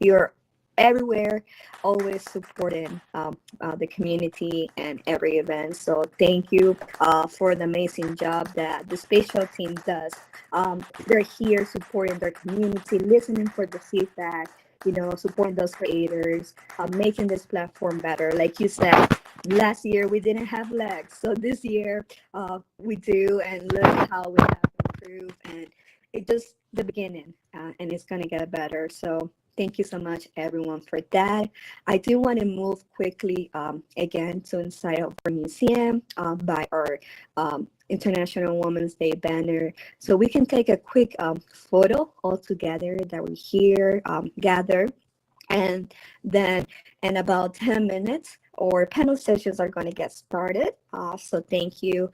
You're everywhere, always supporting the community and every event. So thank you for the amazing job that the spatial team does. They're here supporting their community, listening for the feedback, supporting those creators, making this platform better. Like you said, last year we didn't have legs, so this year we do, and look how we have improved. And it's just the beginning, and it's gonna get better. So thank you so much, everyone, for that. I do want to move quickly again to inside of our museum by our International Women's Day banner. So we can take a quick photo all together that we here gather. And then in about 10 minutes, our panel sessions are going to get started. So thank you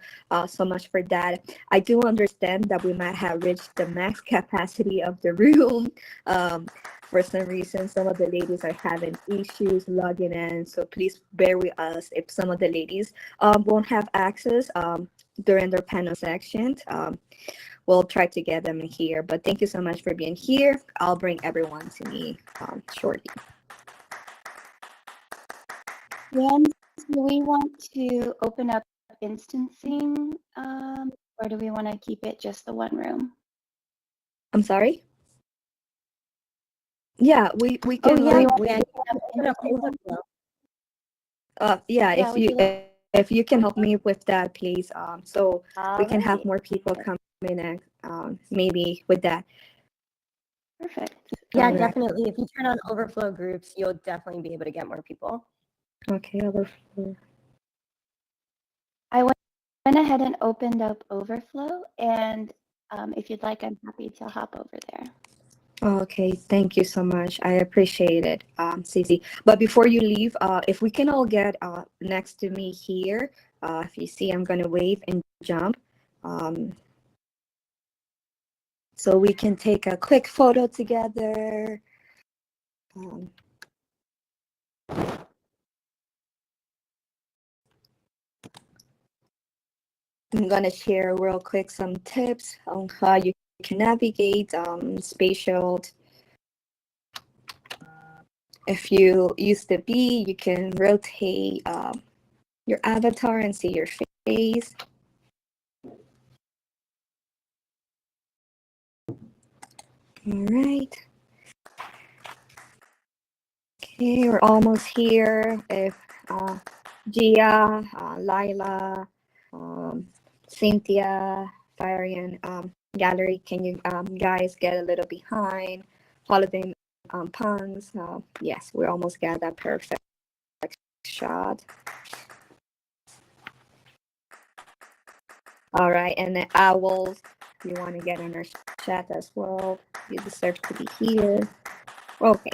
so much for that. I do understand that we might have reached the max capacity of the room. For some reason, some of the ladies are having issues logging in. So please bear with us if some of the ladies won't have access during their panel sections. We'll try to get them in here. But thank you so much for being here. I'll bring everyone to me shortly. Jens, do we want to open up instancing, or do we want to keep it just the one room? I'm sorry? Yeah, we can. If you can help me with that, please. So we can have more people come in and maybe with that. Perfect. Yeah, definitely. If you turn on overflow groups, you'll definitely be able to get more people. Okay, overflow. I went ahead and opened up overflow, and if you'd like, I'm happy to hop over there. Okay, thank you so much. I appreciate it, Cece. But before you leave, if we can all get next to me here, if you see, I'm gonna wave and jump. So we can take a quick photo together. I'm gonna share real quick some tips on how you can navigate spatial. If you use the B, you can rotate your avatar and see your face. All right. Okay, we're almost here. If Gia, Lila, Cynthia, Farian, Gallery, can you guys get a little behind? Holiday puns. Yes, we almost got that perfect shot. All right, and the owls, you want to get in our chat as well. You deserve to be here. Okay.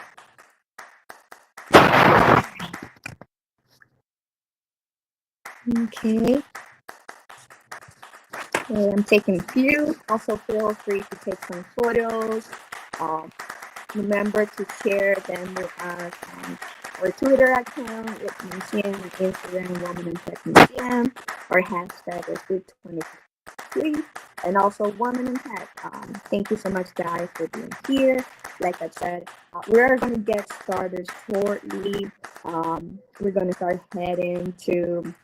Okay. I'm taking a few. Also, feel free to take some photos. Remember to share them with us on our Twitter account, with Museum, Instagram, Woman in Tech Museum. Our hashtag is Group23, and also Woman in Tech. Thank you so much, guys, for being here. Like I said, we're going to get started shortly. We're going to start heading to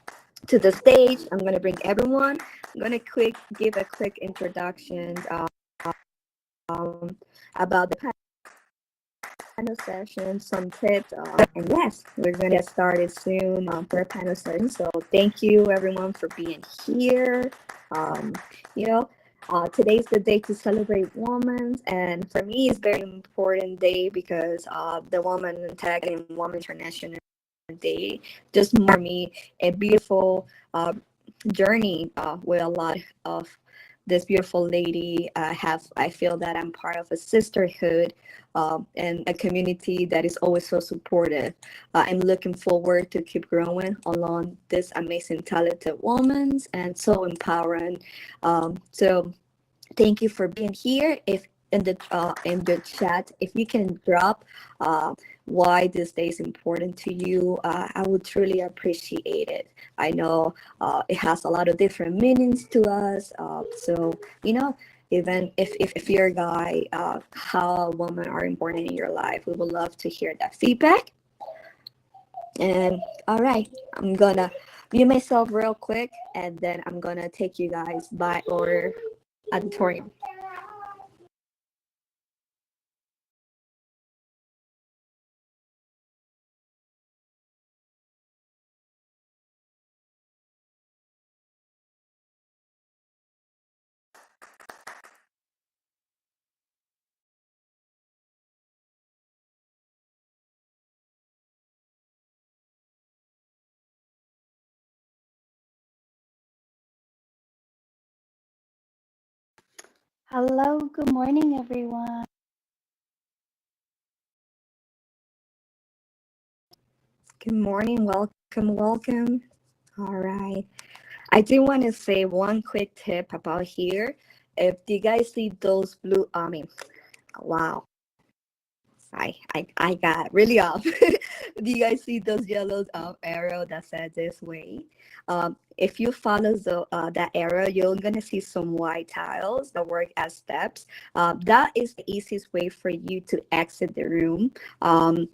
the stage. I'm going to bring everyone. I'm going to give a quick introduction about the panel session, some tips, and yes, we're going to get started soon for a panel session. So thank you, everyone, for being here. Today's the day to celebrate women, and for me, it's a very important day because the Woman in Tech and Woman International Day just more me a beautiful journey with a lot of this beautiful lady. I feel that I'm part of a sisterhood and a community that is always so supportive. I'm looking forward to keep growing along this amazing talented woman and so empowering. So thank you for being here. If in the chat, if you can drop why this day is important to you, I would truly appreciate it. I know it has a lot of different meanings to us. So even if you're a guy, how women are important in your life. We would love to hear that feedback. And all right, I'm gonna mute myself real quick, and then I'm gonna take you guys by our auditorium. Hello, good morning, everyone. Good morning, welcome. All right. I do want to say one quick tip about here. If you guys see those blue, I mean, wow, I got really off. Do you guys see those yellow arrow that says this way? If you follow that arrow, you're gonna see some white tiles that work as steps. That is the easiest way for you to exit the room. Um,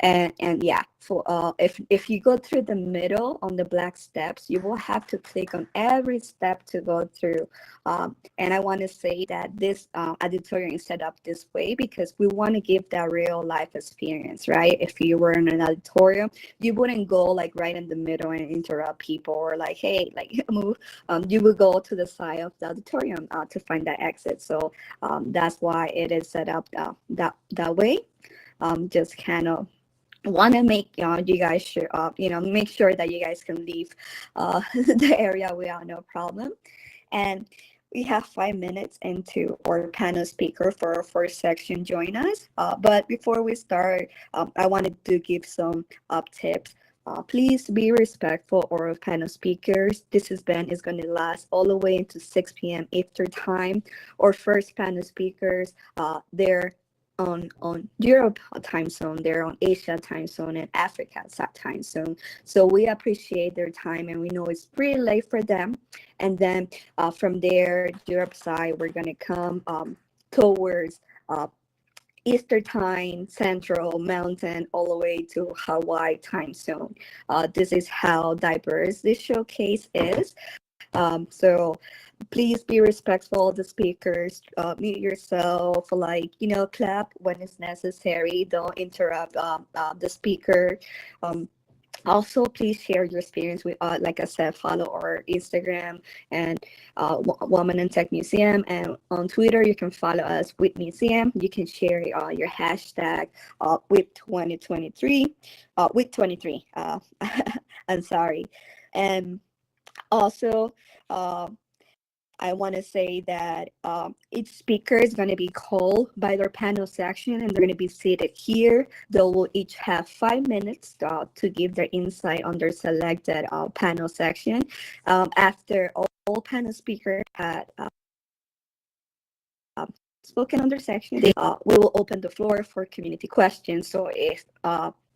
and yeah, for if you go through the middle on the black steps, you will have to click on every step to go through. And I want to say that this auditorium is set up this way because we want to give that real life experience, right? If you were in an auditorium, you wouldn't go like right in the middle and interrupt people or like, hey, like move. You would go to the side of the auditorium to find that exit. So that's why it is set up that way. Just kind of want to make you guys sure make sure that you guys can leave the area without no problem. And we have 5 minutes into our panel speaker for our first section join us. But before we start, I wanted to give some tips. Please be respectful of our panel speakers. This event is going to last all the way into 6 p.m. Eastern time. Our first panel speakers, they're on Europe time zone, they're on Asia time zone and Africa time zone. So we appreciate their time, and we know it's pretty late for them. And then from there, Europe side, we're gonna come towards uh, Eastern time, Central, Mountain, all the way to Hawaii time zone. This is how diverse this showcase is. So please be respectful of the speakers. Mute yourself, like, clap when it's necessary. Don't interrupt the speaker. Um, Also, please share your experience with, like I said, follow our Instagram and Woman in Tech Museum. And on Twitter, you can follow us with Museum. You can share your hashtag with 2023, with 23. I'm sorry. And also, uh, I want to say that each speaker is going to be called by their panel section, and they're going to be seated here. They will each have 5 minutes to give their insight on their selected panel section. After all panel speakers had spoken on their section, we will open the floor for community questions. So if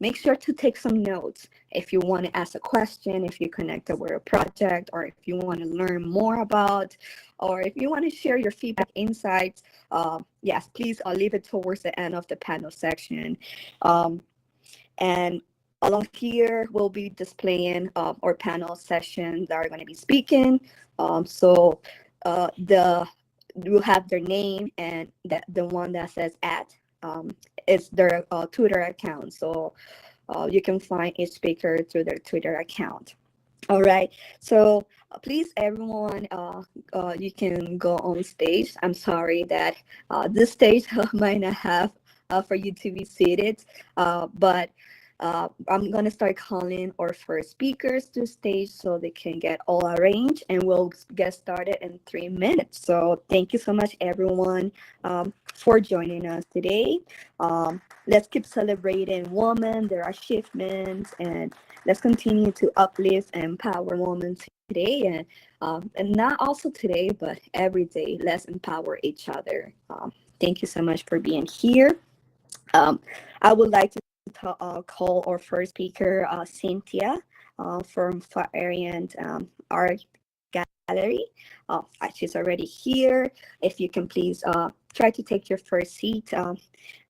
make sure to take some notes if you want to ask a question, if you connected with a project, or if you want to learn more about, or if you want to share your feedback, insights. Yes, please leave it towards the end of the panel section. And along here, we'll be displaying our panel sessions that are going to be speaking. So the will have their name, and the one that says at is their Twitter account. So you can find each speaker through their Twitter account. All right. So please, everyone, you can go on stage. I'm sorry that this stage might not have for you to be seated, but I'm going to start calling our first speakers to stage so they can get all arranged, and we'll get started in 3 minutes. So thank you so much, everyone, for joining us today. Let's keep celebrating women, their achievements, and let's continue to uplift and empower women today, and not also today, but every day. Let's empower each other. Thank you so much for being here. I would like to call our first speaker, Cynthia, from Far Orient Art Gallery. She's already here. If you can please try to take your first seat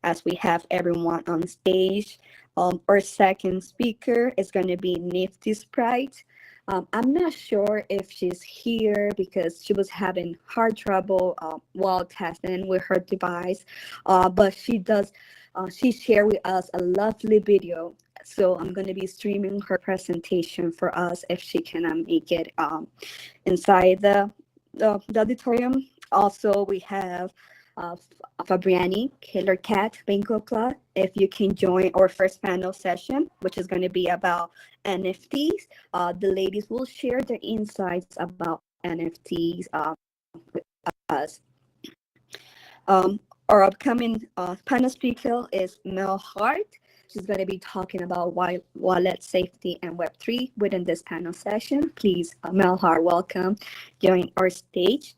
as we have everyone on stage. Our second speaker is going to be Nifty Sprite. I'm not sure if she's here because she was having hard trouble while testing with her device, but she shared with us a lovely video. So I'm going to be streaming her presentation for us if she cannot make it inside the auditorium. Also, we have Fabriani, Killer Cat, Bingo Club. If you can join our first panel session, which is going to be about NFTs, the ladies will share their insights about NFTs with us. Our upcoming panel speaker is Mel Hart. She's going to be talking about wallet safety and Web3 within this panel session. Please, Mel Hart, welcome. Join our stage.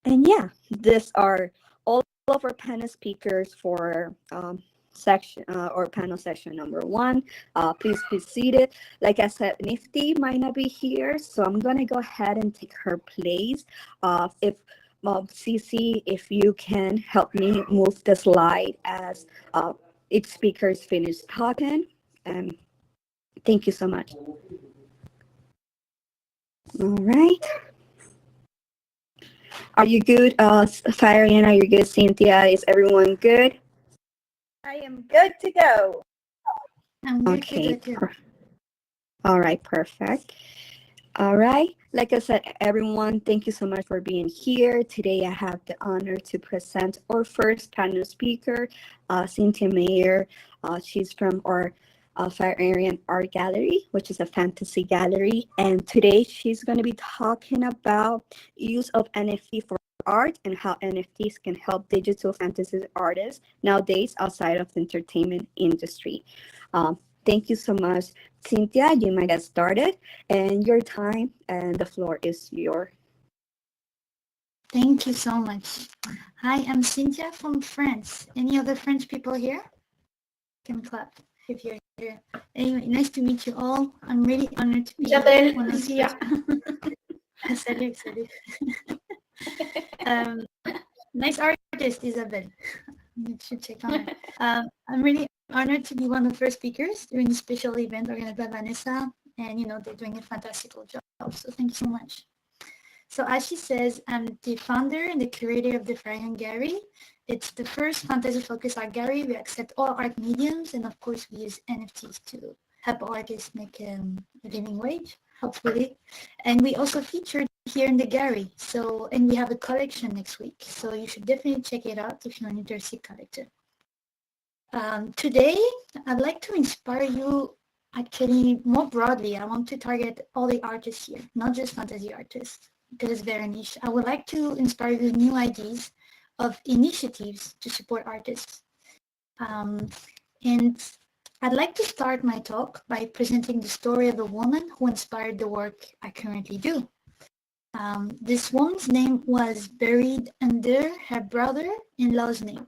And yeah, these are all of our panel speakers for section or panel session number 1. Please be seated. Like I said, Nifty might not be here, so I'm gonna go ahead and take her place. If CC, if you can help me move the slide as each speaker is finished talking, and thank you so much. All right. Are you good, Farian? Are you good, Cynthia? Is everyone good? I am good to go. I'm good Okay. to go. All right, perfect. All right. Like I said, everyone, thank you so much for being here. Today, I have the honor to present our first panel speaker, Cynthia Mayer. She's from our Fire Area Art Gallery, which is a fantasy gallery. And today, she's going to be talking about use of NFT for art and how NFTs can help digital fantasy artists nowadays outside of the entertainment industry. Thank you so much, Cynthia. You might get started, and your time and the floor is yours. Thank you so much. Hi, I'm Cynthia from France. Any other French people here? Can clap if you're here. Anyway, nice to meet you all. I'm really honored to be J'appelle one of Sia. Salut, salut. Nice artist, Isabelle. You should check on her. I'm really honored to be one of the first speakers during this special event organized by Vanessa, and they're doing a fantastical job, so thank you so much. So as she says, I'm the founder and the curator of the Farian Gallery. It's the first fantasy-focused art gallery. We accept all art mediums, and of course we use NFTs to help artists make a living wage, hopefully. And we also featured here in the gallery. And we have a collection next week, so you should definitely check it out if you're an interested collector. Today, I'd like to inspire you. Actually, more broadly, I want to target all the artists here, not just fantasy artists, because it's very niche. I would like to inspire you with new ideas of initiatives to support artists. And I'd like to start my talk by presenting the story of a woman who inspired the work I currently do. This woman's name was buried under her brother-in-law's name.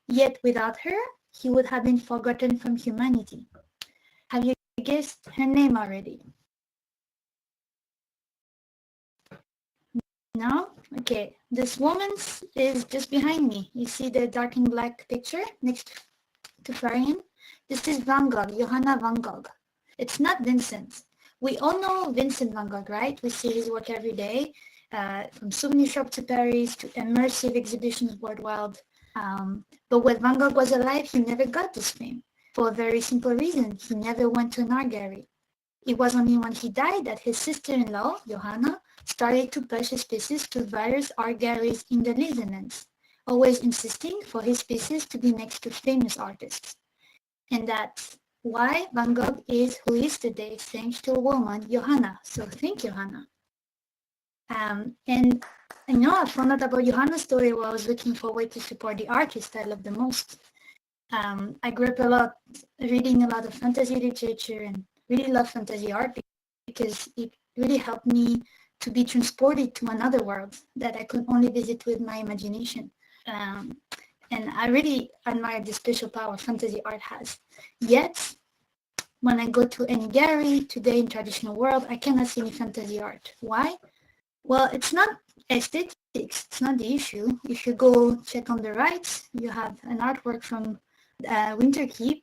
Yet without her, he would have been forgotten from humanity. Have you guessed her name already? No? Okay. This woman is just behind me. You see the dark and black picture next to Farian? This is Van Gogh, Johanna Van Gogh. It's not Vincent. We all know Vincent van Gogh, right? We see his work every day, from souvenir shop to Paris to immersive exhibitions worldwide. But when Van Gogh was alive, he never got this fame for a very simple reason. He never went to an art gallery. It was only when he died that his sister-in-law, Johanna, started to push his pieces to various art galleries in the Netherlands, always insisting for his pieces to be next to famous artists. And that's why Van Gogh is who he is today, thanks to a woman, Johanna. So thank you, Johanna. And I found out about Johanna's story while I was looking forward to support the artist I love the most. I grew up reading a lot of fantasy literature and really love fantasy art because it really helped me to be transported to another world that I could only visit with my imagination. And I really admire the special power fantasy art has. Yet, When I go to any gallery today in traditional world, I cannot see any fantasy art. Why? Well, it's not aesthetics, it's not the issue. If you go check on the right, you have an artwork from Winterkeep,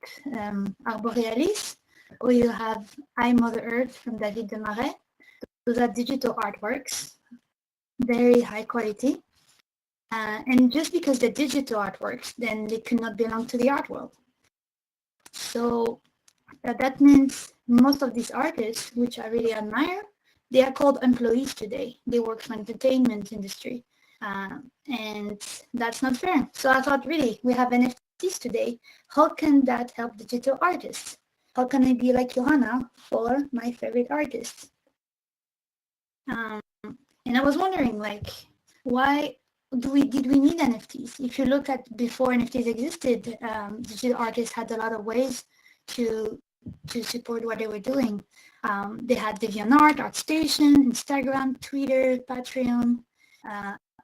Arborealis, or you have I, Mother Earth from David Desmarais. Those are digital artworks, very high quality. And just because they're digital artworks, then they could not belong to the art world. So that means most of these artists, which I really admire, they are called employees today. They work for entertainment industry. And that's not fair. So I thought, really, we have NFTs today. How can that help digital artists? How can I be like Johanna for my favorite artists? And I was wondering, like, why did we need NFTs? If you look at before NFTs existed, digital artists had a lot of ways to support what they were doing. They had DeviantArt, ArtStation, Instagram, Twitter, Patreon,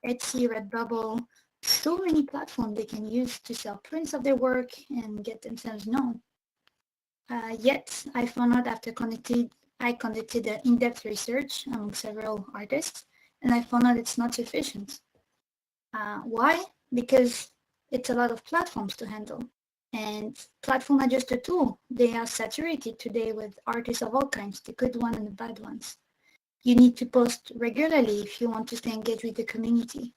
Etsy, Redbubble, so many platforms they can use to sell prints of their work and get themselves known. Yet, I found out after I conducted an in-depth research among several artists, and I found out it's not sufficient. Why? Because it's a lot of platforms to handle. And platforms are just a tool. They are saturated today with artists of all kinds, the good ones and the bad ones. You need to post regularly if you want to stay engaged with the community.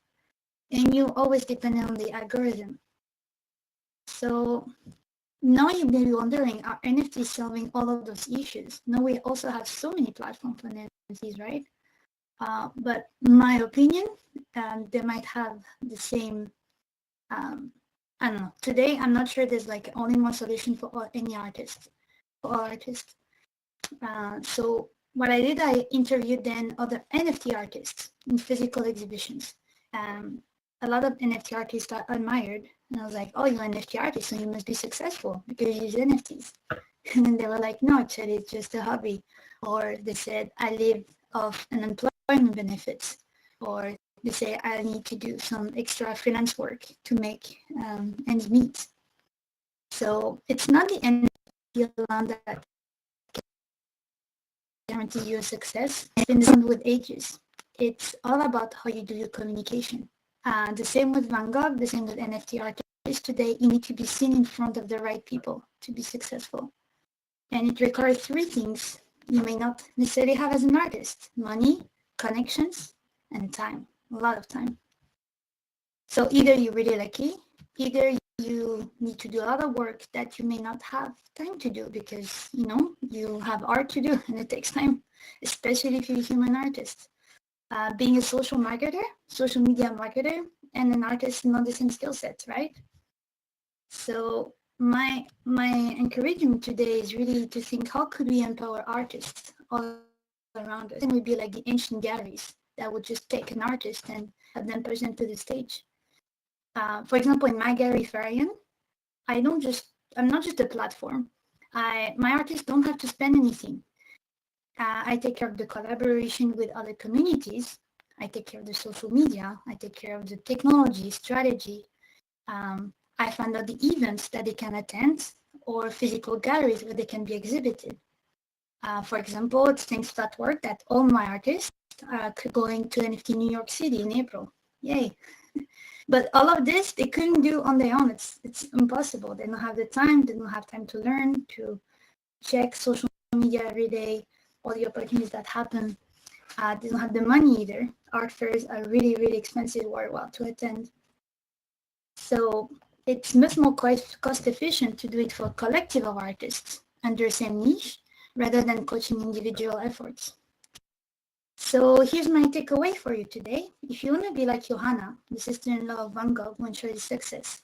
And you always depend on the algorithm. So now you may be wondering, are NFTs solving all of those issues? No, we also have so many platforms for NFTs, right? But in my opinion, they might have the same, I don't know. Today, I'm not sure there's like only one solution for any artist, for all artists. So what I did, I interviewed then other NFT artists in physical exhibitions. A lot of NFT artists I admired, and I was like, oh, you're an NFT artist, so you must be successful because you use NFTs. And then they were like, no, actually, it's just a hobby. Or they said, I live off unemployment benefits. Or they say, I need to do some extra freelance work to make ends meet. So it's not the NFT alone that guarantee you success. It's been done with ages. It's all about how you do your communication. The same with Van Gogh, the same with NFT artists. Today, you need to be seen in front of the right people to be successful. And it requires three things you may not necessarily have as an artist: money, connections, and time, a lot of time. So either you're really lucky, either you need to do a lot of work that you may not have time to do because, you have art to do and it takes time, especially if you're a human artist. Being a social marketer, social media marketer, and an artist, not the same skill set, right? So my encouragement today is really to think, how could we empower artists all around us? And we'd be like the ancient galleries that would just take an artist and have them present to the stage. For example, in my gallery, Farian, I'm not just a platform. My artists don't have to spend anything. I take care of the collaboration with other communities. I take care of the social media. I take care of the technology, strategy. I find out the events that they can attend or physical galleries where they can be exhibited. For example, it's thanks to that work that all my artists are going to NFT New York City in April. Yay. But all of this, they couldn't do on their own. It's impossible. They don't have the time. They don't have time to learn, to check social media every day, all the opportunities that happen. They don't have the money either. Art fairs are really, really expensive worldwide to attend. So it's much more cost efficient to do it for a collective of artists under the same niche rather than coaching individual efforts. So here's my takeaway for you today. If you want to be like Johanna, the sister-in-law of Van Gogh, who ensured his success,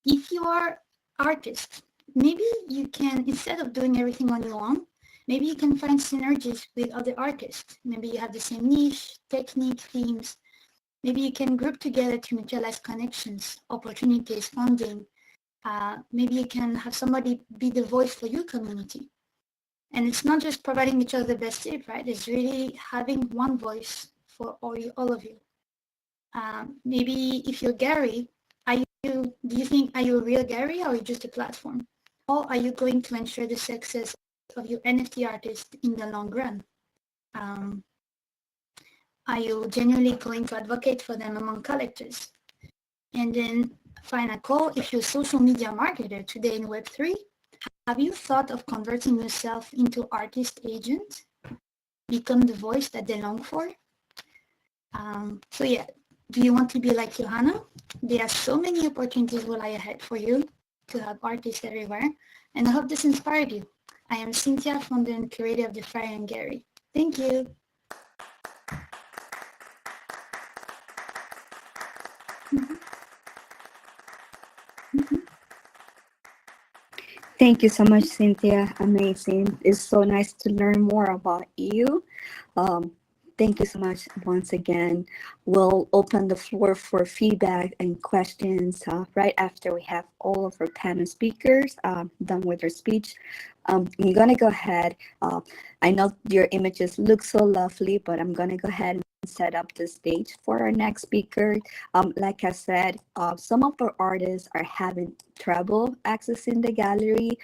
if you are artist, maybe you can, instead of doing everything on your own, maybe you can find synergies with other artists. Maybe you have the same niche, technique, themes. Maybe you can group together to mutualize connections, opportunities, funding. Maybe you can have somebody be the voice for your community. And it's not just providing each other the best tip, right? It's really having one voice for all of you. Maybe if you're Gary, do you think, are you a real Gary or are you just a platform? Or are you going to ensure the success of your NFT artist in the long run? Are you genuinely going to advocate for them among collectors? And then final call, if you're a social media marketer today in Web3, have you thought of converting yourself into artist agent? Become the voice that they long for? So yeah, do you want to be like Johanna? There are so many opportunities will lie ahead for you to have artists everywhere. And I hope this inspired you. I am Cynthia, founder and curator of the Fire and Gallery. Thank you. Thank you so much, Cynthia. Amazing. It's so nice to learn more about you. Um, Thank you so much once again. We'll open the floor for feedback and questions right after we have all of our panel speakers done with their speech. I'm going to go ahead. I know your images look so lovely, but I'm going to go ahead and set up the stage for our next speaker. Like I said, some of our artists are having trouble accessing the gallery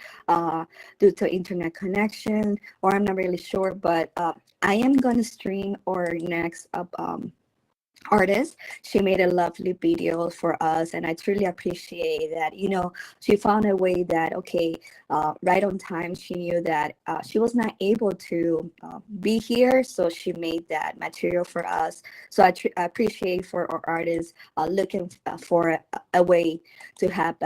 due to internet connection, or I'm not really sure, but I am going to stream our next up artist. She made a lovely video for us, and I truly appreciate that. She found a way that, okay, right on time, she knew that she was not able to be here, so she made that material for us. So I appreciate for our artists looking for a way to have,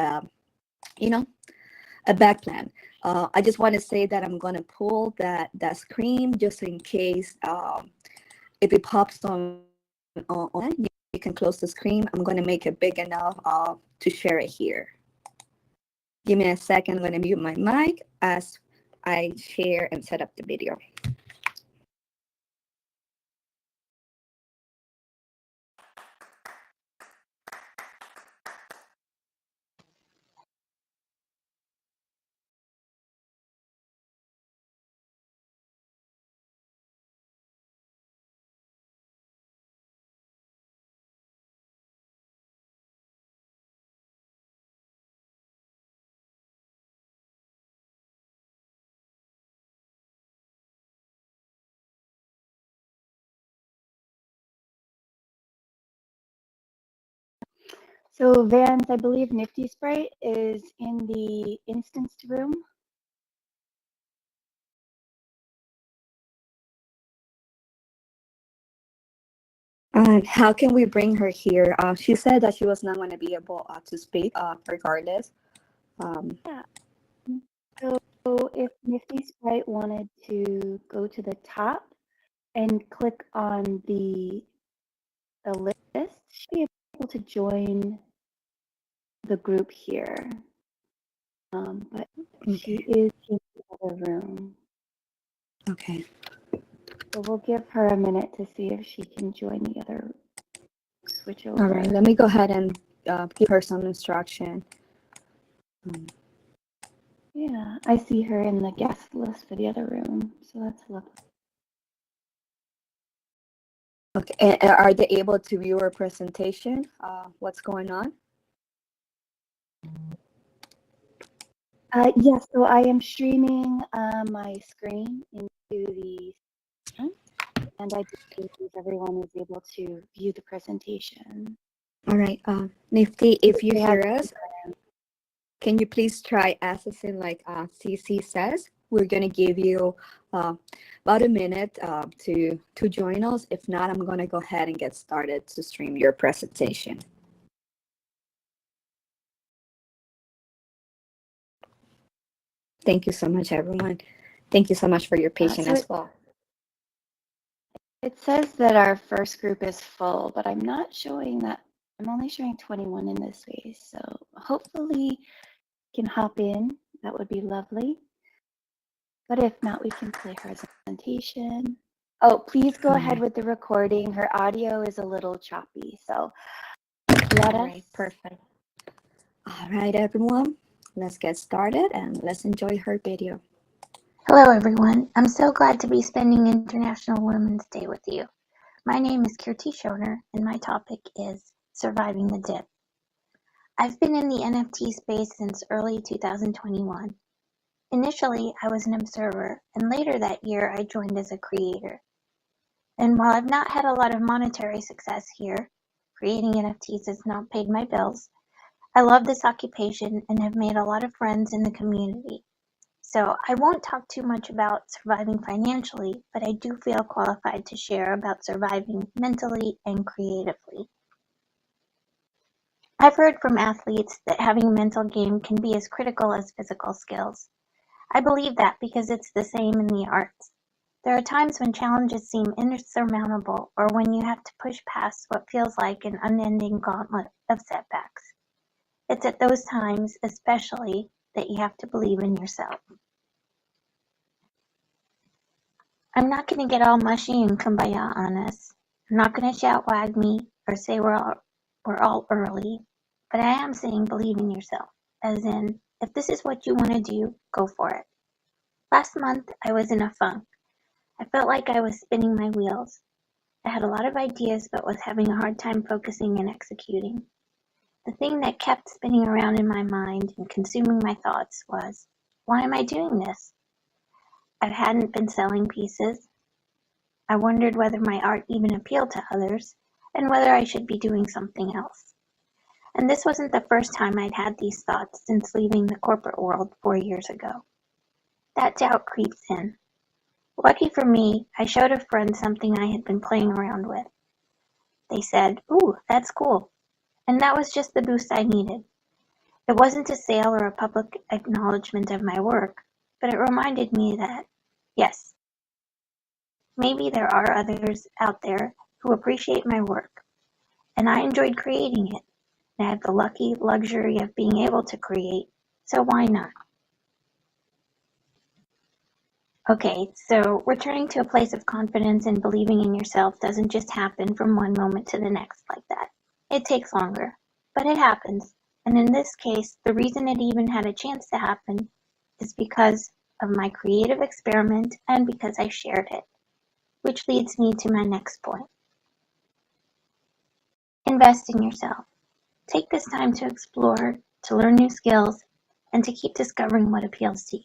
a back plan. I just want to say that I'm going to pull that screen just in case if it pops on, you can close the screen. I'm going to make it big enough to share it here. Give me a second. I'm going to mute my mic as I share and set up the video. So Vans, I believe Nifty Sprite is in the instanced room. How can we bring her here? She said that she was not going to be able to speak regardless. Yeah. So if Nifty Sprite wanted to go to the top and click on the list, she'd be able to join the group here. But she is in the other room. Okay. So we'll give her a minute to see if she can join the other switch over. All right, let me go ahead and give her some instruction. Yeah, I see her in the guest list for the other room, so that's lovely. Okay, and are they able to view her presentation? What's going on? Yes, so I am streaming my screen into the and I believe everyone is able to view the presentation. All right, Nifty, if you hear us, can you please try accessing like CC says? We're gonna give you about a minute to join us. If not, I'm gonna go ahead and get started to stream your presentation. Thank you so much, everyone. Thank you so much for your patience as well. It says that our first group is full, but I'm not showing that. I'm only showing 21 in this space, so hopefully you can hop in. That would be lovely. But if not, we can play her presentation. Oh, please go ahead with the recording. Her audio is a little choppy, so let us. Perfect. All right, everyone, let's get started and let's enjoy her video. Hello everyone, I'm so glad to be spending International Women's Day with you. My name is Kirti Shoner and my topic is Surviving the Dip. I've been in the NFT space since early 2021. Initially, I was an observer, and later that year I joined as a creator. And while I've not had a lot of monetary success here, creating NFTs has not paid my bills, I love this occupation and have made a lot of friends in the community. So I won't talk too much about surviving financially, but I do feel qualified to share about surviving mentally and creatively. I've heard from athletes that having a mental game can be as critical as physical skills. I believe that because it's the same in the arts. There are times when challenges seem insurmountable or when you have to push past what feels like an unending gauntlet of setbacks. It's at those times, especially, that you have to believe in yourself. I'm not going to get all mushy and kumbaya on us. I'm not going to shout wag me or say we're all early, but I am saying believe in yourself, as in, if this is what you want to do, go for it. Last month, I was in a funk. I felt like I was spinning my wheels. I had a lot of ideas but was having a hard time focusing and executing. The thing that kept spinning around in my mind and consuming my thoughts was, why am I doing this? I hadn't been selling pieces. I wondered whether my art even appealed to others, and whether I should be doing something else. And this wasn't the first time I'd had these thoughts since leaving the corporate world 4 years ago. That doubt creeps in. Lucky for me, I showed a friend something I had been playing around with. They said, "Ooh, that's cool." And that was just the boost I needed. It wasn't a sale or a public acknowledgement of my work, but it reminded me that, yes, maybe there are others out there who appreciate my work, and I enjoyed creating it, and I had the lucky luxury of being able to create, so why not? Okay, so returning to a place of confidence and believing in yourself doesn't just happen from one moment to the next like that. It takes longer, but it happens. And in this case, the reason it even had a chance to happen is because of my creative experiment and because I shared it, which leads me to my next point. Invest in yourself. Take this time to explore, to learn new skills, and to keep discovering what appeals to you.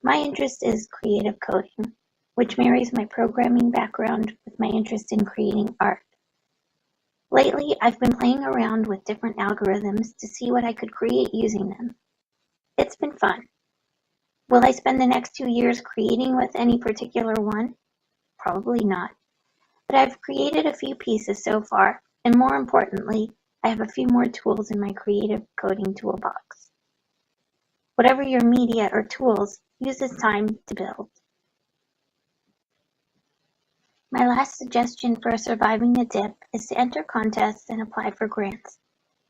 My interest is creative coding, which marries my programming background with my interest in creating art. Lately, I've been playing around with different algorithms to see what I could create using them. It's been fun. Will I spend the next 2 years creating with any particular one? Probably not. But I've created a few pieces so far, and more importantly, I have a few more tools in my creative coding toolbox. Whatever your media or tools, use this time to build. My last suggestion for surviving the dip is to enter contests and apply for grants.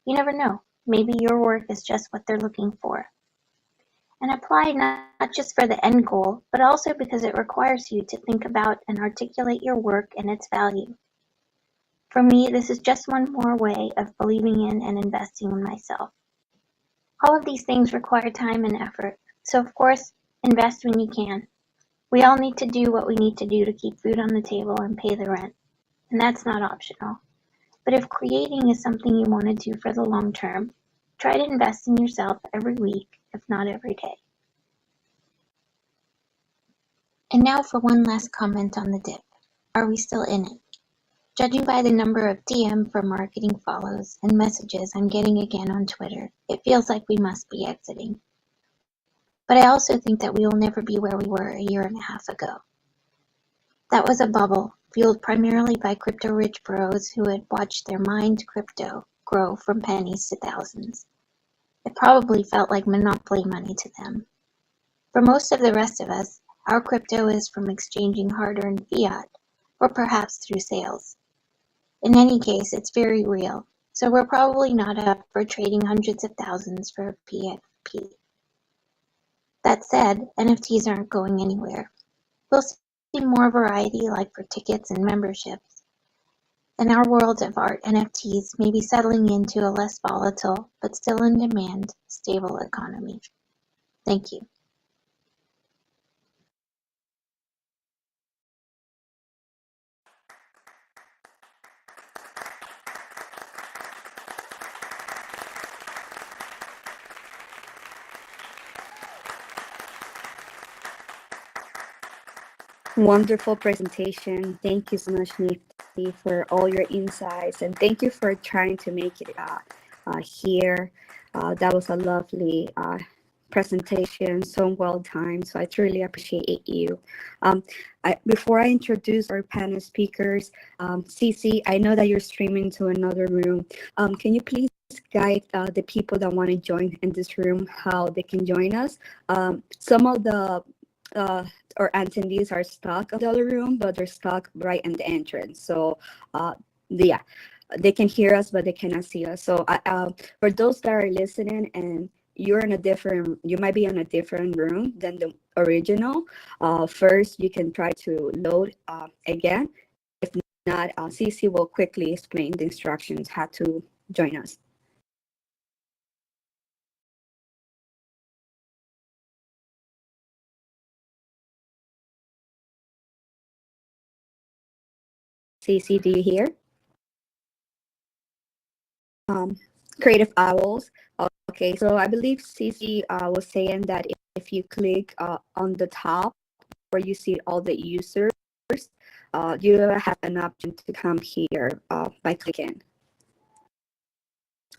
You never know, maybe your work is just what they're looking for. And apply not just for the end goal, but also because it requires you to think about and articulate your work and its value. For me, this is just one more way of believing in and investing in myself. All of these things require time and effort, so of course, invest when you can. We all need to do what we need to do to keep food on the table and pay the rent, and that's not optional. But if creating is something you want to do for the long term, try to invest in yourself every week, if not every day. And now for one last comment on the dip. Are we still in it? Judging by the number of DM for marketing follows and messages I'm getting again on Twitter, it feels like we must be exiting. But I also think that we will never be where we were a year and a half ago. That was a bubble, fueled primarily by crypto-rich bros who had watched their mined crypto grow from pennies to thousands. It probably felt like monopoly money to them. For most of the rest of us, our crypto is from exchanging hard-earned fiat, or perhaps through sales. In any case, it's very real, so we're probably not up for trading hundreds of thousands for a PFP. That said, NFTs aren't going anywhere. We'll see more variety like for tickets and memberships. And our world of art NFTs may be settling into a less volatile, but still in demand, stable economy. Thank you. Wonderful presentation. Thank you so much, Nifty, for all your insights, and thank you for trying to make it here. That was a lovely presentation, so well timed. So I truly appreciate you. Um, before I introduce our panel speakers, Cece, I know that you're streaming to another room. Can you please guide the people that want to join in this room how they can join us? Some of the uh, or attendees are stuck in the other room, but they're stuck right in the entrance. So, yeah, they can hear us, but they cannot see us. So, for those that are listening and you might be in a different room than the original. First, you can try to load again. If not, CC will quickly explain the instructions how to join us. CC, do you hear? Creative Owls. Okay, so I believe Cece was saying that if you click on the top where you see all the users, you have an option to come here by clicking.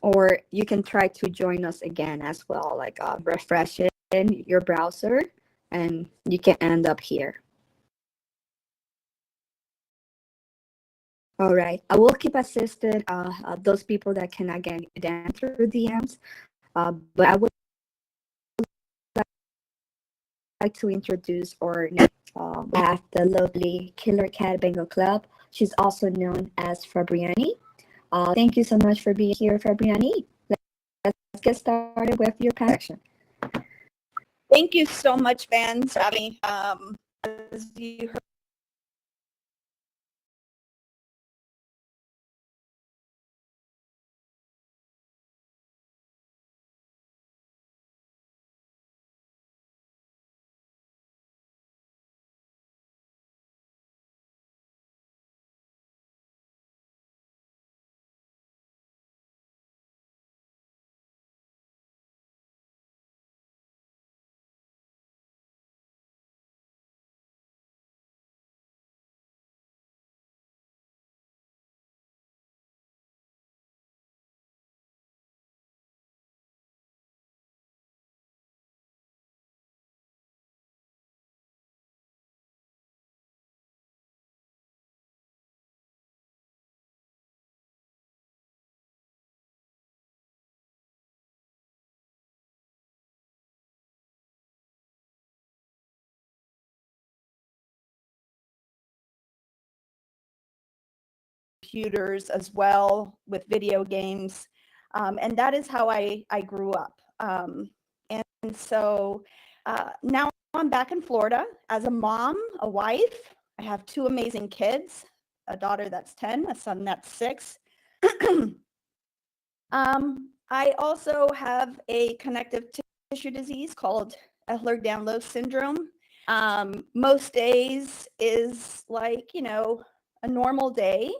Or you can try to join us again as well, like refresh it in your browser, and you can end up here. All right, I will keep assisted those people that cannot get in through DMs, but I would like to introduce our next we have the lovely Killer Cat Bengal Club. She's also known as Fabriani. Thank you so much for being here, Fabriani. Let's get started with your passion. Thank you so much, Van, for having me. As you heard, computers as well with video games. And that is how I grew up. And so now I'm back in Florida as a mom, a wife. I have two amazing kids, a daughter that's 10, a son that's 6. I also have a connective tissue disease called Ehlers-Danlos syndrome. Most days is like, a normal day.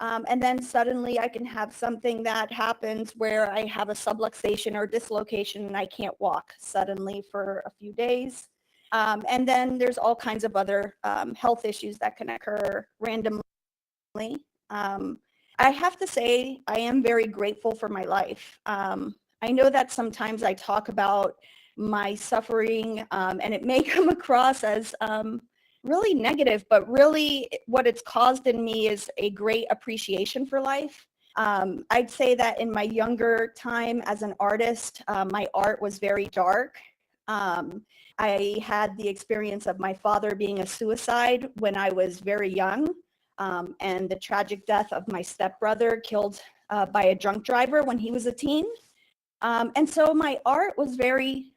And then suddenly I can have something that happens where I have a subluxation or dislocation and I can't walk suddenly for a few days. And then there's all kinds of other health issues that can occur randomly. I have to say, I am very grateful for my life. I know that sometimes I talk about my suffering and it may come across as really negative, but really what it's caused in me is a great appreciation for life. I'd say that in my younger time as an artist, my art was very dark. I had the experience of my father being a suicide when I was very young, and the tragic death of my stepbrother killed by a drunk driver when he was a teen. And so my art was very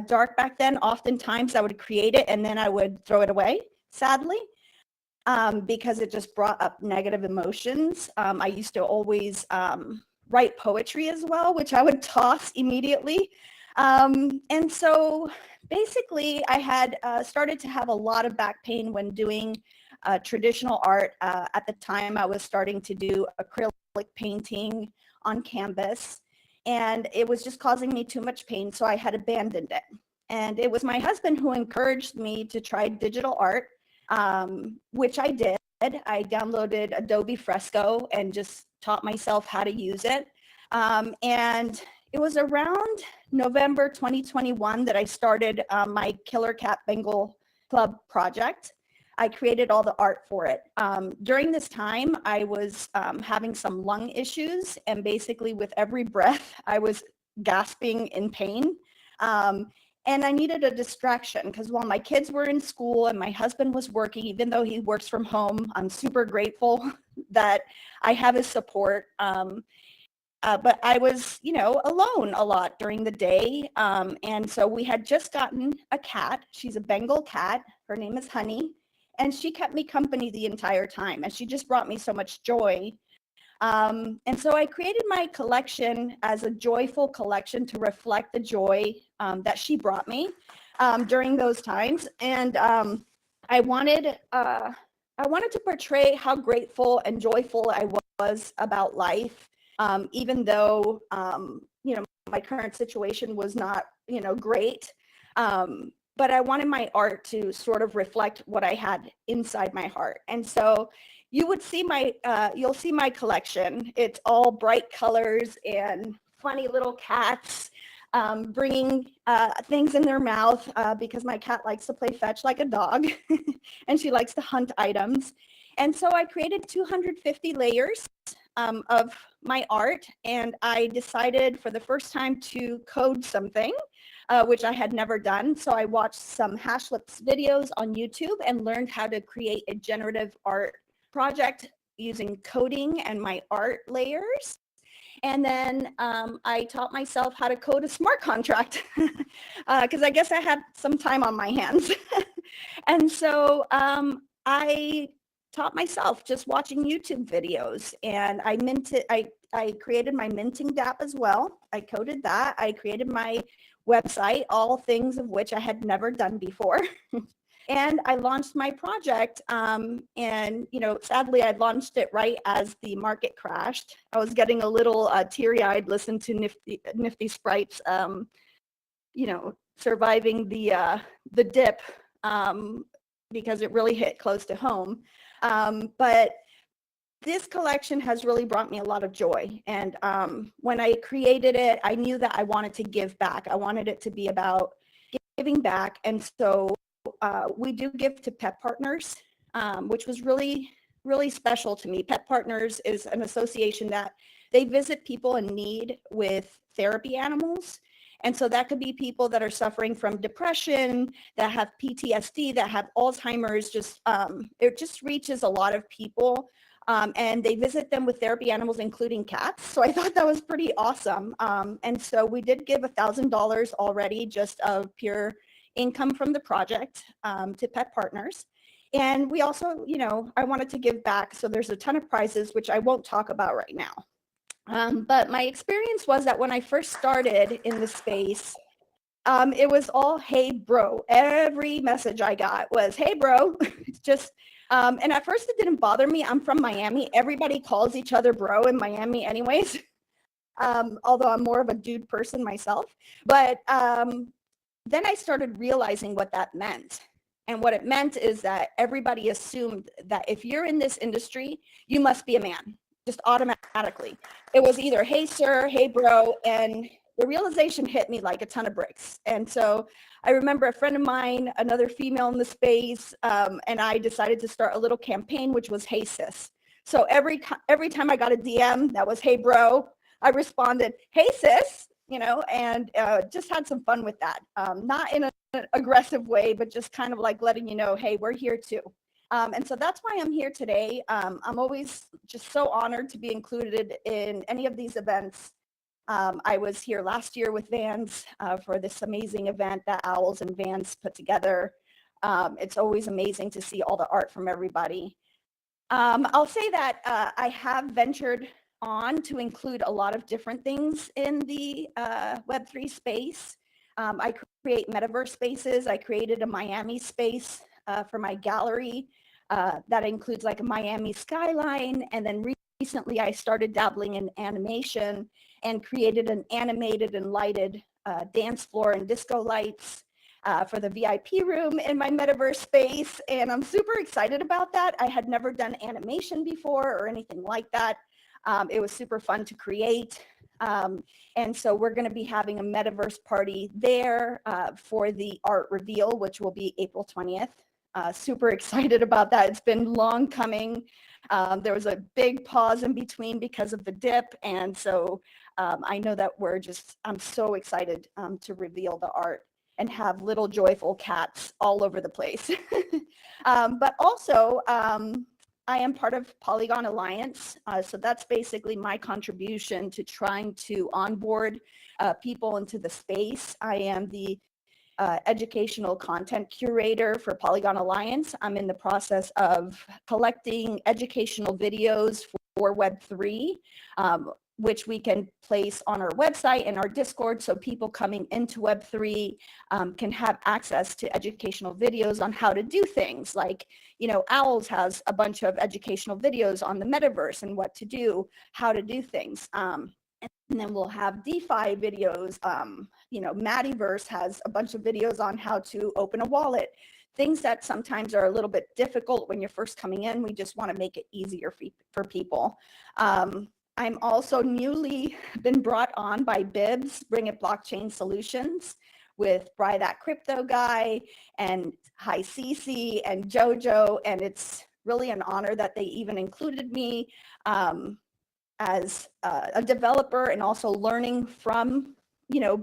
dark back then. Oftentimes I would create it and then I would throw it away, sadly, because it just brought up negative emotions. I used to always write poetry as well, which I would toss immediately. And so basically I had started to have a lot of back pain when doing traditional art. At the time I was starting to do acrylic painting on canvas, and it was just causing me too much pain, so I had abandoned it. And it was my husband who encouraged me to try digital art. which I did. I downloaded Adobe Fresco and just taught myself how to use it. And it was around November 2021 that I started my Killer Cat Bengal Club project. I created all the art for it. During this time, I was having some lung issues, and basically with every breath, I was gasping in pain. And I needed a distraction because while my kids were in school and my husband was working, even though he works from home, I'm super grateful that I have his support. But I was, alone a lot during the day. And so we had just gotten a cat. She's a Bengal cat. Her name is Honey. And she kept me company the entire time. And she just brought me so much joy. And so I created my collection as a joyful collection to reflect the joy that she brought me during those times. And I wanted to portray how grateful and joyful I was about life. Even though, my current situation was not, great. But I wanted my art to sort of reflect what I had inside my heart. And so you would see you'll see my collection. It's all bright colors and funny little cats bringing things in their mouth because my cat likes to play fetch like a dog and she likes to hunt items. And so I created 250 layers of my art, and I decided for the first time to code something, which I had never done. So I watched some Hashlips videos on YouTube and learned how to create a generative art project using coding and my art layers. And then I taught myself how to code a smart contract because I guess I had some time on my hands. And so I taught myself just watching YouTube videos, and I created my minting DApp as well. I coded that. I created my website, all things of which I had never done before. And I launched my project. And, sadly, I launched it right as the market crashed. I was getting a little teary-eyed listening to Nifty Sprites, surviving the dip because it really hit close to home. But this collection has really brought me a lot of joy. And when I created it, I knew that I wanted to give back. I wanted it to be about giving back. And so we do give to Pet Partners, which was really, really special to me. Pet Partners is an association that they visit people in need with therapy animals. And so that could be people that are suffering from depression, that have PTSD, that have Alzheimer's. It just reaches a lot of people. And they visit them with therapy animals, including cats. So I thought that was pretty awesome. And so we did give $1,000 already just of pure income from the project to Pet Partners. And we also, I wanted to give back. So there's a ton of prizes, which I won't talk about right now. But my experience was that when I first started in the space, it was all, hey, bro. Every message I got was, hey, bro. Just, and at first it didn't bother me. I'm from Miami. Everybody calls each other bro in Miami anyways, although I'm more of a dude person myself. But then I started realizing what that meant. And what it meant is that everybody assumed that if you're in this industry, you must be a man, just automatically. It was either, hey, sir, hey, bro. And the realization hit me like a ton of bricks. And so I remember a friend of mine, another female in the space, and I decided to start a little campaign, which was, hey, sis. So every time I got a DM that was, hey, bro, I responded, hey, sis. And just had some fun with that. Not in an aggressive way, but just kind of like letting you know, hey, we're here too. And so that's why I'm here today. I'm always just so honored to be included in any of these events. I was here last year with Vans for this amazing event that Owls and Vans put together. It's always amazing to see all the art from everybody. I'll say that I have ventured on to include a lot of different things in the Web3 space. I create metaverse spaces. I created a Miami space for my gallery that includes like a Miami skyline. And then recently I started dabbling in animation and created an animated and lighted dance floor and disco lights. for the VIP room in my metaverse space. And I'm super excited about that. I had never done animation before or anything like that. It was super fun to create. And so we're going to be having a metaverse party there for the art reveal, which will be April 20th. Super excited about that. It's been long coming. There was a big pause in between because of the dip. And so I know that I'm so excited to reveal the art and have little joyful cats all over the place. But also, I am part of Polygon Alliance. So that's basically my contribution to trying to onboard people into the space. I am the educational content curator for Polygon Alliance. I'm in the process of collecting educational videos for Web3, which we can place on our website and our Discord, so people coming into Web3 can have access to educational videos on how to do things. Like, Owls has a bunch of educational videos on the metaverse and what to do, how to do things. And then we'll have DeFi videos. Madiverse has a bunch of videos on how to open a wallet, things that sometimes are a little bit difficult when you're first coming in. We just want to make it easier for people. I'm also newly been brought on by Bibs, Bring It Blockchain Solutions, with Bry That Crypto Guy and Hi Cece and Jojo. And it's really an honor that they even included me as a developer, and also learning from,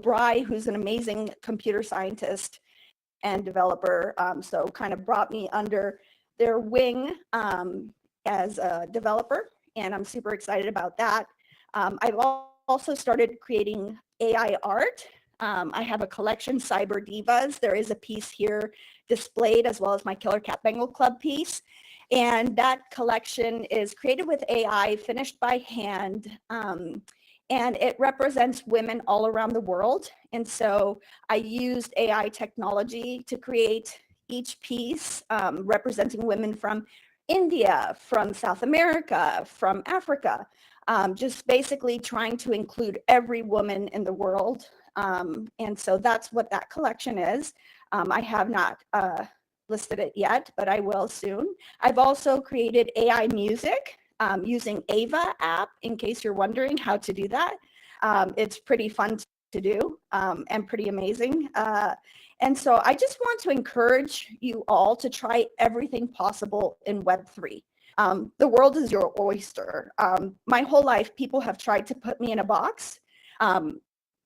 Bry, who's an amazing computer scientist and developer. So kind of brought me under their wing as a developer, and I'm super excited about that. I've also started creating AI art. I have a collection, Cyber Divas. There is a piece here displayed, as well as my Killer Cat Bengal Club piece. And that collection is created with AI, finished by hand, and it represents women all around the world. And so I used AI technology to create each piece representing women from India, from South America, from Africa, just basically trying to include every woman in the world. And so that's what that collection is. I have not listed it yet, but I will soon. I've also created AI music using Ava app, in case you're wondering how to do that. It's pretty fun to do and pretty amazing. And so I just want to encourage you all to try everything possible in Web3. The world is your oyster. My whole life, people have tried to put me in a box.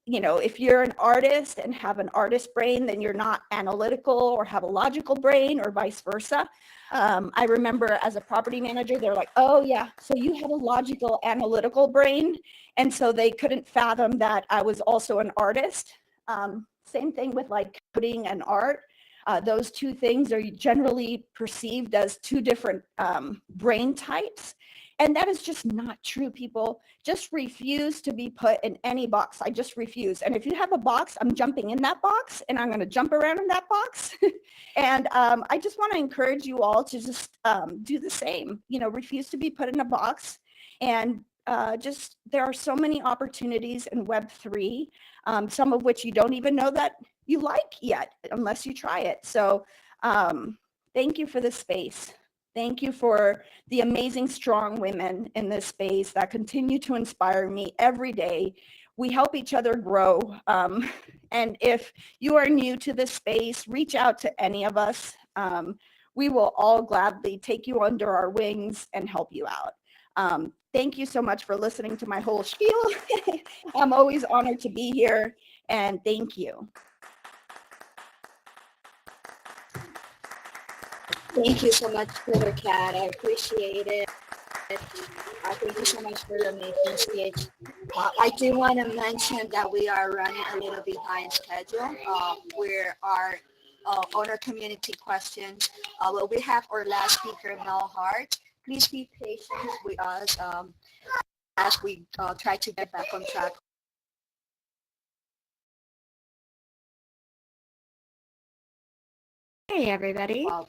If you're an artist and have an artist brain, then you're not analytical or have a logical brain, or vice versa. I remember as a property manager, they're like, oh yeah, so you have a logical, analytical brain. And so they couldn't fathom that I was also an artist. Same thing with like coding and art. Those two things are generally perceived as two different brain types. And that is just not true, people. Just refuse to be put in any box. I just refuse. And if you have a box, I'm jumping in that box, and I'm going to jump around in that box. And I just want to encourage you all to just do the same. Refuse to be put in a box. And there are so many opportunities in Web3, some of which you don't even know that you like yet, unless you try it. So thank you for this space. Thank you for the amazing, strong women in this space that continue to inspire me every day. We help each other grow. And if you are new to this space, reach out to any of us. We will all gladly take you under our wings and help you out. Thank you so much for listening to my whole spiel. I'm always honored to be here, and thank you. Thank you so much, Twitter Cat. I appreciate it. Thank you so much for the amazing speech. I do want to mention that we are running a little behind schedule. We are on our community questions. Well, we have our last speaker, Mel Hart. Please be patient with us as we try to get back on track. Hey everybody. A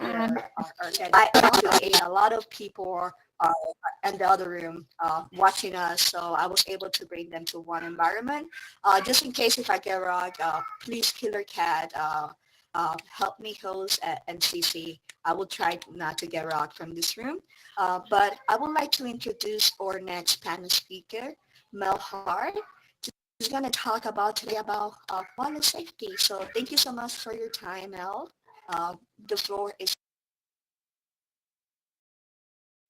lot of people are in the other room watching us, so I was able to bring them to one environment. Just in case if I get wrong, please, Killer Cat, help me host at NCC. I will try not to get rocked from this room. But I would like to introduce our next panel speaker, Mel Hart. He's going to talk about today about wallet safety. So thank you so much for your time, Mel. The floor is.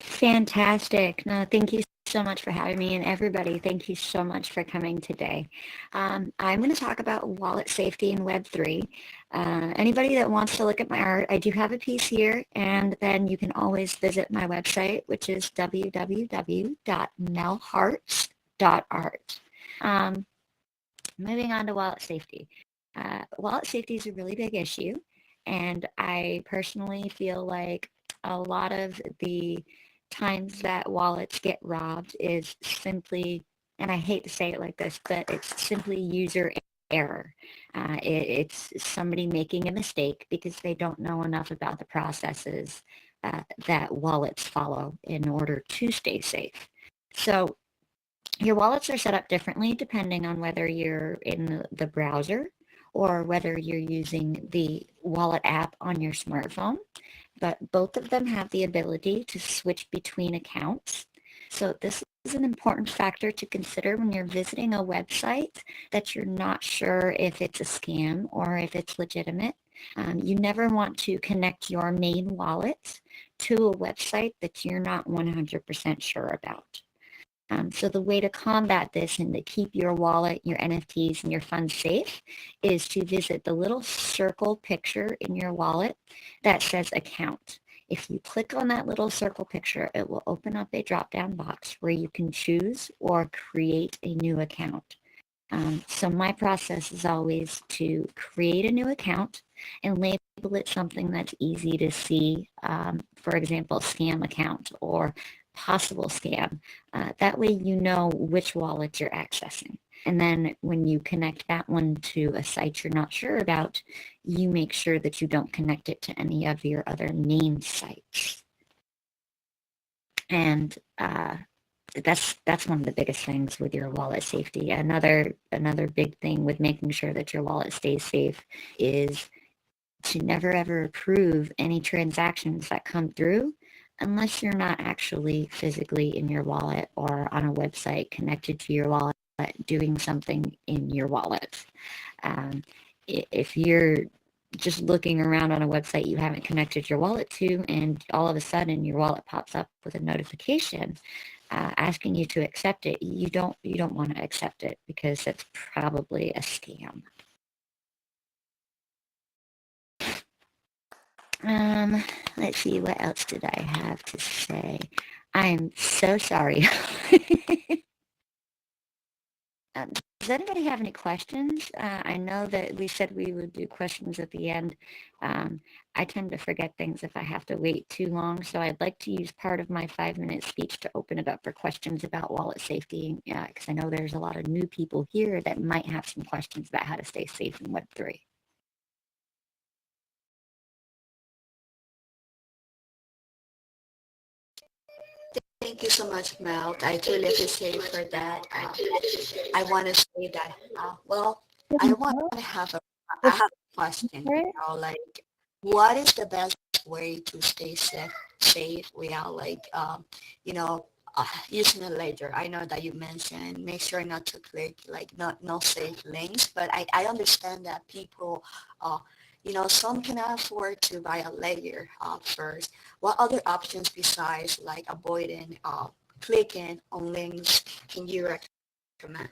Fantastic. No, thank you so much for having me, and everybody, thank you so much for coming today. I'm going to talk about wallet safety in Web3. Anybody that wants to look at my art, I do have a piece here, and then you can always visit my website, which is www.melharts.art. Moving on to wallet safety. Wallet safety is a really big issue, and I personally feel like a lot of the times that wallets get robbed is simply, and I hate to say it like this, but it's simply user error. It's somebody making a mistake because they don't know enough about the processes that wallets follow in order to stay safe. So your wallets are set up differently depending on whether you're in the browser or whether you're using the wallet app on your smartphone, but both of them have the ability to switch between accounts. So this is an important factor to consider when you're visiting a website that you're not sure if it's a scam or if it's legitimate. You never want to connect your main wallet to a website that you're not 100% sure about. So the way to combat this and to keep your wallet, your NFTs, and your funds safe is to visit the little circle picture in your wallet that says account. If you click on that little circle picture, it will open up a drop-down box where you can choose or create a new account. So my process is always to create a new account and label it something that's easy to see, for example, scam account or possible scam. That way you know which wallet you're accessing. And then when you connect that one to a site you're not sure about, you make sure that you don't connect it to any of your other main sites. And that's one of the biggest things with your wallet safety. Another big thing with making sure that your wallet stays safe is to never ever approve any transactions that come through unless you're not actually physically in your wallet or on a website connected to your wallet doing something in your wallet. If you're just looking around on a website you haven't connected your wallet to, and all of a sudden your wallet pops up with a notification asking you to accept it, you don't want to accept it because it's probably a scam. Let's see, what else did I have to say? I'm so sorry. Does anybody have any questions? I know that we said we would do questions at the end. I tend to forget things if I have to wait too long, so I'd like to use part of my 5-minute speech to open it up for questions about wallet safety, because I know there's a lot of new people here that might have some questions about how to stay safe in Web3. Thank you so much, Mel. I truly appreciate for that. I want to say that, I want to have a question, like, what is the best way to stay safe without, like, using a ledger? I know that you mentioned make sure not to click, like, no safe links, but I understand that people, some cannot afford to buy a ledger first. What other options besides, like, avoiding clicking on links can you recommend?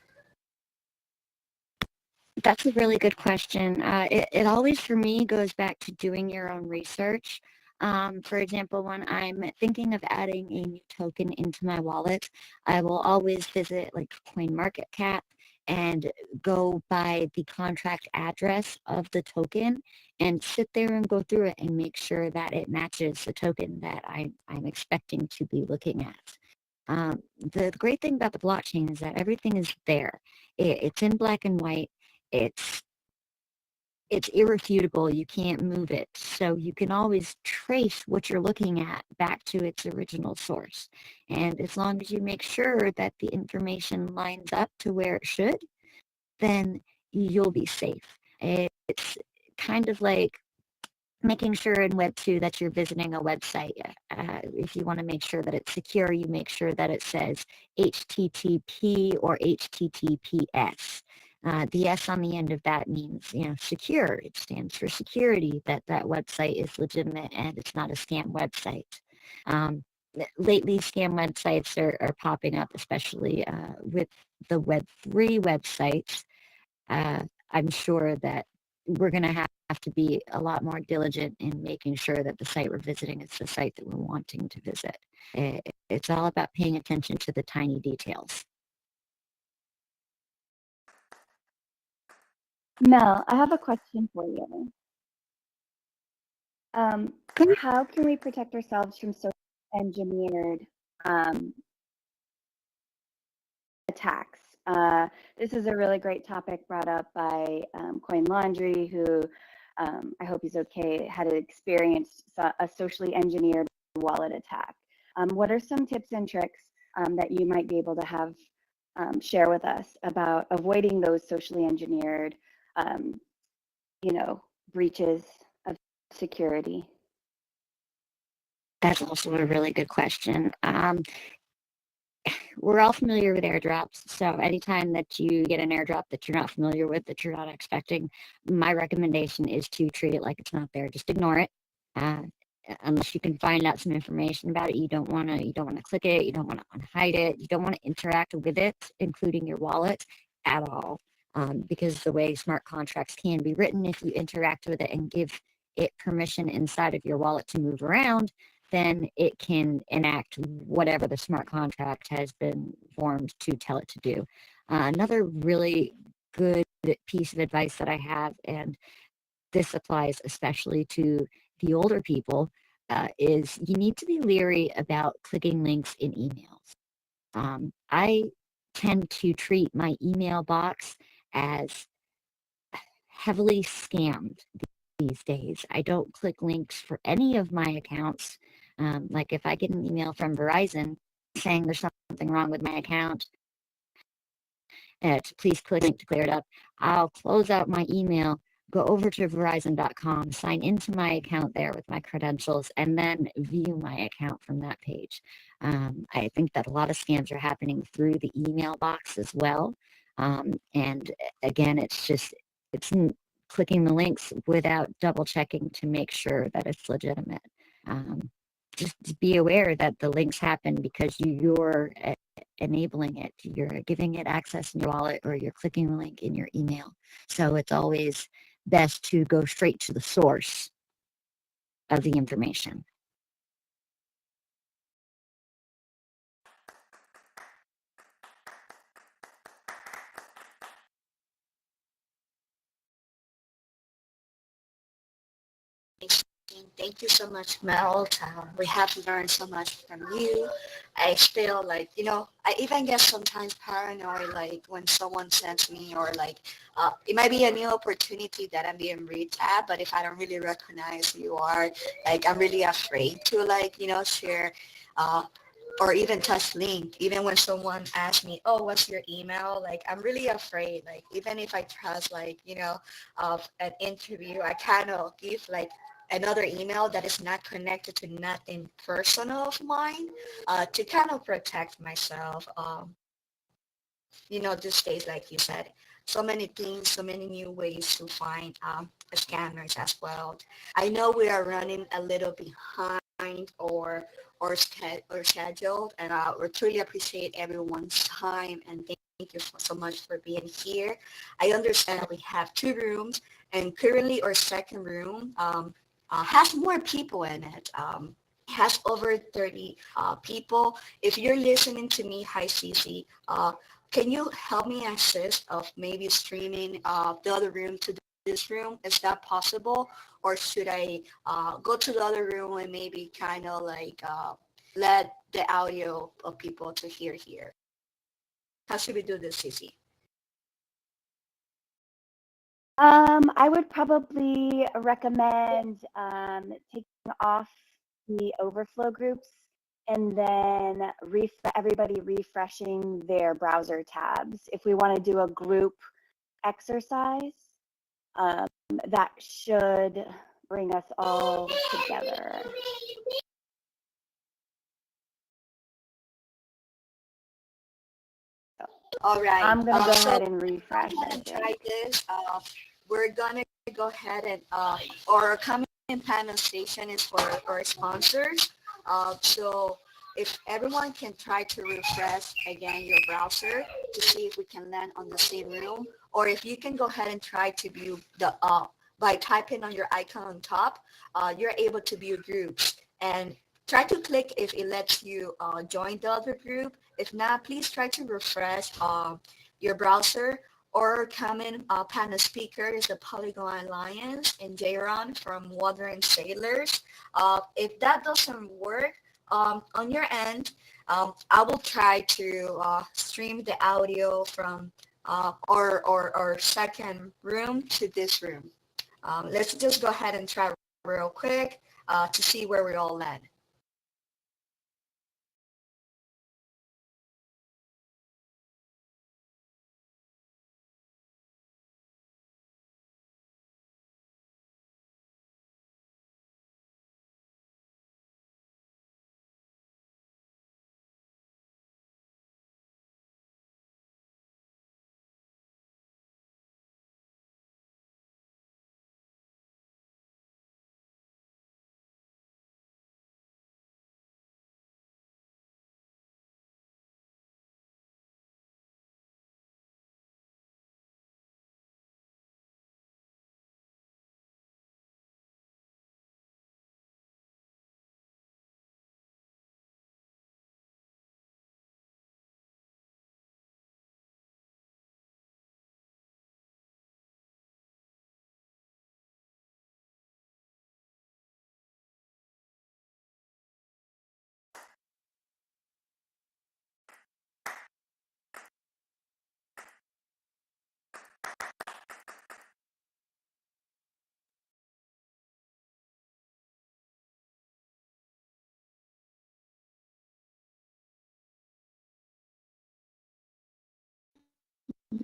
That's a really good question. It always, for me, goes back to doing your own research. For example, when I'm thinking of adding a new token into my wallet, I will always visit like CoinMarketCap and go by the contract address of the token and sit there and go through it and make sure that it matches the token that I'm expecting to be looking at. The great thing about the blockchain is that everything is there. It's in black and white. It's irrefutable. You can't move it. So you can always trace what you're looking at back to its original source. And as long as you make sure that the information lines up to where it should, then you'll be safe. It's kind of like making sure in Web 2 that you're visiting a website. If you want to make sure that it's secure, you make sure that it says HTTP or HTTPS. The S on the end of that means, secure. It stands for security, that that website is legitimate and it's not a scam website. Um, Lately, scam websites are popping up, especially with the Web3 websites. I'm sure that we're going to have to be a lot more diligent in making sure that the site we're visiting is the site that we're wanting to visit. It's all about paying attention to the tiny details. Mel, I have a question for you. How can we protect ourselves from social engineered attacks? This is a really great topic brought up by Coin Laundry, who I hope he's okay, had experienced a socially engineered wallet attack. What are some tips and tricks that you might be able to have share with us about avoiding those socially engineered, breaches of security? That's also a really good question. We're all familiar with airdrops. So anytime that you get an airdrop that you're not familiar with, that you're not expecting, my recommendation is to treat it like it's not there. Just ignore it. Unless you can find out some information about it, you don't want to click it. You don't want to unhide it. You don't want to interact with it, including your wallet, at all. Because the way smart contracts can be written, if you interact with it and give it permission inside of your wallet to move around, then it can enact whatever the smart contract has been formed to tell it to do. Another really good piece of advice that I have, and this applies especially to the older people, is you need to be leery about clicking links in emails. I tend to treat my email box as heavily scammed these days. I don't click links for any of my accounts. Like if I get an email from Verizon saying there's something wrong with my account, to please click link to clear it up, I'll close out my email, go over to Verizon.com, sign into my account there with my credentials, and then view my account from that page. I think that a lot of scams are happening through the email box as well. And again, it's clicking the links without double checking to make sure that it's legitimate. Just be aware that the links happen because you're enabling it. You're giving it access in your wallet, or you're clicking the link in your email. So it's always best to go straight to the source of the information. Thank you so much, Mel. We have learned so much from you. I feel like, I even get sometimes paranoid, like when someone sends me, or like, it might be a new opportunity that I'm being reached at, but if I don't really recognize who you are, like, I'm really afraid to, like, share, or even touch link. Even when someone asks me, oh, what's your email? Like, I'm really afraid. Like, even if I trust, like, of an interview, I kind of give, like, another email that is not connected to nothing personal of mine, to kind of protect myself. These days, like you said, so many things, so many new ways to find scammers as well. I know we are running a little behind or scheduled, and we truly appreciate everyone's time, and thank you so much for being here. I understand that we have 2 rooms, and currently our second room has more people in it. Has over 30 people. If you're listening to me, hi Cece, can you help me assist of maybe streaming the other room to this room? Is that possible? Or should I go to the other room and maybe kind of like let the audio of people to hear here? How should we do this, Cece? I would probably recommend taking off the overflow groups and then everybody refreshing their browser tabs. If we want to do a group exercise, that should bring us all together. All right. I'm going to go so ahead and refresh. Go ahead and try this. We're gonna go ahead and our coming panel station is for our sponsors. So if everyone can try to refresh again your browser to see if we can land on the same room, or if you can go ahead and try to view the by typing on your icon on top, you're able to view groups and try to click if it lets you join the other group. If not, please try to refresh your browser. Or coming panel speaker is the Polygon Alliance and Jayron from Wandering Sailors. If that doesn't work on your end, I will try to stream the audio from our second room to this room. Let's just go ahead and try real quick to see where we all land.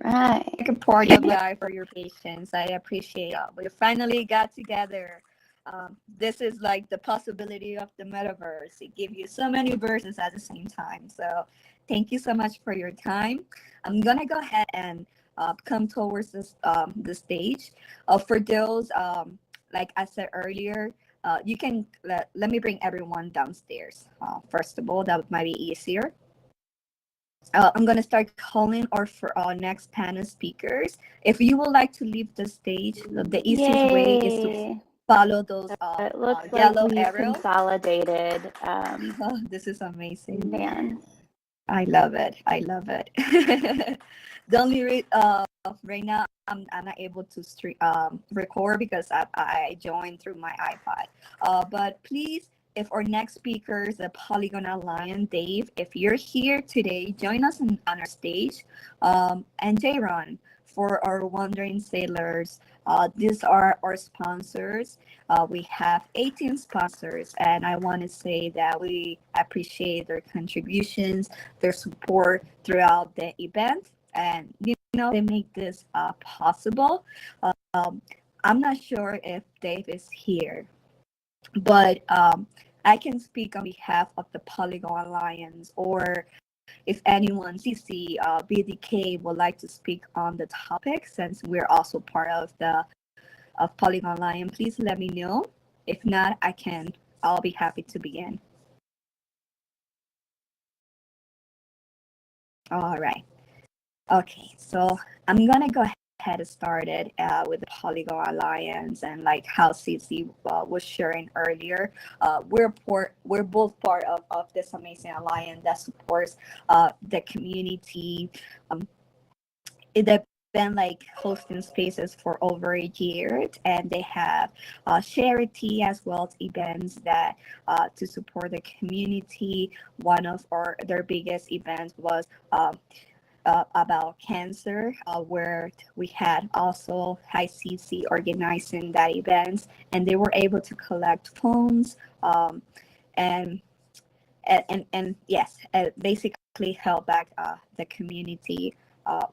Right. Like a party of guy for your patience. I appreciate it. We finally got together. This is like the possibility of the metaverse. It gives you so many versions at the same time. So thank you so much for your time. I'm gonna go ahead and come towards this the stage. For those like I said earlier, you can let me bring everyone downstairs. First of all, that might be easier. I'm going to start calling for our next panel speakers. If you would like to leave the stage, the easiest way is to Yay. follow those It looks like yellow we've arrows. consolidated. This is amazing. Man. I love it. I love it. The only right now I'm not able to record because I joined through my iPod. But please, if our next speaker is a Polygon Alliance, Dave, if you're here today, join us on our stage. And Jayron for our Wandering Sailors. These are our sponsors. We have 18 sponsors, and I want to say that we appreciate their contributions, their support throughout the event, and they make this possible. I'm not sure if Dave is here, but I can speak on behalf of the Polygon Alliance, or if anyone, CC, BDK would like to speak on the topic, since we're also part of the Polygon Alliance, please let me know. If not, I'll be happy to begin. All right. Okay, so I'm gonna go ahead and start it with the Polygon Alliance, and like how CC was sharing earlier. We're both part of this amazing alliance that supports the community. They've been like hosting spaces for over a year, and they have charity as well as events that to support the community. One of their biggest events was about cancer, where we had also ICC organizing that event, and they were able to collect funds and yes, basically help back the community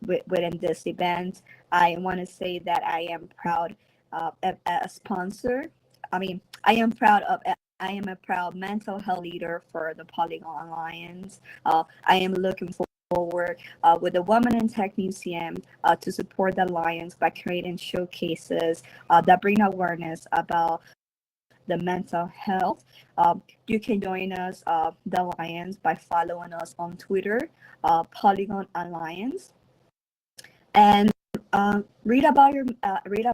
within this event. I want to say that I am proud of a sponsor. I mean, I am proud of. I am a proud mental health leader for the Polygon Alliance. I am looking forward with the Women in Tech Museum to support the Alliance by creating showcases that bring awareness about the mental health. You can join us, the Alliance, by following us on Twitter, Polygon Alliance, and read about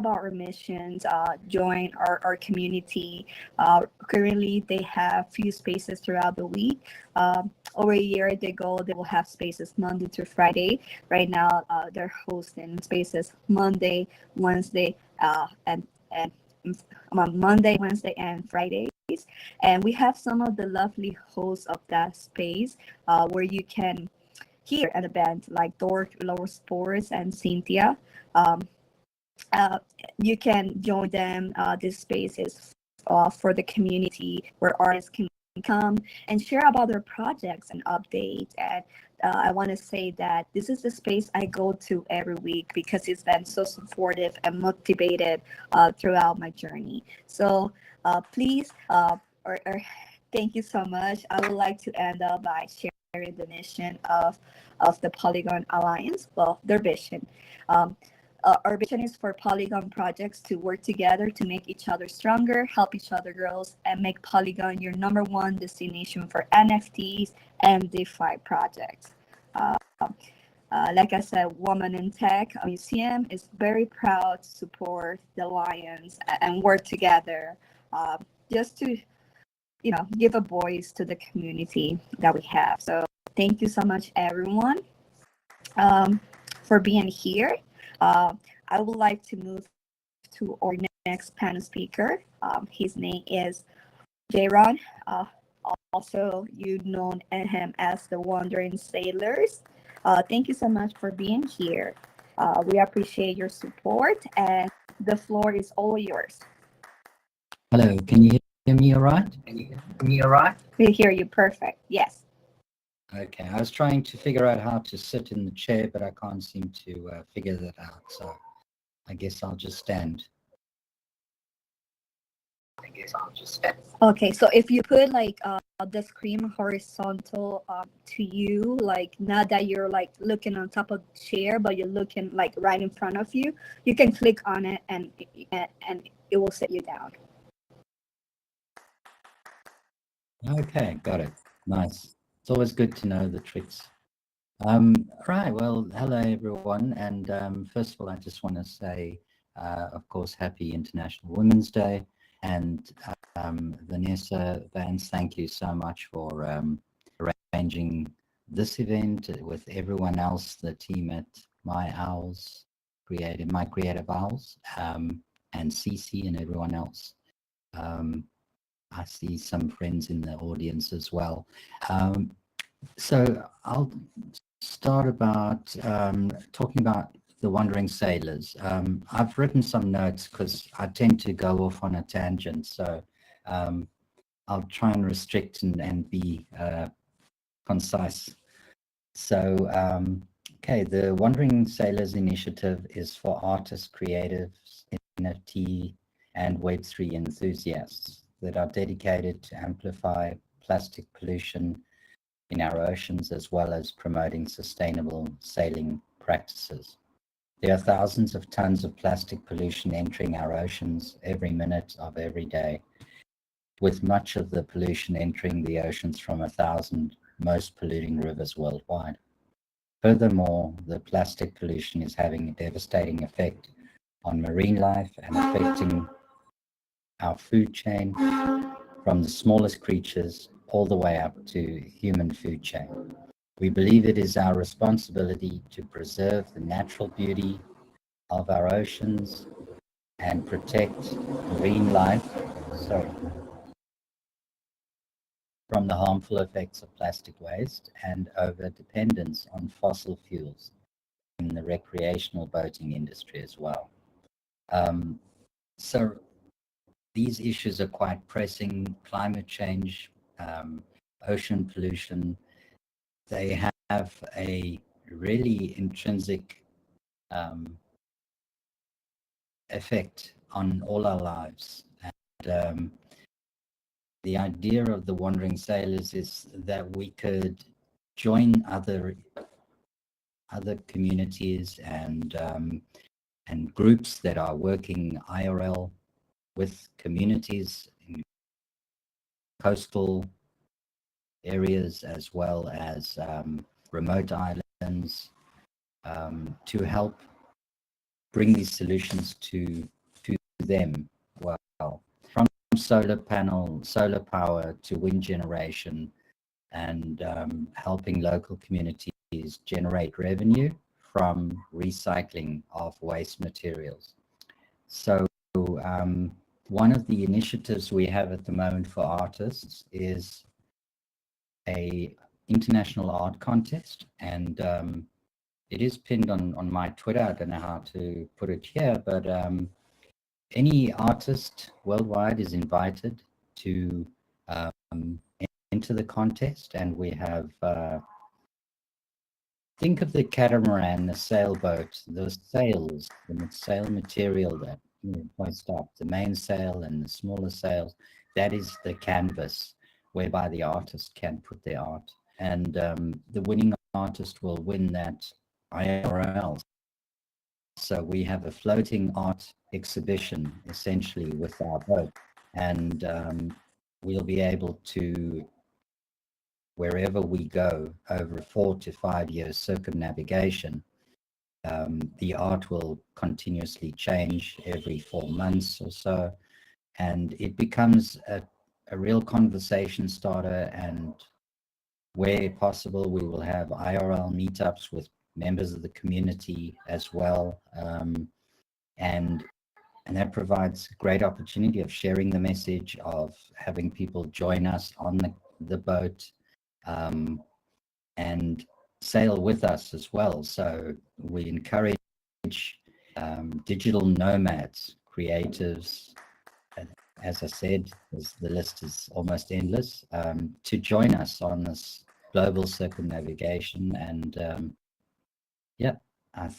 our missions. Join our community. Currently, they have few spaces throughout the week. Over a year ago, they will have spaces Monday to Friday. Right now, they're hosting spaces Monday, Wednesday, and on Monday, Wednesday, and Fridays. And we have some of the lovely hosts of that space where you can hear an event like Dork, Lower Sports, and Cynthia. Um, uh, you can join them. This space is for the community where artists can come and share about their projects and updates. And I want to say that this is the space I go to every week because it's been so supportive and motivated throughout my journey. So please, or thank you so much. I would like to end up by sharing the mission of the Polygon Alliance, well, their vision. Um, our vision is for Polygon projects to work together to make each other stronger, help each other grow, and make Polygon your number one destination for NFTs and DeFi projects. Like I said, Women in Tech Museum is very proud to support the Alliance and work together just to, give a voice to the community that we have. So thank you so much, everyone, for being here. I would like to move to our next panel speaker. His name is Jaron. Also, you know him as the Wandering Sailors. Thank you so much for being here. We appreciate your support, and the floor is all yours. Hello, can you hear me all right? We hear you perfect. Yes. Okay, I was trying to figure out how to sit in the chair, but I can't seem to figure that out. So I guess I'll just stand. Okay, so if you put like the screen horizontal to you, like not that you're like looking on top of the chair, but you're looking like right in front of you, you can click on it and it will sit you down. Okay, got it. Nice. It's always good to know the tricks. Right, well, hello everyone. And first of all, I just want to say, of course, happy International Women's Day. And Vanessa Vance, thank you so much for arranging this event with everyone else, the team at My Creative Owls, and Cece and everyone else. I see some friends in the audience as well. So I'll start about talking about the Wandering Sailors. I've written some notes because I tend to go off on a tangent. So I'll try and restrict and be concise. So, okay, the Wandering Sailors Initiative is for artists, creatives, NFT, and Web3 enthusiasts that are dedicated to amplify plastic pollution in our oceans, as well as promoting sustainable sailing practices. There are thousands of tons of plastic pollution entering our oceans every minute of every day, with much of the pollution entering the oceans from 1,000 most polluting rivers worldwide. Furthermore, the plastic pollution is having a devastating effect on marine life and affecting our food chain, from the smallest creatures all the way up to human food chain. We believe it is our responsibility to preserve the natural beauty of our oceans and protect marine life from the harmful effects of plastic waste and over-dependence on fossil fuels in the recreational boating industry as well. So these issues are quite pressing: climate change, ocean pollution. They have a really intrinsic effect on all our lives. And the idea of the Wandering Sailors is that we could join other communities and groups that are working IRL with communities in coastal areas as well as remote islands to help bring these solutions to them. Well, from solar power to wind generation, and helping local communities generate revenue from recycling of waste materials. So one of the initiatives we have at the moment for artists is a international art contest, and it is pinned on my Twitter. I don't know how to put it here, but any artist worldwide is invited to enter the contest, and we have think of the catamaran, the sailboat, the sails, the sail material that hoist up, the mainsail and the smaller sails. That is the canvas whereby the artist can put their art, and the winning artist will win that IRL. So we have a floating art exhibition essentially with our boat, and we'll be able to, wherever we go over a 4 to 5 year circumnavigation, the art will continuously change every 4 months or so, and it becomes a real conversation starter. And where possible, we will have IRL meetups with members of the community as well, and that provides great opportunity of sharing the message, of having people join us on the boat and sail with us as well. So we encourage digital nomads, creatives, as I said, the list is almost endless, to join us on this global circumnavigation. And yeah, I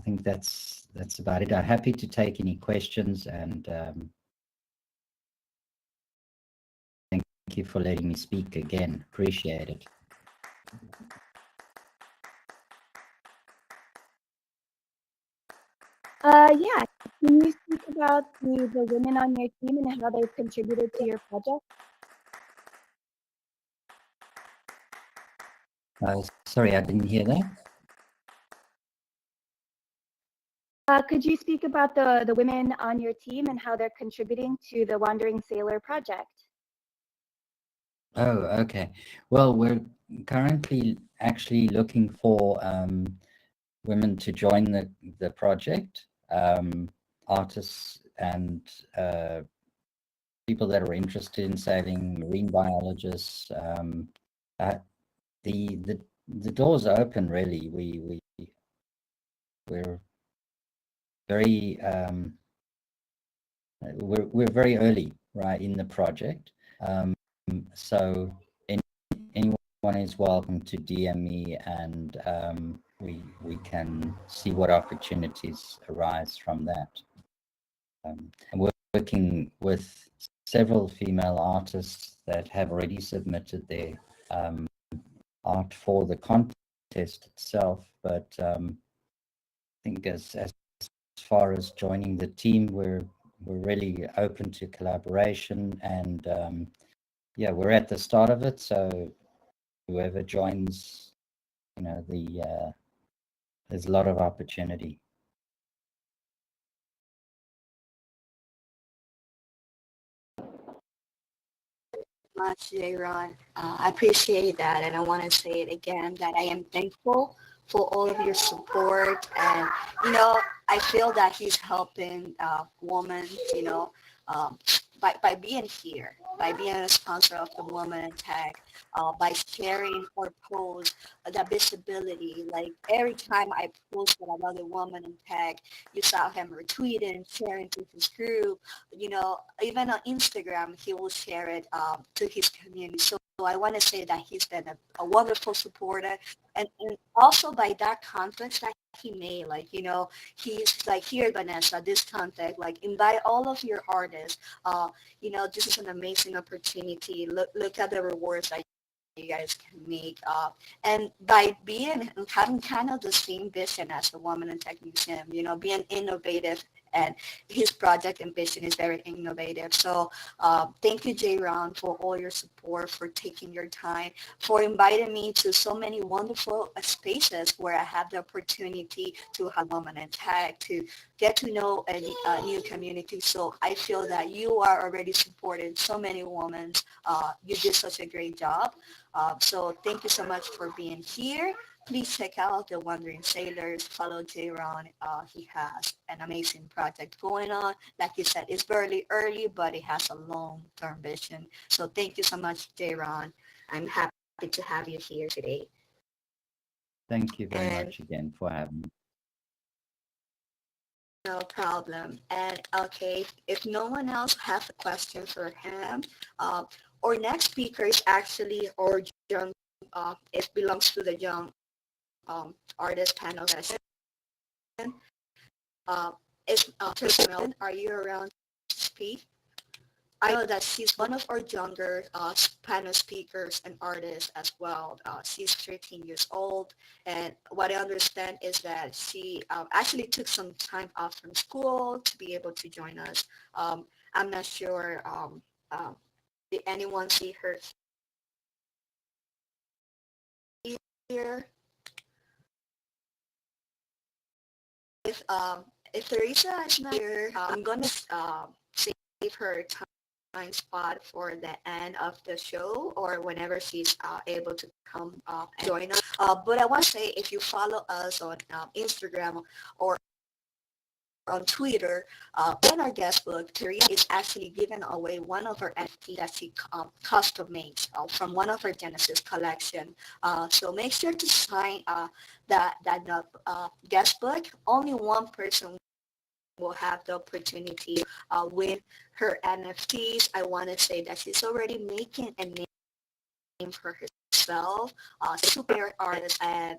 think that's about it. I'm happy to take any questions, and thank you for letting me speak again. Appreciate it. Yeah, can you speak about the women on your team and how they've contributed to your project? Sorry, I didn't hear that. Could you speak about the women on your team and how they're contributing to the Wandering Sailor project? Oh, okay. Well, we're currently actually looking for women to join the project, artists and people that are interested in sailing, marine biologists. The doors are open, really. We're very we're very early, right, in the project. So anyone is welcome to DM me, and we can see what opportunities arise from that. And we're working with several female artists that have already submitted their art for the contest itself. But I think as far as joining the team, we're really open to collaboration, and yeah, we're at the start of it. So whoever joins, there's a lot of opportunity. Much, Aaron. I appreciate that, and I want to say it again that I am thankful for all of your support. And I feel that he's helping women, um, by being here, by being a sponsor of the Woman in Tech, by sharing or post the visibility. Like every time I posted another woman in tech, you saw him retweeting, sharing to his group. Even on Instagram, he will share it to his community. So I want to say that he's been a wonderful supporter, and also by that conference that he made, like, he's like, here, Vanessa, this contact, like, invite all of your artists. This is an amazing opportunity. Look at the rewards that you guys can make. And by being having kind of the same vision as the Woman in Tech Museum, being innovative, and his project and vision is very innovative. So thank you, J. Ron, for all your support, for taking your time, for inviting me to so many wonderful spaces where I have the opportunity to have Woman in Tech, to get to know a new community. So I feel that you are already supporting so many women. You did such a great job. So thank you so much for being here. Please check out the Wandering Sailors. Follow J-Ron. He has an amazing project going on. Like you said, it's very early, but it has a long-term vision. So thank you so much, J-Ron. I'm happy to have you here today. Thank you very much again for having me. No problem. And okay, if no one else has a question for him, our next speaker is actually our young, it belongs to the young artist panel session. Is Prizem, are you around to speak? I know that she's one of our younger panel speakers and artists as well. She's 13 years old, and what I understand is that she actually took some time off from school to be able to join us. I'm not sure, did anyone see her here? If Teresa is not here, I'm gonna save her time spot for the end of the show, or whenever she's able to come and join us. But I want to say, if you follow us on Instagram or on Twitter, in our guest book, Teresa is actually giving away one of her NFT that she custom made from one of her Genesis collection. So make sure to sign that guest book. Only one person will have the opportunity to win her NFTs. I want to say that she's already making a name for herself, super artist, and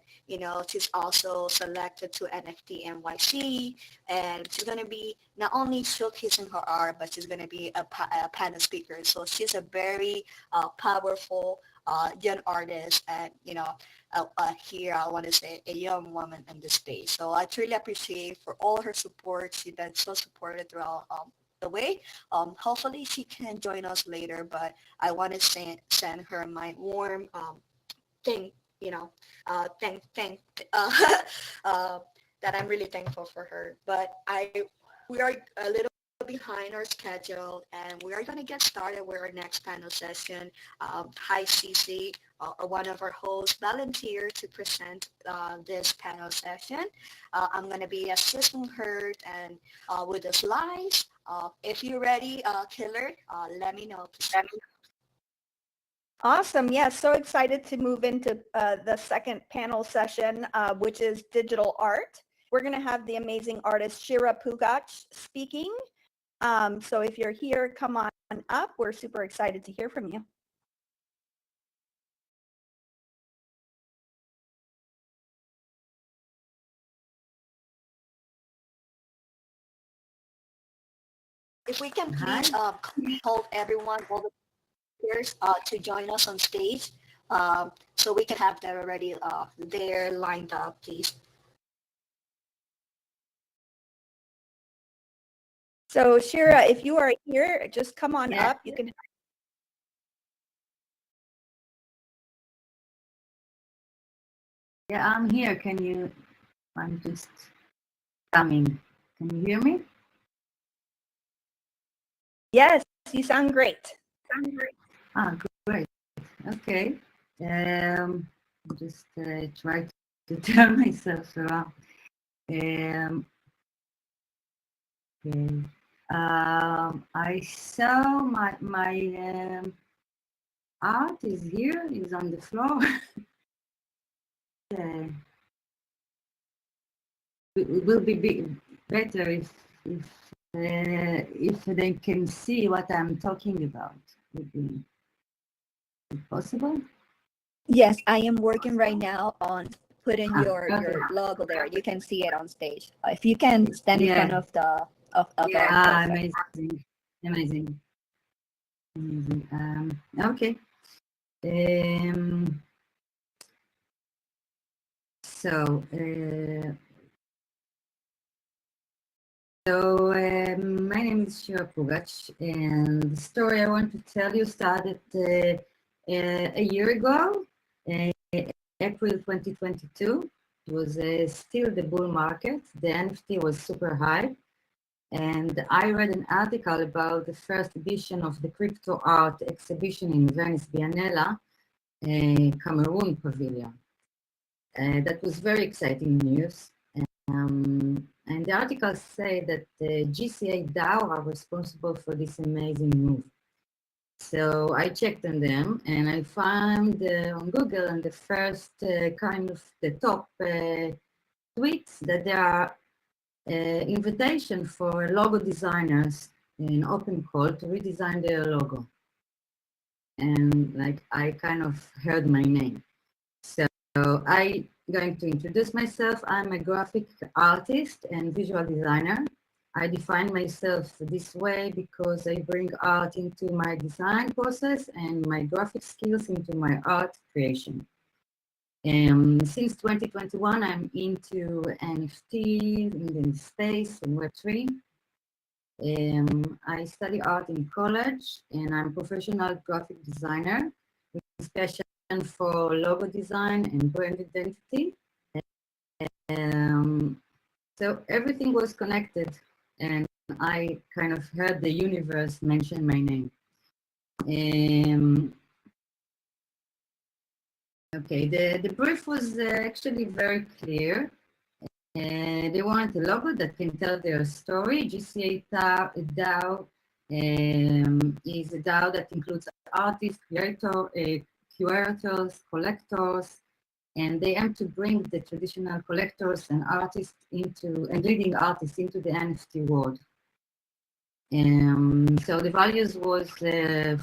she's also selected to NFT NYC, and she's going to be not only showcasing her art, but she's going to be a panel speaker. So she's a very powerful young artist, and here I want to say a young woman in the space. So I truly appreciate for all her support. She's been so supportive throughout the way. Hopefully she can join us later, but I want to send her my warm thank that I'm really thankful for her. But we are a little behind our schedule, and we are going to get started with our next panel session. Hi, Cece, one of our hosts, volunteered to present this panel session. I'm going to be assisting her and with the slides. If you're ready, Killer, let me know. Awesome. Yeah, so excited to move into the second panel session, which is digital art. We're going to have the amazing artist Shira Pugac speaking. So if you're here, come on up. We're super excited to hear from you. If we can please hold everyone, all the speakers, to join us on stage, so we can have them already there lined up, please. So Shira, if you are here, just come on up. You can. Yeah, I'm here. I'm just coming. Can you hear me? Yes, you sound great. Ah, great. Okay. Just try to turn myself around. Okay. I saw my art is here, is on the floor. It will be better if they can see what I'm talking about. it possible? Yes, I am working right now on putting your Okay. logo there. You can see it on stage. If you can stand in front Yeah. of the of Yeah. our profile. Amazing. Amazing. Amazing. Okay. Um, so, my name is Shira Pugach, and the story I want to tell you started a year ago, uh, April 2022. It was still the bull market. The NFT was super high. And I read an article about the first edition of the crypto art exhibition in Venice Biennale, Cameroon Pavilion. That was very exciting news. And the articles say that the GCA DAO are responsible for this amazing move. So I checked on them and I found on Google and the first kind of the top tweets that there are invitation for logo designers in open call to redesign their logo. And like I kind of heard my name. So I going to introduce myself. I'm a graphic artist and visual designer. I define myself this way because I bring art into my design process and my graphic skills into my art creation. Since 2021, I'm into NFT, in the space, and Web3. I study art in college, and I'm a professional graphic designer with passion for logo design and brand identity. So everything was connected, and I kind of heard the universe mention my name. Okay, the brief was actually very clear. They wanted a logo that can tell their story. GCA DAO is a DAO that includes artists, curators, collectors, and they aim to bring the traditional collectors and artists and leading artists into the NFT world. So the values was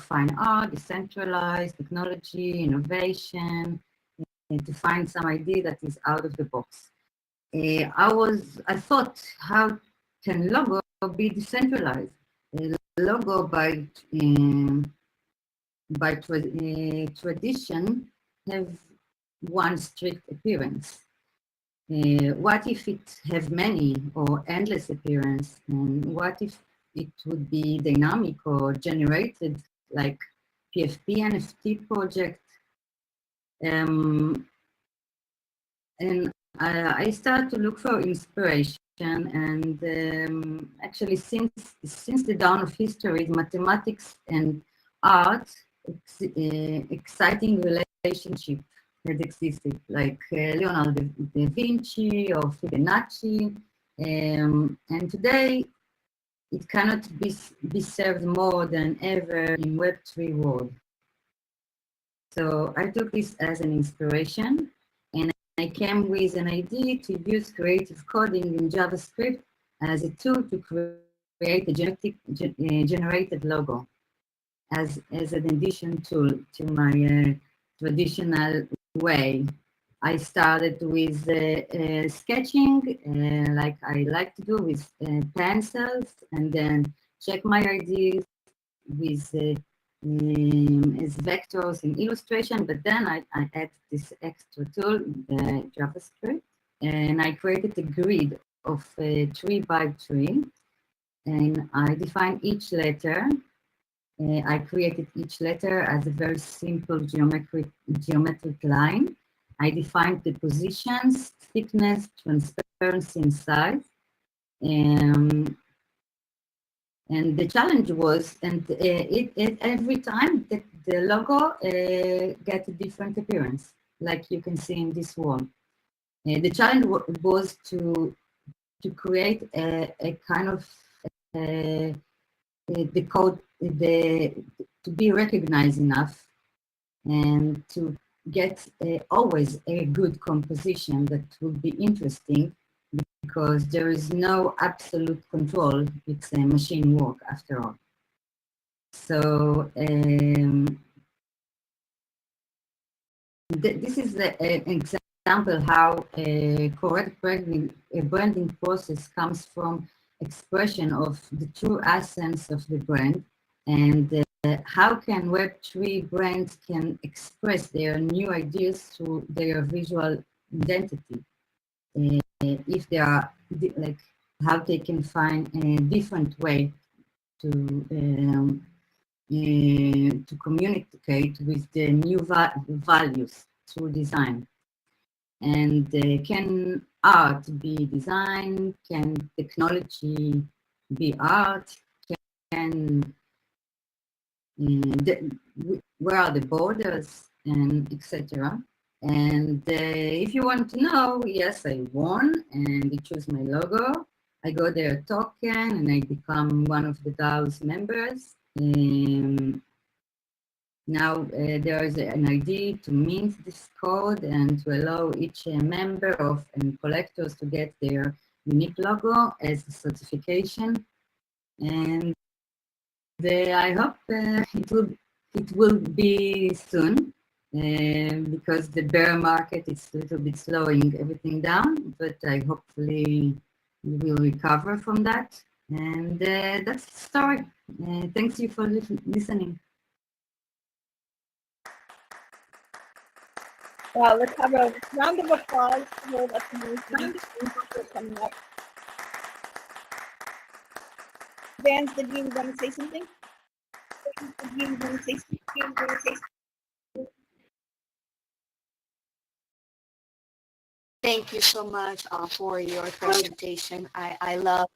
fine art, decentralized technology, innovation, and to find some idea that is out of the box. I thought, how can logo be decentralized? Logo by tradition have one strict appearance. What if it have many or endless appearance? And what if it would be dynamic or generated like PFP NFT project? And I started to look for inspiration, and actually, since the dawn of history, mathematics and art, exciting relationship had existed, like Leonardo da Vinci or Fibonacci, and today it cannot be served more than ever in Web3 world. So I took this as an inspiration, and I came with an idea to use creative coding in JavaScript as a tool to create a generated logo as an addition tool to my traditional way. I started with sketching, like I like to do with pencils, and then check my ideas with as vectors in illustration, but then I add this extra tool, JavaScript, and I created a grid of 3 by 3, and I define each letter. I created each letter as a very simple geometric line. I defined the positions, thickness, transparency, and size. And the challenge was, and every time the logo get a different appearance, like you can see in this one. The challenge was to create a kind of the code to be recognized enough and to get always a good composition that would be interesting, because there is no absolute control. It's a machine work after all. So this is an example how a correct branding process comes from expression of the true essence of the brand, and how can Web3 brands can express their new ideas through their visual identity. If they are like how they can find a different way to communicate with the new values through design. And can art be design? Can technology be art? Can where are the borders and etc. And if you want to know, yes, I won and they choose my logo. I got their token and I become one of the DAO's members. Now there is an idea to mint this code and to allow each member of and collectors to get their unique logo as a certification. And I hope it will be soon because the bear market is a little bit slowing everything down, but I hopefully we will recover from that. And that's the story. Thanks you for listening. Wow, let's have a round of applause for that amazing for coming up. Vans, did you want to say something? Thank you so much for your presentation. I love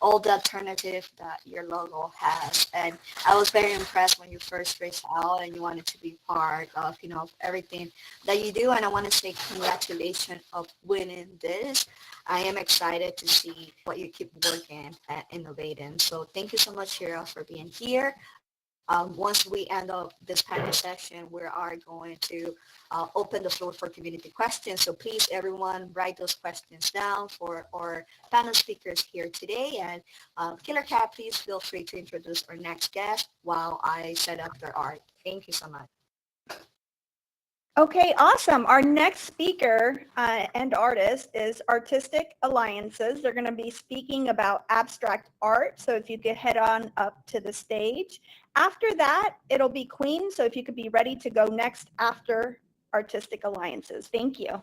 all the alternative that your logo has, and I was very impressed when you first reached out and you wanted to be part of everything that you do. And I want to say congratulations of winning this. I am excited to see what you keep working at innovating. So thank you so much, Cheryl, for being here. Once we end up this panel session, we are going to open the floor for community questions. So please, everyone, write those questions down for our panel speakers here today. And Killer Cat, please feel free to introduce our next guest while I set up their art. Thank you so much. Okay, awesome. Our next speaker and artist is Artistic Alliances. They're going to be speaking about abstract art. So if you could head on up to the stage. After that, it'll be Queen. So if you could be ready to go next after Artistic Alliances. Thank you.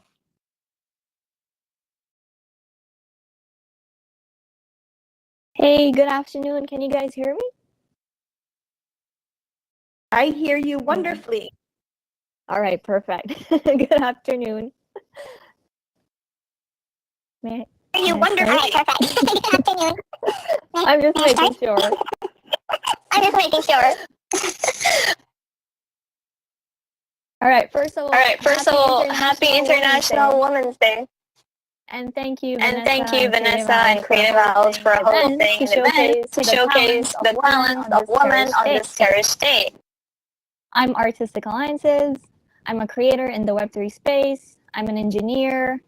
Hey, good afternoon. Can you guys hear me? I hear you wonderfully. All right, perfect. Good afternoon. May Hear you wonderfully. Perfect. Good afternoon. I'm just making sure. I'm just making sure. All right, first of all, happy International Women's Day. And thank you, And thank you, Vanessa and Creative Owls for hosting an event to showcase the talents of women on this terrorist state. I'm Artistic Alliances. I'm a creator in the Web3 space. I'm an engineer,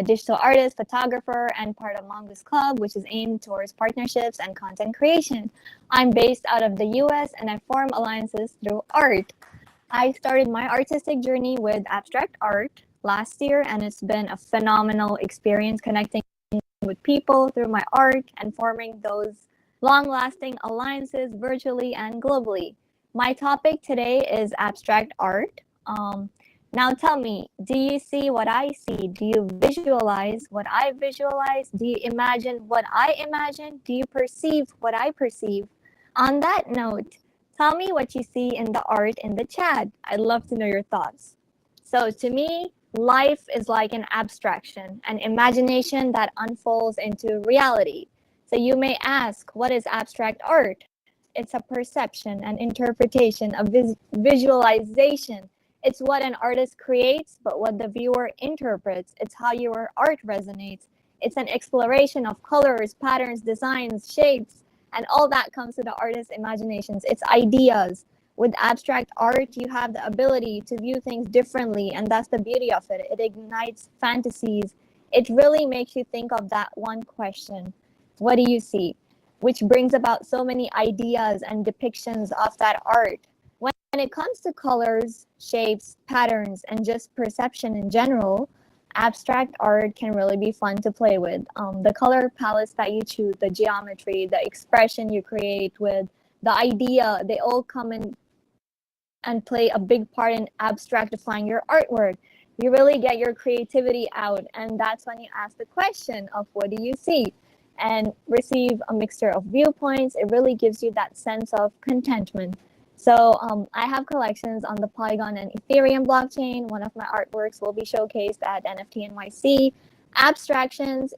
digital artist, photographer, and part of Mongoose Club, which is aimed towards partnerships and content creation. I'm based out of the US and I form alliances through art. I started my artistic journey with abstract art last year, and it's been a phenomenal experience connecting with people through my art and forming those long-lasting alliances virtually and globally. My topic today is abstract art. Now tell me, do you see what I see? Do you visualize what I visualize? Do you imagine what I imagine? Do you perceive what I perceive? On that note, tell me what you see in the art in the chat. I'd love to know your thoughts. So to me, life is like an abstraction, an imagination that unfolds into reality. So you may ask, what is abstract art? It's a perception and interpretation, a visualization. It's what an artist creates, but what the viewer interprets. It's how your art resonates. It's an exploration of colors, patterns, designs, shapes, and all that comes to the artist's imaginations. It's ideas. With abstract art, you have the ability to view things differently, and that's the beauty of it. It ignites fantasies. It really makes you think of that one question: what do you see? Which brings about so many ideas and depictions of that art. When when it comes to colors, shapes, patterns, and just perception in general, abstract art can really be fun to play with. The color palettes that you choose, the geometry, the expression you create with, the idea, they all come in and play a big part in abstractifying your artwork. You really get your creativity out, and that's when you ask the question of what do you see, and receive a mixture of viewpoints. It really gives you that sense of contentment. So I have collections on the Polygon and Ethereum blockchain. One of my artworks will be showcased at NFT NYC. Abstractions,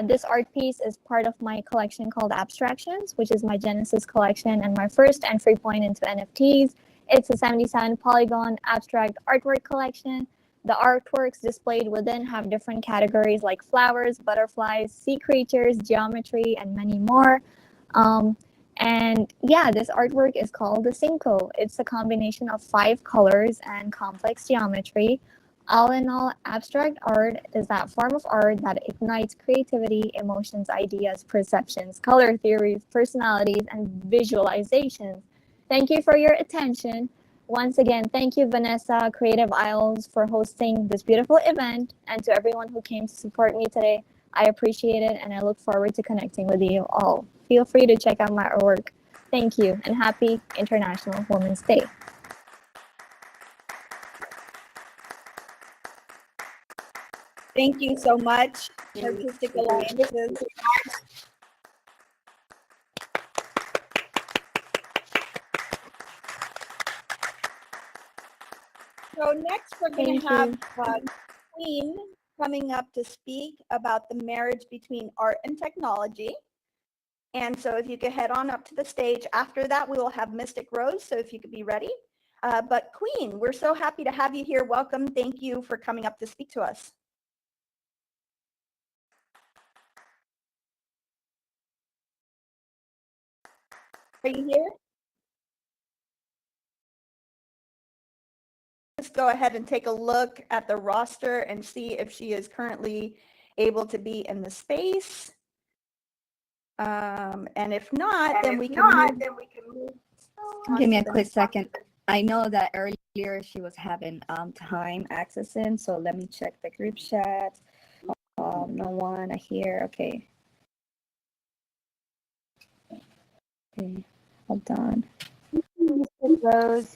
this art piece is part of my collection called Abstractions, which is my Genesis collection and my first entry point into NFTs. It's a 77 polygon abstract artwork collection. The artworks displayed within have different categories like flowers, butterflies, sea creatures, geometry, and many more. And yeah, this artwork is called the Cinco. It's a combination of 5 colors and complex geometry. All in all, abstract art is that form of art that ignites creativity, emotions, ideas, perceptions, color theories, personalities, and visualizations. Thank you for your attention. Once again, thank you, Vanessa, Creative Isles, for hosting this beautiful event, and to everyone who came to support me today. I appreciate it, and I look forward to connecting with you all. Feel free to check out my work. Thank you, and happy International Women's Day. Thank you so much, Artistic Alliances. So next we're going to have Queen coming up to speak about the marriage between art and technology. And so if you could head on up to the stage. After that, we will have Mystic Rose, so if you could be ready. But Queen, we're so happy to have you here. Welcome. Thank you for coming up to speak to us. Are you here? Just go ahead and take a look at the roster and see if she is currently able to be in the space. And if not, then we can move. Give me a quick second. I know that earlier she was having time accessing, so let me check the group chat. No one here. Okay. Okay, hold on. Rose,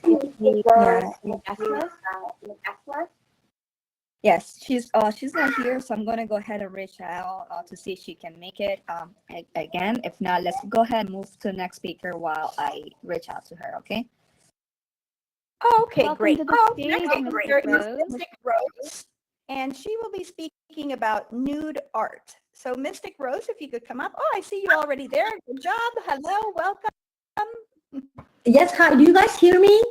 Yes, she's not here, so I'm gonna go ahead and reach out to see if she can make it. Again, if not, let's go ahead and move to the next speaker while I reach out to her. Okay. Okay, Welcome great. to the stage, Mystic Rose. Mystic Rose, and she will be speaking about nude art. So Mystic Rose, if you could come up. Oh, I see you already there. Good job. Hello, welcome. Yes, hi. Do you guys hear me?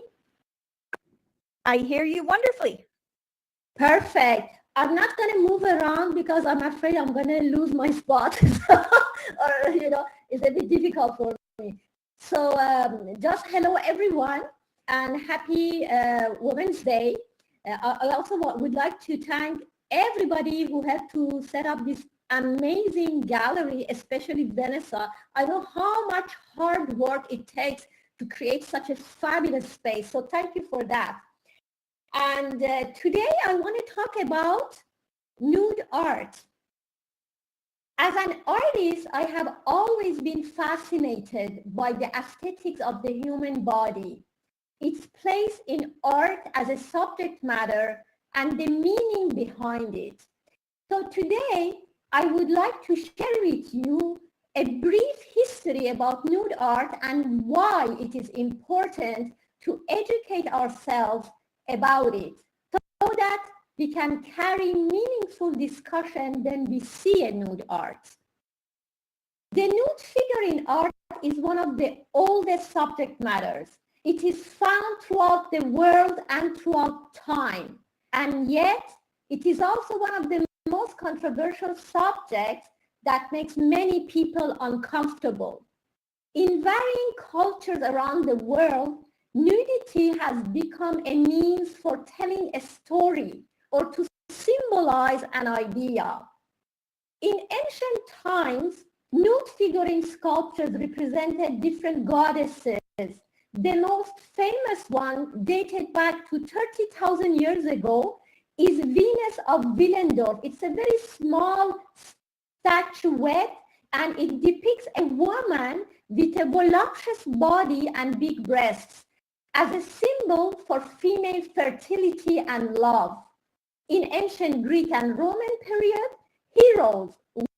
I hear you wonderfully. Perfect. I'm not going to move around because I'm afraid I'm going to lose my spot. Or, it's a bit difficult for me. So just hello, everyone, and happy Women's Day. I also would like to thank everybody who had to set up this amazing gallery, especially Vanessa. I know how much hard work it takes to create such a fabulous space. So thank you for that. And today I want to talk about nude art. As an artist, I have always been fascinated by the aesthetics of the human body, its place in art as a subject matter, and the meaning behind it. So today, I would like to share with you a brief history about nude art and why it is important to educate ourselves about it so that we can carry meaningful discussion when we see a nude art. The nude figure in art is one of the oldest subject matters. It is found throughout the world and throughout time, and yet it is also one of the most controversial subjects that makes many people uncomfortable. In varying cultures around the world, nudity has become a means for telling a story or to symbolize an idea. In ancient times, nude figurine sculptures represented different goddesses, The most famous one, dated back to 30,000 years ago, is Venus of Willendorf. It's a very small statuette, and it depicts a woman with a voluptuous body and big breasts as a symbol for female fertility and love. In ancient Greek and Roman period, heroes,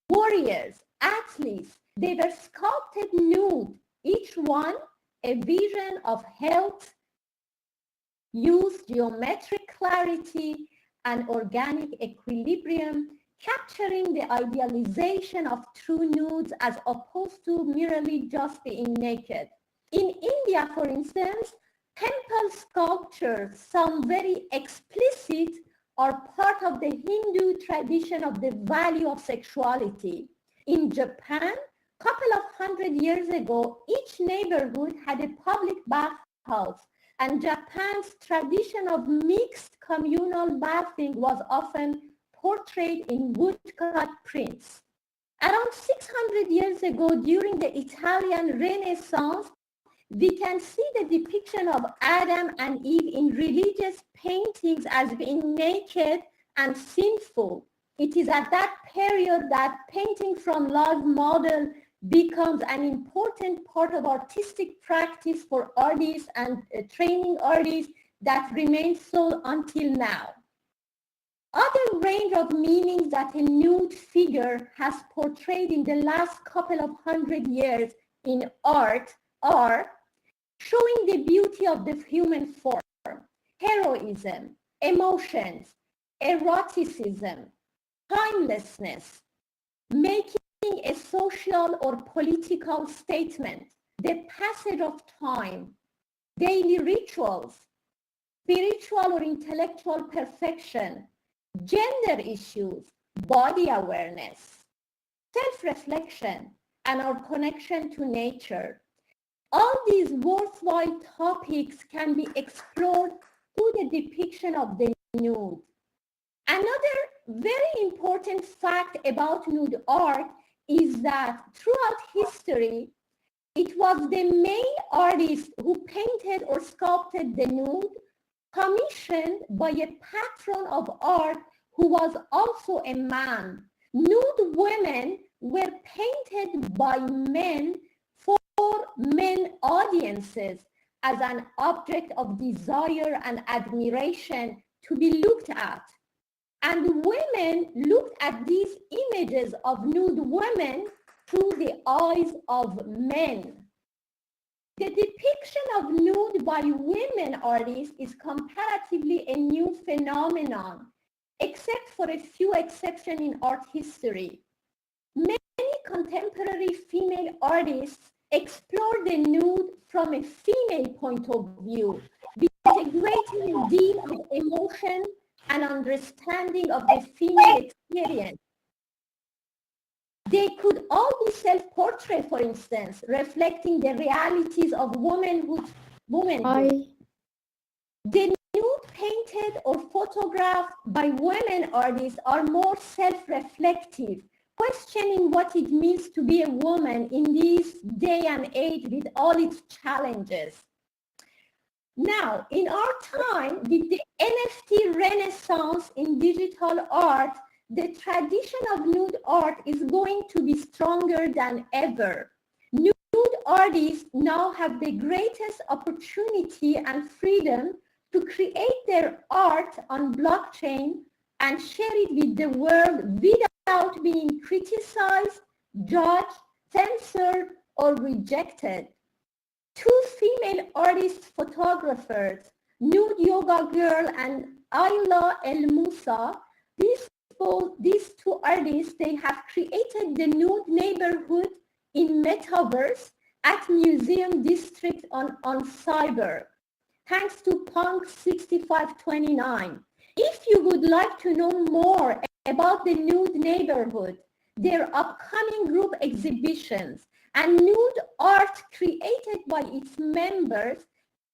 warriors, athletes, they were sculpted nude, each one a vision of health, youth, geometric clarity, and organic equilibrium, capturing the idealization of true nudes as opposed to merely just being naked. In India, for instance, temple sculptures, some very explicit, are part of the Hindu tradition of the value of sexuality. In Japan, couple of 100 years ago, each neighborhood had a public bathhouse, and Japan's tradition of mixed communal bathing was often portrayed in woodcut prints. Around 600 years ago, during the Italian Renaissance, we can see the depiction of Adam and Eve in religious paintings as being naked and sinful. It is at that period that painting from live model becomes an important part of artistic practice for artists and training artists that remains so until now. Other range of meanings that a nude figure has portrayed in the last couple of 100 years in art are showing the beauty of the human form, heroism, emotions, eroticism, timelessness, making a social or political statement, the passage of time, daily rituals, spiritual or intellectual perfection, gender issues, body awareness, self-reflection, and our connection to nature. All these worthwhile topics can be explored through the depiction of the nude. Another very important fact about nude art is that throughout history, it was the male artist who painted or sculpted the nude, commissioned by a patron of art who was also a man. Nude women were painted by men for men audiences as an object of desire and admiration to be looked at. And women looked at these images of nude women through the eyes of men. The depiction of nude by women artists is comparatively a new phenomenon, except for a few exceptions in art history. Many contemporary female artists explore the nude from a female point of view, with a great deal of emotion and understanding of the female experience. They could all be self-portrait, for instance, reflecting the realities of womanhood. The nude painted or photographed by women artists are more self-reflective, questioning what it means to be a woman in this day and age with all its challenges. Now, in our time, with the NFT renaissance in digital art, the tradition of nude art is going to be stronger than ever. Nude artists now have the greatest opportunity and freedom to create their art on blockchain and share it with the world without being criticized, judged, censored, or rejected. Two female artist photographers, Nude Yoga Girl and Ayla El Musa, these two artists, they have created the nude neighborhood in Metaverse at Museum District on Cyber, thanks to Punk 6529. If you would like to know more about the nude neighborhood, their upcoming group exhibitions, and nude art created by its members,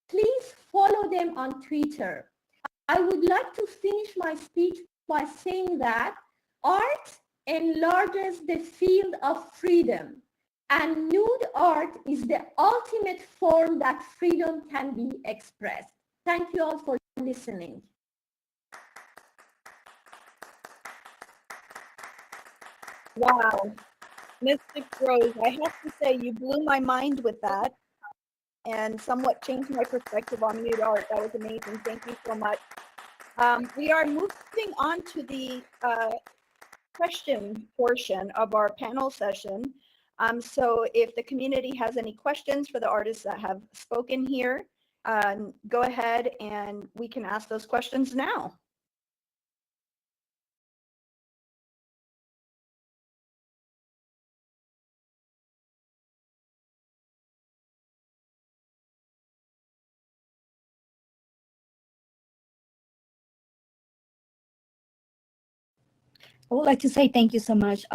please follow them on Twitter. I would like to finish my speech by saying that art enlarges the field of freedom And nude art is the ultimate form that freedom can be expressed. Thank you all for listening. Wow. Mystic Rose, I have to say you blew my mind with that and somewhat changed my perspective on nude art. That was amazing. Thank you so much. We are moving on to the question portion of our panel session. So if the community has any questions for the artists that have spoken here, go ahead and we can ask those questions now. I would like to say thank you so much,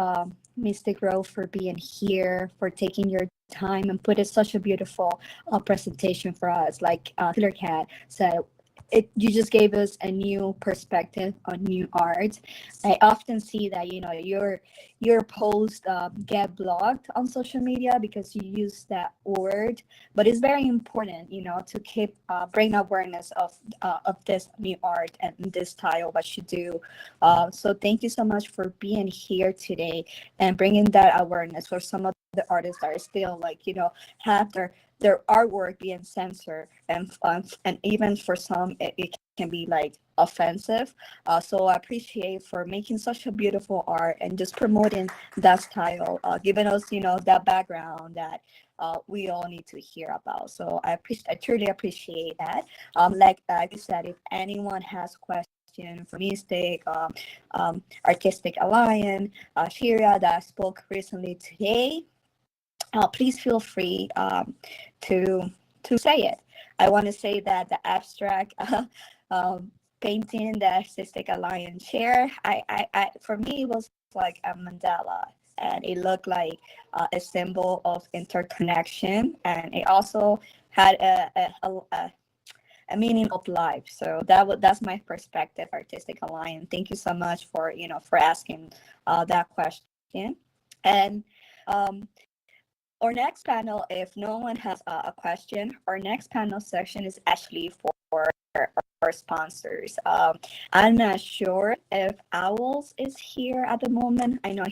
Mystic Rose, for being here, for taking your time and putting such a beautiful presentation for us. Like Killer Cat said, you just gave us a new perspective on new art. I often see that your post get blocked on social media because you use that word, but it's very important, to keep bring awareness of this new art and this style what you do. So thank you so much for being here today and bringing that awareness for some of the artists that are still have their artwork being censored, and even for some it can be offensive. So I appreciate for making such a beautiful art and just promoting that style, giving us that background that we all need to hear about. So I truly appreciate that. Like I said, if anyone has questions for Mystic, Artistic Alliance, Shira that spoke recently today, please feel free to say it. I want to say that the abstract painting the Artistic Alliance share, for me it was like a mandala, and it looked like a symbol of interconnection, and it also had a meaning of life. So that's my perspective, Artistic Alliance. Thank you so much for for asking that question. And our next panel, if no one has a question, our next panel section is actually for our sponsors. I'm not sure if Owls is here at the moment. I know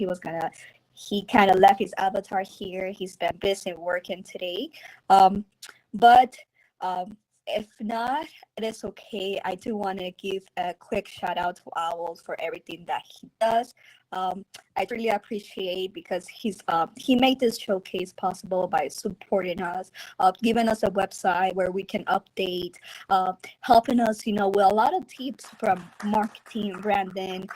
he kind of left his avatar here. He's been busy working today. But if not, it is okay. I do want to give a quick shout out to Owls for everything that he does. I really appreciate because he made this showcase possible by supporting us, giving us a website where we can update, helping us, with a lot of tips from marketing, branding,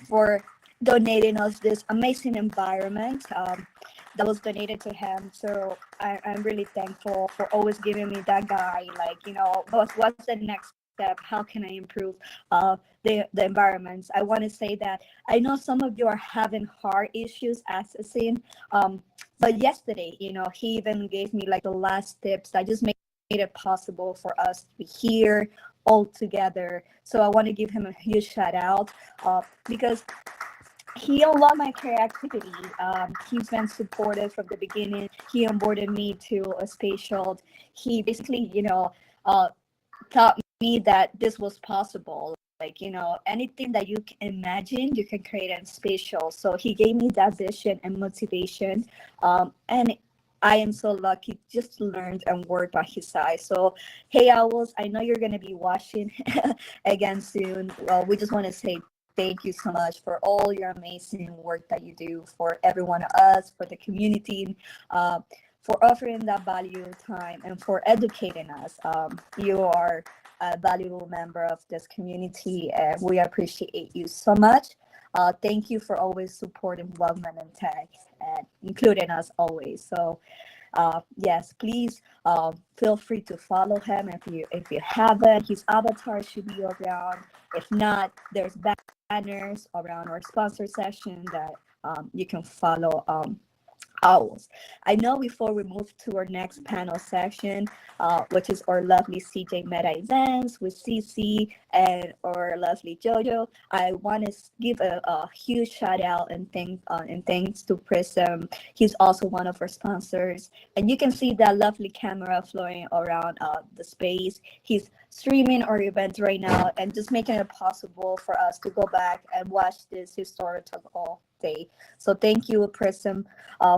for donating us this amazing environment that was donated to him. So I'm really thankful for always giving me that guy, what's the next step? How can I improve the environments? I want to say that I know some of you are having heart issues accessing, but yesterday, he even gave me the last tips that just made it possible for us to be here all together. So I want to give him a huge shout out because he unlocked my creativity. He's been supportive from the beginning. He onboarded me to a spatial. He basically, taught me that this was possible. Anything that you can imagine, you can create in spatial. So he gave me that vision and motivation. And I am so lucky just to learn and work by his side. So, hey, Owls, I know you're going to be watching again soon. Well, we just want to say thank you so much for all your amazing work that you do for every one of us, for the community, for offering that valuable time, and for educating us. You are a valuable member of this community, and we appreciate you so much. Thank you for always supporting Wellman and Tech and including us always. So, yes, please feel free to follow him if you haven't. His avatar should be around. If not, there's banners around our sponsor session that you can follow owls. I know before we move to our next panel section, which is our lovely CJ Meta Events with CC and our lovely Jojo, I want to give a huge shout out and thanks to Prism. He's also one of our sponsors, and you can see that lovely camera flowing around the space. He's streaming our event right now and just making it possible for us to go back and watch this historical day. So thank you, Prism,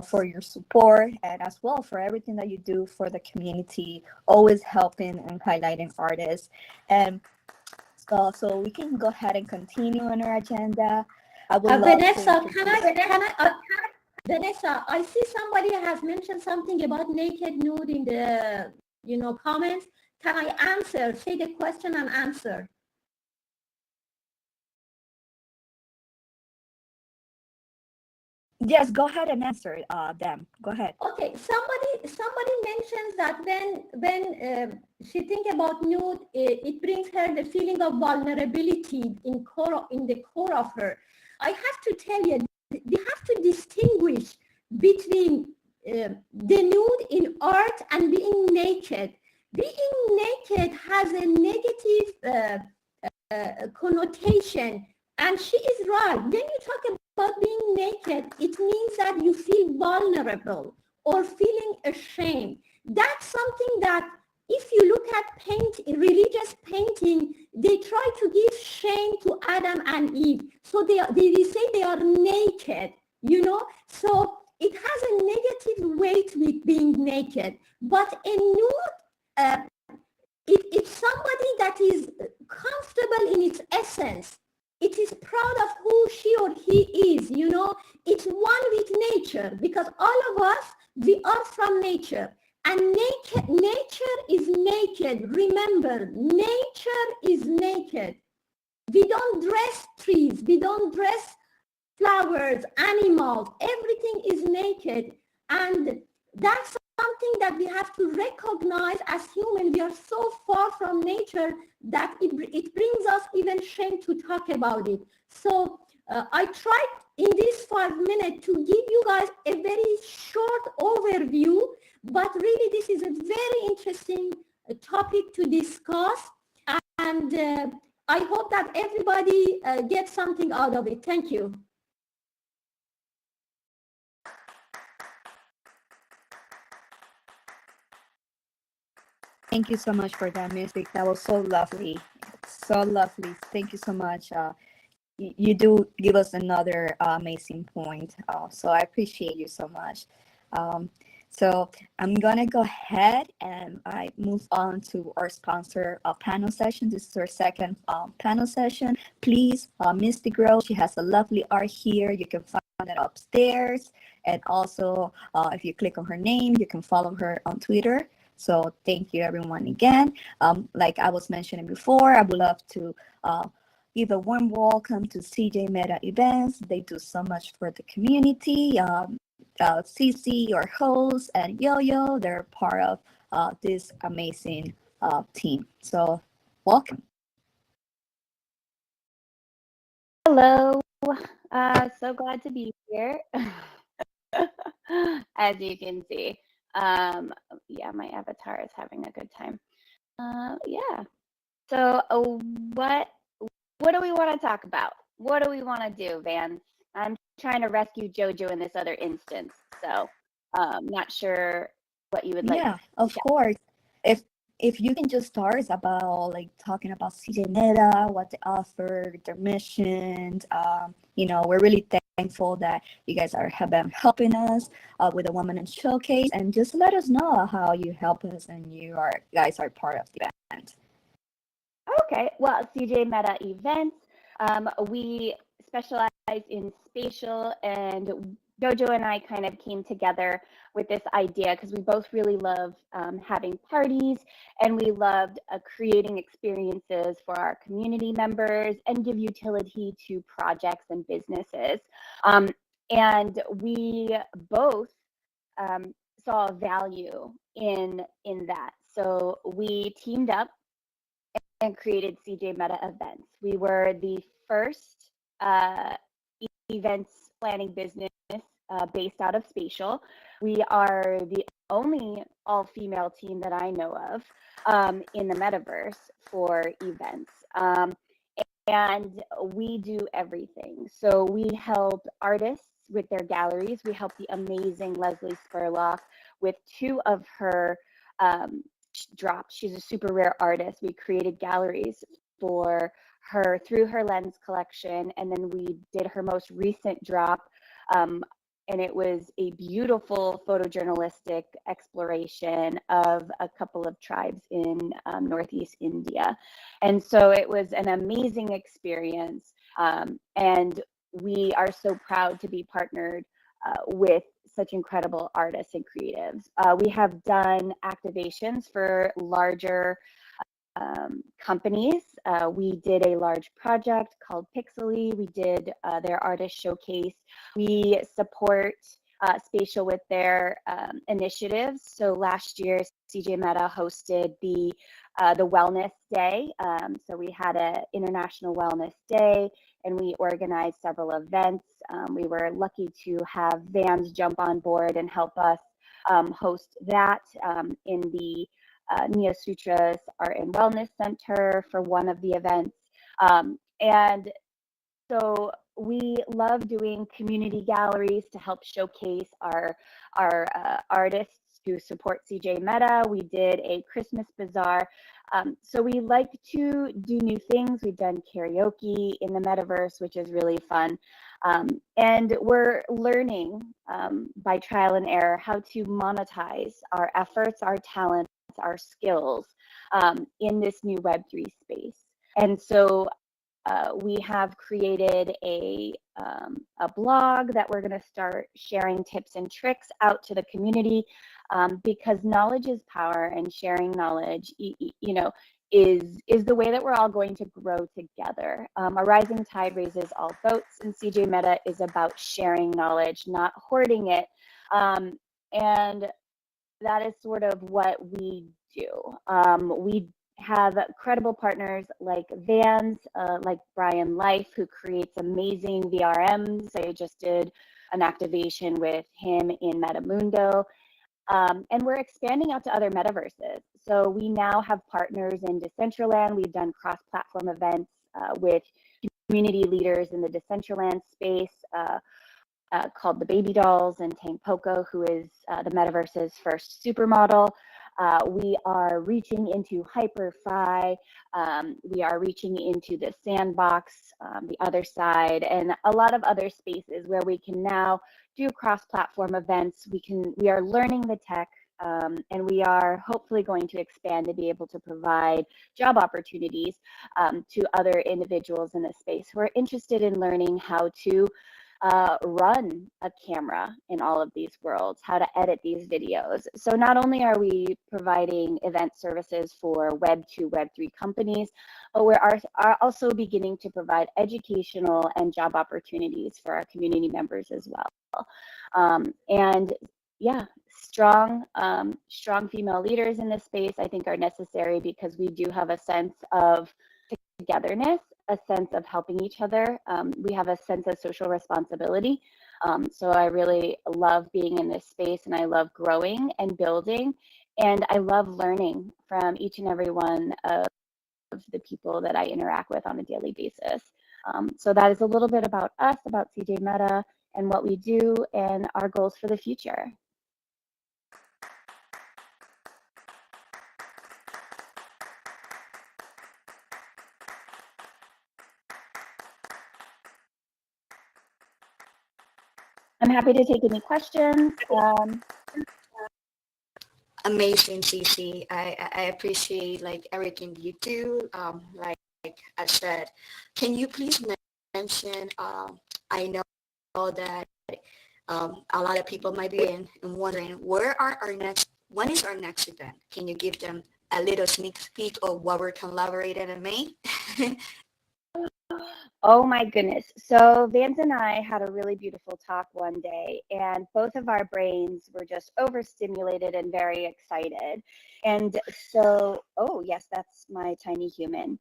for your support and as well for everything that you do for the community, always helping and highlighting artists. And so we can go ahead and continue on our agenda. I would love Vanessa, to can Vanessa, I see somebody has mentioned something about naked nude in the comments. Can I answer? Say the question and answer. Yes, go ahead and answer them. Go ahead. Okay, somebody mentions that when she think about nude, it brings her the feeling of vulnerability in the core of her. I have to tell you, we have to distinguish between the nude in art and being naked. Being naked has a negative connotation, and she is right. When you talk about being naked, it means that you feel vulnerable or feeling ashamed. That's something that if you look at religious painting, they try to give shame to Adam and Eve. So they say they are naked, So it has a negative weight with being naked. But a nude, it's somebody that is comfortable in its essence. It is proud of who she or he is, It's one with nature, because all of us, we are from nature. And nature is naked. Remember, nature is naked. We don't dress trees. We don't dress flowers, animals. Everything is naked. And that's something that we have to recognize as human. We are so far from nature that it brings us even shame to talk about it. So I tried in these 5 minutes to give you guys a very short overview, but really this is a very interesting topic to discuss, and I hope that everybody gets something out of it. Thank you. Thank you so much for that music. That was so lovely. So lovely. Thank you so much. You do give us another amazing point. So I appreciate you so much. So I'm gonna go ahead and I move on to our sponsor panel session. This is our second panel session. Please, Misty Girl, she has a lovely art here. You can find it upstairs. And also, if you click on her name, you can follow her on Twitter. So thank you everyone again. Like I was mentioning before, I would love to give a warm welcome to CJ Meta Events. They do so much for the community. CC, your host, and Yo-Yo, they're part of this amazing team. So welcome. Hello. So glad to be here. As you can see. Yeah, my avatar is having a good time. Yeah. So what do we want to talk about? What do we want to do, Vance? I'm trying to rescue JoJo in this other instance. So not sure what you would like. Yeah, of course. If you can just start about like talking about CJ Meta, what they offer, their missions. We're really thankful that you guys have been helping us with the Women in Showcase, and just let us know how you help us and guys are part of the event. Okay, well, CJ Meta Events, we specialize in spatial, and Jojo and I kind of came together with this idea because we both really love having parties, and we loved creating experiences for our community members and give utility to projects and businesses. And we both saw value in that. So we teamed up and created CJ Meta Events. We were the first events planning business based out of Spatial. We are the only all-female team that I know of in the metaverse for events. And we do everything. So we help artists with their galleries. We help the amazing Leslie Spurlock with 2 of her drops. She's a super rare artist. We created galleries for her through her lens collection, and then we did her most recent drop, and it was a beautiful photojournalistic exploration of a couple of tribes in Northeast India. And so it was an amazing experience, and we are so proud to be partnered with such incredible artists and creatives. We have done activations for larger companies. We did a large project called Pixely. We did their artist showcase. We support Spatial with their initiatives. So last year, CJ Meta hosted the Wellness Day. So we had an International Wellness Day, and we organized several events. We were lucky to have Vans jump on board and help us host that in the Nia Sutras Art and Wellness Center for one of the events. And so we love doing community galleries to help showcase our artists who support CJ Meta. We did a Christmas bazaar. So we like to do new things. We've done karaoke in the metaverse, which is really fun. And we're learning by trial and error how to monetize our efforts, our talents, our skills in this new Web3 space. And so we have created a blog that we're going to start sharing tips and tricks out to the community, because knowledge is power, and sharing knowledge, you know, is the way that we're all going to grow together. A rising tide raises all boats, and CJ Meta is about sharing knowledge, not hoarding it. And that is sort of what we do. We have credible partners like Vans, like Brian Life, who creates amazing VRMs. I just did an activation with him in Metamundo. And we're expanding out to other metaverses. So we now have partners in Decentraland. We've done cross-platform events with community leaders in the Decentraland space, called the Baby Dolls, and Tang Poco, who is the metaverse's first supermodel. We are reaching into HyperFi. We are reaching into the Sandbox, the other side, and a lot of other spaces where we can now do cross-platform events. We are learning the tech, and we are hopefully going to expand to be able to provide job opportunities to other individuals in the space who are interested in learning how to run a camera in all of these worlds, how to edit these videos. So not only are we providing event services for Web 2, Web 3 companies, but we are also beginning to provide educational and job opportunities for our community members as well. And yeah, strong female leaders in this space, I think, are necessary, because we do have a sense of togetherness, a sense of helping each other. We have a sense of social responsibility. So I really love being in this space, and I love growing and building, and I love learning from each and every one of the people that I interact with on a daily basis. So that is a little bit about us, about CJ Meta, and what we do, and our goals for the future. I'm happy to take any questions. Amazing, Cece. I appreciate like everything you do. Like I said, can you please mention? I know that a lot of people might be wondering where are our next. When is our next event? Can you give them a little sneak peek of what we're collaborating in May? Oh my goodness. So Vance and I had a really beautiful talk one day, and both of our brains were just overstimulated and very excited. And so, oh yes, that's my tiny human.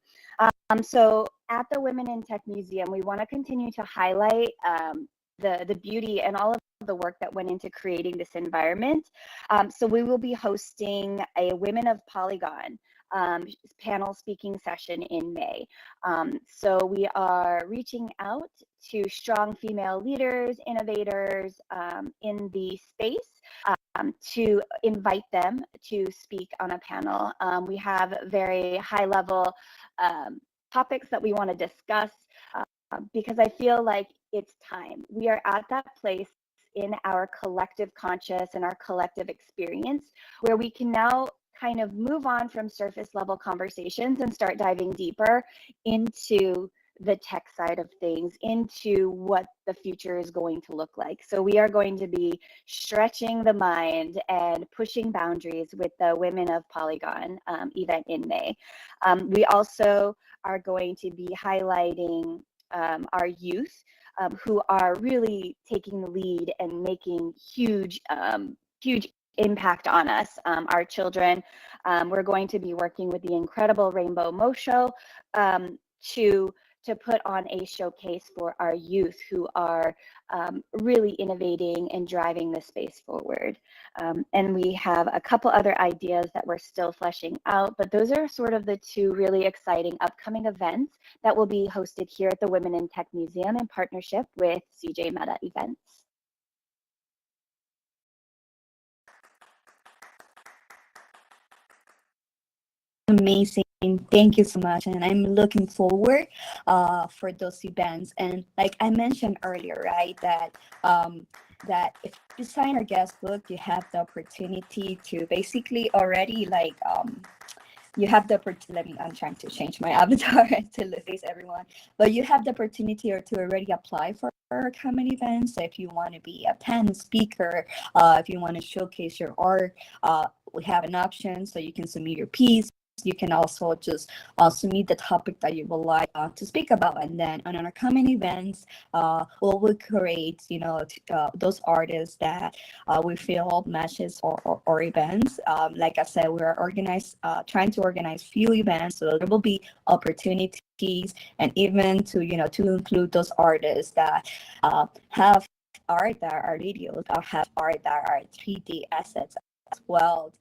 So at the Women in Tech Museum, we want to continue to highlight the beauty and all of the work that went into creating this environment. So we will be hosting a Women of Polygon panel speaking session in May. So we are reaching out to strong female leaders, innovators in the space to invite them to speak on a panel. We have very high level topics that we want to discuss because I feel like it's time. We are at that place in our collective conscious and our collective experience where we can now kind of move on from surface level conversations and start diving deeper into the tech side of things, into what the future is going to look like. So we are going to be stretching the mind and pushing boundaries with the Women of Polygon event in May. We also are going to be highlighting our youth who are really taking the lead and making huge impact on us, our children. We're going to be working with the incredible Rainbow Mo Show to put on a showcase for our youth who are really innovating and driving the space forward. And we have a couple other ideas that we're still fleshing out, but those are sort of the two really exciting upcoming events that will be hosted here at the Women in Tech Museum in partnership with CJ Meta Events. Amazing. Thank you so much. And I'm looking forward for those events. And like I mentioned earlier, right, that if you sign our guest book, you have the opportunity to basically already like you have the opportunity. I'm trying to change my avatar to face everyone, but you have the opportunity to already apply for our common events. So if you want to be a panel speaker, if you want to showcase your art, we have an option so you can submit your piece. You can also just submit the topic that you would like to speak about, and then on our common events, we'll create, those artists that we feel matches or events. Like I said, we're trying to organize few events, so there will be opportunities, and even to include those artists that have art that are videos, or have art that are 3D assets as well.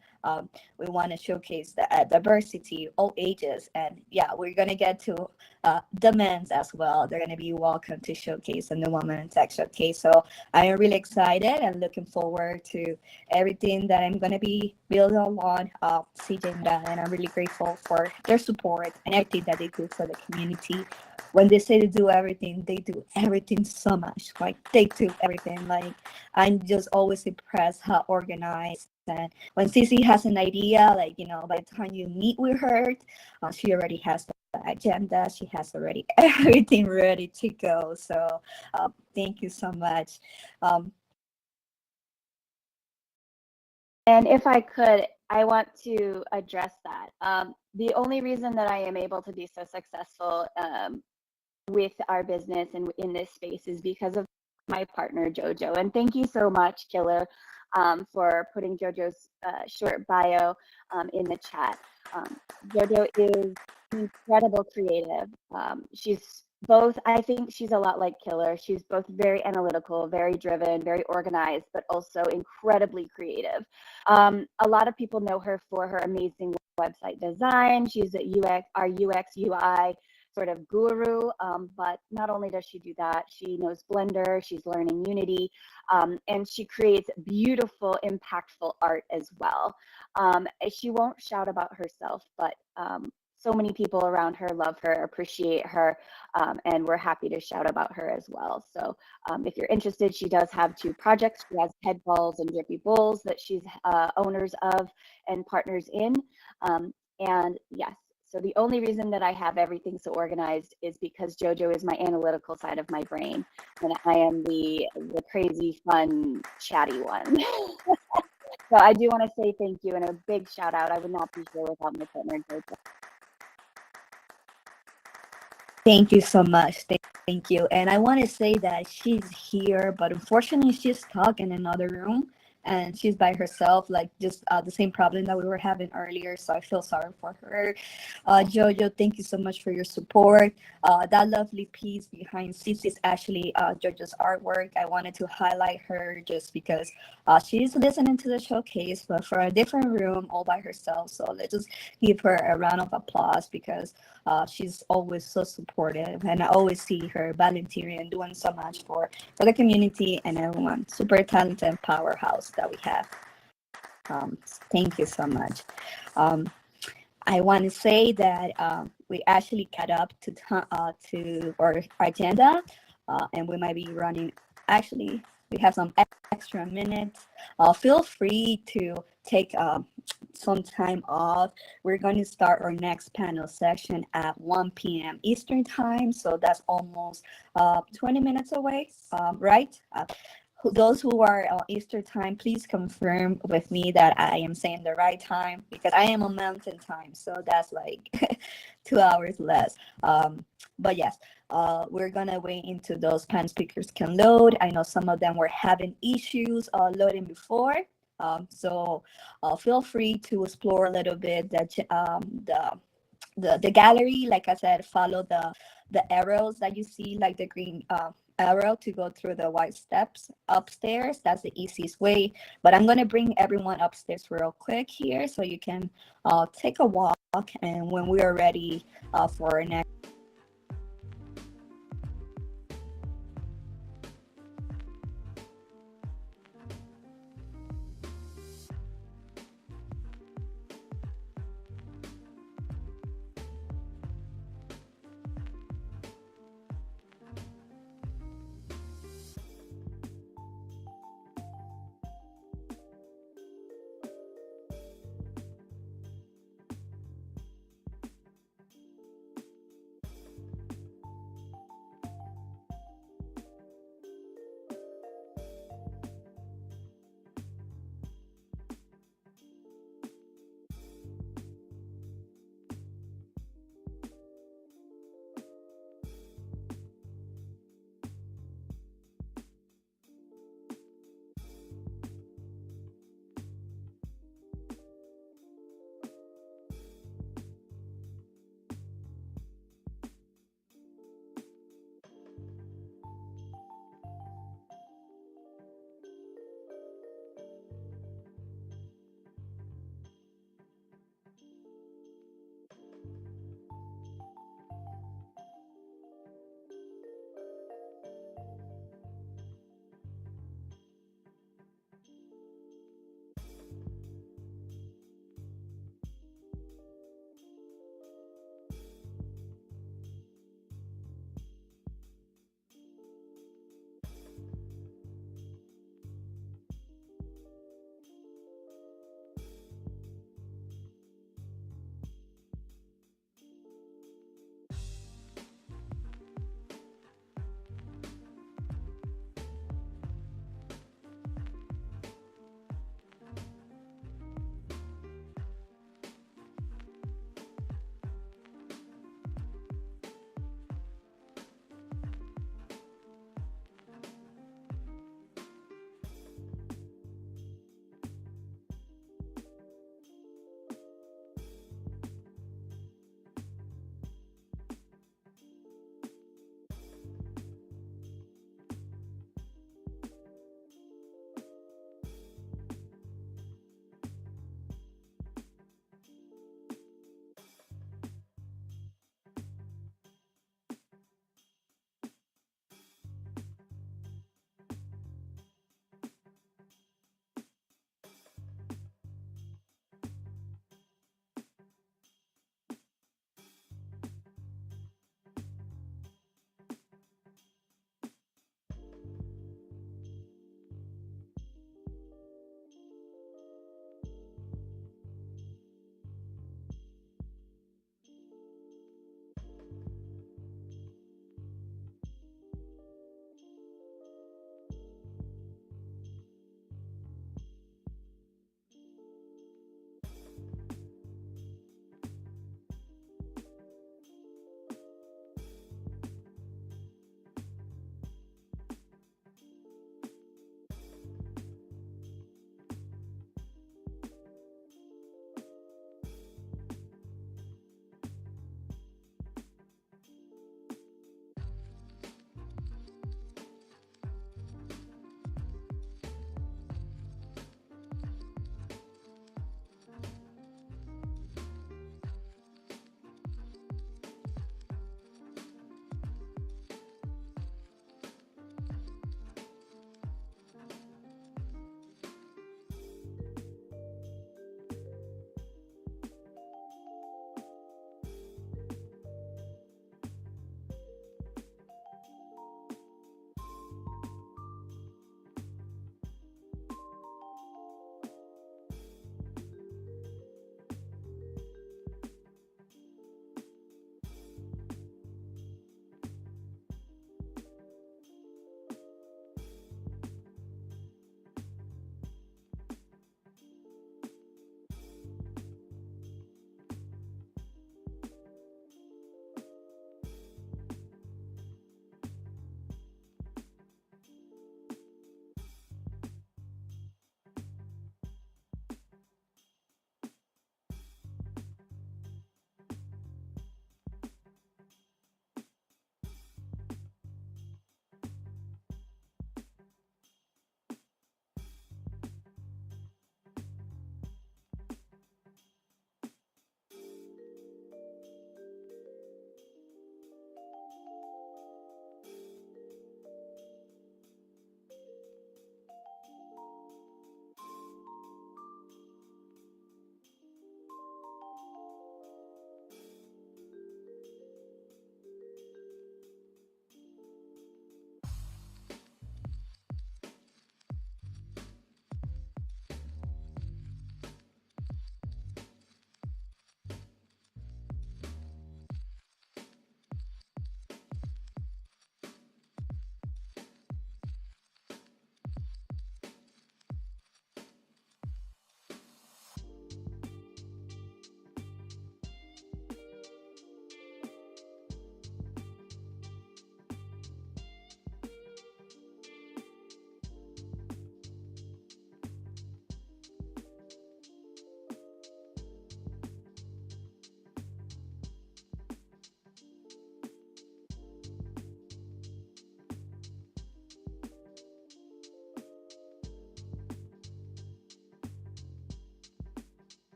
We want to showcase the diversity, all ages, and yeah, we're gonna get to the men's as well. They're gonna be welcome to showcase in the Women in Tech Showcase. So I am really excited and looking forward to everything that I'm gonna be building on CJ and Ben, and I'm really grateful for their support and everything that they do for the community. When they say to do everything, they do everything so much. Like they do everything. Like I'm just always impressed how organized. And when Cece has an idea, like by the time you meet with her, she already has the agenda. She has already everything ready to go. So thank you so much. And if I could, I want to address that. The only reason that I am able to be so successful with our business and in this space is because of my partner, Jojo. And thank you so much, Killer, for putting Jojo's short bio in the chat. Jojo is incredible creative. She's both, I think she's a lot like Killer. She's both very analytical, very driven, very organized, but also incredibly creative. A lot of people know her for her amazing website design. She's our UX UI sort of guru, but not only does she do that, she knows Blender, she's learning Unity, and she creates beautiful, impactful art as well. She won't shout about herself, but so many people around her love her, appreciate her, and we're happy to shout about her as well. So if you're interested, she does have 2 projects. She has Head Balls and Drippy Bowls that she's owners of and partners in. And yes, so the only reason that I have everything so organized is because Jojo is my analytical side of my brain, and I am the crazy, fun, chatty one. So I do want to say thank you and a big shout out. I would not be here without my partner, Jojo. Thank you so much. Thank you. And I want to say that she's here, but unfortunately she's stuck in another room. and she's by herself, like just the same problem that we were having earlier. So I feel sorry for her. Jojo, thank you so much for your support. That lovely piece behind Cece is actually Jojo's artwork. I wanted to highlight her just because she's listening to the showcase, but for a different room all by herself. So let's just give her a round of applause because she's always so supportive, and I always see her volunteering and doing so much for the community and everyone. Super talented powerhouse that we have. Thank you so much. Um, I want to say that we actually caught up to our agenda, and we might be running. Actually, we have some extra minutes. Feel free to take some time off. We're going to start our next panel session at 1 p.m. Eastern time, so that's almost 20 minutes away, right? Those who are on Easter time, please confirm with me that I am saying the right time because I am on Mountain time, so that's like 2 hours less. But yes, we're gonna wait into those pan speakers can load. I know some of them were having issues loading before. So feel free to explore a little bit the gallery. Like I said, follow the arrows that you see, like the green arrow to go through the white steps upstairs. That's the easiest way. But I'm gonna bring everyone upstairs real quick here so you can take a walk. And when we are ready for our next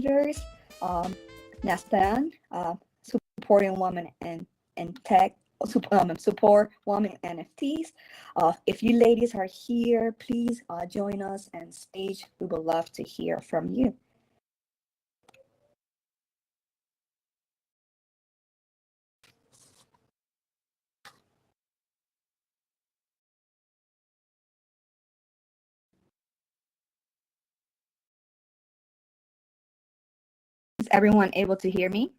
leaders, Nastan, supporting women in tech, support women NFTs. If you ladies are here, please join us on stage. We would love to hear from you. Is everyone able to hear me?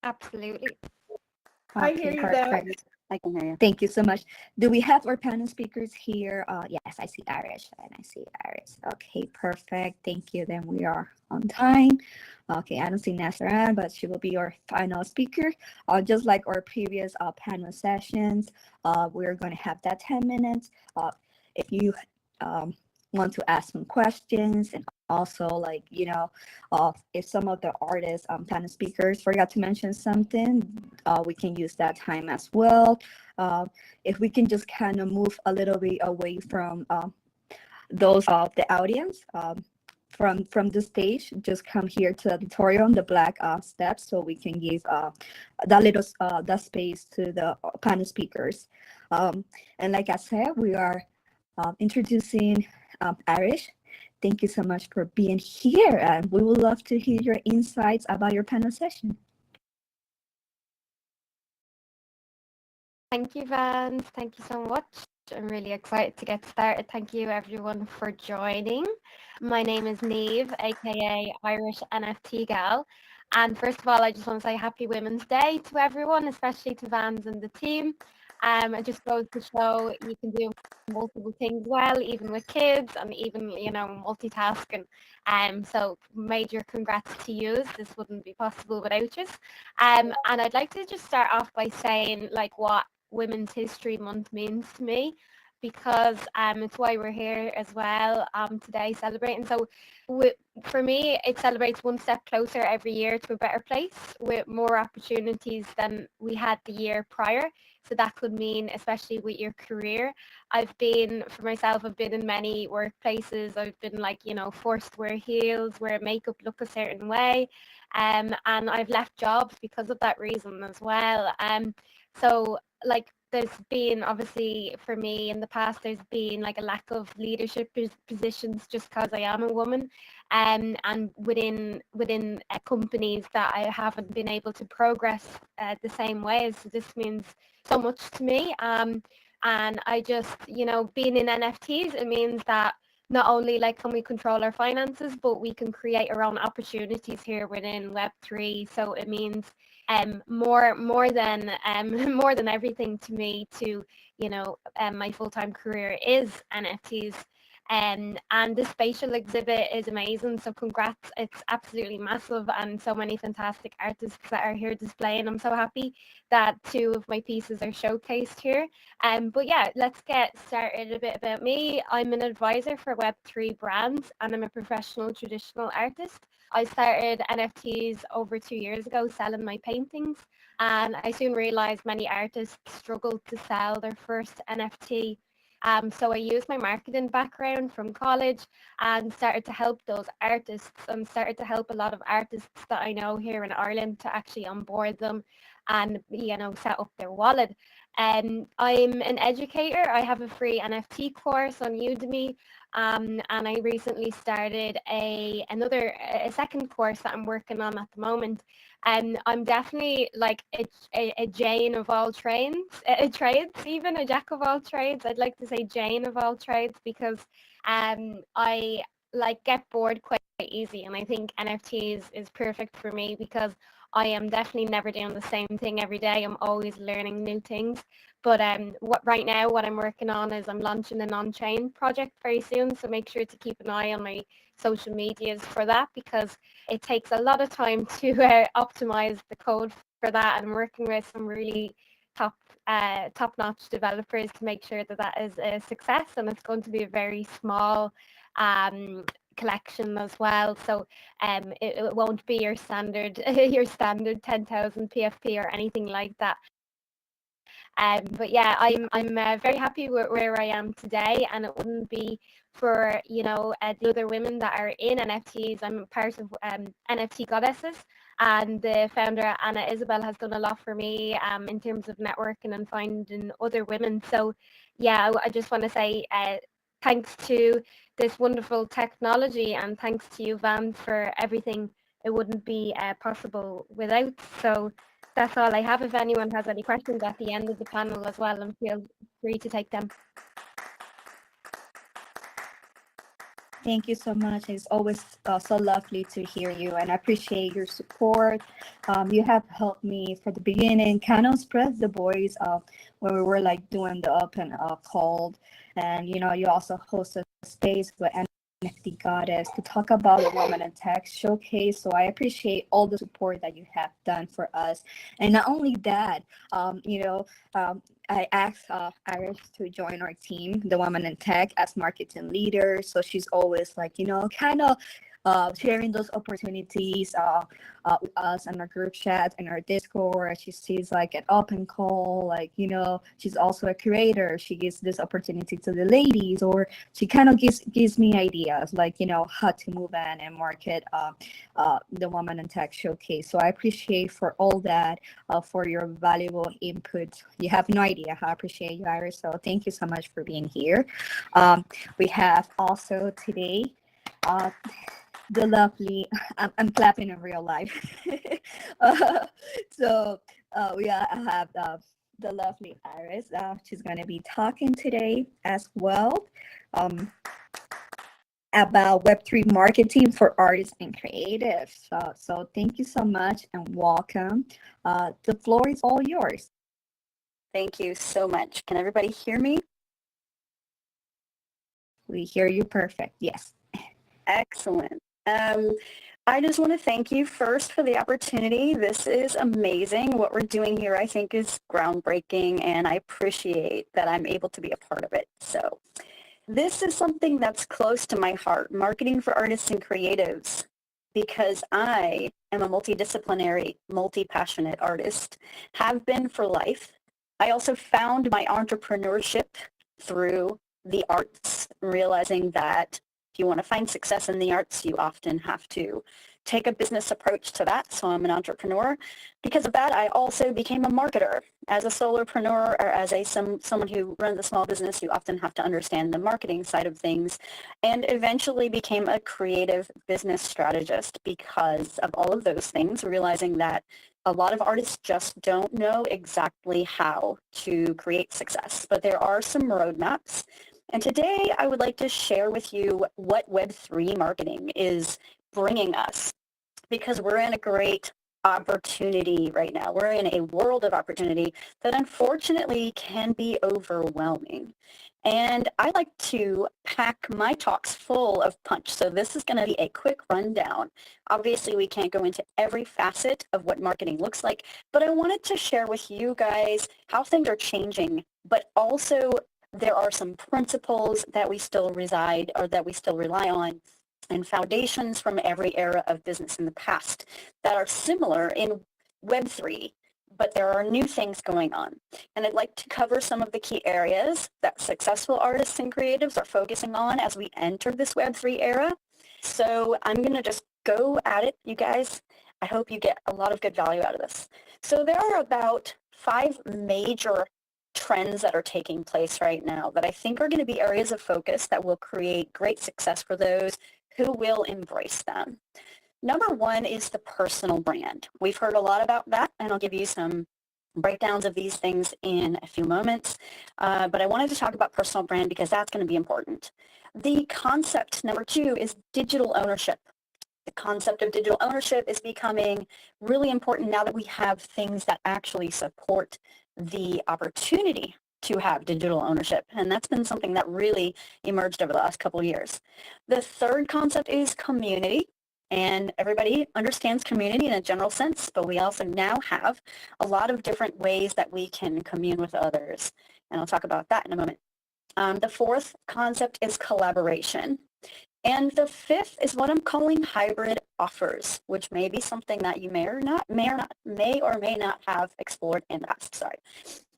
Absolutely. I hear you there. Perfect. I can hear you. Thank you so much. Do we have our panel speakers here? Yes, I see Irish and I see Iris. Okay, perfect. Thank you. Then we are on time. Okay, I don't see Nasran, but she will be our final speaker. Just like our previous panel sessions, we're going to have that 10 minutes. If you want to ask some questions, and also like, if some of the artists, panel speakers forgot to mention something, we can use that time as well. If we can just kind of move a little bit away from those of the audience, from the stage, just come here to the auditorium, the black steps, so we can give that space to the panel speakers. And like I said, we are introducing Irish. Thank you so much for being here, and we would love to hear your insights about your panel session. Thank you, Vans. Thank you so much. I'm really excited to get started. Thank you everyone for joining. My name is Neve, aka Irish NFT Gal. And first of all, I just want to say happy Women's Day to everyone, especially to Vans and the team. It just goes to show you can do multiple things well, even with kids, and even, multitasking. So major congrats to you. This wouldn't be possible without you. And I'd like to just start off by saying like what Women's History Month means to me, because it's why we're here as well today celebrating. So for me, it celebrates one step closer every year to a better place with more opportunities than we had the year prior. So that could mean, especially with your career, for myself, I've been in many workplaces. I've been like, forced to wear heels, wear makeup, look a certain way. And I've left jobs because of that reason as well. So like there's been, obviously for me in the past, there's been like a lack of leadership positions just because I am a woman, and within companies that I haven't been able to progress the same way. So this means so much to me. And I just, being in NFTs, it means that not only like can we control our finances, but we can create our own opportunities here within Web3. So it means more than more than everything to me to my full-time career is NFTs. And the spatial exhibit is amazing, so congrats. It's absolutely massive, and so many fantastic artists that are here displaying. I'm so happy that 2 of my pieces are showcased here. But yeah, let's get started. A bit about me. I'm an advisor for Web3 brands, and I'm a professional traditional artist. I started NFTs over 2 years ago selling my paintings, and I soon realized many artists struggle to sell their first NFT. So I used my marketing background from college and started to help those artists, and started to help a lot of artists that I know here in Ireland to actually onboard them and set up their wallet. I'm an educator. I have a free NFT course on Udemy, and I recently started a second course that I'm working on at the moment. And I'm definitely like a Jane of all trades, even a jack of all trades. I'd like to say Jane of all trades, because I like get bored quite easy, and I think NFTs is perfect for me because I am definitely never doing the same thing every day. I'm always learning new things. But right now what I'm working on is I'm launching an on-chain project very soon. So make sure to keep an eye on my social medias for that, because it takes a lot of time to optimize the code for that. And I'm working with some really top-notch developers to make sure that that is a success, and it's going to be a very small collection as well. So it won't be your standard 10,000 PFP or anything like that. But yeah, I'm very happy with where I am today, and it wouldn't be for the other women that are in NFTs. I'm part of NFT Goddesses, and the founder Anna Isabel has done a lot for me in terms of networking and finding other women. So yeah, I just want to say thanks to this wonderful technology, and thanks to you, Van, for everything. It wouldn't be possible without. So that's all I have. If anyone has any questions at the end of the panel as well, and feel free to take them. Thank you so much. It's always so lovely to hear you, and I appreciate your support. You have helped me for the beginning, kind of spread the voice when we were like doing the open call, and you also hosted a space with NFT Goddess to talk about the Women in Tech showcase. So I appreciate all the support that you have done for us, and not only that, I asked Iris to join our team, the Women in Tech, as marketing leader. So she's always like, kind of sharing those opportunities with us in our group chat and our Discord. She sees like an open call, like, she's also a creator. She gives this opportunity to the ladies, or she kind of gives me ideas, like, how to move in and market the Women in Tech showcase. So I appreciate for all that, for your valuable input. You have no idea how I appreciate you, Iris. So thank you so much for being here. We have also today the lovely, I'm clapping in real life. So we have the lovely Iris. She's going to be talking today as well about Web3 marketing for artists and creatives. So thank you so much and welcome. The floor is all yours. Thank you so much. Can everybody hear me? We hear you perfect. Yes. Excellent. I just want to thank you first for the opportunity. This is amazing. What we're doing here, I think, is groundbreaking, and I appreciate that I'm able to be a part of it. So this is something that's close to my heart, marketing for artists and creatives, because I am a multidisciplinary, multi-passionate artist, have been for life. I also found my entrepreneurship through the arts, realizing that if you want to find success in the arts, you often have to take a business approach to that. So I'm an entrepreneur. Because of that, I also became a marketer. As a solopreneur, or as someone who runs a small business, you often have to understand the marketing side of things, and eventually became a creative business strategist because of all of those things, realizing that a lot of artists just don't know exactly how to create success. But there are some roadmaps. And today I would like to share with you what Web3 marketing is bringing us, because we're in a great opportunity right now. We're in a world of opportunity that unfortunately can be overwhelming. And I like to pack my talks full of punch. So this is going to be a quick rundown. Obviously, we can't go into every facet of what marketing looks like, but I wanted to share with you guys how things are changing, but also there are some principles that we still rely on, and foundations from every era of business in the past that are similar in Web3, but there are new things going on. And I'd like to cover some of the key areas that successful artists and creatives are focusing on as we enter this Web3 era. So I'm going to just go at it, you guys. I hope you get a lot of good value out of this. So there are about 5 major trends that are taking place right now that I think are going to be areas of focus that will create great success for those who will embrace them. Number 1 is the personal brand. We've heard a lot about that, and I'll give you some breakdowns of these things in a few moments. But I wanted to talk about personal brand because that's going to be important. The concept, number 2, is digital ownership. The concept of digital ownership is becoming really important now that we have things that actually support the opportunity to have digital ownership. And that's been something that really emerged over the last couple of years. The third concept is community. And everybody understands community in a general sense, but we also now have a lot of different ways that we can commune with others. And I'll talk about that in a moment. The fourth concept is collaboration. And the fifth is what I'm calling hybrid offers, which may be something that you may or may not have explored in the past. Sorry.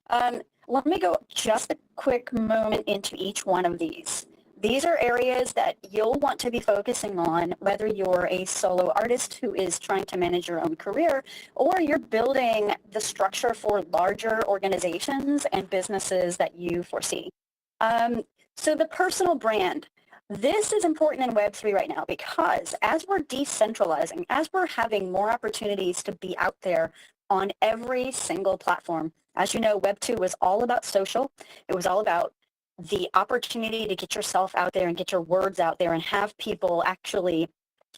Let me go just a quick moment into each one of these. These are areas that you'll want to be focusing on, whether you're a solo artist who is trying to manage your own career, or you're building the structure for larger organizations and businesses that you foresee. So the personal brand. This is important in Web3 right now because as we're decentralizing, as we're having more opportunities to be out there on every single platform, as you know, Web2 was all about social. It was all about the opportunity to get yourself out there and get your words out there and have people actually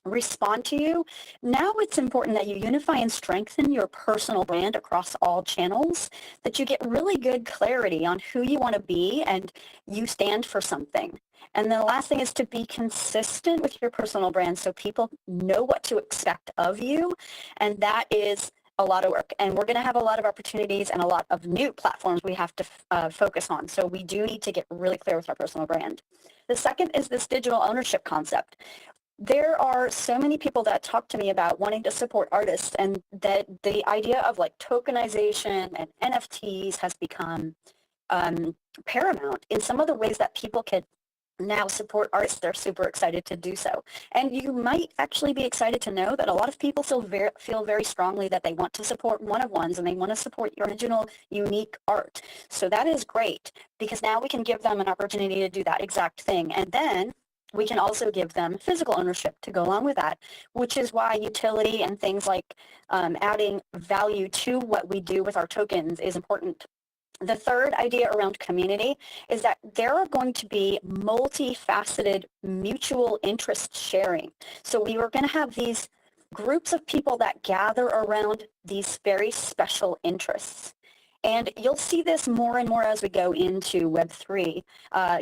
respond to you. Now it's important that you unify and strengthen your personal brand across all channels, that you get really good clarity on who you want to be and you stand for something. And the last thing is to be consistent with your personal brand so people know what to expect of you. And that is a lot of work. And we're going to have a lot of opportunities and a lot of new platforms we have to focus on. So we do need to get really clear with our personal brand. The second is this digital ownership concept. There are so many people that talk to me about wanting to support artists, and that the idea of like tokenization and NFTs has become paramount in some of the ways that people can now support artists. They're super excited to do so. And you might actually be excited to know that a lot of people still feel very strongly that they want to support one-of-ones and they want to support your original unique art. So that is great because now we can give them an opportunity to do that exact thing. And then we can also give them physical ownership to go along with that, which is why utility and things like adding value to what we do with our tokens is important. The third idea around community is that there are going to be multifaceted mutual interest sharing. So we are going to have these groups of people that gather around these very special interests. And you'll see this more and more as we go into Web3.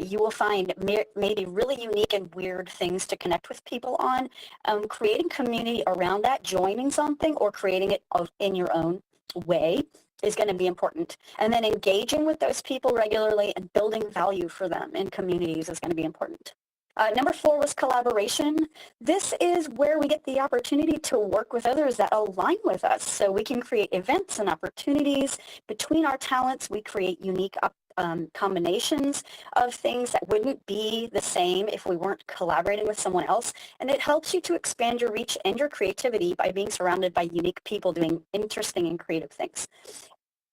You will find maybe really unique and weird things to connect with people on. Creating community around that, joining something or creating it in your own way is going to be important. And then engaging with those people regularly and building value for them in communities is going to be important. Number 4 was collaboration. This is where we get the opportunity to work with others that align with us. So we can create events and opportunities. Between our talents, we create unique combinations of things that wouldn't be the same if we weren't collaborating with someone else. And it helps you to expand your reach and your creativity by being surrounded by unique people doing interesting and creative things.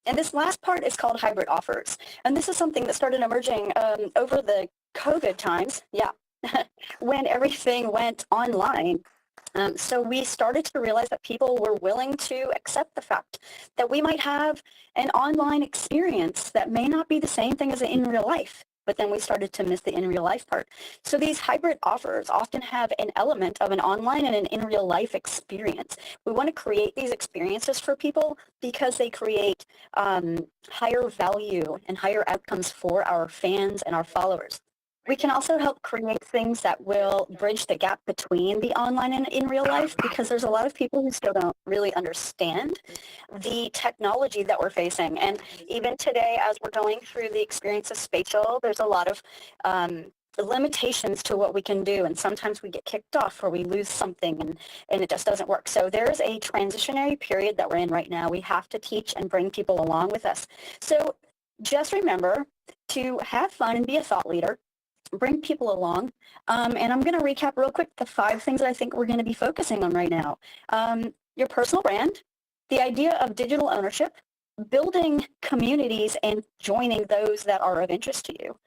And this last part is called hybrid offers. And this is something that started emerging over the COVID times. Yeah. When everything went online. So we started to realize that people were willing to accept the fact that we might have an online experience that may not be the same thing as in real life. But then we started to miss the in real life part. So these hybrid offers often have an element of an online and an in real life experience. We want to create these experiences for people because they create higher value and higher outcomes for our fans and our followers. We can also help create things that will bridge the gap between the online and in real life, because there's a lot of people who still don't really understand the technology that we're facing. And even today, as we're going through the experience of spatial, there's a lot of limitations to what we can do. And sometimes we get kicked off or we lose something and it just doesn't work. So there's a transitionary period that we're in right now. We have to teach and bring people along with us. So just remember to have fun and be a thought leader. Bring people along. And I'm going to recap real quick the 5 things that I think we're going to be focusing on right now. Your personal brand, the idea of digital ownership, building communities and joining those that are of interest to you,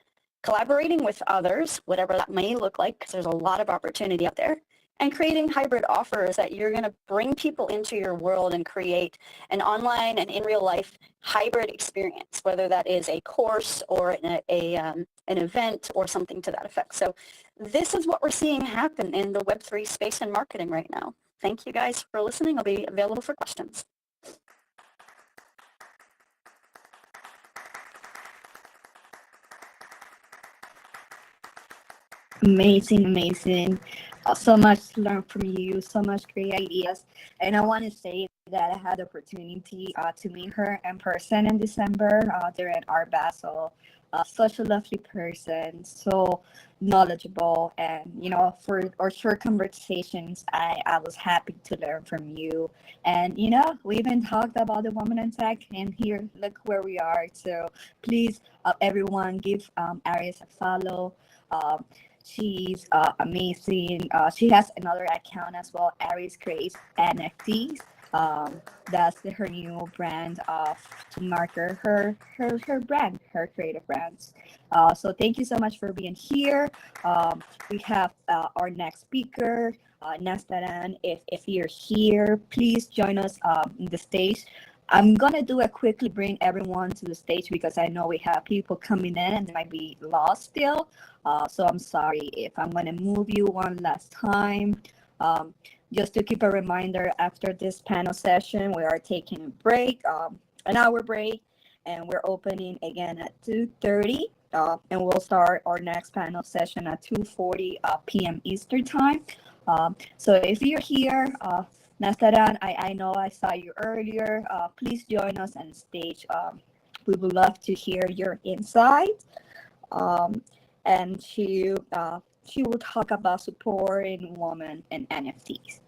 collaborating with others, whatever that may look like, because there's a lot of opportunity out there, and creating hybrid offers that you're going to bring people into your world and create an online and in real life hybrid experience, whether that is a course or an event or something to that effect. So this is what we're seeing happen in the Web3 space and marketing right now. Thank you guys for listening. I'll be available for questions. Amazing. So much to learn from you, so much great ideas. And I want to say that I had the opportunity to meet her in person in December during Art Basel. Such a lovely person, so knowledgeable, and for our short conversations, I was happy to learn from you. And we even talked about the woman in tech, and here, look where we are. So please, everyone, give Aries a follow. Um, she's amazing. She has another account as well, Aries Creates NFTs. That's her new brand to market her brand, her creative brands. So thank you so much for being here. We have our next speaker, Nastaran. If you're here, please join us on the stage. I'm gonna do a quickly bring everyone to the stage because I know we have people coming in and they might be lost still. So I'm sorry if I'm gonna move you one last time. Um, just to keep a reminder, after this panel session, we are taking a break, an hour break, and we're opening again at 2:30. And we'll start our next panel session at 2:40 p.m. Eastern time. So if you're here, Nastaran, I know I saw you earlier. Please join us on stage. We would love to hear your insights. Um, and she will talk about supporting women in NFTs.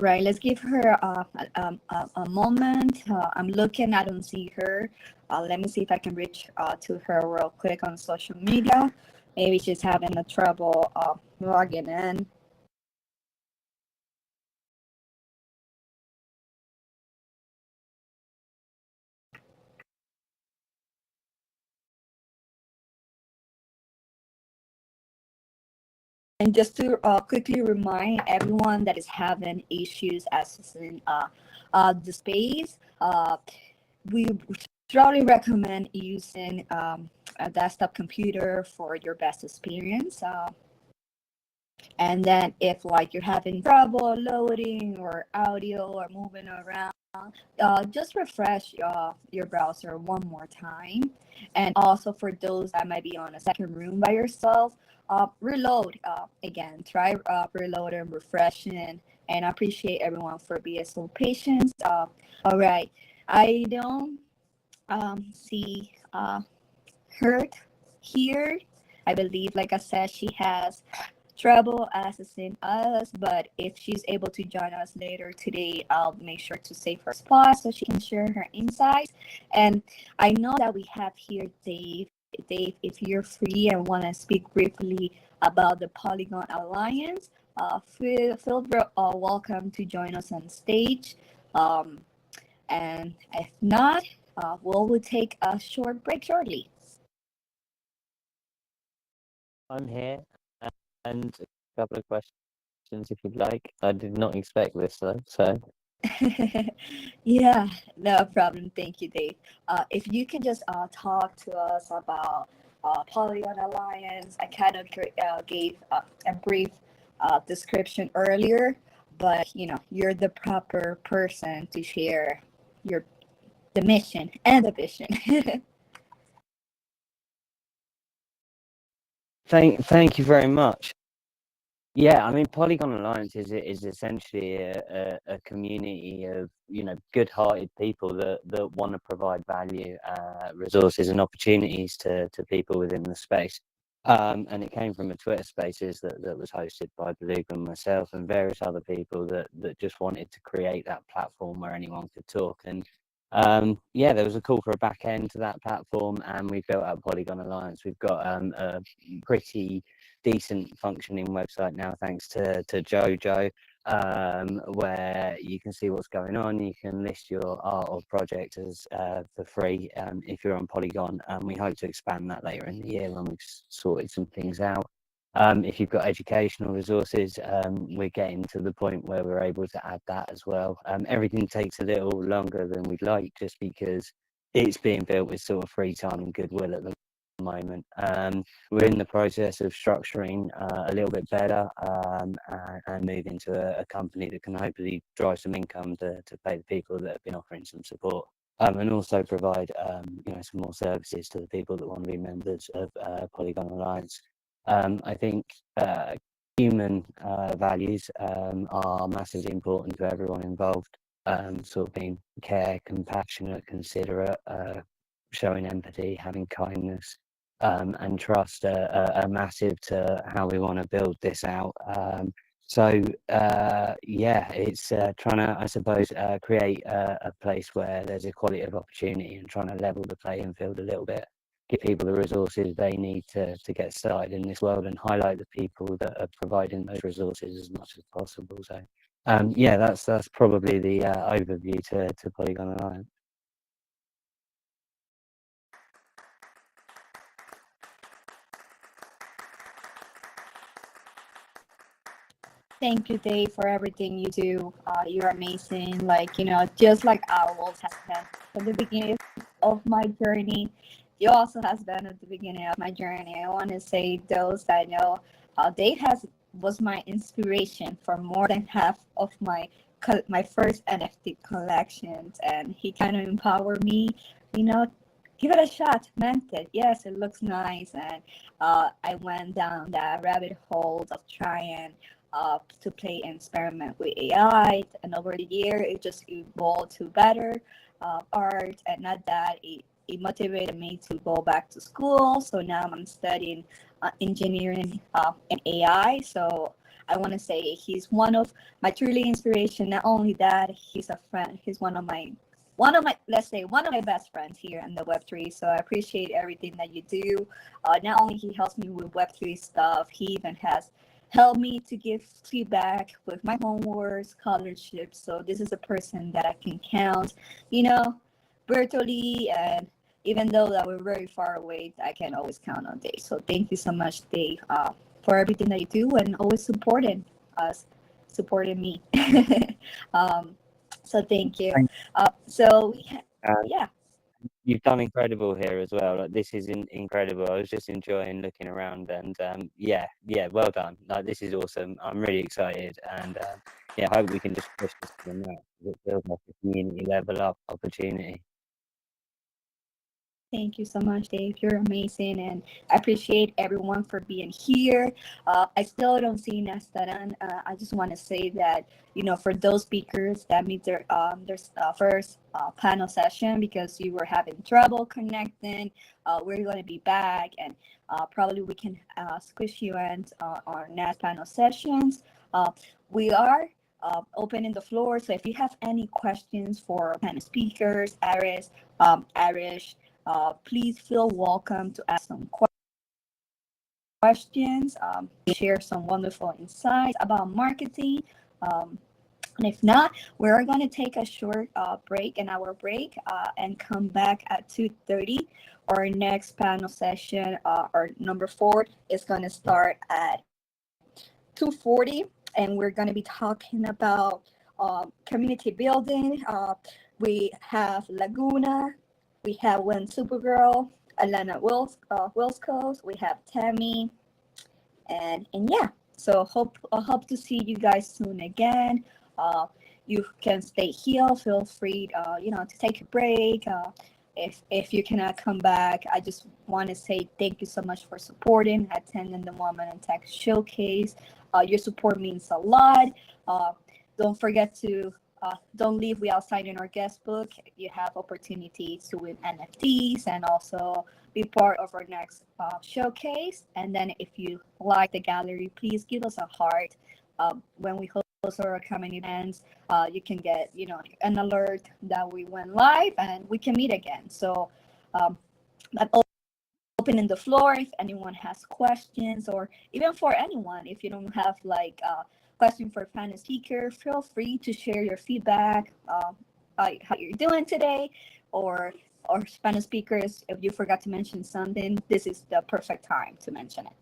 Right, let's give her a moment. I'm looking, I don't see her. Let me see if I can reach to her real quick on social media. Maybe she's having a trouble logging in. And just to quickly remind everyone that is having issues accessing the space, we strongly recommend using a desktop computer for your best experience. And then if like you're having trouble loading or audio or moving around, just refresh your browser one more time. And also for those that might be on a second room by yourself, reload again. Try reload and refreshing. And I appreciate everyone for being so patient. All right, I don't see Hurt here. I believe, like I said, she has trouble accessing us, but if she's able to join us later today, I'll make sure to save her spot so she can share her insights. And I know that we have here Dave. Dave, if you're free and want to speak briefly about the Polygon Alliance, feel welcome to join us on stage. Um, and if not, we'll take a short break shortly. I'm here, and a couple of questions if you'd like. I did not expect this though, so. Yeah, no problem. Thank you, Dave. If you can just talk to us about Polygon Alliance. I kind of gave a brief description earlier, but you're the proper person to share your the mission and the vision. Thank you very much. Yeah, I mean, Polygon Alliance is essentially a community of good-hearted people that want to provide value, resources, and opportunities to people within the space. And it came from a Twitter Spaces that was hosted by Beluga and myself and various other people that just wanted to create that platform where anyone could talk. And yeah, there was a call for a back end to that platform, and we built out Polygon Alliance. We've got a pretty decent functioning website now, thanks to Jojo, where you can see what's going on. You can list your art or project as for free if you're on Polygon. We hope to expand that later in the year when we've sorted some things out. If you've got educational resources, we're getting to the point where we're able to add that as well. Everything takes a little longer than we'd like, just because it's being built with sort of free time and goodwill at the moment. We're in the process of structuring a little bit better and move into a company that can hopefully drive some income to pay the people that have been offering some support. And also provide some more services to the people that want to be members of Polygon Alliance. I think human values are massively important to everyone involved. Sort of being compassionate, considerate, showing empathy, having kindness, and trust are massive to how we want to build this out. It's trying to, I suppose, create a place where there's equality of opportunity and trying to level the playing field a little bit, give people the resources they need to get started in this world and highlight the people that are providing those resources as much as possible. So that's probably the overview to Polygon Alliance. Thank you, Dave, for everything you do. You're amazing. Just like Owls has been from the beginning of my journey, you also has been at the beginning of my journey. I want to say those I know, Dave was my inspiration for more than half of my first NFT collections, and he kind of empowered me. Give it a shot, meant it. Yes, it looks nice, and I went down that rabbit hole of trying to play and experiment with AI, and over the year it just evolved to better art, and not that it motivated me to go back to school. So now I'm studying engineering and AI. So I want to say he's one of my truly inspiration. Not only that, he's a friend. He's one of my let's say one of my best friends here in the Web3. So I appreciate everything that you do. Not only he helps me with Web3 stuff, he even has helped me to give feedback with my homework, scholarships. So this is a person that I can count, virtually, and even though that we're very far away, I can always count on Dave. So thank you so much, Dave, for everything that you do and always supporting us, supporting me. So thank you. Yeah. You've done incredible here as well. Like, this is incredible. I was just enjoying looking around, and well done. Like, this is awesome. I'm really excited, and I hope we can just push this to the next. It feels like a community level up opportunity. Thank you so much, Dave. You're amazing, and I appreciate everyone for being here. I still don't see Nastaran. I just want to say that, for those speakers that meet their first panel session because you were having trouble connecting, we're going to be back, and probably we can squish you in our next panel sessions. We are opening the floor, so if you have any questions for panel speakers, Arish, please feel welcome to ask some questions, share some wonderful insights about marketing. And if not, we're going to take a short break, an hour break, and come back at 2:30. Our next panel session, our number 4, is going to start at 2:40, and we're going to be talking about community building. We have Laguna, we have When Supergirl, Alana Wilskos, we have Tammy, and yeah. So I hope to see you guys soon again. You can stay here. Feel free, to take a break. If you cannot come back, I just want to say thank you so much for supporting, attending the Women in Tech Showcase. Your support means a lot. Don't forget to don't leave without signing our guest book. You have opportunities to win NFTs and also be part of our next showcase. And then if you like the gallery, please give us a heart. When we host our upcoming events, you can get an alert that we went live and we can meet again. So I'm opening the floor if anyone has questions, or even for anyone, if you don't have question for panel speaker, feel free to share your feedback, how you're doing today, or Spanish speakers, if you forgot to mention something, this is the perfect time to mention it.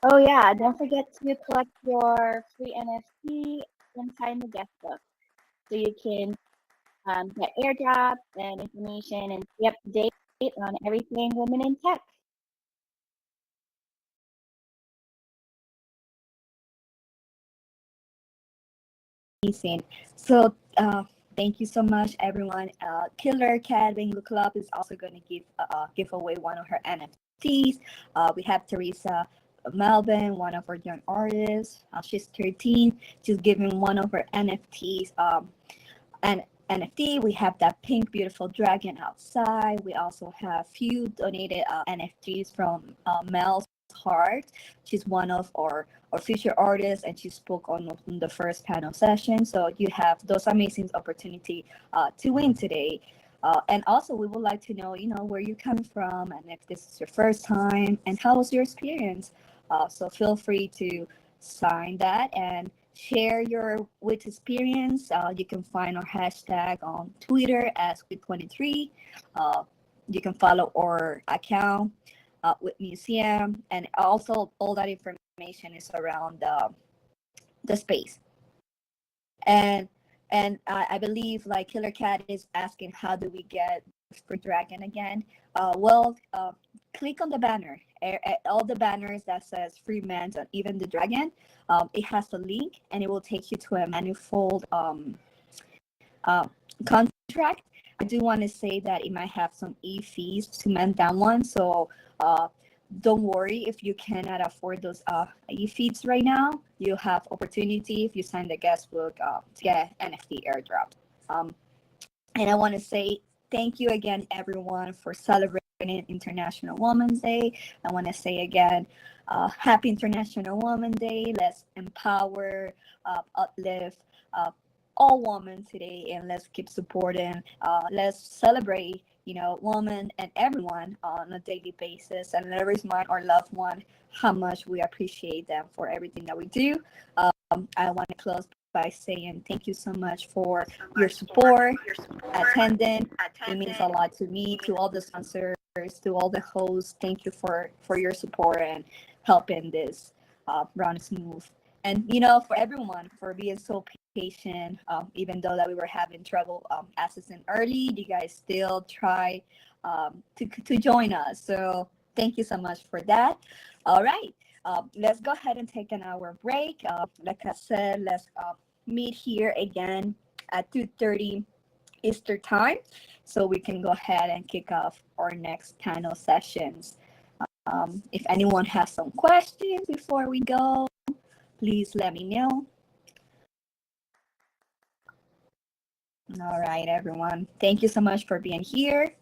Oh yeah, don't forget to collect your free NFT and sign the guest book so you can get airdrops and information and stay up to date on everything women in tech. Amazing. So thank you so much, everyone. Killer Cat Bingo Club is also going to give away one of her NFTs. We have Teresa Melvin, one of our young artists. She's 13. She's giving one of her NFTs. And NFT. We have that pink, beautiful dragon outside. We also have few donated NFTs from Mel's Heart. She's one of our future artists, and she spoke on the first panel session. So you have those amazing opportunity to win today. And also, we would like to know, where you come from, and if this is your first time, and how was your experience. So feel free to sign that and share your with experience. You can find our hashtag on Twitter as with23. You can follow our account with museum, and also all that information is around the space. And I believe like Killer Cat is asking, how do we get for Dragon again? Click on the banner. All the banners that says free mans and even the dragon, it has a link and it will take you to a manifold uh, contract. I do want to say that it might have some fees to mend that one. So uh, don't worry if you cannot afford those fees right now. You have opportunity if you sign the guest book to get NFT airdrop. Um, and I want to say thank you again, everyone, for celebrating International Women's Day. I want to say again, Happy International Women's Day. Let's empower, uplift all women today, and let's keep supporting. Let's celebrate, women and everyone on a daily basis, and let us remind our loved one how much we appreciate them for everything that we do. I want to close by saying thank you so much for your support, attending. It means a lot to me, to all the sponsors, to all the hosts. Thank you for your support and helping this run smooth. And for everyone for being so patient, even though that we were having trouble accessing early, you guys still try to join us. So thank you so much for that. All right. Let's go ahead and take an hour break. Like I said, let's meet here again at 2:30 Eastern time, so we can go ahead and kick off our next panel sessions. If anyone has some questions before we go, please let me know. All right, everyone. Thank you so much for being here.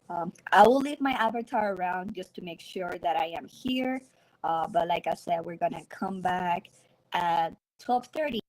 I will leave my avatar around just to make sure that I am here. But like I said, we're gonna come back at 12:30.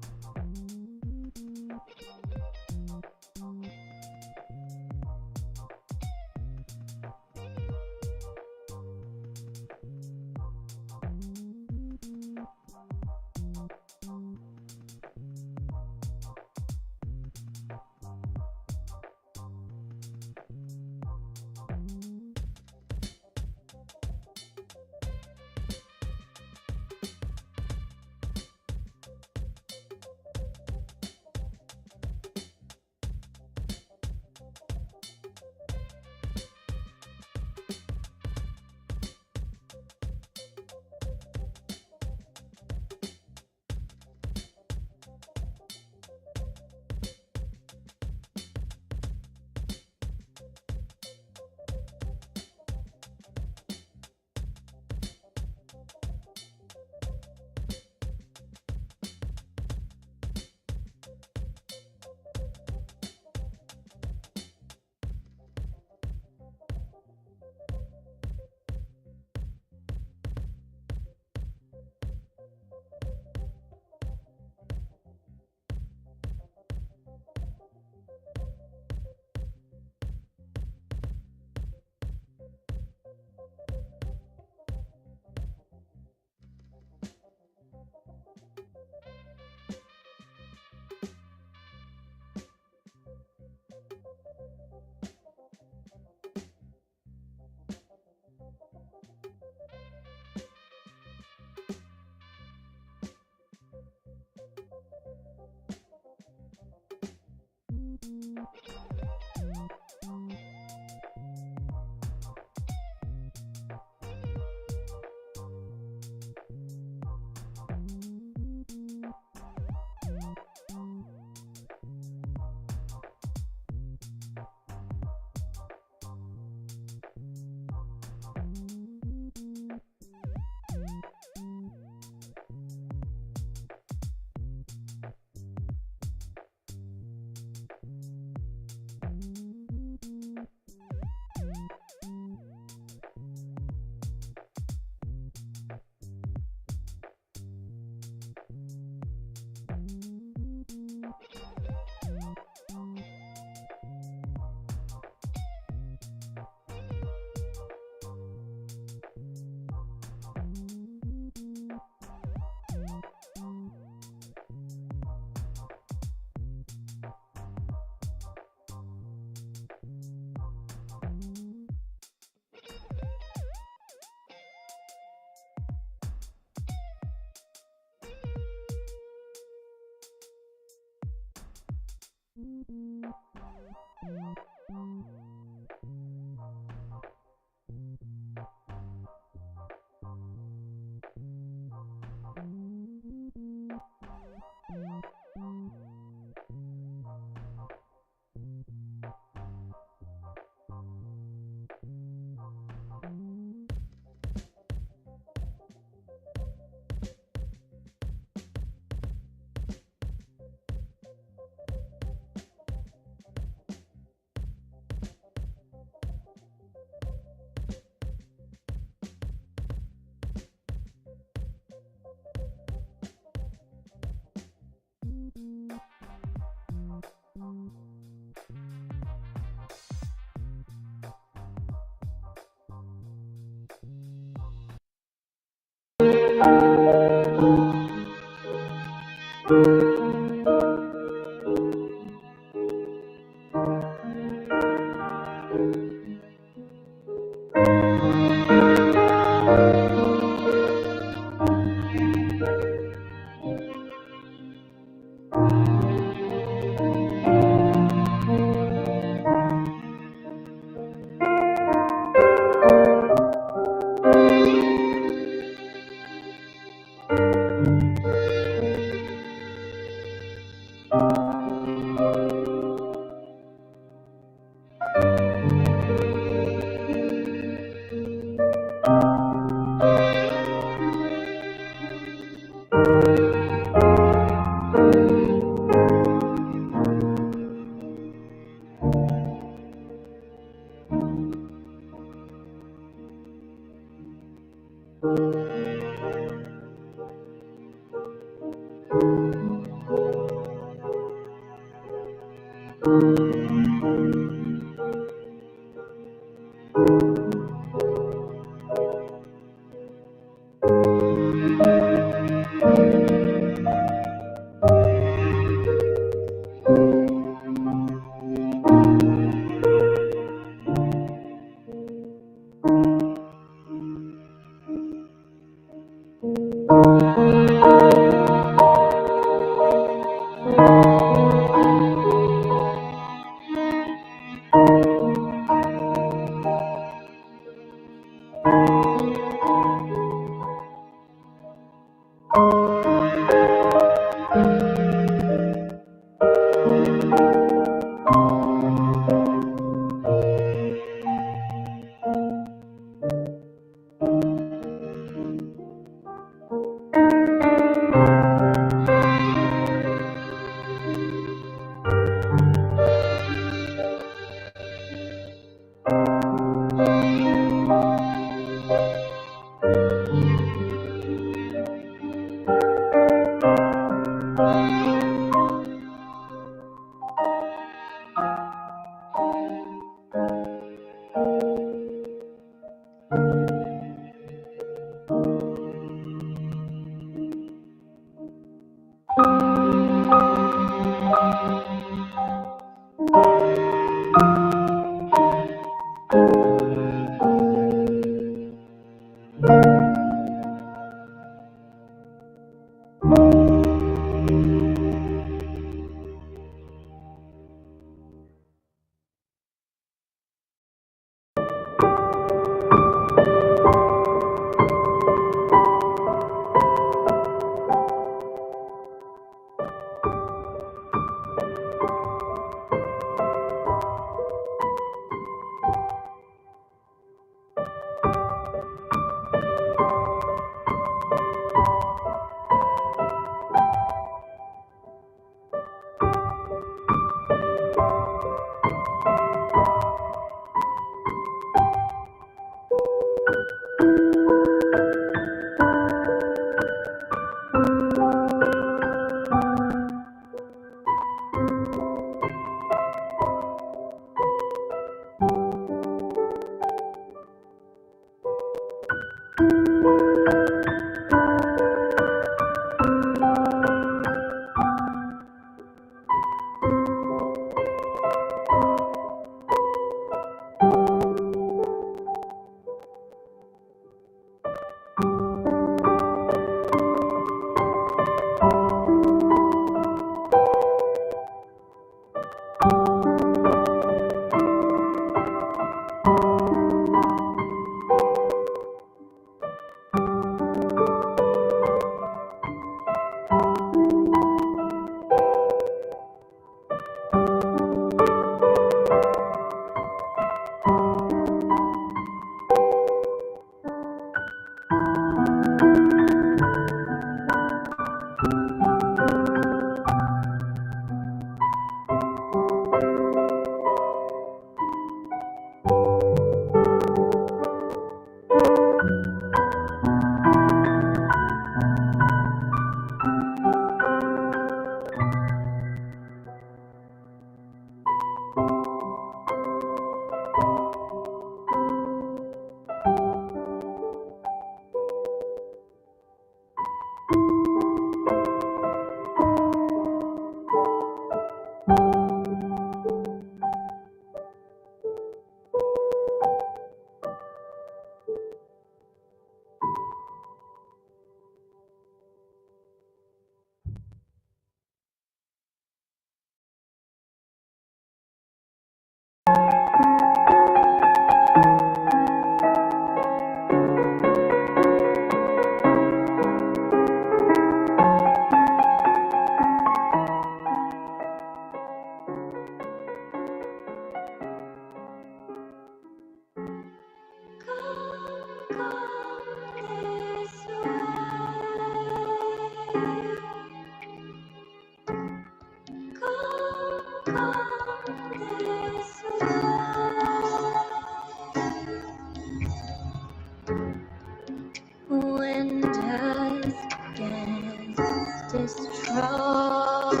When dusk gets distraught,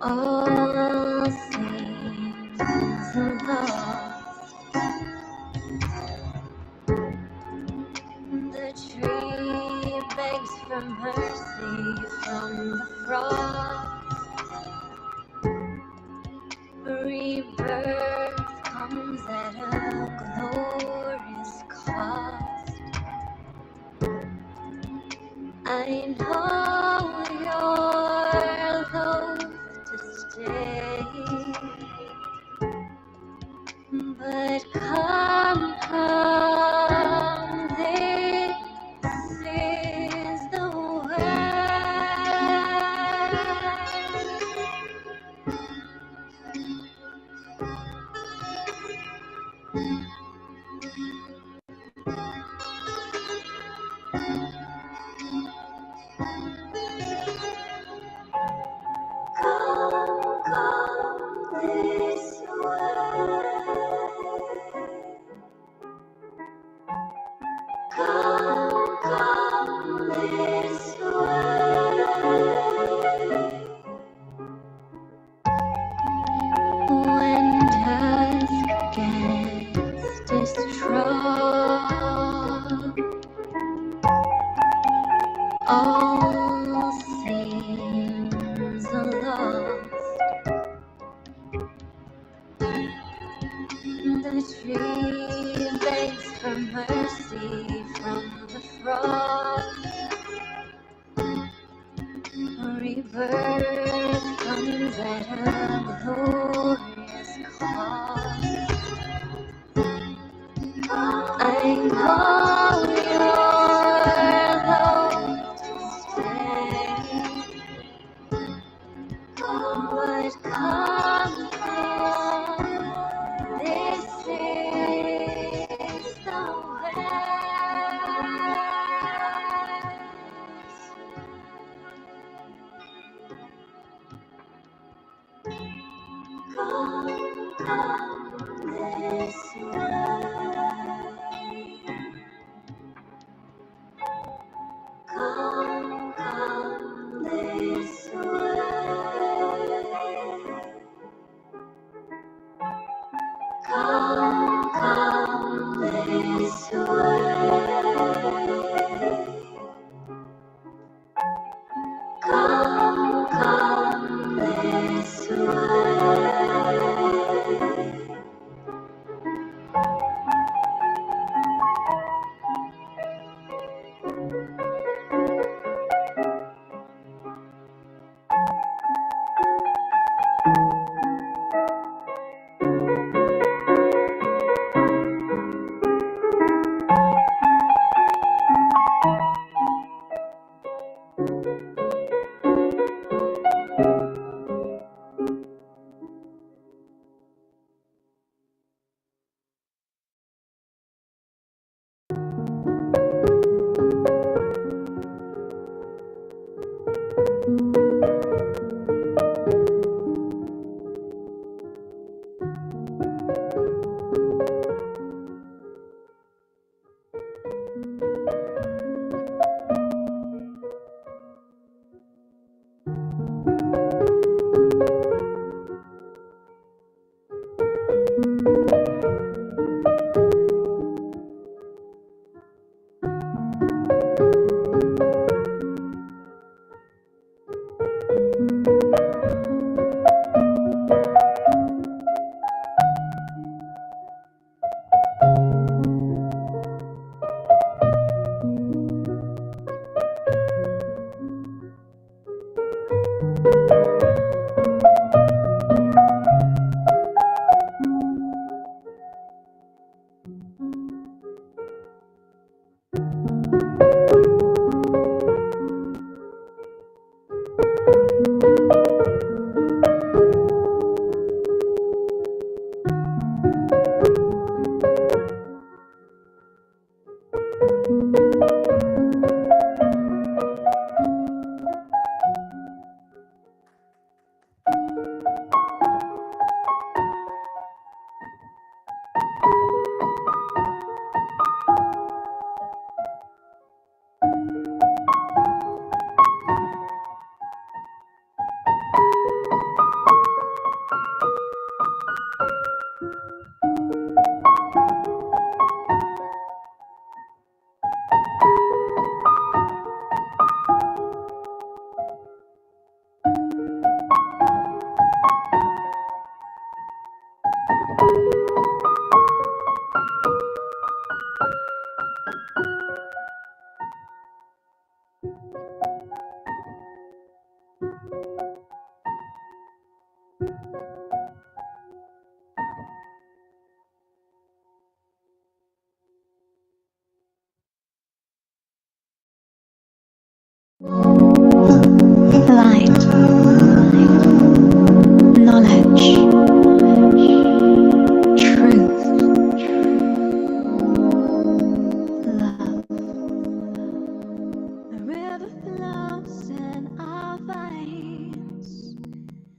all things are lost. The tree begs for mercy from the frost. Rebirth comes at a glorious cost. I know you're loath to stay, but come, this is the way. Come this way. Come this way. When dusk gets distraught, all seems lost. The tree begs for mercy from the frost. Rebirth comes at a glorious cost. I know you're loath to stay, but come, this is the way. Come this way. Come this way. Come this way. Come this way. Light, knowledge, truth, love. The river flows in our veins.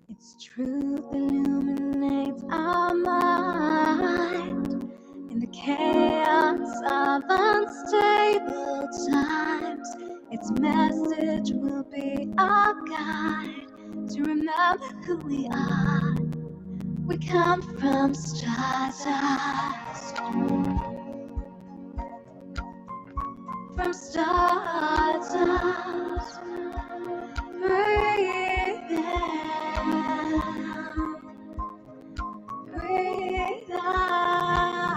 Its truth illuminates our mind. In the chaos of unstable times, its message will be our guide to remember who we are. We come from stardust, from stardust. Breathe in, breathe out.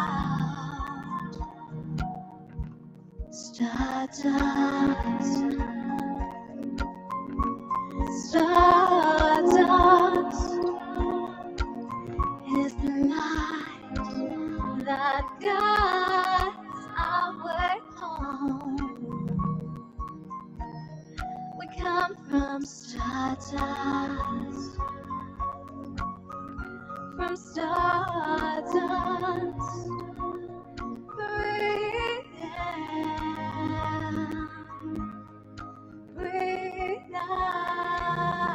Stardust, stardust is the light that guides our way home. We come from stardust, from stardust. Breathe in, breathe out.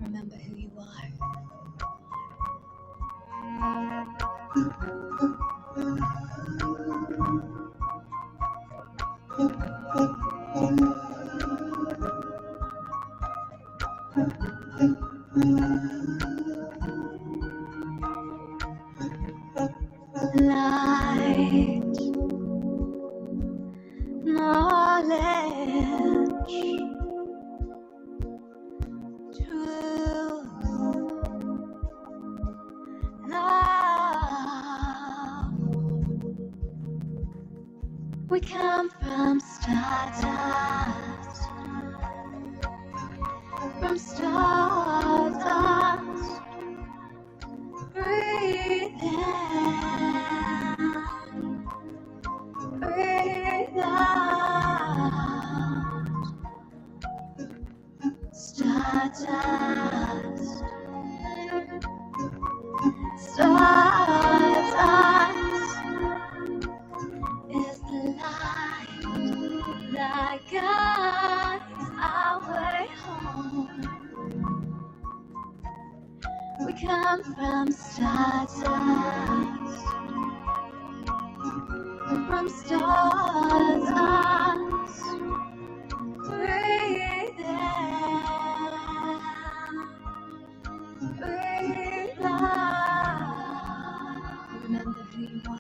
Remember who you are. Light, knowledge, truth, love. We come from stardust, from stardust. Breathe in, breathe out. Stardust, stardust is the light that guides our way home. We come from stardust, from stardust. Breathe in, breathe out. Remember who you are.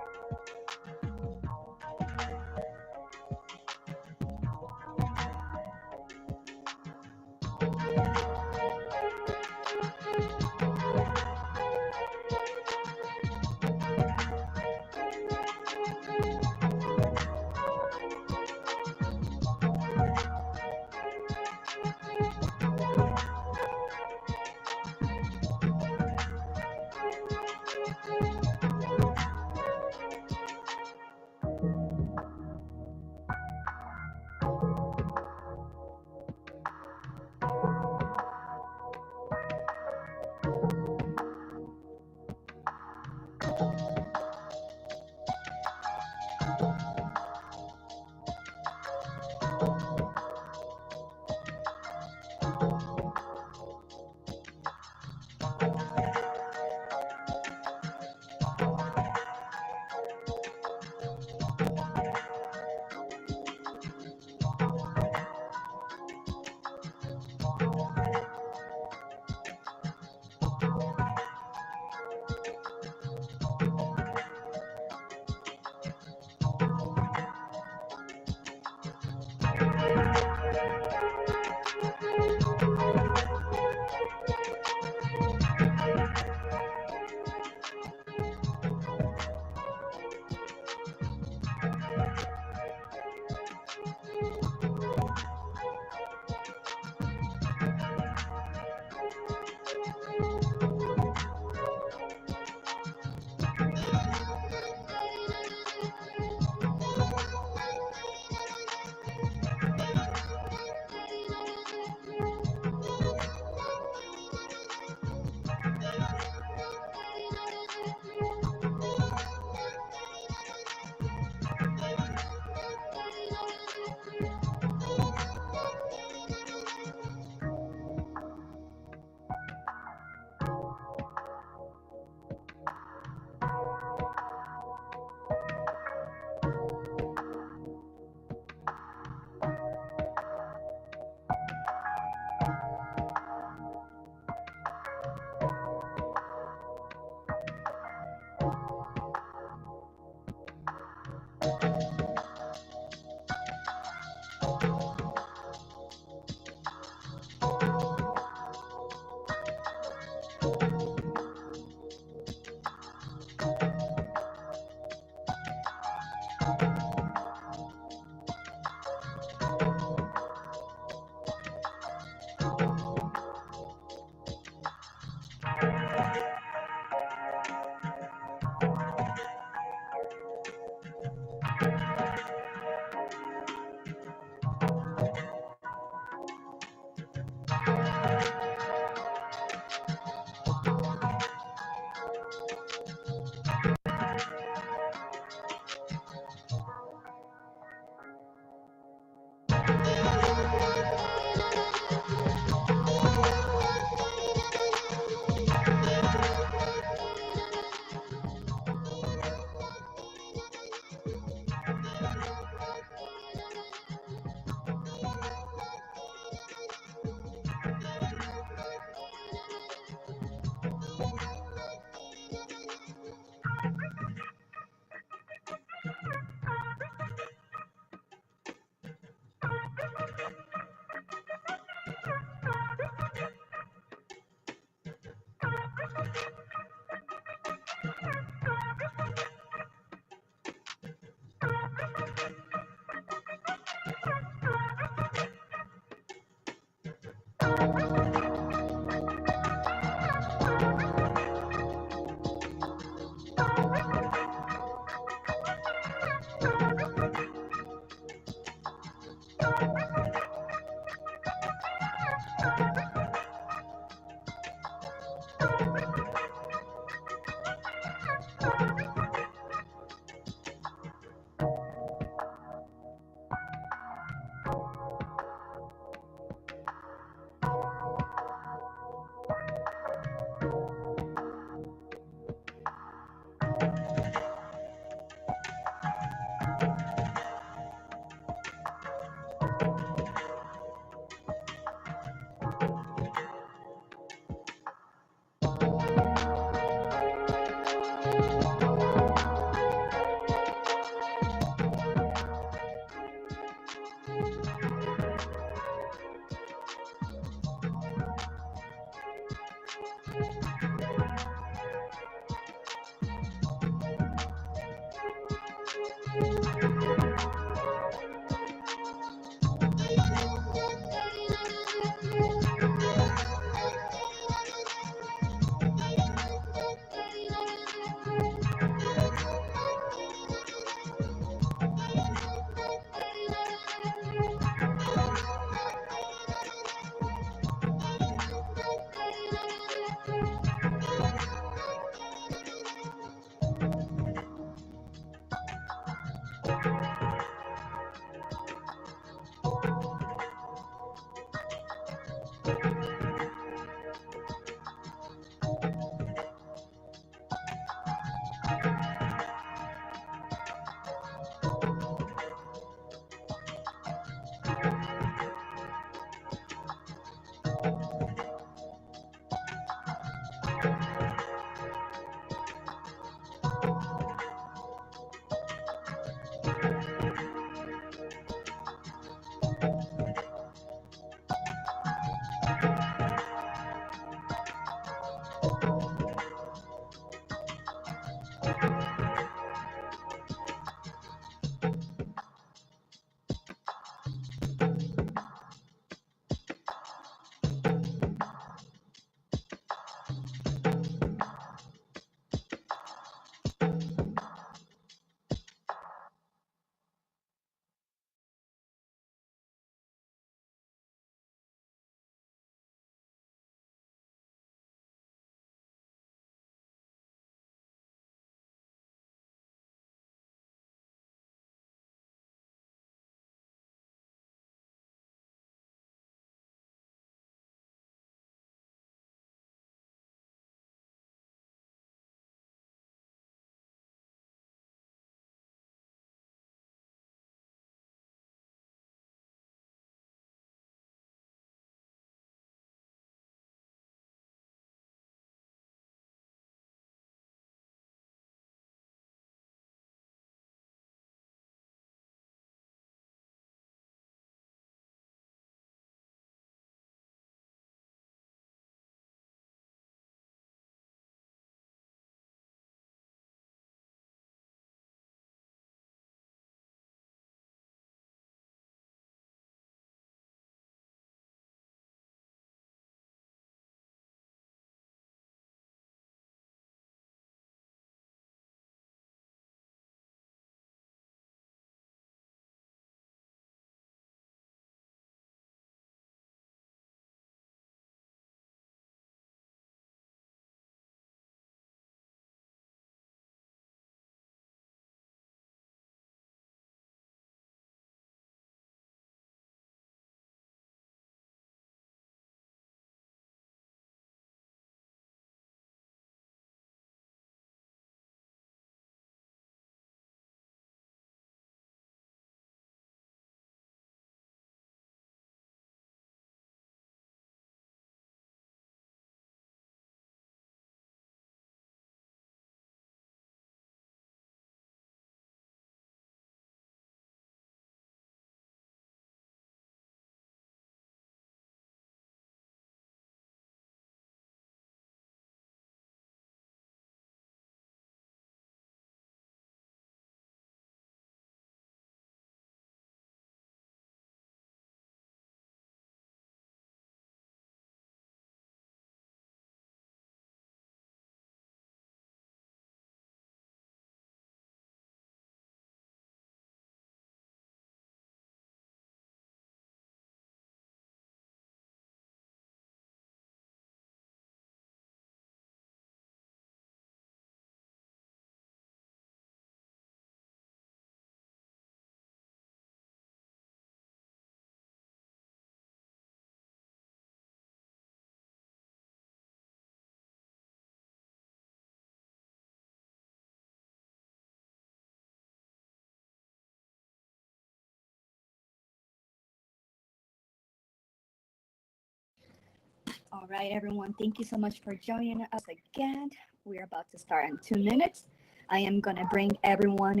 All right, everyone. Thank you so much for joining us again. We're about to start in 2 minutes. I am gonna bring everyone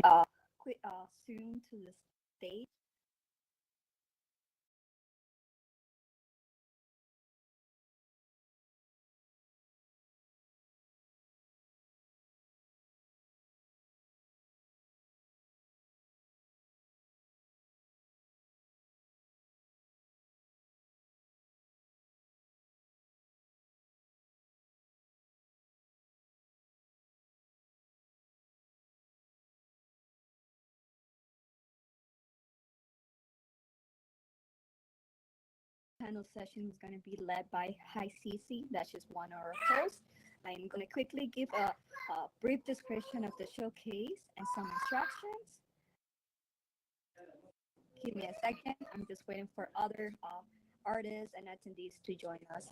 soon to the stage. Panel session is going to be led by Hi Cece. That's just one of our hosts. I'm going to quickly give a brief description of the showcase and some instructions. Give me a second. I'm just waiting for other artists and attendees to join us.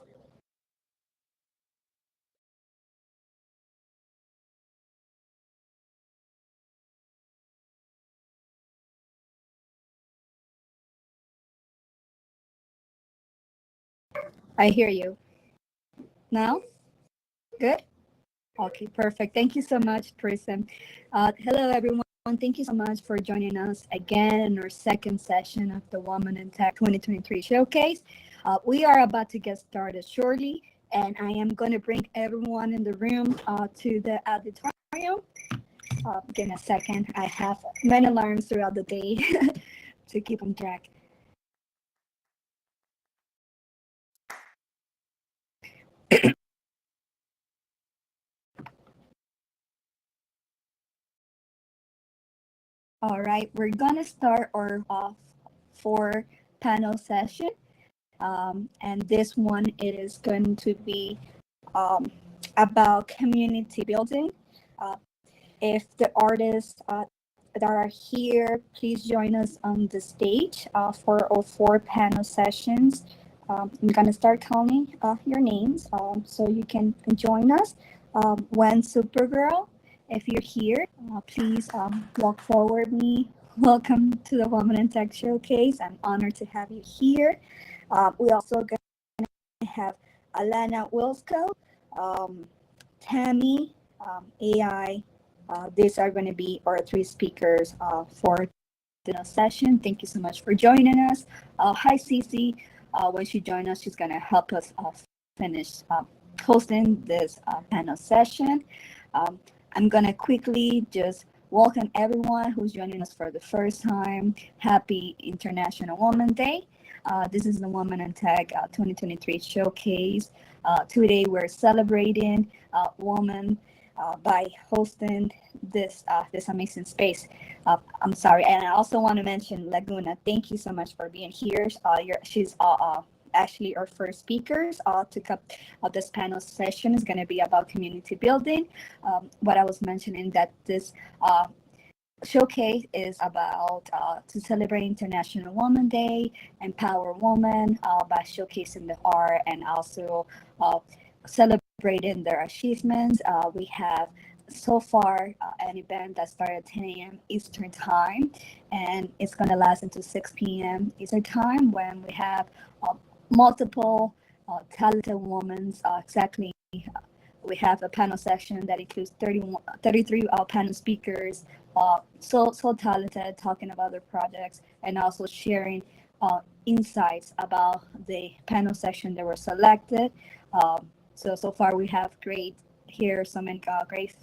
I hear you. Now? Good? Okay, perfect. Thank you so much, Prizem. Hello, everyone. Thank you so much for joining us again in our second session of the Woman in Tech 2023 Showcase. We are about to get started shortly, and I am going to bring everyone in the room to the auditorium. Give me a second. I have many alarms throughout the day to keep on track. All right, we're gonna start our four panel session, and this one it is going to be about community building. Uh, if the artists that are here, please join us on the stage for our four panel sessions. I'm gonna start calling your names so you can join us. When Supergirl, if you're here, please walk forward me. Welcome to the Woman in Tech Showcase. I'm honored to have you here. We also gonna have Alana Wilsko, Tammy, AI. These are going to be our three speakers for the session. Thank you so much for joining us. Hi, Cece. When she joins us, she's going to help us finish hosting this panel session. I'm going to quickly just welcome everyone who's joining us for the first time. Happy International Women's Day. This is the Woman in Tech 2023 Showcase. Today we're celebrating women by hosting this amazing space. I'm sorry, and I also want to mention Laguna. Thank you so much for being here. She's actually our first speakers to come. This panel session is going to be about community building. What I was mentioning that this showcase is about to celebrate International Women's Day, empower women by showcasing the art and also celebrating their achievements. We have so far an event that started at 10 a.m. Eastern Time, and it's going to last until 6 p.m. Eastern Time when we have multiple talented women. Exactly, we have a panel section that includes 33 panel speakers, so talented, talking about their projects and also sharing insights about the panel section that were selected. So far we have great here some great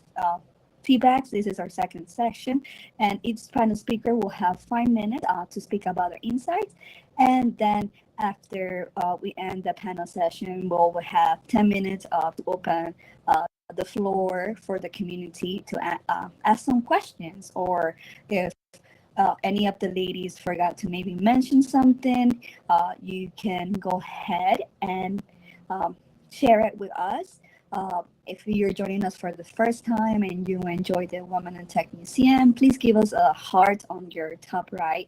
feedbacks. This is our second session, and each panel speaker will have 5 minutes to speak about their insights, and then after we end the panel session, we'll have 10 minutes to open the floor for the community to ask some questions, or if any of the ladies forgot to maybe mention something, you can go ahead and share it with us. If you're joining us for the first time and you enjoy the Women in Tech Museum, please give us a heart on your top right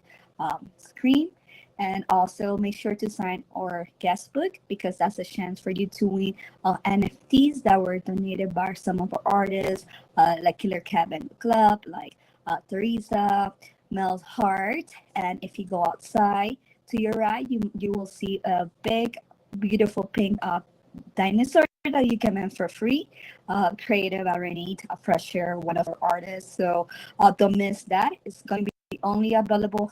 screen. And also make sure to sign our guest book, because that's a chance for you to win NFTs that were donated by some of our artists, like Killer Cabin Club, like Teresa, Mel's Heart. And if you go outside to your right, you will see a big, beautiful pink dinosaur that you can make for free. Creative Arenate, a fresh air, one of our artists. So don't miss that. It's going to be only available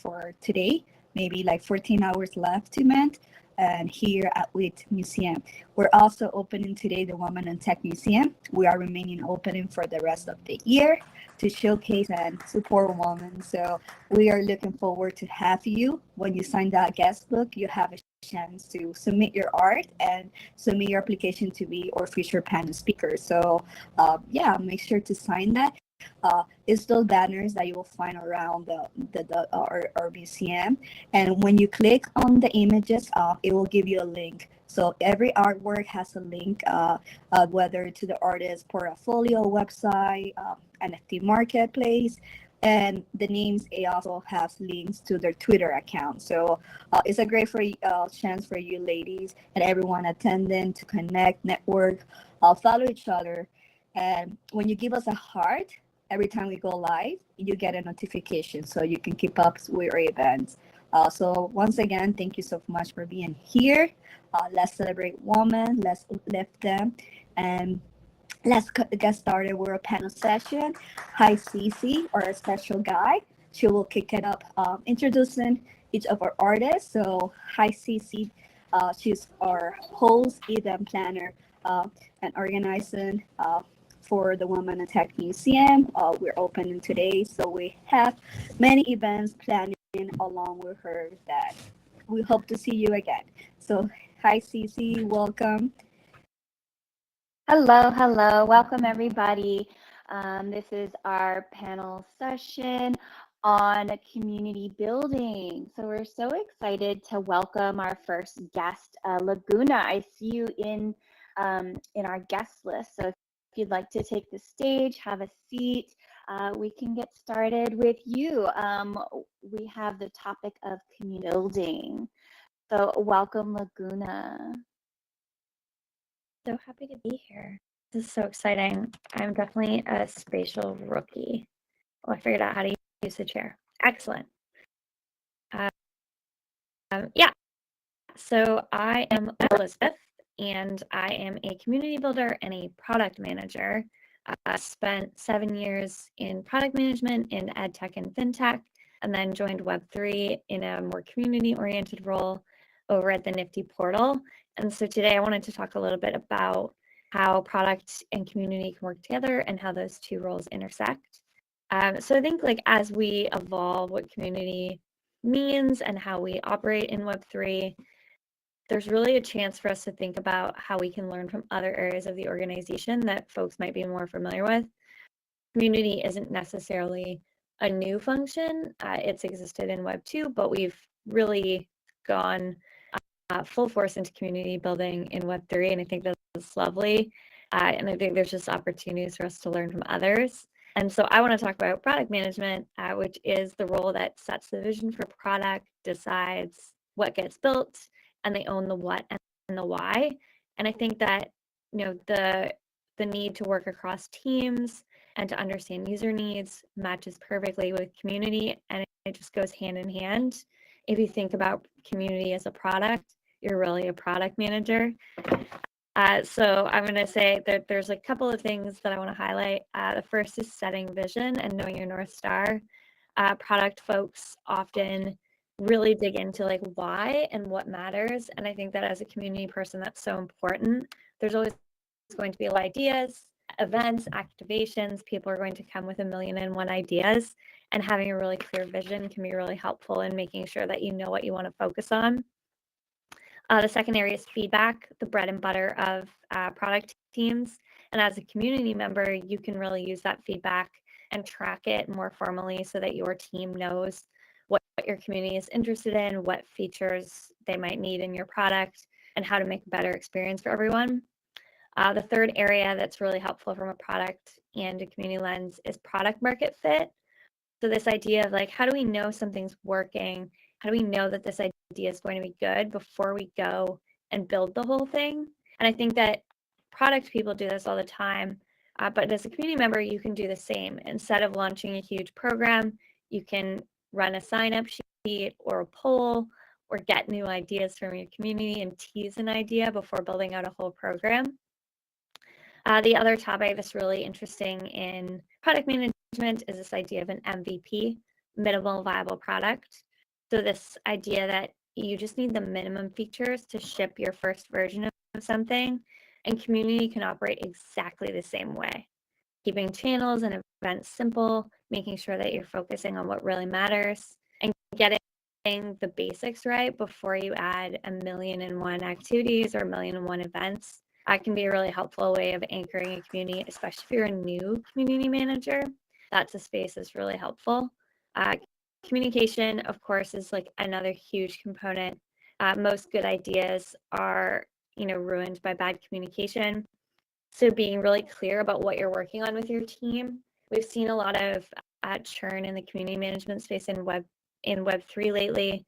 for today, maybe like 14 hours left to mint. And here at Wit Museum, we're also opening today the Women in Tech Museum. We are remaining opening for the rest of the year to showcase and support women. So we are looking forward to have you. When you sign that guest book, you have a chance to submit your art and submit your application to be our future panel speaker. So yeah, make sure to sign that. It's those banners that you will find around our museum. And when you click on the images, it will give you a link. So every artwork has a link, whether to the artist portfolio website, NFT marketplace, and the names it also has links to their Twitter account. So it's a great chance for you ladies and everyone attending to connect, network, follow each other. And when you give us a heart every time we go live, you get a notification so you can keep up with our events. So once again, thank you so much for being here. Let's celebrate women. Let's lift them, and let's get started with a panel session. Hi, Cece, our special guide. She will kick it up, introducing each of our artists. So, hi, Cece. She's our host, event planner, and organizing for the Women in Tech Museum. We're opening today, so we have many events planning along with her that we hope to see you again. So, hi, Cece. Welcome. Hello, hello. Welcome, everybody. This is our panel session on community building. So we're so excited to welcome our first guest, Laguna. I see you in our guest list. So if you'd like to take the stage, have a seat, we can get started with you. We have the topic of community building. So welcome, Laguna. So happy to be here. This is so exciting. I'm definitely a spatial rookie. Oh, I figured out how to use the chair. Excellent. Yeah, so I am Elizabeth, and I am a community builder and a product manager. I spent 7 years in product management in ed tech and fintech, and then joined Web3 in a more community-oriented role over at the Nifty portal. And so today I wanted to talk a little bit about how product and community can work together and how those two roles intersect. So I think like as we evolve what community means and how we operate in Web3, there's really a chance for us to think about how we can learn from other areas of the organization that folks might be more familiar with. Community isn't necessarily a new function. It's existed in Web 2, but we've really gone full force into community building in Web 3, and I think that's lovely. And I think there's just opportunities for us to learn from others. And so I want to talk about product management, which is the role that sets the vision for product, decides what gets built, and they own the what and the why. And I think that the need to work across teams and to understand user needs matches perfectly with community, and it just goes hand in hand. If you think about community as a product, you're really a product manager. So I'm going to say that there's a couple of things that I want to highlight. The first is setting vision and knowing your North Star. Product folks often really dig into like why and what matters. And I think that as a community person, that's so important. There's always going to be ideas, events, activations. People are going to come with 1,000,001 ideas, and having a really clear vision can be really helpful in making sure that you know what you want to focus on. The second area is feedback, the bread and butter of product teams. And as a community member, you can really use that feedback and track it more formally so that your team knows what your community is interested in, what features they might need in your product, and how to make a better experience for everyone. The third area that's really helpful from a product and a community lens is product market fit. So this idea of like, how do we know something's working? How do we know that this idea is going to be good before we go and build the whole thing? And I think that product people do this all the time, but as a community member, you can do the same. Instead of launching a huge program, you can run a sign-up sheet or a poll or get new ideas from your community and tease an idea before building out a whole program. The other topic that's really interesting in product management is this idea of an MVP, minimal viable product. So this idea that you just need the minimum features to ship your first version of something, and community can operate exactly the same way. Keeping channels and events simple, making sure that you're focusing on what really matters, and getting the basics right before you add 1,000,001 activities or 1,000,001 events. Can be a really helpful way of anchoring a community, especially if you're a new community manager. That's a space that's really helpful. Communication, of course, is like another huge component. Most good ideas are, ruined by bad communication. So being really clear about what you're working on with your team. We've seen a lot of churn in the community management space in Web3 lately.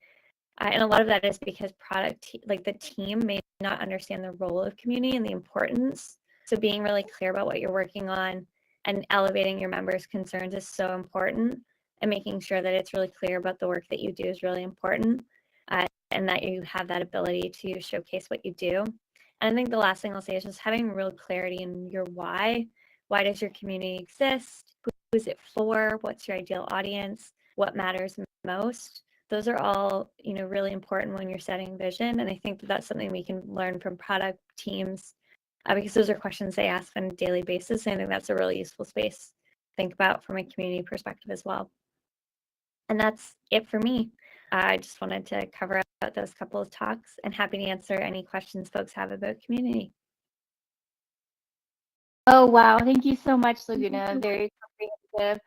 And a lot of that is because the team may not understand the role of community and the importance. So being really clear about what you're working on and elevating your members' concerns is so important, and making sure that it's really clear about the work that you do is really important, and that you have that ability to showcase what you do. And I think the last thing I'll say is just having real clarity in your why. Why does your community exist? Who is it for? What's your ideal audience? What matters most? Those are all, really important when you're setting vision. And I think that that's something we can learn from product teams, because those are questions they ask on a daily basis. And I think that's a really useful space to think about from a community perspective as well. And that's it for me. I just wanted to cover out those couple of talks, and happy to answer any questions folks have about community. Oh, wow. Thank you so much, Laguna. Very comprehensive.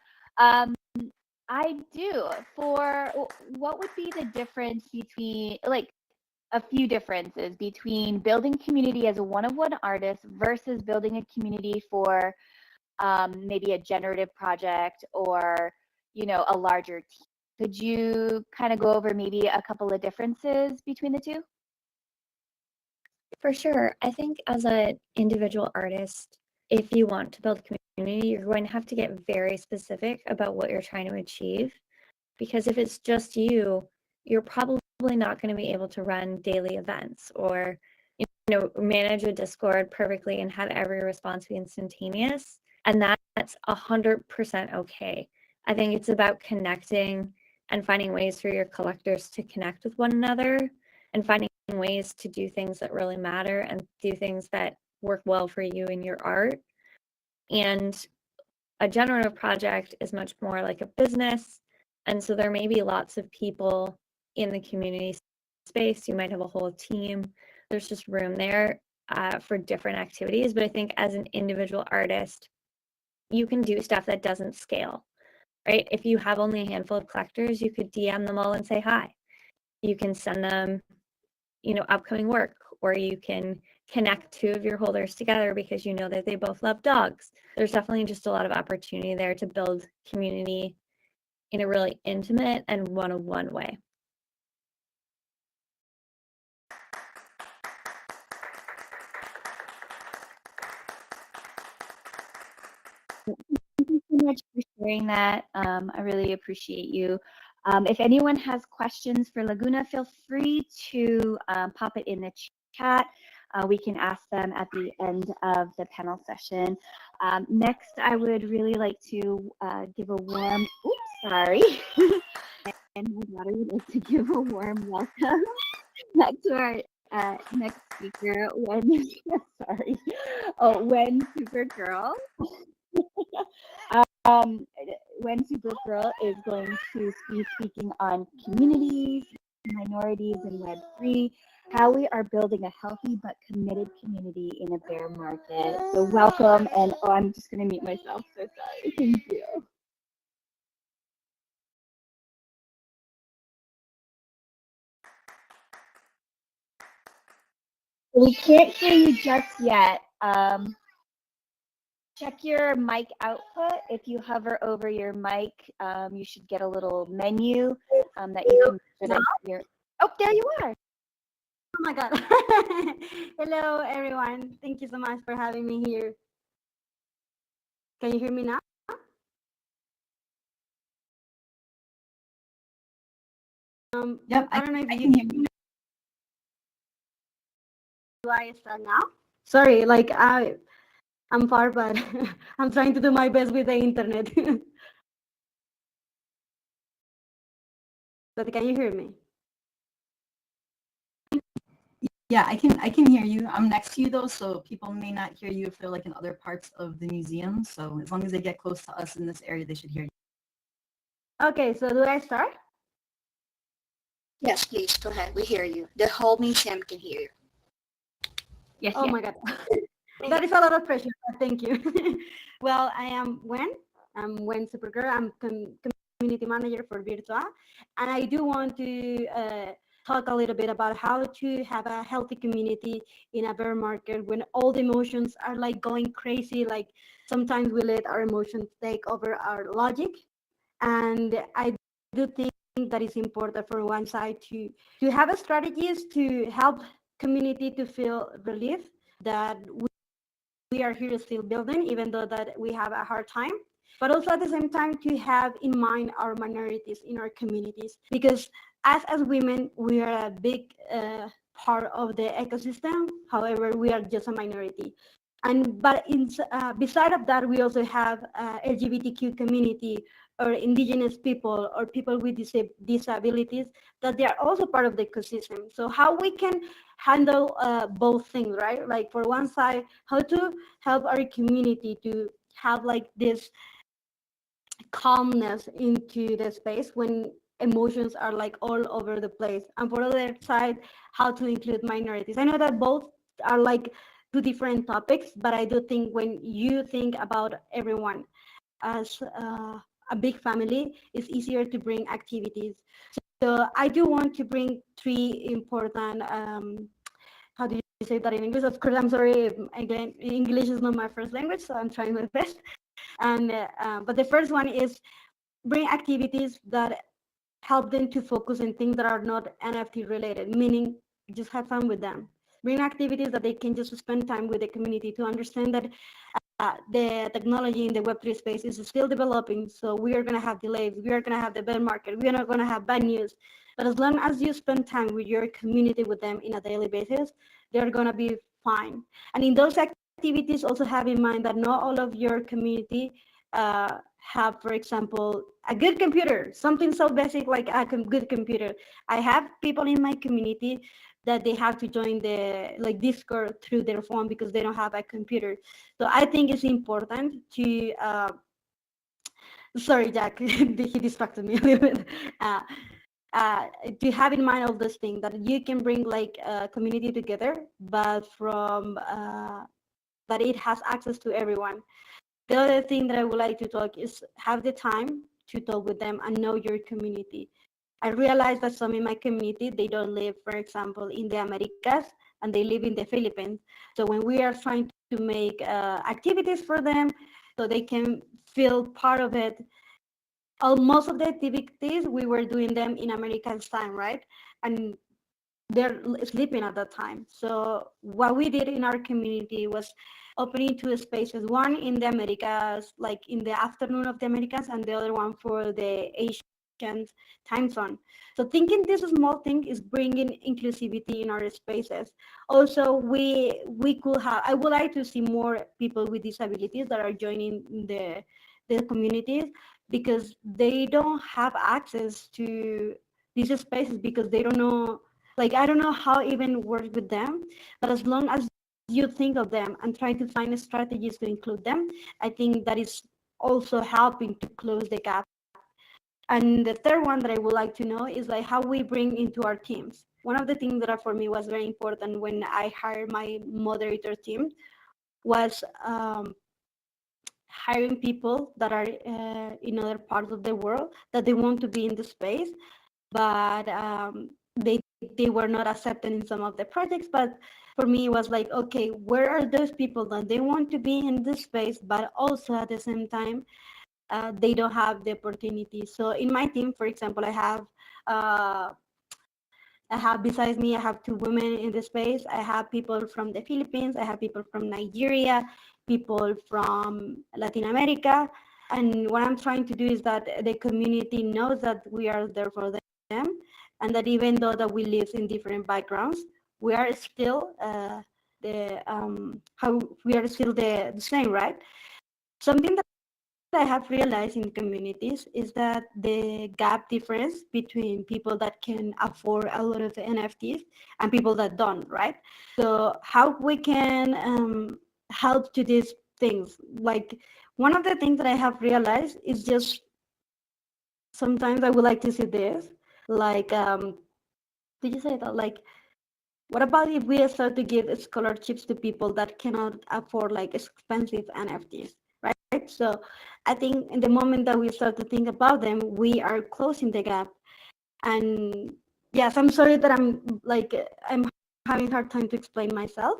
I do. What would be the difference between, like, a few differences between building community as a one-on-one artist versus building a community for maybe a generative project or, a larger team? Could you kind of go over maybe a couple of differences between the two? For sure. I think as an individual artist, if you want to build community, you're going to have to get very specific about what you're trying to achieve. Because if it's just you, you're probably not going to be able to run daily events or, manage a Discord perfectly and have every response be instantaneous. And that's 100% okay. I think it's about connecting and finding ways for your collectors to connect with one another, and finding ways to do things that really matter and do things that work well for you and your art. And a generative project is much more like a business. And so there may be lots of people in the community space. You might have a whole team. There's just room there for different activities. But I think as an individual artist, you can do stuff that doesn't scale, right? If you have only a handful of collectors, you could DM them all and say hi. You can send them, upcoming work, or you can connect two of your holders together because you know that they both love dogs. There's definitely just a lot of opportunity there to build community in a really intimate and one-on-one way. Thank you so much for sharing that. I really appreciate you. If anyone has questions for Laguna, feel free to pop it in the chat. We can ask them at the end of the panel session. Next, I would really like to give a warm, and my daughter would like to give a warm welcome to our next speaker, Wen, Wen Supergirl. When Supergirl is going to be speaking on communities, minorities, and Web3, how we are building a healthy but committed community in a bear market. So welcome, and I'm just going to mute myself, so sorry. Thank you. We can't hear you just yet. Check your mic output. If you hover over your mic, you should get a little menu that you can hear. Oh, there you are. Oh my God. Hello, everyone. Thank you so much for having me here. Can you hear me now? Yep, I don't know if you can hear me. Do I start now? Sorry, like I'm far, but I'm trying to do my best with the internet. But can you hear me? Yeah, I can hear you. I'm next to you though, so people may not hear you if they're like in other parts of the museum. So as long as they get close to us in this area, they should hear you. Okay, so do I start? Yes, please, go ahead. We hear you. The whole museum can hear you. Yes, Oh yes. my God. That is a lot of pressure, but thank you. Well, I am Gwen. I'm Gwen Supergirl. I'm community manager for Virtua. And I do want to talk a little bit about how to have a healthy community in a bear market when all the emotions are like going crazy. Like sometimes we let our emotions take over our logic. And I do think that it's important for one side to have a strategies to help community to feel relief that we are here still building, even though that we have a hard time. But also at the same time to have in mind our minorities in our communities, because as women, we are a big part of the ecosystem. However, we are just a minority. And but beside of that, we also have LGBTQ community or indigenous people or people with disabilities that they are also part of the ecosystem. So how we can handle both things, right? Like for one side, how to help our community to have like this calmness into the space when emotions are like all over the place, and for the other side, how to include minorities. I know that both are like two different topics, but I do think when you think about everyone as a big family, it's easier to bring activities. So I do want to bring three important how do you say that in English? Of course, I'm sorry, again, English is not my first language, so I'm trying my best. And but the first one is bring activities that help them to focus on things that are not NFT related, meaning just have fun with them. Bring activities that they can just spend time with the community to understand that the technology in the Web3 space is still developing. So we are going to have delays. We are going to have the bear market. We are not going to have bad news. But as long as you spend time with your community with them in a daily basis, they're going to be fine. And in those activities, also have in mind that not all of your community have, for example, a good computer, something so basic like a good computer. I have people in my community that they have to join the like Discord through their phone because they don't have a computer. So I think it's important to sorry, Jack, he distracted me a little bit. To have in mind all those things that you can bring like a community together, but from that it has access to everyone. The other thing that I would like to talk is have the time to talk with them and know your community. I realize that some in my community, they don't live, for example, in the Americas, and they live in the Philippines. So when we are trying to make activities for them so they can feel part of it, most of the activities, we were doing them in American time, right? And they're sleeping at that time. So what we did in our community was opening two spaces, one in the Americas, like in the afternoon of the Americas, and the other one for the Asian time zone. So thinking this small thing is bringing inclusivity in our spaces. Also, we could have, I would like to see more people with disabilities that are joining the communities, because they don't have access to these spaces because they don't know, like, I don't know how even work with them, but as long as you think of them and try to find strategies to include them, I think that is also helping to close the gap. And the third one that I would like to know is like how we bring into our teams. One of the things that for me was very important when I hired my moderator team was hiring people that are in other parts of the world that they want to be in the space, but they were not accepted in some of the projects. But for me, it was like, okay, where are those people that they want to be in this space, but also at the same time, they don't have the opportunity. So in my team, for example, I have besides me, I have two women in the space. I have people from the Philippines. I have people from Nigeria, people from Latin America. And what I'm trying to do is that the community knows that we are there for them, and that even though that we live in different backgrounds, we are still how we are still the same, right? Something that I have realized in communities is that the gap difference between people that can afford a lot of NFTs and people that don't, right? So how we can help to these things. Like one of the things that I have realized is just sometimes I would like to see this, like, did you say that? Like, what about if we start to give scholarships to people that cannot afford like expensive NFTs, right? So I think in the moment that we start to think about them, we are closing the gap. And yes, I'm sorry that I'm having a hard time to explain myself,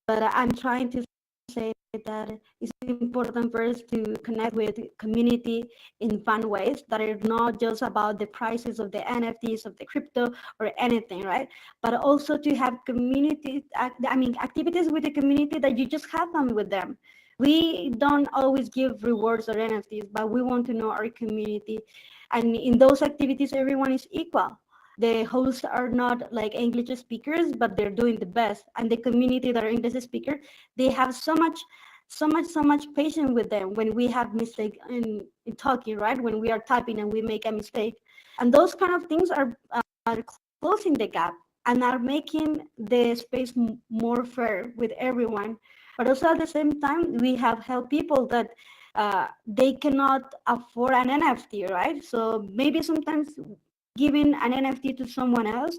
but I'm trying to say that it's important for us to connect with community in fun ways that are not just about the prices of the NFTs of the crypto or anything, right? But also to have community, activities with the community that you just have fun with them. We don't always give rewards or NFTs, but we want to know our community. And in those activities, everyone is equal. The hosts are not like English speakers, but they're doing the best. And the community that are English speakers, they have so much patience with them when we have mistake in talking, right? When we are typing and we make a mistake. And those kind of things are closing the gap and are making the space more fair with everyone. But also at the same time, we have helped people that they cannot afford an NFT, right? So maybe sometimes giving an NFT to someone else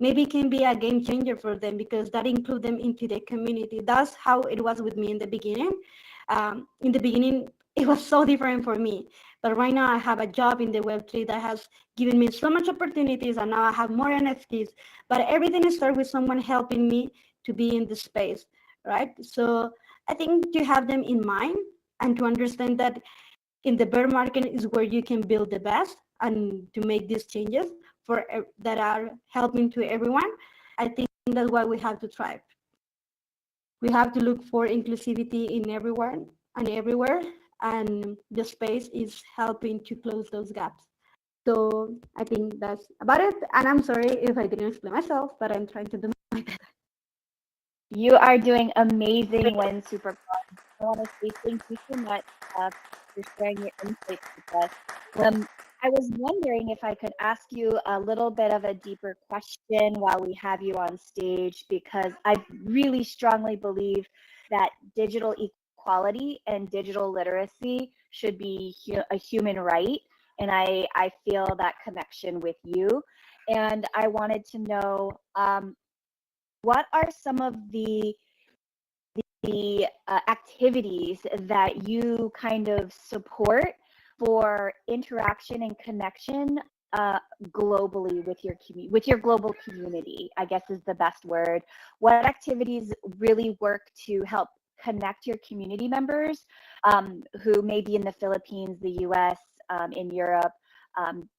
maybe can be a game changer for them because that includes them into the community. That's how it was with me in the beginning. In the beginning, it was so different for me. But right now I have a job in the Web3 that has given me so much opportunities, and now I have more NFTs. But everything starts with someone helping me to be in the space, right? So I think to have them in mind and to understand that in the bear market is where you can build the best and to make these changes for that are helping to everyone. I think that's why we have to thrive. We have to look for inclusivity in everyone and everywhere, and the space is helping to close those gaps. So I think that's about it. And I'm sorry if I didn't explain myself, but I'm trying to do my best. You are doing amazing, Wen Supercon. I want to say thank you so much for sharing your insights with us. I was wondering if I could ask you a little bit of a deeper question while we have you on stage, because I really strongly believe that digital equality and digital literacy should be a human right. And I feel that connection with you. And I wanted to know, what are some of the activities that you kind of support for interaction and connection globally with your global community, I guess is the best word. What activities really work to help connect your community members who may be in the Philippines, the US, in Europe?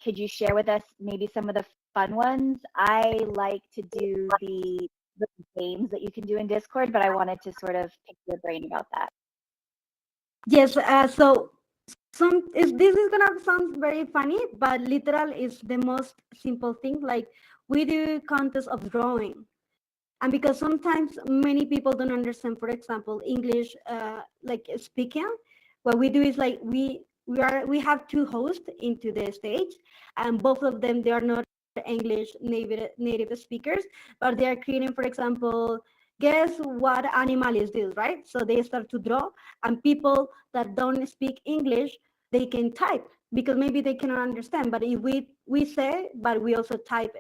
Could you share with us maybe some of the fun ones? I like to do the games that you can do in Discord, but I wanted to sort of pick your brain about that. Yes, so this is gonna sound very funny, but literal is the most simple thing. Like we do contests of drawing, and because sometimes many people don't understand, for example, English, like speaking, what we do is like we have two hosts into the stage, and both of them, they are not English native speakers, but they are creating, for example, guess what animal is this, right? So they start to draw, and people that don't speak English, they can type because maybe they cannot understand. But if we say, but we also type,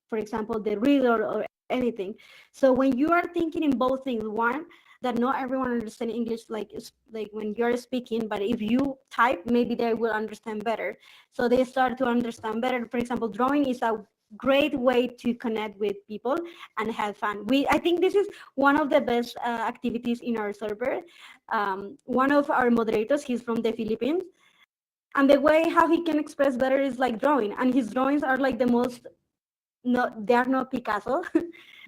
for example, the reader or anything. So when you are thinking in both things, one, that not everyone understands English like when you're speaking, but if you type, maybe they will understand better. So they start to understand better. For example, drawing is a great way to connect with people and have fun. I think this is one of the best activities in our server. One of our moderators, he's from the Philippines, and the way how he can express better is like drawing, and his drawings are like the most, no, they are not Picasso,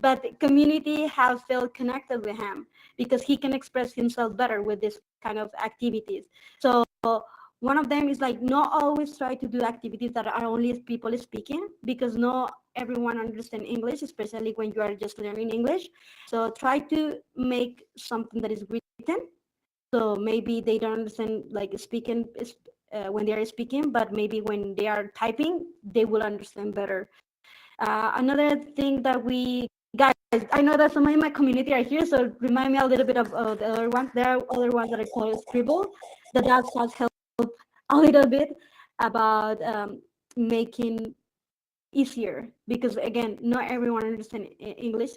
but the community have felt connected with him because he can express himself better with this kind of activities. So One of them is like not always try to do activities that are only people speaking, because not everyone understands English, especially when you are just learning English. So try to make something that is written. So maybe they don't understand like speaking when they are speaking, but maybe when they are typing, they will understand better. Another thing that we guys, I know that some of my community are here, so remind me a little bit of the other ones. There are other ones that are called Scribble. That has helped a little bit about making easier, because again, not everyone understands English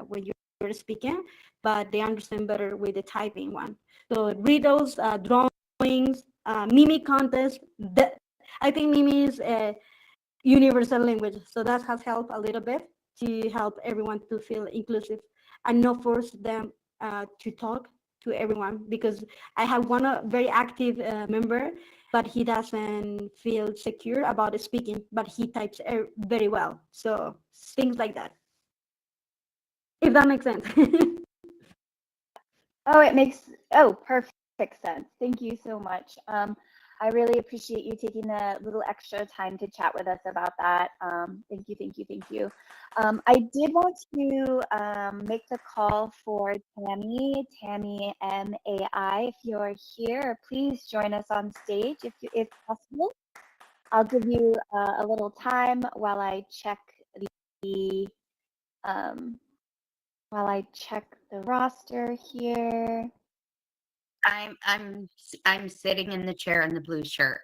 when you're speaking, but they understand better with the typing one. So riddles, drawings, mimi contest. I think mimi is universal language. So that has helped a little bit to help everyone to feel inclusive and not force them to talk to everyone, because I have one very active member, but he doesn't feel secure about speaking, but he types very well. So things like that. If that makes sense. Oh, perfect sense. Thank you so much. I really appreciate you taking a little extra time to chat with us about that. Thank you, thank you, thank you. I did want to make the call for Tammy MAI. If you're here, please join us on stage if possible. I'll give you a little time while I check the um, roster here. I'm sitting in the chair in the blue shirt.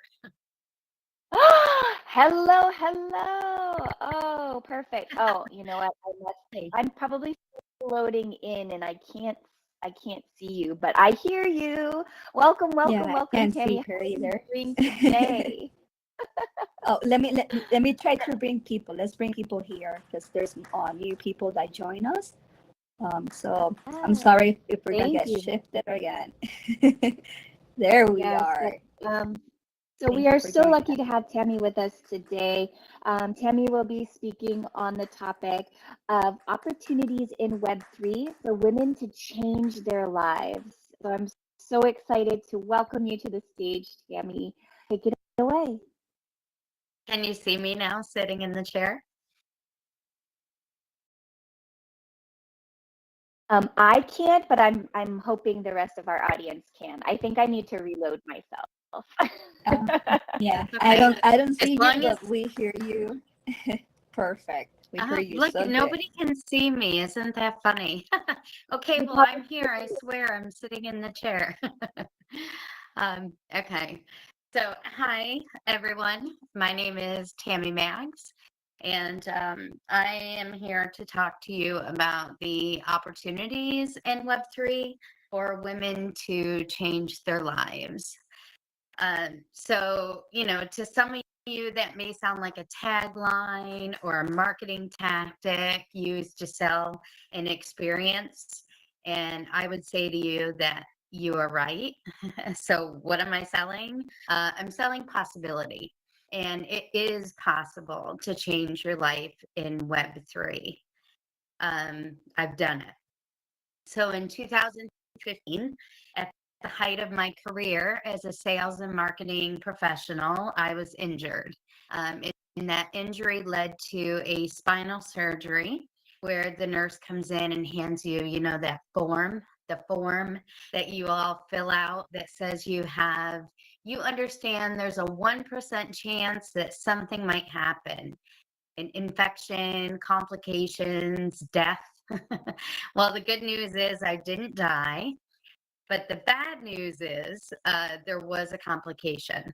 Hello, hello. Oh, perfect. Oh, you know what? I'm probably loading in and I can't see you, but I hear you. Welcome, welcome, Yeah, I welcome, can't Tammy. see her How are you either. doing today? Oh, let me try to bring people. Let's bring people here because there's new people that join us. So I'm sorry if we're gonna Thank get you. shifted again. There we Yes, are. so Thank we you are for so joining lucky us. to have Tammy with us today. Tammy will be speaking on the topic of opportunities in Web3 for women to change their lives. So I'm so excited to welcome you to the stage, Tammy. Take it away. Can you see me now sitting in the chair? I can't, but I'm hoping the rest of our audience can. I think I need to reload myself. Yeah, Okay. I don't see As you, long as but we hear you. Perfect. We hear you look, so good. nobody can see me. Isn't that funny? Okay, well, I'm here. I swear I'm sitting in the chair. Okay. So, hi, everyone. My name is Tammy Maggs, and I am here to talk to you about the opportunities in Web3 for women to change their lives. So, to some of you, that may sound like a tagline or a marketing tactic used to sell an experience. And I would say to you that you are right. So, what am I selling? I'm selling possibility. And it is possible to change your life in Web3. I've done it. So, in 2015, at the height of my career as a sales and marketing professional, I was injured. And that injury led to a spinal surgery where the nurse comes in and hands you, that form, the form that you all fill out that says you understand there's a 1% chance that something might happen, an infection, complications, death. Well, the good news is I didn't die. But the bad news is there was a complication.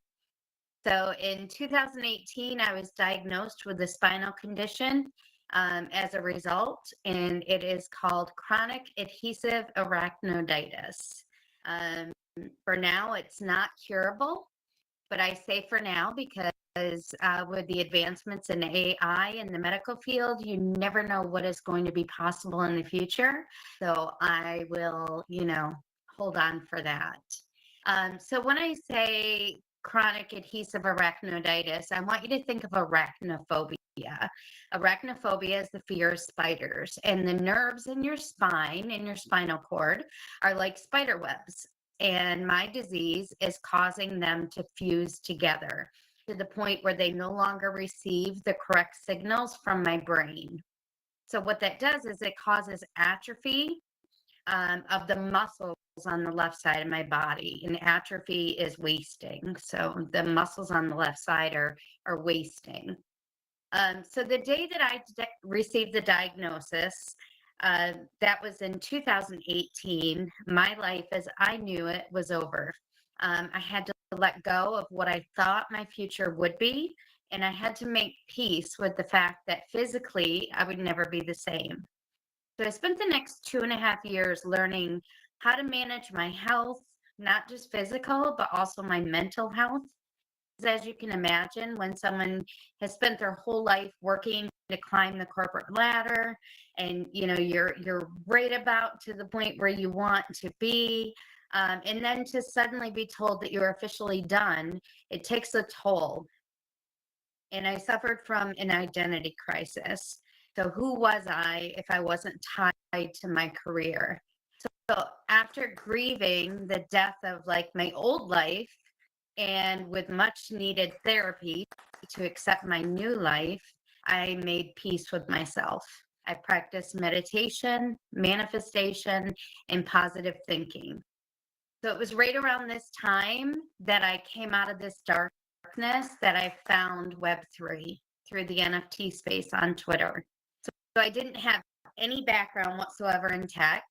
So in 2018, I was diagnosed with a spinal condition as a result, and it is called chronic adhesive arachnoiditis. For now, it's not curable, but I say for now because with the advancements in AI in the medical field, you never know what is going to be possible in the future. So I will, hold on for that. So when I say chronic adhesive arachnoiditis, I want you to think of arachnophobia. Arachnophobia is the fear of spiders, and the nerves in your spine, in your spinal cord, are like spider webs. and my disease is causing them to fuse together to the point where they no longer receive the correct signals from my brain. So what that does is it causes atrophy of the muscles on the left side of my body, and atrophy is wasting. So the muscles on the left side are wasting. So the day that I received the diagnosis, that was in 2018, my life as I knew it was over. I had to let go of what I thought my future would be, and I had to make peace with the fact that physically I would never be the same. So I spent the next 2.5 years learning how to manage my health, not just physical, but also my mental health. As you can imagine, when someone has spent their whole life working to climb the corporate ladder, and you're right about to the point where you want to be, and then to suddenly be told that you're officially done, it takes a toll. And I suffered from an identity crisis. So who was I if I wasn't tied to my career? So after grieving the death of like my old life, and with much needed therapy to accept my new life, I made peace with myself. I practiced meditation, manifestation, and positive thinking. So it was right around this time that I came out of this darkness that I found Web3 through the NFT space on Twitter. So I didn't have any background whatsoever in tech,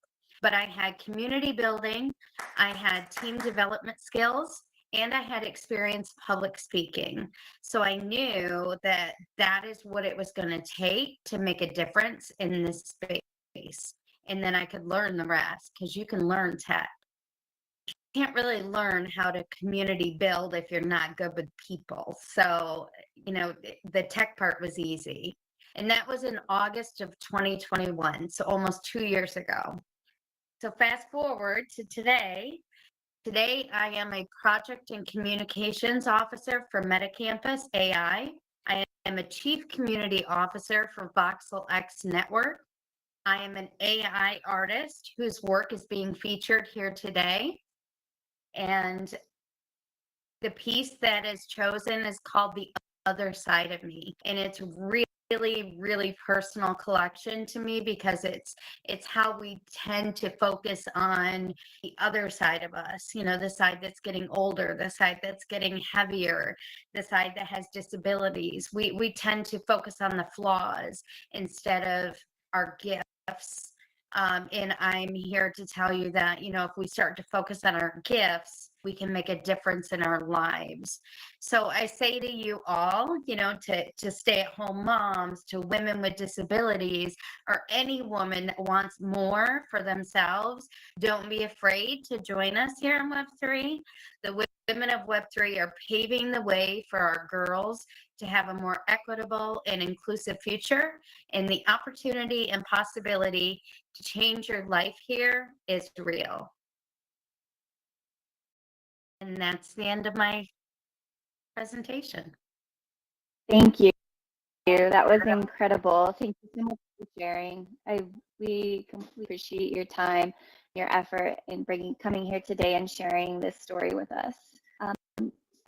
but I had community building, I had team development skills, and I had experience public speaking. So I knew that that is what it was going to take to make a difference in this space. And then I could learn the rest, because you can learn tech. You can't really learn how to community build if you're not good with people. So, the tech part was easy. And that was in August of 2021, so almost 2 years ago. So fast forward to today. Today, I am a project and communications officer for MetaCampus AI. I am a chief community officer for Voxel X Network. I am an AI artist whose work is being featured here today. And the piece that is chosen is called The Other Side of Me. And it's really, really personal collection to me, because it's how we tend to focus on the other side of us, the side that's getting older, the side that's getting heavier, the side that has disabilities. We tend to focus on the flaws instead of our gifts. And I'm here to tell you that, if we start to focus on our gifts, we can make a difference in our lives. So I say to you all, to stay-at-home moms, to women with disabilities, or any woman that wants more for themselves, don't be afraid to join us here in Web3. The women of Web3 are paving the way for our girls to have a more equitable and inclusive future, and the opportunity and possibility to change your life here is real. And that's the end of my presentation. Thank you. That was incredible. Thank you so much for sharing. We completely appreciate your time, your effort in coming here today and sharing this story with us.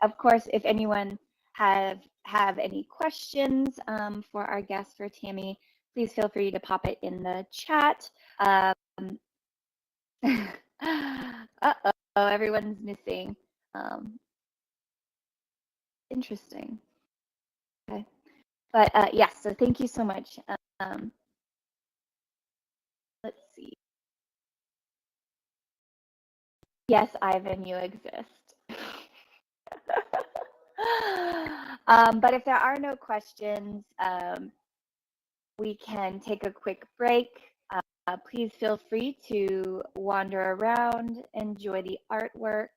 Of course, if anyone have any questions for our guest, for Tammy, please feel free to pop it in the chat. Uh-oh, everyone's missing. Interesting. Okay. But yes, so thank you so much. Let's see. Yes, Ivan, you exist. But if there are no questions, we can take a quick break. Please feel free to wander around, enjoy the artwork.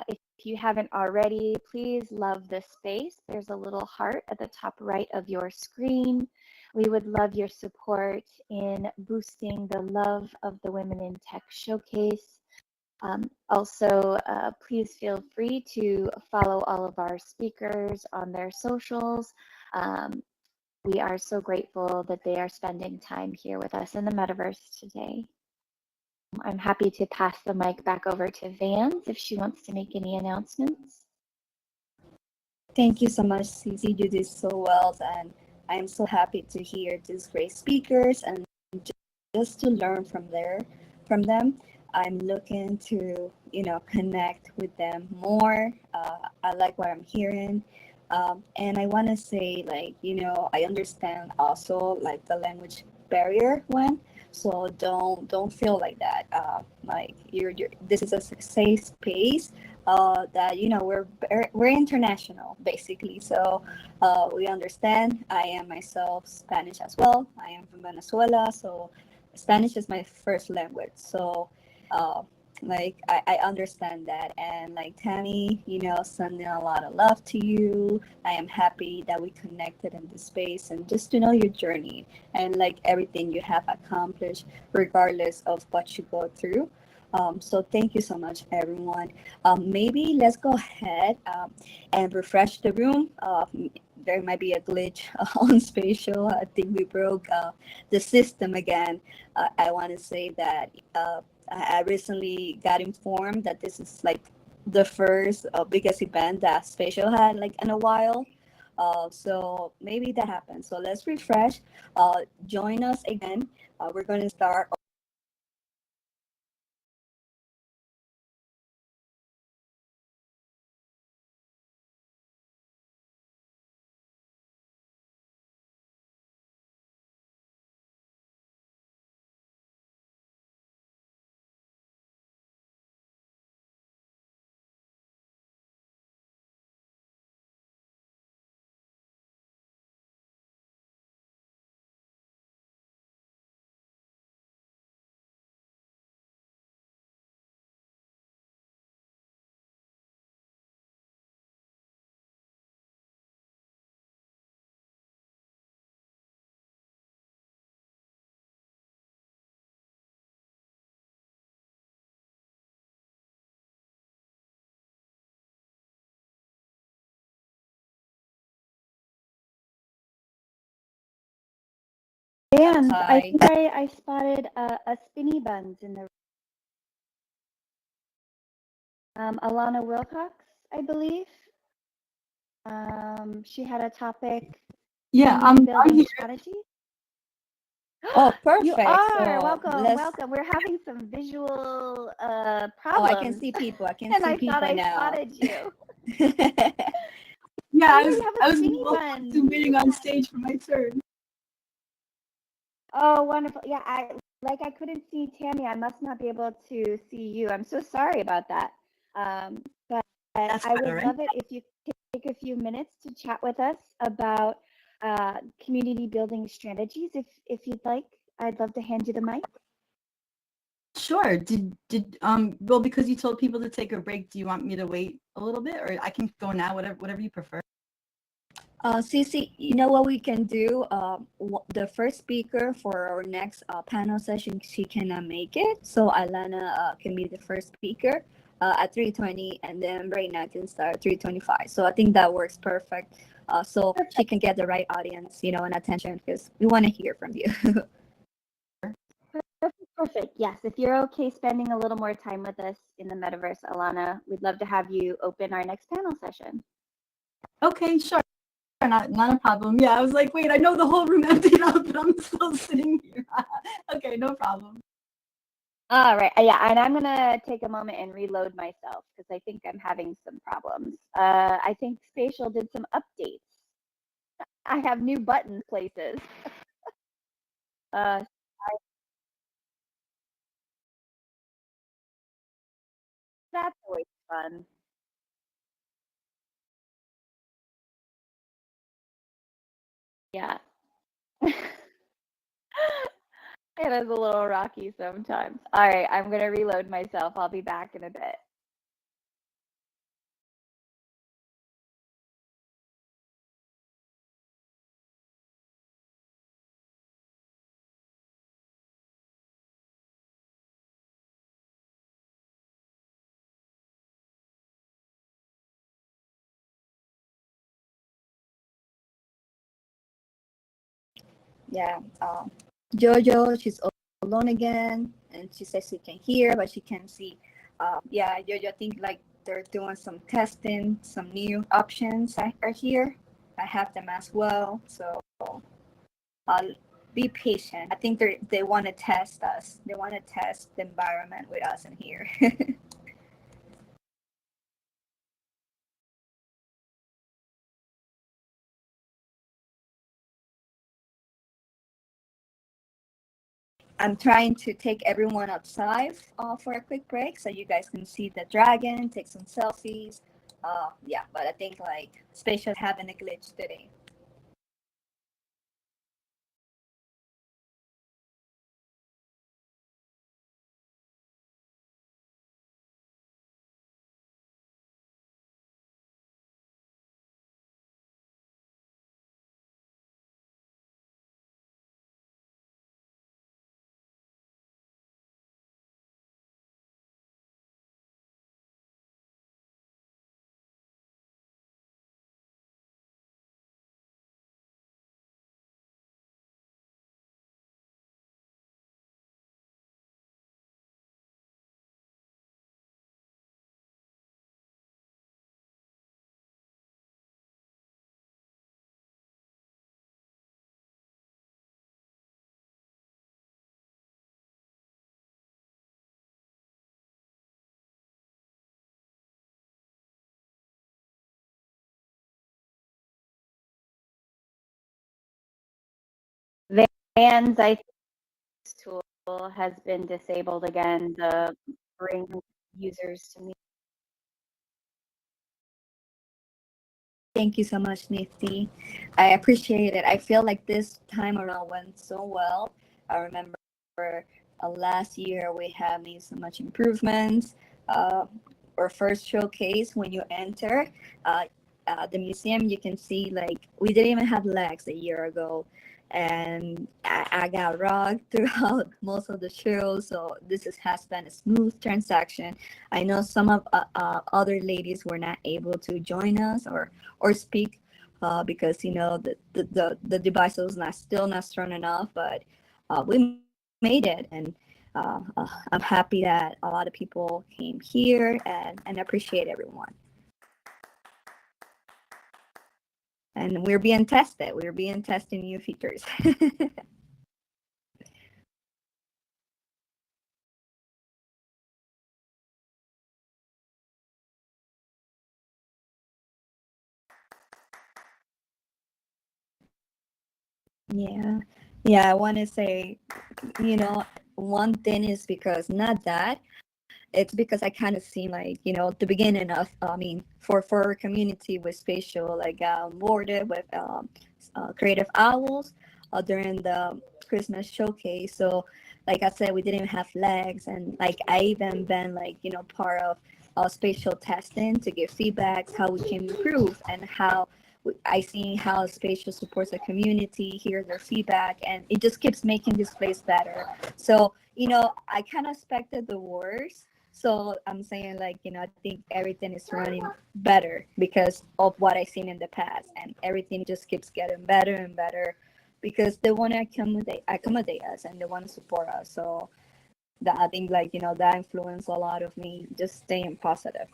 If you haven't already, please love this space. There's a little heart at the top right of your screen. We would love your support in boosting the love of the Women in Tech Showcase. Also, please feel free to follow all of our speakers on their socials. We are so grateful that they are spending time here with us in the metaverse today. I'm happy to pass the mic back over to Vans if she wants to make any announcements. Thank you so much, Cici. You did so well, and I'm so happy to hear these great speakers and just to learn from them. I'm looking to connect with them more. I like what I'm hearing, and I want to say I understand also like the language barrier when. So don't feel like that. Like you're this is a safe space that we're international basically, so we understand. I am myself Spanish as well. I am from Venezuela, so Spanish is my first language. So uh, I understand that, and like Tammy, sending a lot of love to you. I am happy that we connected in this space and just to know your journey and like everything you have accomplished regardless of what you go through. So thank you so much, everyone. Maybe let's go ahead and refresh the room. There might be a glitch on spatial. I think we broke the system again. I want to say that I recently got informed that this is like the first biggest event that spatial had like in a while. So maybe that happened. So let's refresh. Join us again. We're going to start. And I Hi. think I spotted a spinny buns in the Alana Wilcox, I believe. She had a topic. Yeah, community I'm building here. strategy. Oh, You perfect. are So welcome, let's. welcome. We're having some visual Oh, I can problems, see people. I can and see I thought people I now. spotted you. Yeah, Oh, I yeah, was you have I a was spinny bun. waiting on stage for my turn. Oh, wonderful. Yeah, I couldn't see Tammy. I must not be able to see you. I'm so sorry about that. But That's I fine, all would right? love it if you could take a few minutes to chat with us about community building strategies. If you'd like, I'd love to hand you the mic. Sure. Did well, because you told people to take a break, do you want me to wait a little bit, or I can go now, whatever you prefer? Cece, you know what we can do? The first speaker for our next panel session, she cannot make it. So Alana can be the first speaker at 3:20, and then Reina can start at 3:25. So I think that works perfect. So she can get the right audience, and attention because we want to hear from you. Perfect. Yes, if you're okay spending a little more time with us in the metaverse, Alana, we'd love to have you open our next panel session. Okay, sure. Not a problem. Yeah, I was like, wait, I know the whole room emptied out, but I'm still sitting here. Okay, no problem. All right. Yeah, and I'm gonna take a moment and reload myself because I think I'm having some problems. I think Spatial did some updates. I have new button places. uh, that's always fun. Yeah. It is a little rocky sometimes. All right, I'm gonna reload myself. I'll be back in a bit. Yeah. Jojo, she's alone again. and she says she can hear, but she can't see. Yeah, I think like they're doing some testing, some new options are here. I have them as well, so be patient. I think they want to test us. They want to test the environment with us in here. I'm trying to take everyone outside for a quick break so you guys can see the dragon, take some selfies. Yeah, but I think like Spatial's having a glitch today. Vans, I think this tool has been disabled again. The bring users to me. Thank you so much, Nifty. I appreciate it. I feel like this time around went so well. I remember last year we had made so much improvements. Uh, our first showcase, when you enter the museum, you can see like we didn't even have legs a year ago. And I got rocked throughout most of the show. So has been a smooth transaction. I know some of other ladies were not able to join us or speak because the device was not still not strong enough, but we made it, and I'm happy that a lot of people came here and appreciate everyone. And we're being tested. We're being tested new features. Yeah. Yeah, I want to say, one thing is because not that, it's because I kind of seen like, the beginning of, I mean, for our community with spatial, like boarded with Creative Owls during the Christmas showcase. So, like I said, we didn't have legs, and like I even been like, part of spatial testing to give feedbacks, how we can improve, and how I see how spatial supports the community, hear their feedback, and it just keeps making this place better. So, I kind of expected the worst. So I'm saying like, I think everything is running better because of what I've seen in the past, and everything just keeps getting better and better because they want to accommodate us and they want to support us. So that I think like, that influenced a lot of me just staying positive.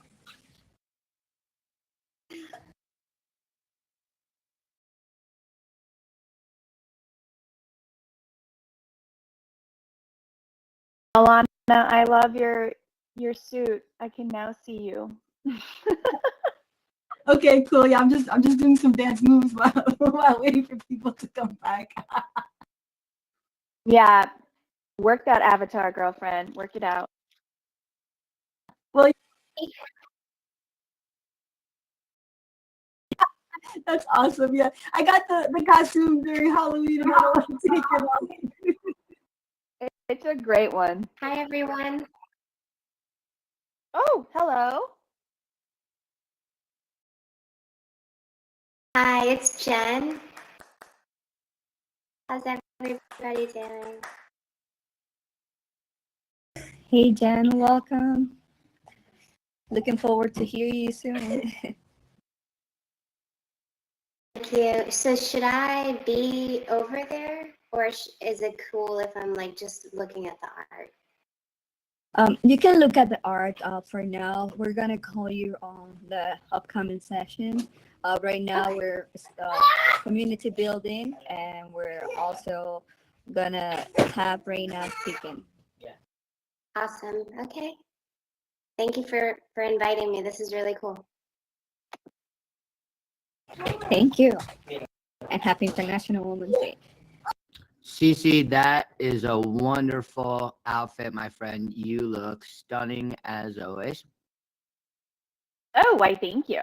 Alana, I love your suit. I can now see you. Okay, cool. Yeah, I'm just doing some dance moves while while waiting for people to come back. Yeah, work that avatar, girlfriend. Work it out. Well, that's awesome. Yeah, I got the costume during Halloween, and I don't want to take it off. It's a great one. Hi, everyone. Oh, hello. Hi, it's Jen. How's everybody doing? Hey Jen, welcome. Looking forward to hear you soon. Thank you. So should I be over there, or is it cool if I'm like just looking at the art? You can look at the art for now. We're gonna call you on the upcoming session. Right now, we're community building, and we're also gonna have Reina speaking. Awesome. Okay. Thank you for inviting me. This is really cool. Thank you, and happy International Women's Day. Cece, that is a wonderful outfit, my friend. You look stunning as always. Oh, why, thank you.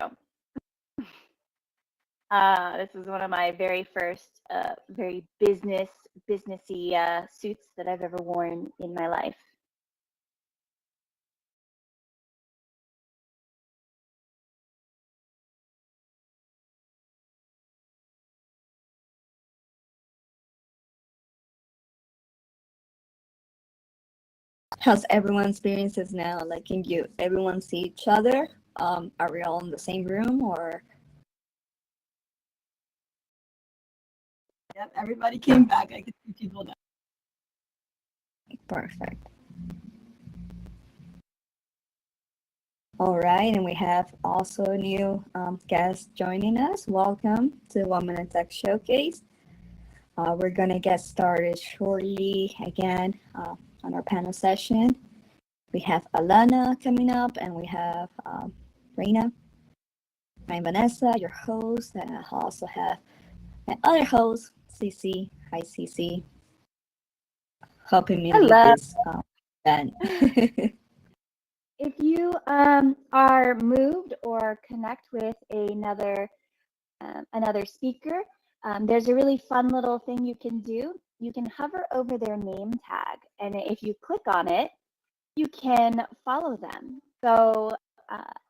This is one of my very first, very businessy suits that I've ever worn in my life. How's everyone's experiences now? Like, can you everyone see each other? Are we all in the same room or? Yep, everybody came back. I could see people now. Perfect. All right, and we have also a new guest joining us. Welcome to Women in Tech Showcase. We're gonna get started shortly again on our panel session. We have Alana coming up, and we have Reina. I'm Vanessa, your host, and I also have my other host, Cece. Hi, Cece. Helping me lead this event. If you are moved or connect with another speaker, there's a really fun little thing you can do. You can hover over their name tag, and if you click on it, you can follow them. So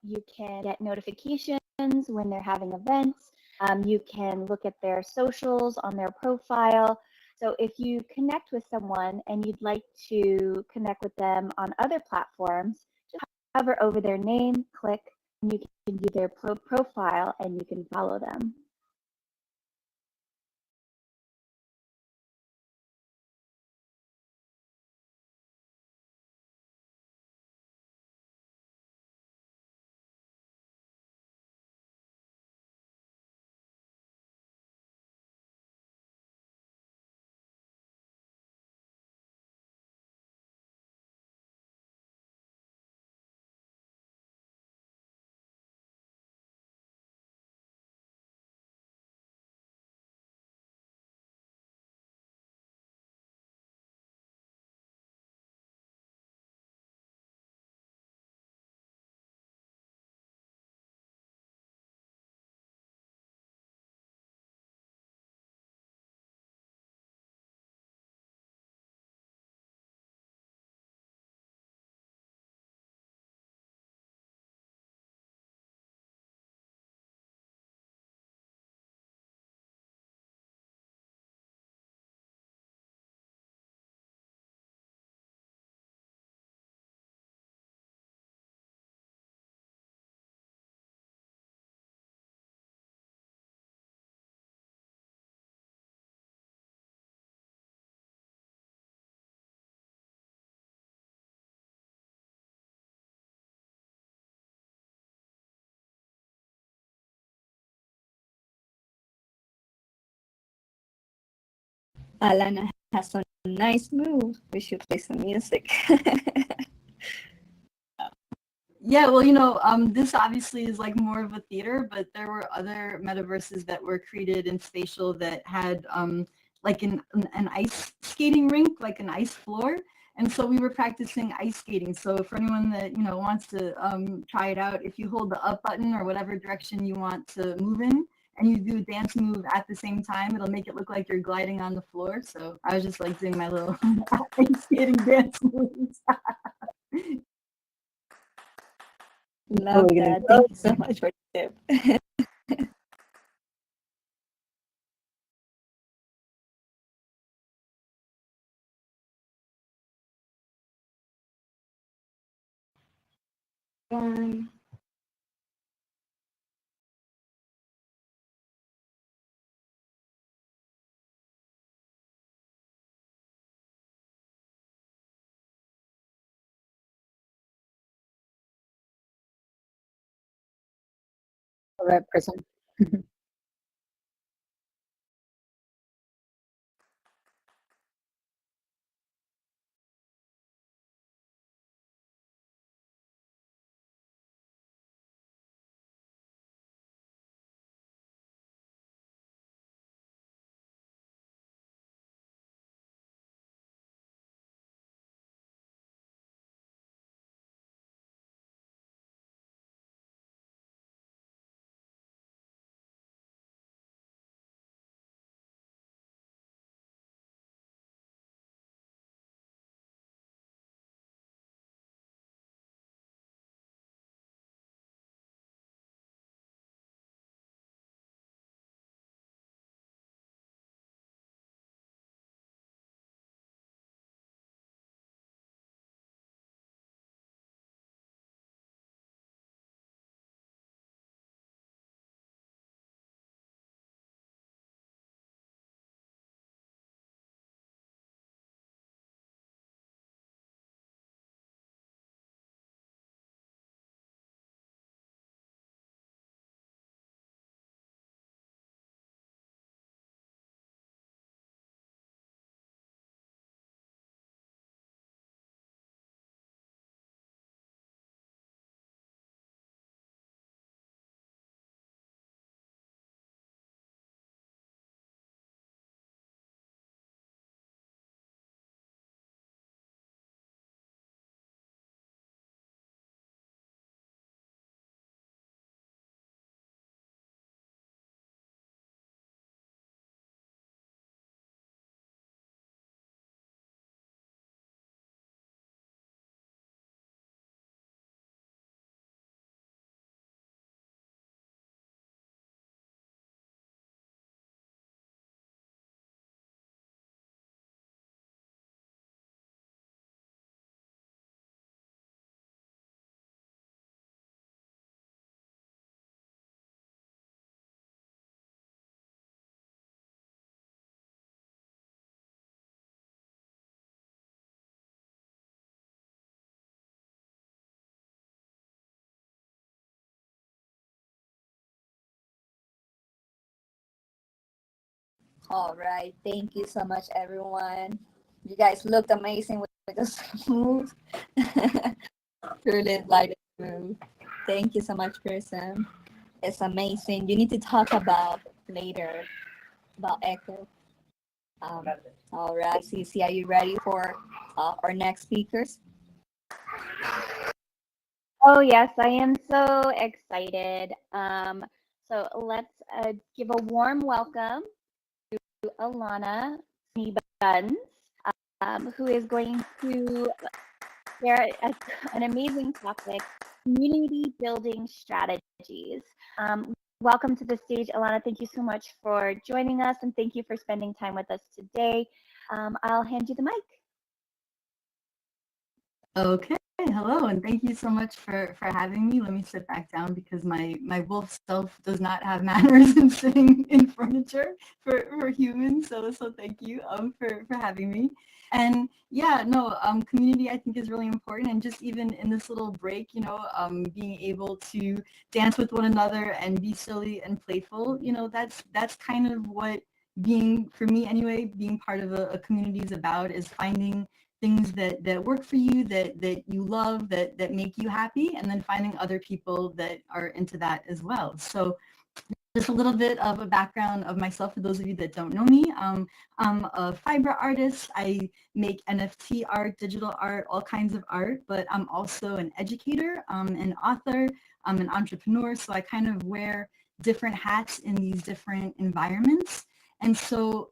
you can get notifications when they're having events. You can look at their socials on their profile. So if you connect with someone and you'd like to connect with them on other platforms, just hover over their name, click, and you can view their profile and you can follow them. Alana has some nice moves. We should play some music. Yeah, well, this obviously is like more of a theater, but there were other metaverses that were created in spatial that had like an ice skating rink, like an ice floor. And so we were practicing ice skating. So for anyone that, wants to try it out, if you hold the up button or whatever direction you want to move in, and you do a dance move at the same time, it'll make it look like you're gliding on the floor. So I was just like doing my little ice skating dance moves. Love that. Thank you so much for the tip. All right, Prizem. All right. Thank you so much, everyone. You guys looked amazing with the smooth. Truly like the move. Thank you so much, Prizem. It's amazing. You need to talk about later about Echo. Um, all right, Cece, are you ready for our next speakers? Oh, yes, I am so excited. So let's give a warm welcome to Alana Buns, who is going to share an amazing topic, community building strategies. Welcome to the stage, Alana. Thank you so much for joining us, and thank you for spending time with us today. I'll hand you the mic. Okay, hello, and thank you so much for having me. Let me sit back down because my wolf self does not have manners in sitting in furniture for humans. So thank you for having me. And yeah, no, community I think is really important, and just even in this little break, being able to dance with one another and be silly and playful, that's kind of what being, for me anyway, being part of a community is about, is finding things that work for you, that you love, that make you happy, and then finding other people that are into that as well. So just a little bit of a background of myself for those of you that don't know me. I'm a fiber artist. I make NFT art, digital art, all kinds of art, but I'm also an educator, an author, I'm an entrepreneur, so I kind of wear different hats in these different environments. And so,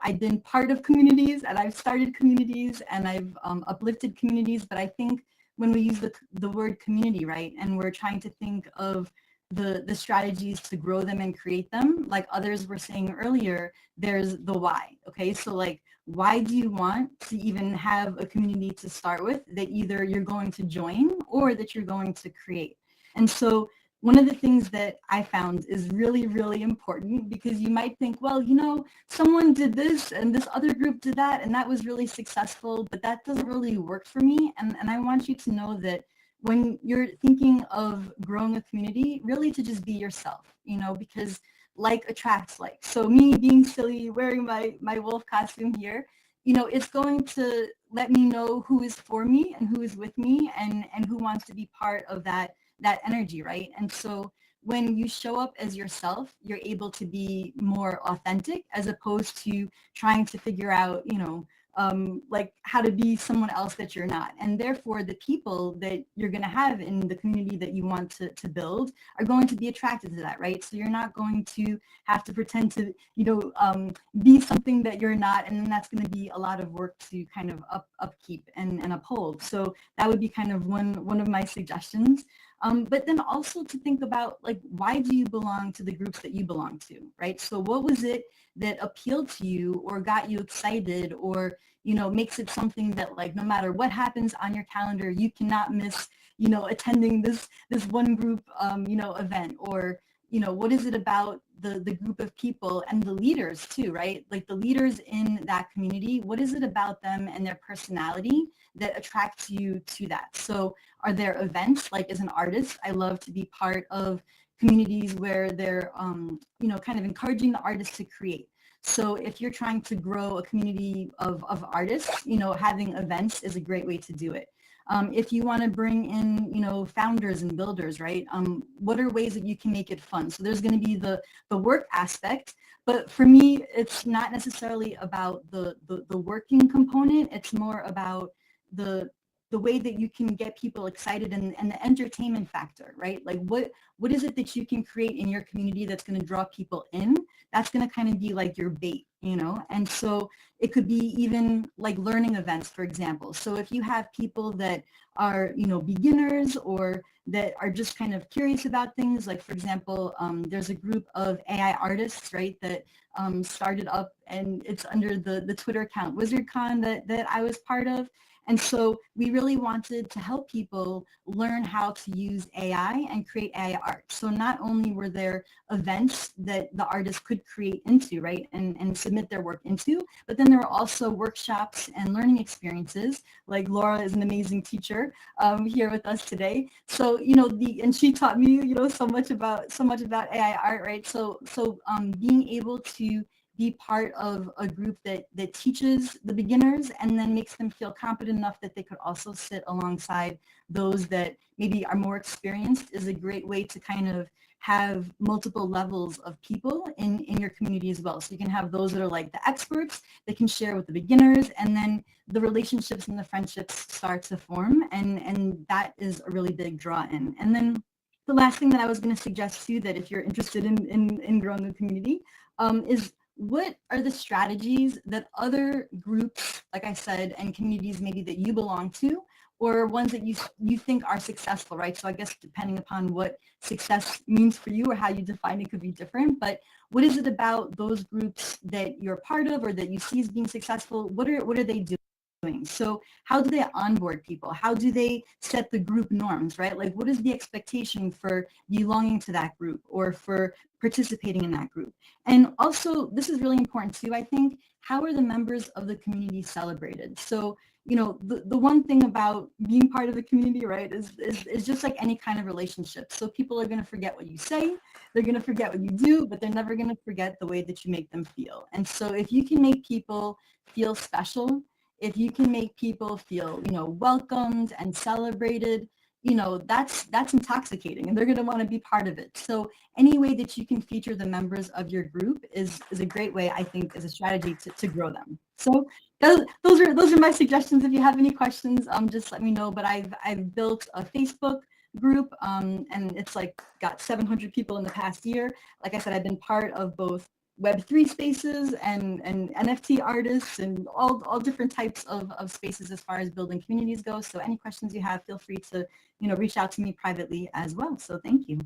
I've been part of communities, and I've started communities, and I've uplifted communities, but I think when we use the word community, right, and we're trying to think of the strategies to grow them and create them, like others were saying earlier, there's the why. Okay, so like, why do you want to even have a community to start with that either you're going to join or that you're going to create? And so one of the things that I found is really, really important, because you might think, well, someone did this and this other group did that, and that was really successful, but that doesn't really work for me. And I want you to know that when you're thinking of growing a community, really to just be yourself, because like attracts like. So me being silly, wearing my wolf costume here, it's going to let me know who is for me and who is with me and who wants to be part of that energy, right? And so when you show up as yourself, you're able to be more authentic as opposed to trying to figure out, like how to be someone else that you're not. And therefore, the people that you're going to have in the community that you want to build are going to be attracted to that, right? So you're not going to have to pretend to, be something that you're not, and then that's going to be a lot of work to kind of upkeep and uphold. So that would be kind of one of my suggestions. But then also to think about, like, why do you belong to the groups that you belong to, right? So what was it that appealed to you or got you excited or, makes it something that, like, no matter what happens on your calendar, you cannot miss, attending this one group, event? Or, what is it about the group of people and the leaders too, right? Like the leaders in that community, what is it about them and their personality that attracts you to that? So are there events, like as an artist, I love to be part of communities where they're, kind of encouraging the artists to create. So if you're trying to grow a community of artists, having events is a great way to do it. If you want to bring in, founders and builders, right? What are ways that you can make it fun? So there's going to be the work aspect, but for me, it's not necessarily about the working component. It's more about the way that you can get people excited and the entertainment factor, right? Like what is it that you can create in your community that's going to draw people in? That's going to kind of be like your bait, And so it could be even like learning events, for example. So if you have people that are, beginners or that are just kind of curious about things, like for example, there's a group of AI artists, right, that started up, and it's under the Twitter account WizardCon that I was part of. And so we really wanted to help people learn how to use AI and create AI art. So not only were there events that the artists could create into, right, and submit their work into, but then there were also workshops and learning experiences. Like Laura is an amazing teacher here with us today. So, and she taught me, so much about AI art, right? So being able to be part of a group that teaches the beginners and then makes them feel competent enough that they could also sit alongside those that maybe are more experienced is a great way to kind of have multiple levels of people in your community as well. So you can have those that are like the experts that can share with the beginners, and then the relationships and the friendships start to form, and that is a really big draw in. And then the last thing that I was going to suggest to you, that if you're interested in growing a community, is what are the strategies that other groups, like I said, and communities maybe that you belong to, or ones that you think are successful, right? So I guess depending upon what success means for you or how you define it could be different, but what is it about those groups that you're part of or that you see as being successful? What are they doing? So how do they onboard people? How do they set the group norms, right? Like what is the expectation for belonging to that group or for participating in that group? And also, this is really important too, I think, how are the members of the community celebrated? So, the one thing about being part of the community, right, is just like any kind of relationship. So people are going to forget what you say, they're going to forget what you do, but they're never going to forget the way that you make them feel. And so if you can make people feel special, if you can make people feel, welcomed and celebrated, that's intoxicating, and they're going to want to be part of it. So any way that you can feature the members of your group is a great way, I think, as a strategy to grow them. So those are my suggestions. If you have any questions, just let me know. But I've built a Facebook group, and it's like got 700 people in the past year. Like I said, I've been part of both Web3 spaces and NFT artists and all different types of spaces as far as building communities go. So any questions you have, feel free to, reach out to me privately as well. So thank you.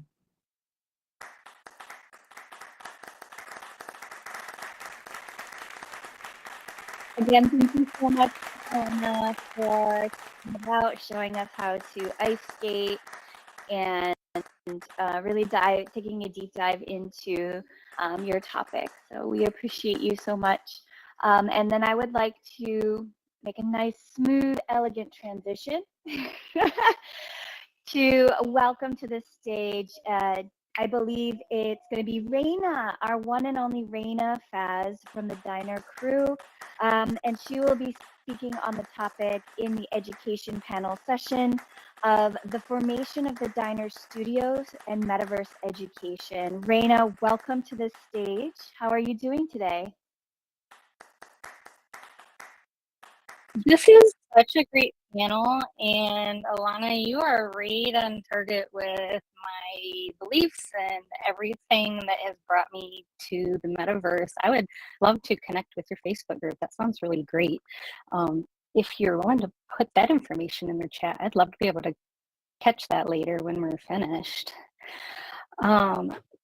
Again, thank you so much, Anna, for showing us how to ice skate and really taking a deep dive into your topic. So we appreciate you so much. And then I would like to make a nice, smooth, elegant transition to welcome to the stage, I believe it's going to be Reina, our one and only Reina Faz from the Diner crew. And she will be speaking on the topic in the education panel session of the formation of the Diner studios and metaverse education. Reina, welcome to the stage. How are you doing today? This is such a great panel, and Alana, you are right on target with my beliefs and everything that has brought me to the metaverse. I would love to connect with your Facebook group. That sounds really great. If you're willing to put that information in the chat, I'd love to be able to catch that later when we're finished.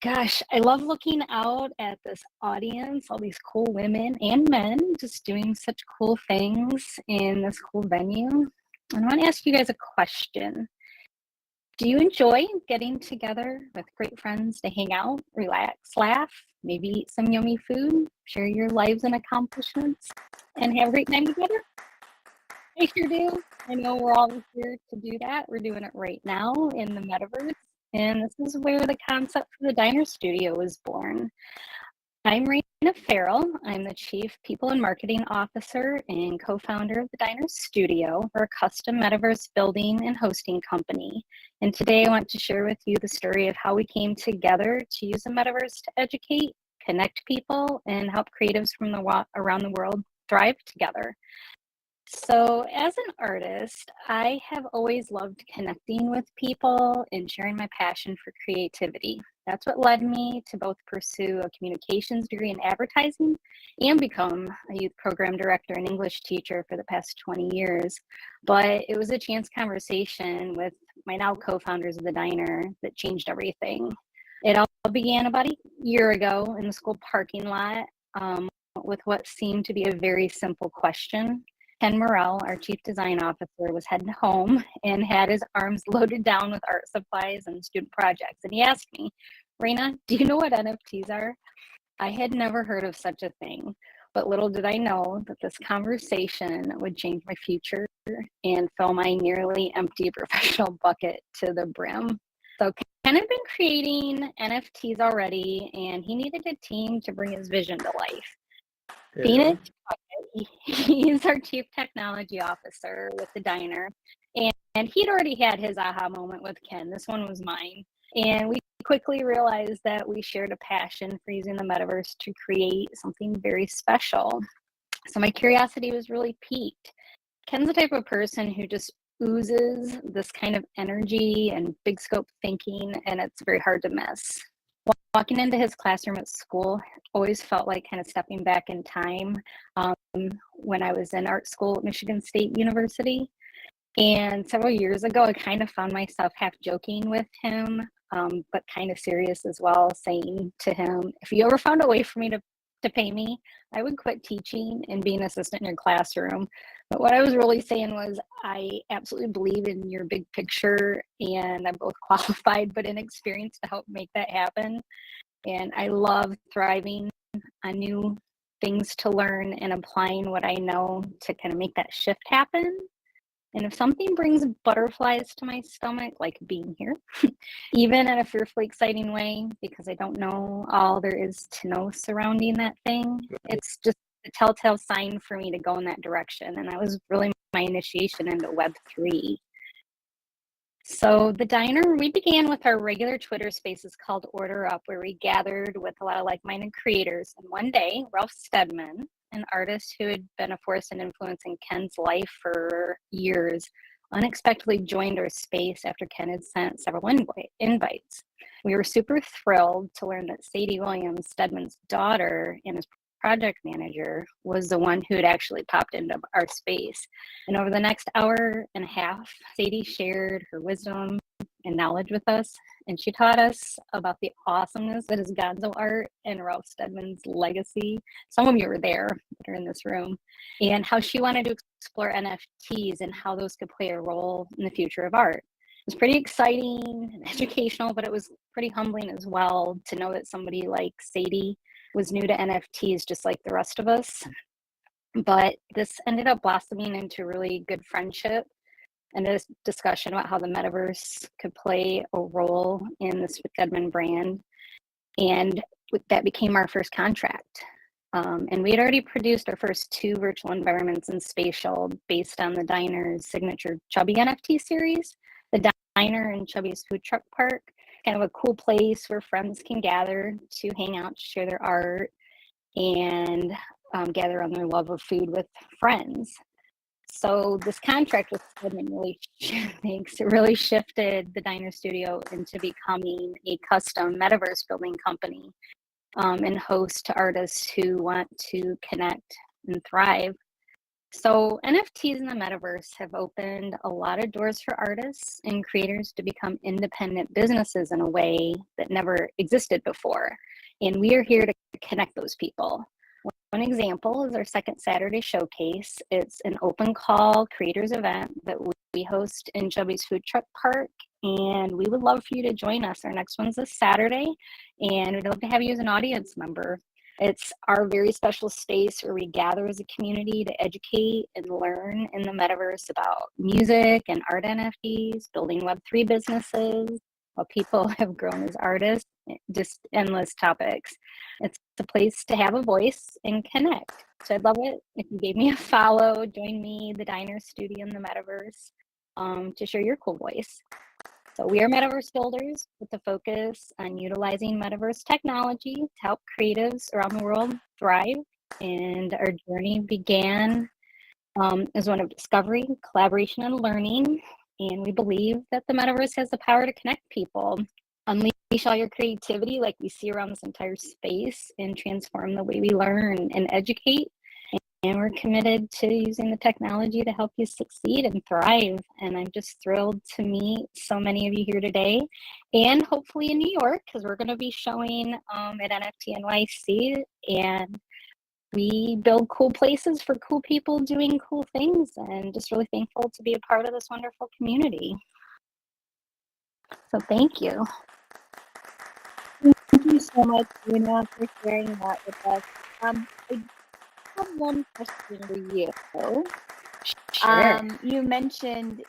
Gosh, I love looking out at this audience, all these cool women and men just doing such cool things in this cool venue. And I want to ask you guys a question. Do you enjoy getting together with great friends to hang out, relax, laugh, maybe eat some yummy food, share your lives and accomplishments, and have a great time together? I sure do. I know we're all here to do that. We're doing it right now in the metaverse. And this is where the concept for the Diner Studio was born. I'm Raina Farrell. I'm the Chief People and Marketing Officer and co-founder of the Diner Studio. We're a custom metaverse building and hosting company. And today I want to share with you the story of how we came together to use the metaverse to educate, connect people, and help creatives from around the world thrive together. So, as an artist, I have always loved connecting with people and sharing my passion for creativity. That's what led me to both pursue a communications degree in advertising and become a youth program director and English teacher for the past 20 years. But it was a chance conversation with my now co founders of the Diner that changed everything. It all began about a year ago in the school parking lot with what seemed to be a very simple question. Ken Morrell, our chief design officer, was heading home and had his arms loaded down with art supplies and student projects. And he asked me, Reina, do you know what NFTs are? I had never heard of such a thing, but little did I know that this conversation would change my future and fill my nearly empty professional bucket to the brim. So Ken had been creating NFTs already, and he needed a team to bring his vision to life. Phoenix, he's our chief technology officer with the Diner, and he'd already had his aha moment with Ken. This one was mine. And we quickly realized that we shared a passion for using the metaverse to create something very special. So my curiosity was really piqued. Ken's the type of person who just oozes this kind of energy and big scope thinking, and it's very hard to miss. Walking into his classroom at school always felt like kind of stepping back in time when I was in art school at Michigan State University. And several years ago, I kind of found myself half joking with him, but kind of serious as well, saying to him, if you ever found a way for me to pay me, I would quit teaching and be an assistant in your classroom. But what I was really saying was, I absolutely believe in your big picture, and I'm both qualified but inexperienced to help make that happen. And I love thriving on new things to learn and applying what I know to kind of make that shift happen. And if something brings butterflies to my stomach, like being here, even in a fearfully exciting way, because I don't know all there is to know surrounding that thing, it's just a telltale sign for me to go in that direction. And that was really my initiation into Web3. So the Diner, we began with our regular Twitter spaces called Order Up, where we gathered with a lot of like-minded creators. And one day, Ralph Steadman, an artist who had been a force and influence in Ken's life for years, unexpectedly joined our space after Ken had sent several invites. We were super thrilled to learn that Sadie Williams, Steadman's daughter, and his project manager, was the one who had actually popped into our space. And over the next hour and a half, Sadie shared her wisdom and knowledge with us, and she taught us about the awesomeness that is Gonzo art and Ralph Steadman's legacy. Some of you were there that are in this room, and how she wanted to explore NFTs and how those could play a role in the future of art. It was pretty exciting and educational, but it was pretty humbling as well to know that somebody like Sadie was new to NFTs just like the rest of us. But this ended up blossoming into really good friendship. and a discussion about how the metaverse could play a role in the Smith Edmund brand. And that became our first contract. And we had already produced our first 2 virtual environments in spatial based on the Diner's signature Chubby NFT series. The Diner and Chubby's Food Truck Park, kind of a cool place where friends can gather to hang out, share their art, and gather on their love of food with friends. So this contract with Stedman really, really shifted the Diner Studio into becoming a custom metaverse building company, and host to artists who want to connect and thrive. So NFTs in the metaverse have opened a lot of doors for artists and creators to become independent businesses in a way that never existed before. And we are here to connect those people. One example is our second Saturday showcase. It's an open call creators event that we host in Chubby's Food Truck Park, and we would love for you to join us. Our next one's this Saturday, and we'd love to have you as an audience member. It's our very special space where we gather as a community to educate and learn in the metaverse about music and art NFTs, building Web3 businesses, how people have grown as artists, just endless topics. It's a place to have a voice and connect. So I'd love it if you gave me a follow, join me, the Diner Studio in the metaverse, to share your cool voice. So we are metaverse builders with a focus on utilizing metaverse technology to help creatives around the world thrive. And our journey began as one of discovery, collaboration, and learning. And we believe that the metaverse has the power to connect people, unleash all your creativity like we see around this entire space, and transform the way we learn and educate. And we're committed to using the technology to help you succeed and thrive. And I'm just thrilled to meet so many of you here today, and hopefully in New York, because we're going to be showing at NFT NYC. And we build cool places for cool people doing cool things, and just really thankful to be a part of this wonderful community. So thank you. Thank you so much, Luna, for sharing that with us. I have one question for you. Sure. You mentioned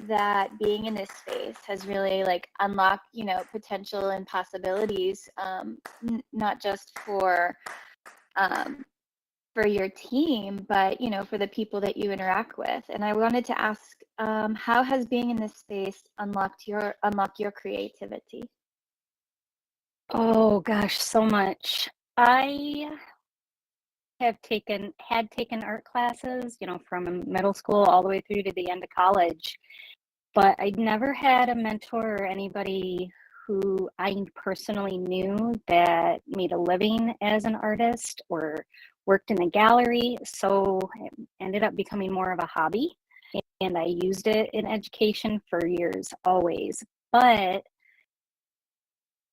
that being in this space has really like unlocked, potential and possibilities, not just for your team, but for the people that you interact with. And I wanted to ask, how has being in this space unlocked your creativity? Oh gosh, so much. I had taken art classes, from middle school all the way through to the end of college, but I'd never had a mentor or anybody who I personally knew that made a living as an artist or worked in a gallery. So it ended up becoming more of a hobby, and I used it in education for years, always. But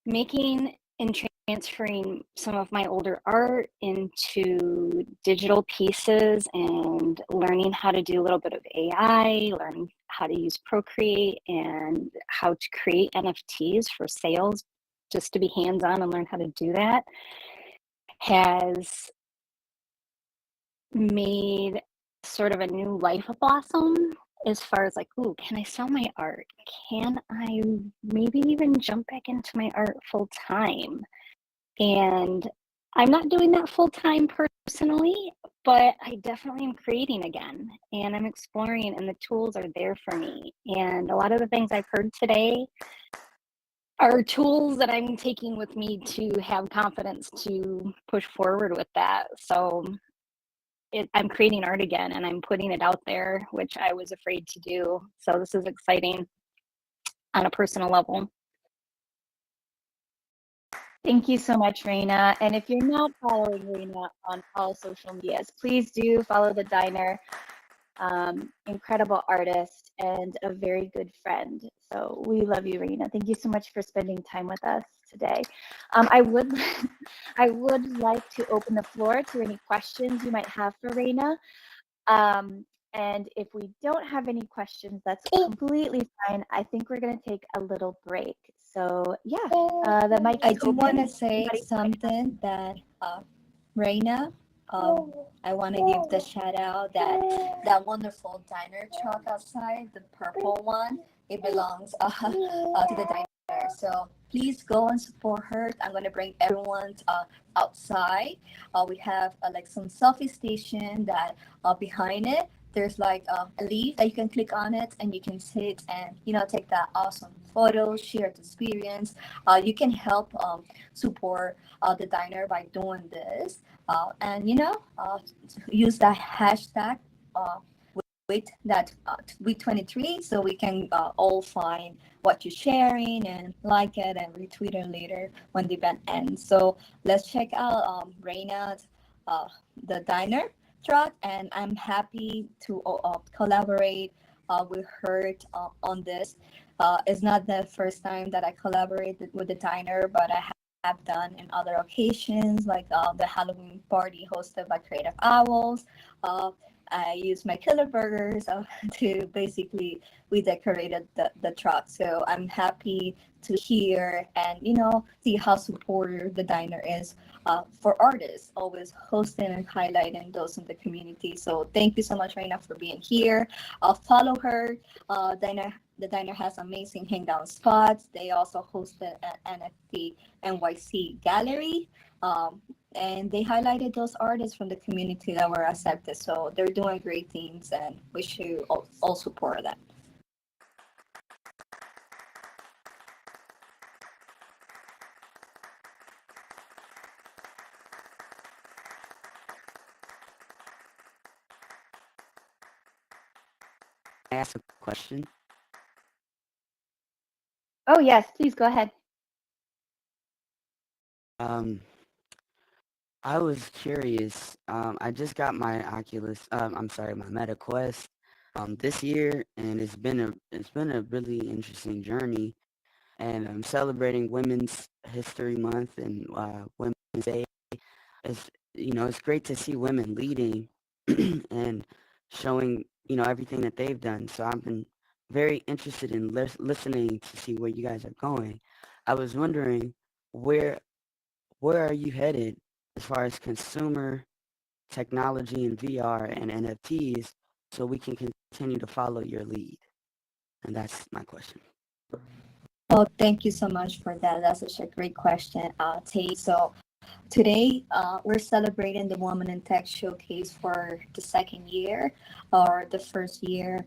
making and transferring some of my older art into digital pieces and learning how to do a little bit of AI, learning how to use Procreate and how to create NFTs for sales, just to be hands-on and learn how to do that, has made sort of a new life blossom as far as like, ooh, can I sell my art? Can I maybe even jump back into my art full time? And I'm not doing that full time personally, but I definitely am creating again, and I'm exploring, and the tools are there for me. And a lot of the things I've heard today are tools that I'm taking with me to have confidence to push forward with that. So I'm creating art again, and I'm putting it out there, which I was afraid to do. So this is exciting on a personal level. Thank you so much, Raina. And if you're not following Raina on all social medias, please do follow the Diner. Incredible artist and a very good friend. So we love you, Raina. Thank you so much for spending time with us today. I would like to open the floor to any questions you might have for Raina. And if we don't have any questions, that's completely fine. I think we're going to take a little break. So yeah, the mic is I do open. want to say something that Raina, I want to give the shout out that wonderful diner truck outside, the purple one. It belongs to the diner. So please go and support her. I'm gonna bring everyone outside. We have like some selfie station that behind it. There's like a leaf that you can click on it and you can sit and take that awesome photo, share the experience. You can help support the diner by doing this, and use that hashtag uh, with that with 23 so we can all find what you're sharing and like it and retweet it later when the event ends. So let's check out Reina's uh, the diner truck, and I'm happy to collaborate with her on this. It's not the first time that I collaborated with the diner, but I have done in other occasions, like the Halloween party hosted by Creative Owls. Uh, I used my killer burgers to basically we decorated the truck. So I'm happy to hear and see how supportive the diner is for artists, always hosting and highlighting those in the community. So thank you so much, Raina, for being here. I'll follow her. The diner has amazing hangout spots. They also hosted an NFT NYC gallery. Um, and they highlighted those artists from the community that were accepted. So they're doing great things, and we should all support them. I ask a question? Oh, yes, please go ahead. Um, I was curious. I just got my my Meta Quest this year, and it's been a really interesting journey. And I'm celebrating Women's History Month and Women's Day. It's great to see women leading and showing everything that they've done. So I've been very interested in listening to see where you guys are going. I was wondering where where are you headed as far as consumer technology and VR and NFTs so we can continue to follow your lead? And that's my question. Well, thank you so much for that. That's such a great question, Tate. So today, we're celebrating the Woman in Tech Showcase for the second year, or the first year.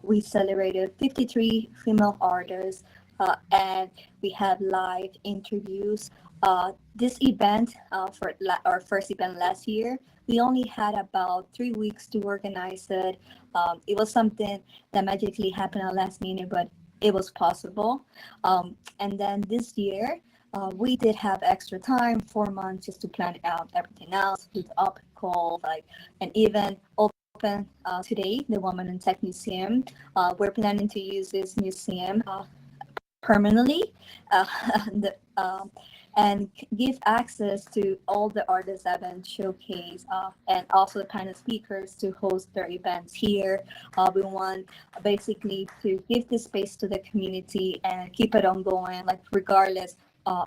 We celebrated 53 female artists, and we had live interviews. This event, for our first event last year, we only had about 3 weeks to organize it. It was something that magically happened at last minute, but it was possible. And then this year, we did have extra time, 4 months, just to plan out everything else, do the open call, like, and even open today, the Woman in Tech Museum. We're planning to use this museum permanently, uh, the, and give access to all the artists that have been showcased, and also the panel speakers to host their events here. We want basically to give this space to the community and keep it ongoing, like regardless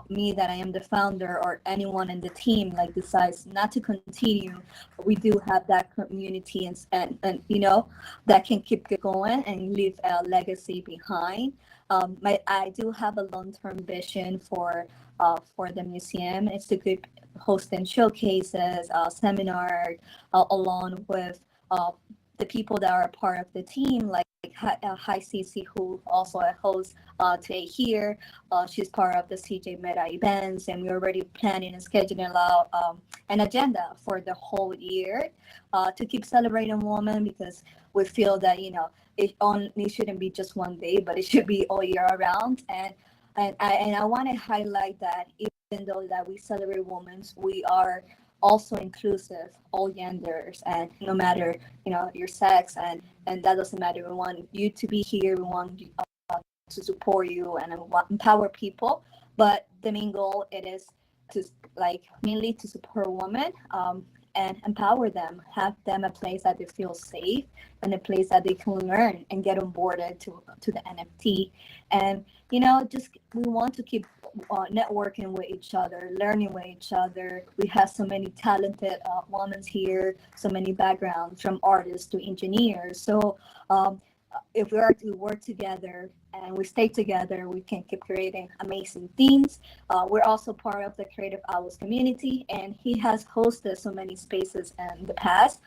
me that I am the founder or anyone in the team like decides not to continue, we do have that community and that can keep going and leave a legacy behind. I do have a long-term vision for the museum. It's to keep hosting showcases, seminars, along with the people that are part of the team, like Hi Cece, who also a host today here. She's part of the CJ Meta events, and we're already planning and scheduling out an agenda for the whole year to keep celebrating women, because we feel that it shouldn't be just one day, but it should be all year around. And I want to highlight that even though that we celebrate women, we are also inclusive, all genders, and no matter your sex, and that doesn't matter. We want you to be here. We want you, to support you and empower people. But the main goal it is to mainly to support women, and empower them, have them a place that they feel safe and a place that they can learn and get onboarded to the NFT. And just we want to keep networking with each other, learning with each other. We have so many talented women here, so many backgrounds from artists to engineers. So if we are to work together and we stay together, we can keep creating amazing things. We're also part of the Creative Owls community, and he has hosted so many spaces in the past.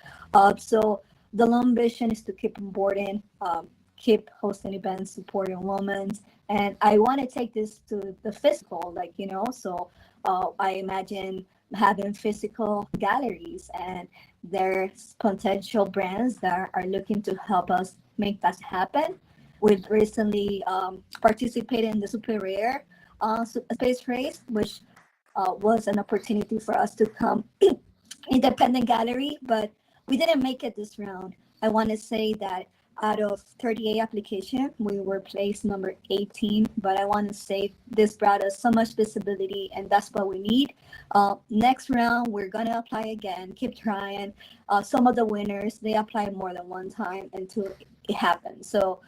So the long vision is to keep onboarding, keep hosting events, supporting women. And I want to take this to the physical, like, so I imagine having physical galleries, and there's potential brands that are looking to help us make that happen. We recently participated in the Super Rare space race, which was an opportunity for us to come independent gallery, but we didn't make it this round. I want to say that out of 38 applications, we were placed number 18, but I want to say this brought us so much visibility, and that's what we need. Next round, we're going to apply again, keep trying. Some of the winners, they applied more than one time until it happens. So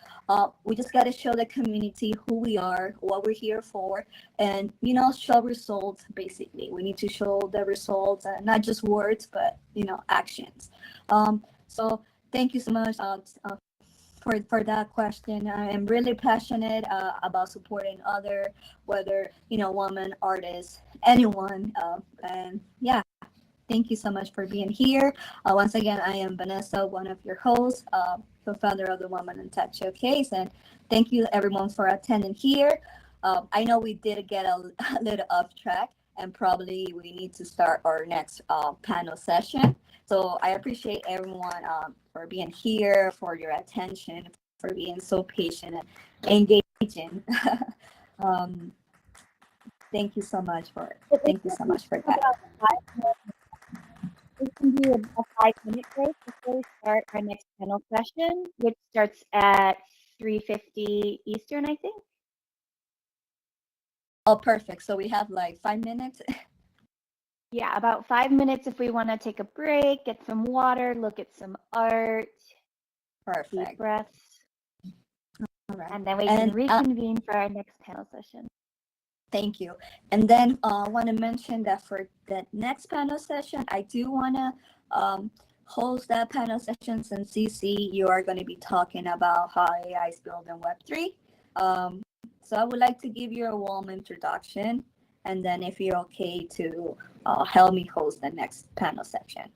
we just got to show the community who we are, what we're here for, and, show results, basically. We need to show the results, not just words, but, actions. So thank you so much for that question. I am really passionate about supporting other, whether woman, artists, anyone, and yeah. Thank you so much for being here. Once again, I am Vanessa, one of your hosts, co-founder of the Woman in Tech Showcase, and thank you everyone for attending here. I know we did get a little off track, and probably we need to start our next panel session. So I appreciate everyone for being here, for your attention, for being so patient and engaging. um, thank you so much for that. We can do a 5-minute break before we start our next panel session, which starts at 3:50 Eastern, I think. Oh, perfect. So we have like 5 minutes. Yeah, about 5 minutes if we want to take a break, get some water, look at some art. Perfect. Deep breaths. All right. And then we can reconvene for our next panel session. Thank you. And then I want to mention that for the next panel session, I do want to host that panel session since CC, you are going to be talking about how AI is building Web3. So I would like to give you a warm introduction, and then if you're okay to help me host the next panel section.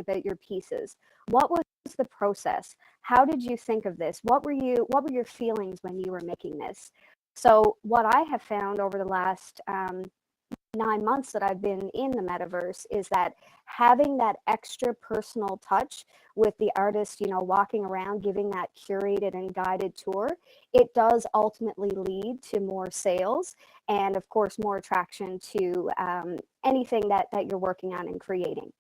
about your pieces. What was the process? How did you think of this? What were your feelings when you were making this? So what I have found over the last 9 months that I've been in the metaverse is that having that extra personal touch with the artist, walking around, giving that curated and guided tour, it does ultimately lead to more sales and, of course, more attraction to anything that you're working on and creating.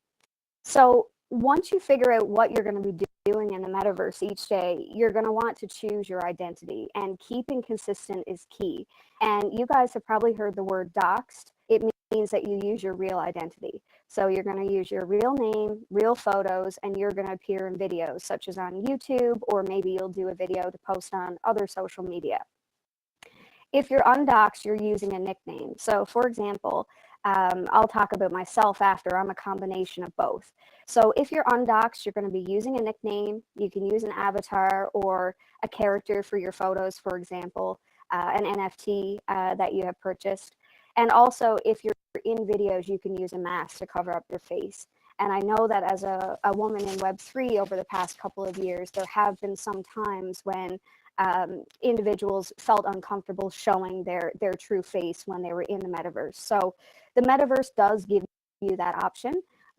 So once you figure out what you're going to be doing in the metaverse each day, you're going to want to choose your identity, and keeping consistent is key. And you guys have probably heard the word doxed. It means that you use your real identity. So you're going to use your real name, real photos, and you're going to appear in videos such as on YouTube, or maybe you'll do a video to post on other social media. If you're undoxed, you're using a nickname. So for example, I'll talk about myself after. I'm a combination of both. So if you're undoxed, you're going to be using a nickname. You can use an avatar or a character for your photos, for example, an NFT that you have purchased. And also, if you're in videos, you can use a mask to cover up your face. And I know that as a woman in Web3 over the past couple of years, there have been some times when individuals felt uncomfortable showing their true face when they were in the metaverse. So the metaverse does give you that option,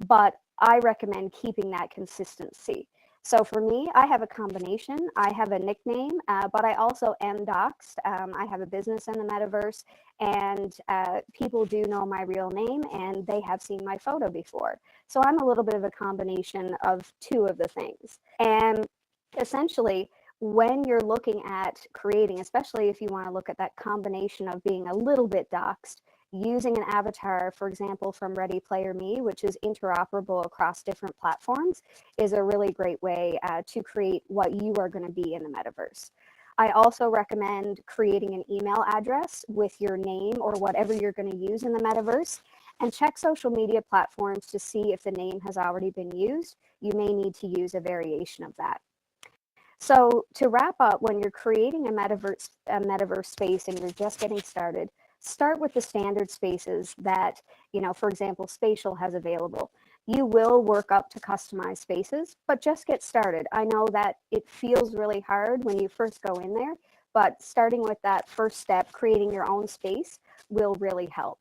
but I recommend keeping that consistency. So for me, I have a combination. I have a nickname, but I also am doxed. I have a business in the metaverse, and people do know my real name, and they have seen my photo before. So I'm a little bit of a combination of two of the things. And essentially, when you're looking at creating, especially if you want to look at that combination of being a little bit doxed, using an avatar, for example, from Ready Player Me, which is interoperable across different platforms, is a really great way to create what you are going to be in the metaverse. I also recommend creating an email address with your name or whatever you're going to use in the metaverse, and check social media platforms to see if the name has already been used. You may need to use a variation of that. So to wrap up, when you're creating a metaverse space and you're just getting started, start with the standard spaces that, for example, Spatial has available. You will work up to customized spaces, but just get started. I know that it feels really hard when you first go in there, but starting with that first step, creating your own space, will really help.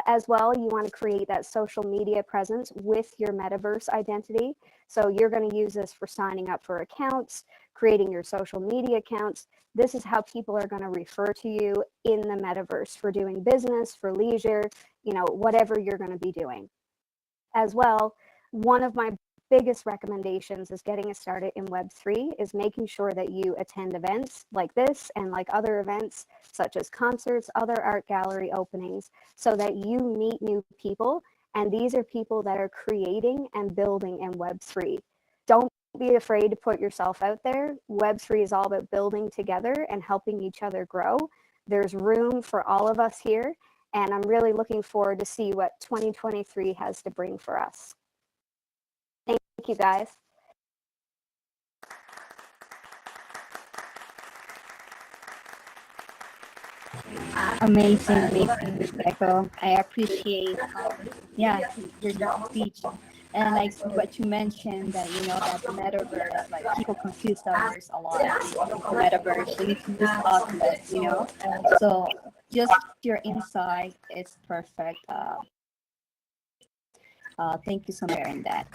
As well, you want to create that social media presence with your metaverse identity. So you're going to use this for signing up for accounts, creating your social media accounts. This is how people are going to refer to you in the metaverse for doing business, for leisure, whatever you're going to be doing. As well, one of my biggest recommendations is getting started in Web3 is making sure that you attend events like this and like other events such as concerts, other art gallery openings, so that you meet new people. And these are people that are creating and building in Web3. Don't be afraid to put yourself out there. Web3 is all about building together and helping each other grow. There's room for all of us here, and I'm really looking forward to see what 2023 has to bring for us. Thank you, guys. Amazing, Rebecca. I appreciate, your speech. And like what you mentioned, that that the metaverse, like people confuse that there's a lot of metaverse, so you can just ask us. So just your insight is perfect. Thank you so much for sharing that.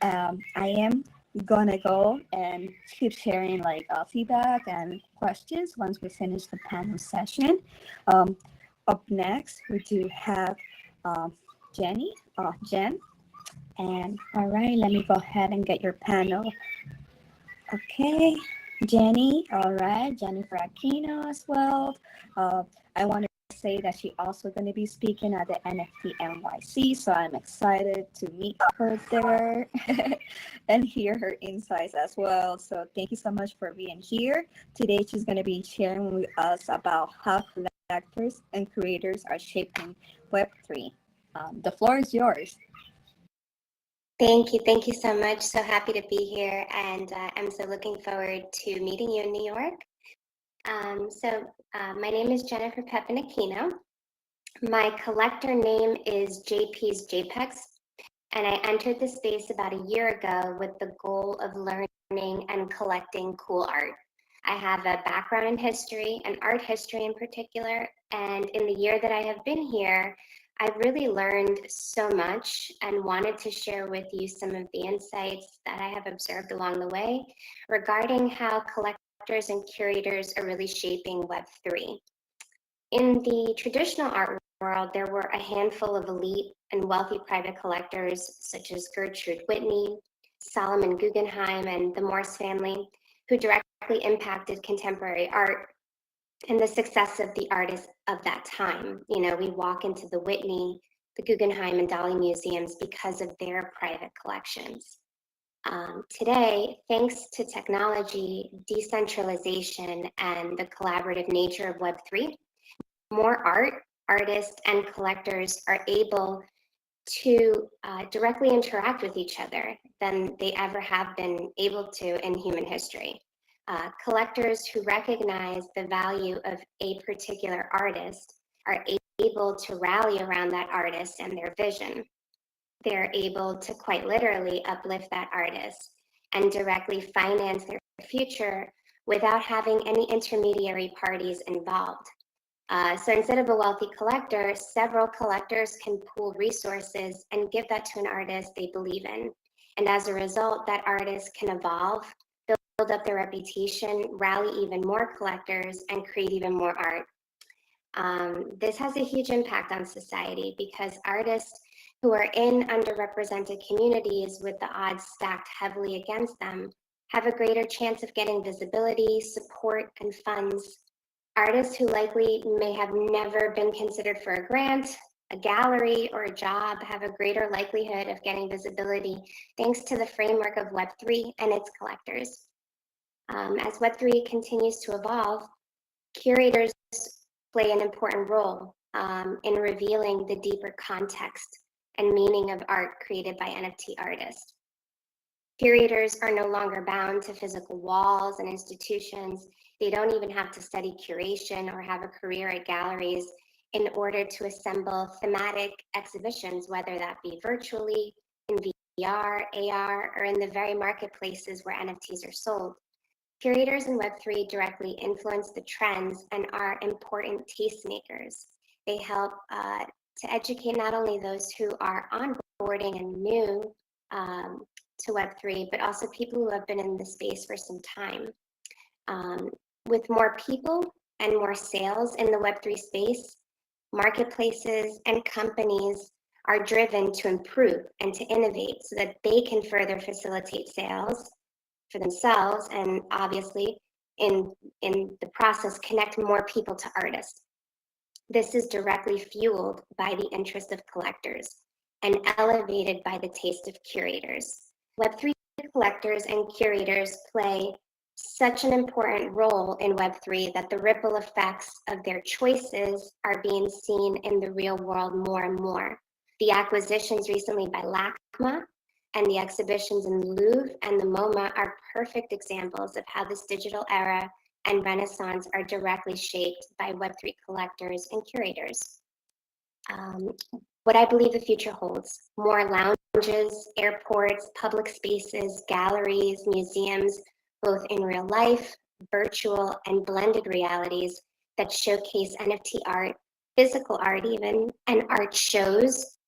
I am gonna go and keep sharing feedback and questions once we finish the panel session. Up next, we do have Jen. And all right, let me go ahead and get your panel. Okay, Jenny. All right, Jennifer Aquino as well. I want to say that she also going to be speaking at the NFT NYC, so I'm excited to meet her there and hear her insights as well. So thank you so much for being here. Today she's going to be sharing with us about how collectors and creators are shaping Web3. The floor is yours. Thank you so much. So happy to be here, and I'm so looking forward to meeting you in New York. My name is Jennifer Pepin Aquino. My collector name is JP's JPEGs. and I entered the space about a year ago with the goal of learning and collecting cool art. I have a background in history and art history in particular, and in the year that I have been here, I've really learned so much and wanted to share with you some of the insights that I have observed along the way regarding how collectors and curators are really shaping Web3. In the traditional art world, there were a handful of elite and wealthy private collectors such as Gertrude Whitney, Solomon Guggenheim, and the Morse family, who directly impacted contemporary art and the success of the artists of that time. You know, we walk into the Whitney, the Guggenheim, and Dali museums because of their private collections. Today, thanks to technology, decentralization, and the collaborative nature of Web3, more art, artists, and collectors are able to directly interact with each other than they ever have been able to in human history. Collectors who recognize the value of a particular artist are able to rally around that artist and their vision. They're able to quite literally uplift that artist and directly finance their future without having any intermediary parties involved. So instead of a wealthy collector, several collectors can pool resources and give that to an artist they believe in. And as a result, that artist can evolve, build up their reputation, rally even more collectors, and create even more art. This has a huge impact on society because artists who are in underrepresented communities with the odds stacked heavily against them have a greater chance of getting visibility, support, and funds. Artists who likely may have never been considered for a grant, a gallery, or a job have a greater likelihood of getting visibility thanks to the framework of Web3 and its collectors. As Web3 continues to evolve, curators play an important role in revealing the deeper context and meaning of art created by NFT artists. Curators are no longer bound to physical walls and institutions. They don't even have to study curation or have a career at galleries in order to assemble thematic exhibitions, whether that be virtually, in VR, AR, or in the very marketplaces where NFTs are sold. Curators in Web3 directly influence the trends and are important tastemakers. They help to educate not only those who are onboarding and new to Web3, but also people who have been in the space for some time. With more people and more sales in the Web3 space, marketplaces and companies are driven to improve and to innovate so that they can further facilitate sales for themselves and obviously in the process connect more people to artists. This is directly fueled by the interest of collectors and elevated by the taste of curators. Web3 collectors and curators play such an important role in Web3 that the ripple effects of their choices are being seen in the real world more and more. The acquisitions recently by LACMA and the exhibitions in the Louvre and the MoMA are perfect examples of how this digital era and renaissance are directly shaped by Web3 collectors and curators. What I believe the future holds: more lounges, airports, public spaces, galleries, museums, both in real life, virtual, and blended realities that showcase NFT art, physical art even, and art shows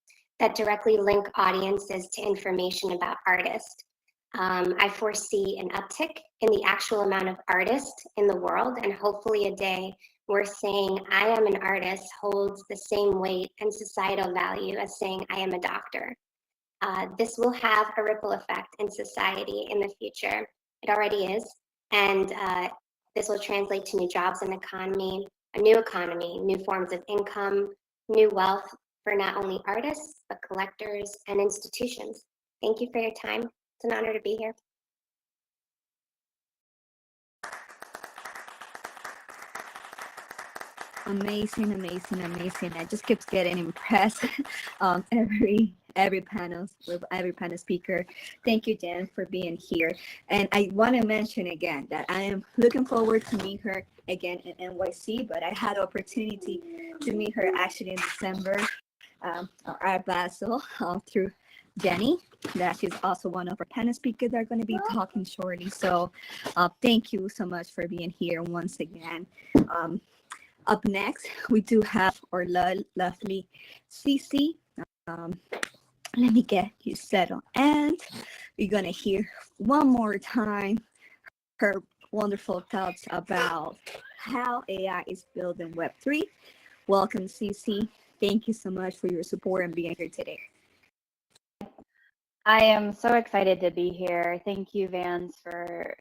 that directly link audiences to information about artists. I foresee an uptick in the actual amount of artists in the world, and hopefully a day where saying I am an artist holds the same weight and societal value as saying I am a doctor. This will have a ripple effect in society in the future. It already is, and this will translate to new jobs in the economy, a new economy, new forms of income, new wealth for not only artists, but collectors and institutions. Thank you for your time. It's an honor to be here. Amazing, amazing, amazing. I just keep getting impressed every panel with every panel speaker. Thank you, Jen, for being here. And I want to mention again that I am looking forward to meet her again in NYC, but I had the opportunity to meet her actually in December at Basel through Jenny, that she's also one of our panel speakers that are going to be talking shortly. So thank you so much for being here once again. Up next, we do have our lovely Cece. Let me get you settled. And we're going to hear one more time her wonderful thoughts about how AI is building Web3. Welcome, Cece. Thank you so much for your support and being here today. I am so excited to be here. Thank you, Vans, for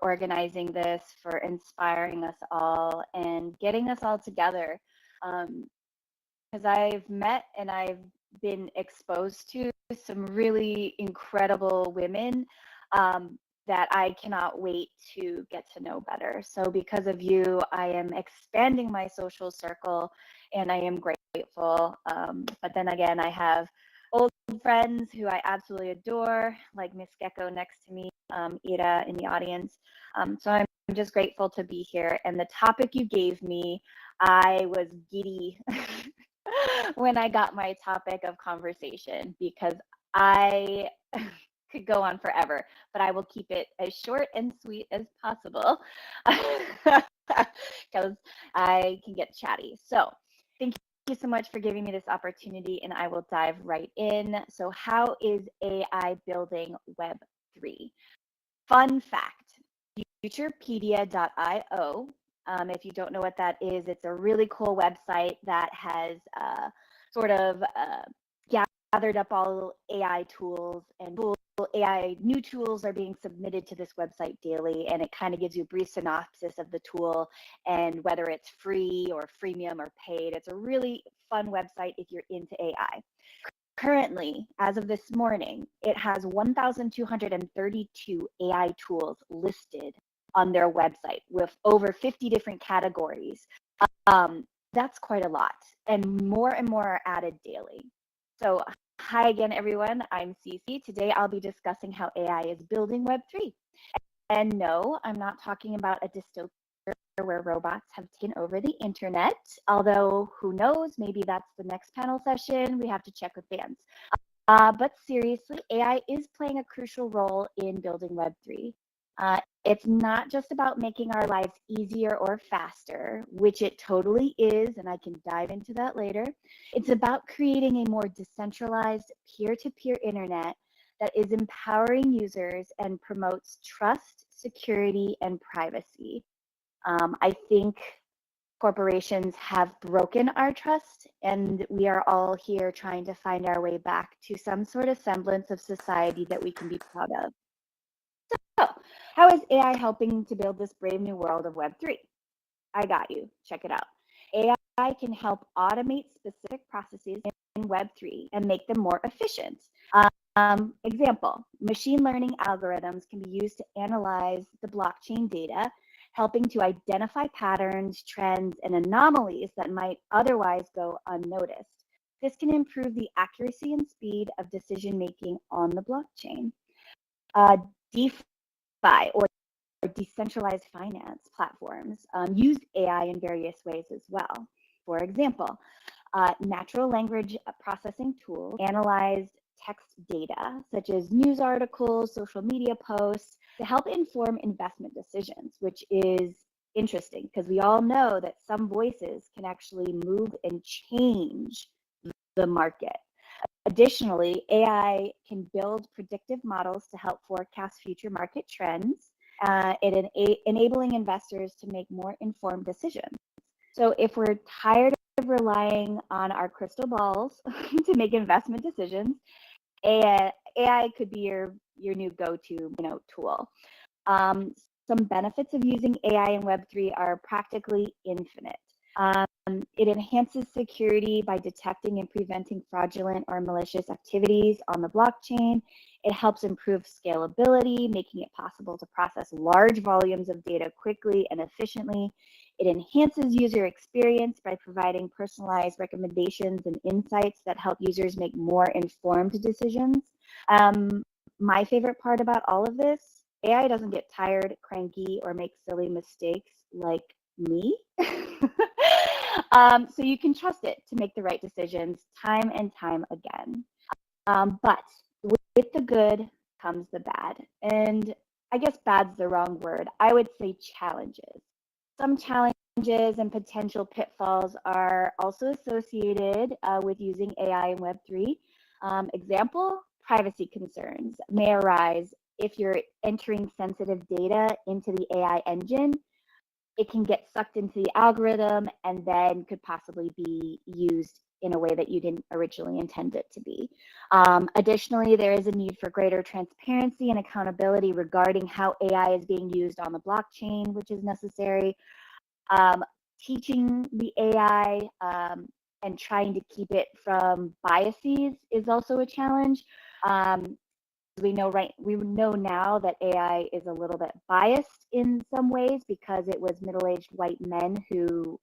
organizing this, for inspiring us all and getting us all together. Because I've met and I've been exposed to some really incredible women that I cannot wait to get to know better. So because of you, I am expanding my social circle and I am grateful. But then again, I have old friends who I absolutely adore, like Miss Gecko next to me, Ira in the audience. So I'm just grateful to be here. And the topic you gave me, I was giddy when I got my topic of conversation because I could go on forever, but I will keep it as short and sweet as possible because I can get chatty. So thank you so much for giving me this opportunity and I will dive right in. So how is AI building Web3? Fun fact, futurepedia.io. If you don't know what that is, it's a really cool website that has sort of gathered up all AI tools and AI new tools are being submitted to this website daily, and it kind of gives you a brief synopsis of the tool and whether it's free or freemium or paid. It's a really fun website if you're into AI. Currently, as of this morning, it has 1,232 AI tools listed on their website with over 50 different categories. That's quite a lot, and more are added daily. So hi again, everyone. I'm Cece. Today I'll be discussing how AI is building Web3. And no, I'm not talking about a dystopia where robots have taken over the internet, although who knows, maybe that's the next panel session. We have to check with Vans. But seriously, AI is playing a crucial role in building Web3. It's not just about making our lives easier or faster, which it totally is, and I can dive into that later. It's about creating a more decentralized peer-to-peer internet that is empowering users and promotes trust, security, and privacy. I think corporations have broken our trust, and we are all here trying to find our way back to some sort of semblance of society that we can be proud of. So, how is AI helping to build this brave new world of Web3? I got you. Check it out. AI can help automate specific processes in Web3 and make them more efficient. Example, machine learning algorithms can be used to analyze the blockchain data, helping to identify patterns, trends, and anomalies that might otherwise go unnoticed. This can improve the accuracy and speed of decision-making on the blockchain. DeFi, or decentralized finance platforms, use AI in various ways as well. For example, natural language processing tools analyze text data, such as news articles, social media posts, to help inform investment decisions, which is interesting because we all know that some voices can actually move and change the market. Additionally, AI can build predictive models to help forecast future market trends, enabling investors to make more informed decisions. So if we're tired of relying on our crystal balls to make investment decisions, AI could be your new go-to tool. Some benefits of using AI in Web3 are practically infinite. It enhances security by detecting and preventing fraudulent or malicious activities on the blockchain. It helps improve scalability, making it possible to process large volumes of data quickly and efficiently. It enhances user experience by providing personalized recommendations and insights that help users make more informed decisions. My favorite part about all of this, AI doesn't get tired, cranky, or make silly mistakes like me. So you can trust it to make the right decisions time and time again. But the with the good comes the bad. And I guess bad's the wrong word. I would say challenges. Some challenges and potential pitfalls are also associated with using AI in Web3. Example, privacy concerns may arise if you're entering sensitive data into the AI engine. It can get sucked into the algorithm and then could possibly be used in a way that you didn't originally intend it to be. Additionally, there is a need for greater transparency and accountability regarding how AI is being used on the blockchain, which is necessary. Teaching the AI and trying to keep it from biases is also a challenge. We know now that AI is a little bit biased in some ways because it was middle-aged white men who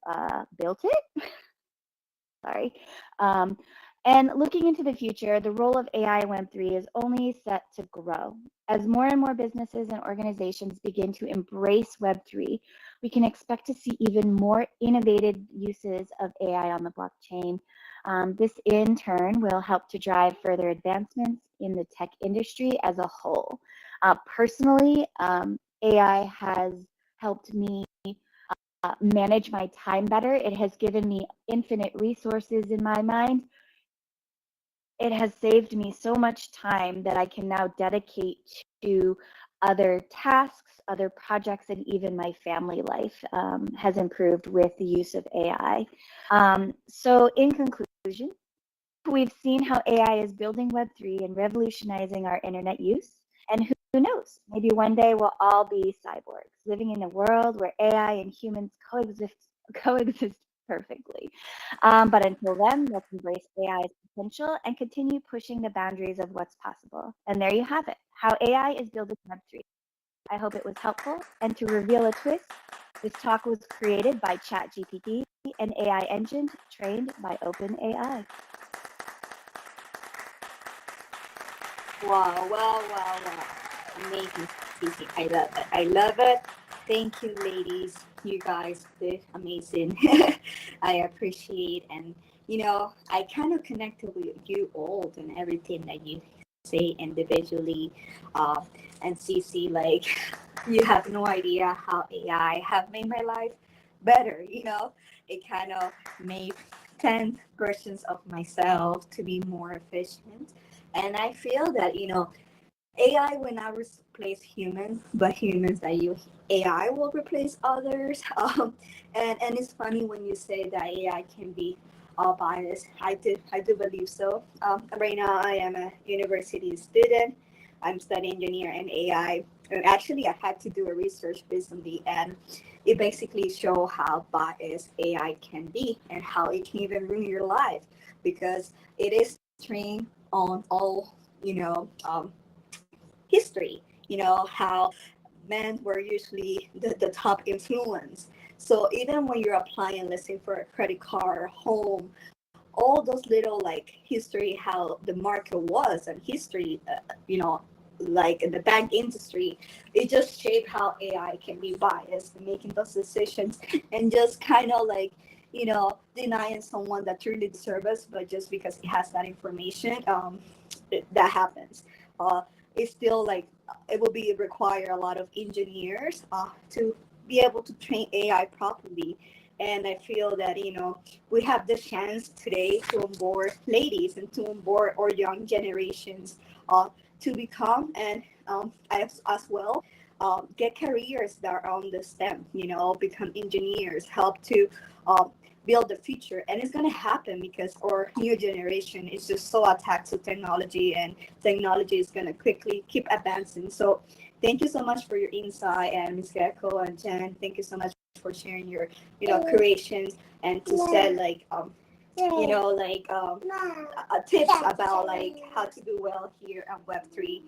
built it. Sorry. And looking into the future, the role of AI in Web3 is only set to grow. As more and more businesses and organizations begin to embrace Web3, we can expect to see even more innovative uses of AI on the blockchain. This in turn will help to drive further advancements in the tech industry as a whole. Personally, AI has helped me manage my time better. It has given me infinite resources in my mind. It has saved me so much time that I can now dedicate to other tasks, other projects, and even my family life has improved with the use of AI. So in conclusion, we've seen how AI is building Web3 and revolutionizing our internet use. And who knows, maybe one day we'll all be cyborgs, living in a world where AI and humans coexist perfectly. But until then, let's embrace AI's potential and continue pushing the boundaries of what's possible. And there you have it, how AI is building Web3. I hope it was helpful. And to reveal a twist, this talk was created by ChatGPT, an AI engine trained by OpenAI. Wow, wow, wow, wow. Amazing, Cici. I love it. I love it. Thank you, ladies. You guys did amazing. I appreciate, and I kind of connected with you all and everything that you say individually. And Cici, like, you have no idea how AI have made my life better. It kind of made 10 versions of myself to be more efficient. And I feel that, AI will not replace humans, but humans that use AI will replace others. And it's funny when you say that AI can be biased. I do believe so. Right now, I am a university student. I'm studying engineer and AI. And actually, I had to do a research recently, and it basically show how biased AI can be and how it can even ruin your life because it is trained on all, history, how men were usually the top influence. So even when you're applying, let's say, for a credit card, home, all those little like history, how the market was and history, like in the bank industry, it just shaped how AI can be biased in making those decisions and just kind of like, denying someone that truly deserves us, but just because it has that information, that happens. It's still like it will be require a lot of engineers to be able to train AI properly. And I feel that we have the chance today to onboard ladies and to onboard our young generations to become and as well get careers that are on the STEM. Become engineers, help to build the future, and it's going to happen because our new generation is just so attached to technology, and technology is going to quickly keep advancing. So thank you so much for your insight, and Ms. Gecko and Jen, thank you so much for sharing your creations and to say like tips about like how to do well here on Web3.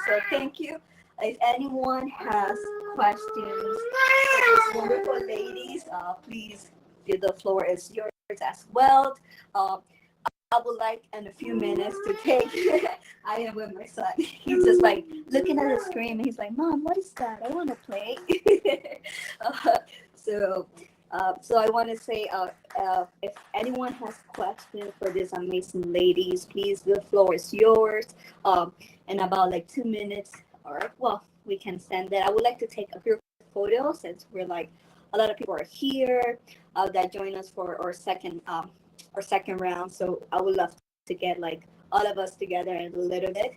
So thank you. If anyone has questions for these wonderful ladies, please, the floor is yours as well. I would like in a few minutes to take. I am with my son. He's just like looking at the screen. And he's like, "Mom, what is that? I want to play." So So I want to say, if anyone has questions for these amazing ladies, please, the floor is yours. In about like 2 minutes, or well, we can send it. I would like to take a few photos since we're like a lot of people are here that join us for our second round. So I would love to get like all of us together in a little bit.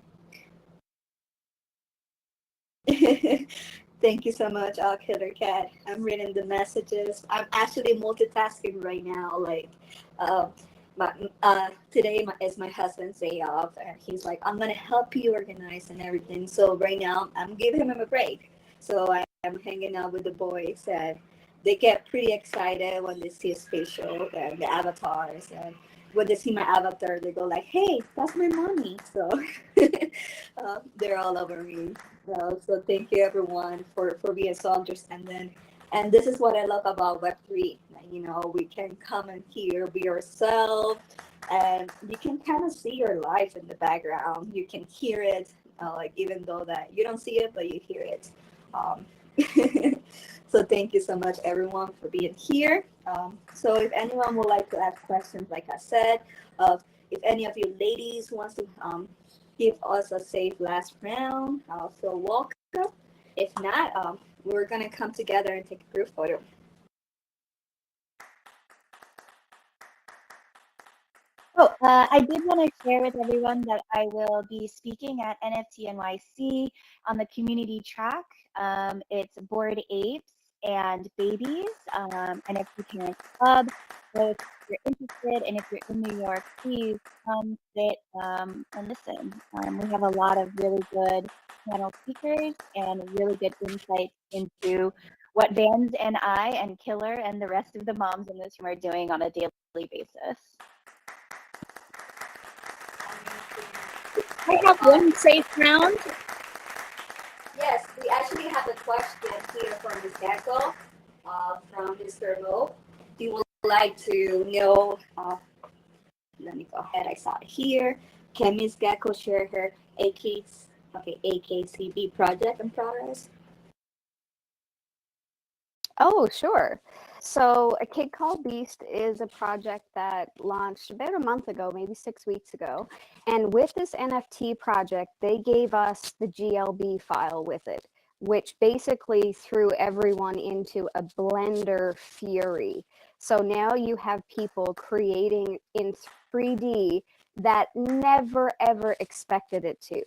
Thank you so much, Killer Cat. I'm reading the messages. I'm actually multitasking right now. Like, uh, today is my husband's day off, and he's like, "I'm gonna help you organize and everything." So right now, I'm giving him a break. So I am hanging out with the boys, and they get pretty excited when they see a spatial and the avatars, and when they see my avatar, they go like, "Hey, that's my mommy." So they're all over me. So thank you everyone for being so understanding. And this is what I love about Web3. You know, we can come in here, be ourselves, and you can kind of see your life in the background. You can hear it, like even though that you don't see it, but you hear it. Um, so thank you so much, everyone, for being here. So if anyone would like to ask questions, like I said, if any of you ladies wants to give us a safe last round, feel welcome. If not, we're gonna come together and take a group photo. Oh, I did want to share with everyone that I will be speaking at NFT NYC on the community track. It's Bored Apes and Babies, NFT Parents Club. So if you're interested and if you're in New York, please come sit and listen. We have a lot of really good panel speakers and really good insights into what Vans and I and Killer and the rest of the moms in this room are doing on a daily basis. I have one safe round. Yes, we actually have a question here from Ms. Gecko, from Mr. Mo. Do you would like to know? Let me go ahead. I saw it here. Can Ms. Gecko share her AKCB project in progress? Oh, sure. So, A Kid Called Beast is a project that launched about a month ago, maybe 6 weeks ago. And with this NFT project, they gave us the GLB file with it, which basically threw everyone into a Blender fury. So now you have people creating in 3D that never ever expected it to.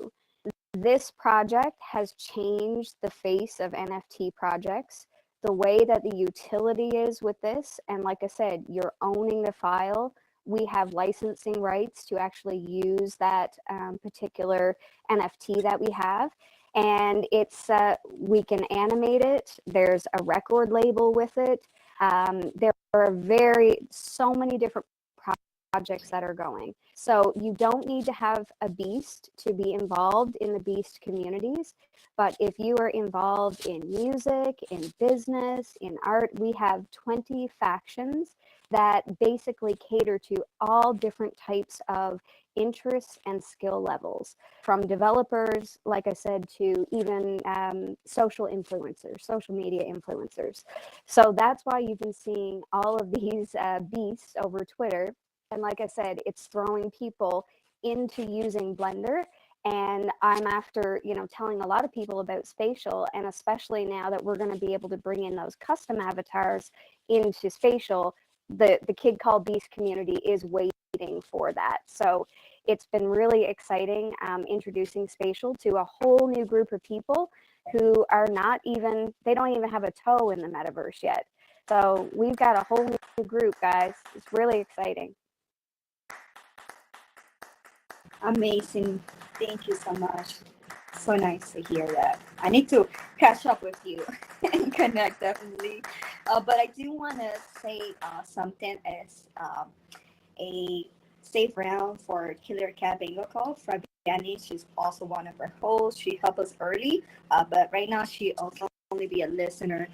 This project has changed the face of NFT projects, the way that the utility is with this. And like I said, you're owning the file. We have licensing rights to actually use that particular NFT that we have. And it's we can animate it. There's a record label with it. There are so many different projects that are going. So you don't need to have a beast to be involved in the beast communities. But if you are involved in music, in business, in art, we have 20 factions that basically cater to all different types of interests and skill levels, from developers, like I said, to even social influencers, social media influencers. So that's why you've been seeing all of these beasts over Twitter. And like I said, it's throwing people into using Blender. And I'm after, telling a lot of people about spatial, and especially now that we're going to be able to bring in those custom avatars into spatial, the Kid Called Beast community is waiting for that. So it's been really exciting introducing spatial to a whole new group of people who are they don't even have a toe in the metaverse yet. So we've got a whole new group, guys. It's really exciting. Amazing. Thank you so much. So nice to hear that. I need to catch up with you and connect definitely. But I do want to say something as a safe round for Killer Cat Bingo Call. Fabiani, she's also one of our hosts. She helped us early, but right now she also only be a listener.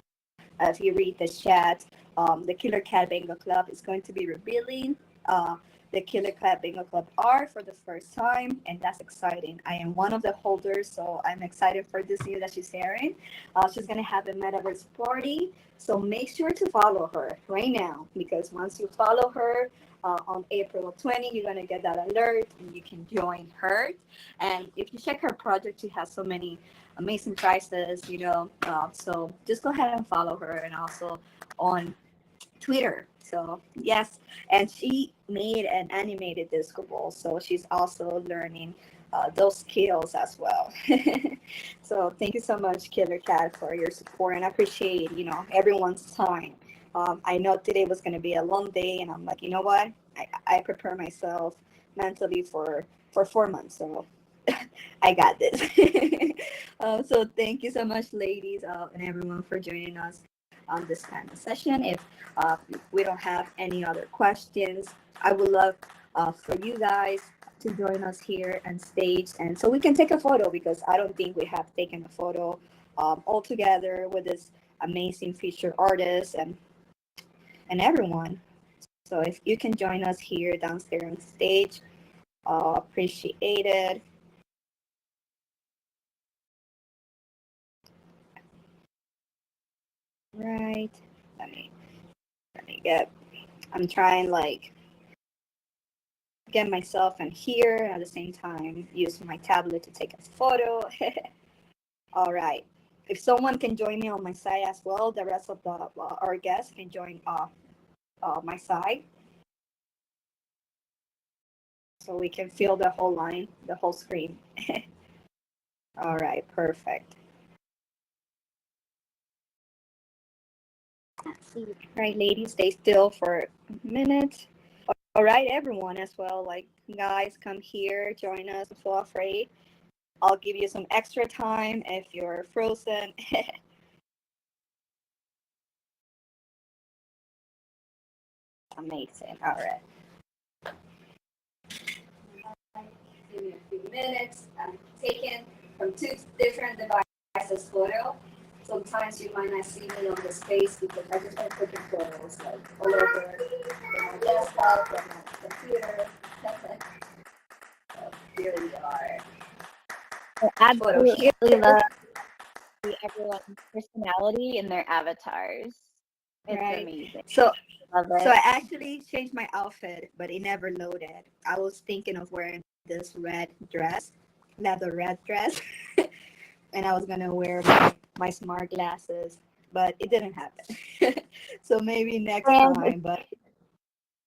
If you read the chat, the Killer Cat Bingo Club is going to be revealing the Killer Cat Bingo Club art for the first time, and that's exciting. I am one of the holders, so I'm excited for this year that she's sharing. She's gonna have a metaverse party, so make sure to follow her right now, because once you follow her on April 20, you're gonna get that alert and you can join her. And if you check her project, she has so many amazing prizes, so just go ahead and follow her, and also on Twitter. So yes, and she made an animated disco ball, so she's also learning those skills as well. So thank you so much, Killer Cat, for your support, and I appreciate everyone's time. I know today was going to be a long day, and I'm like, you know what? I prepare myself mentally for 4 months, so I got this. So thank you so much, ladies, and everyone for joining us on this panel session. If we don't have any other questions, I would love for you guys to join us here on stage, and so we can take a photo, because I don't think we have taken a photo all together with this amazing featured artist and everyone. So if you can join us here downstairs on stage, appreciate it. Right. Let me get. I'm trying get myself in here at the same time use my tablet to take a photo. All right. If someone can join me on my side as well, the rest of our guests can join my side, so we can fill the whole line, the whole screen. All right, perfect. All right, ladies, stay still for a minute. All right, everyone as well. Guys, come here, join us. Don't feel afraid. I'll give you some extra time if you're frozen. Amazing. All right. Give me a few minutes. I'm taking from two different devices photo. Sometimes you might not see me on the space because I just been taking photos all over my desktop and my computer. So here we are. I Photo here. absolutely love everyone's personality and their avatars. It's Right. amazing. So Love So I it. actually changed my outfit, but it never loaded. I was thinking of wearing this leather red dress, and I was gonna wear my smart glasses, but it didn't happen. So maybe next And time. it's But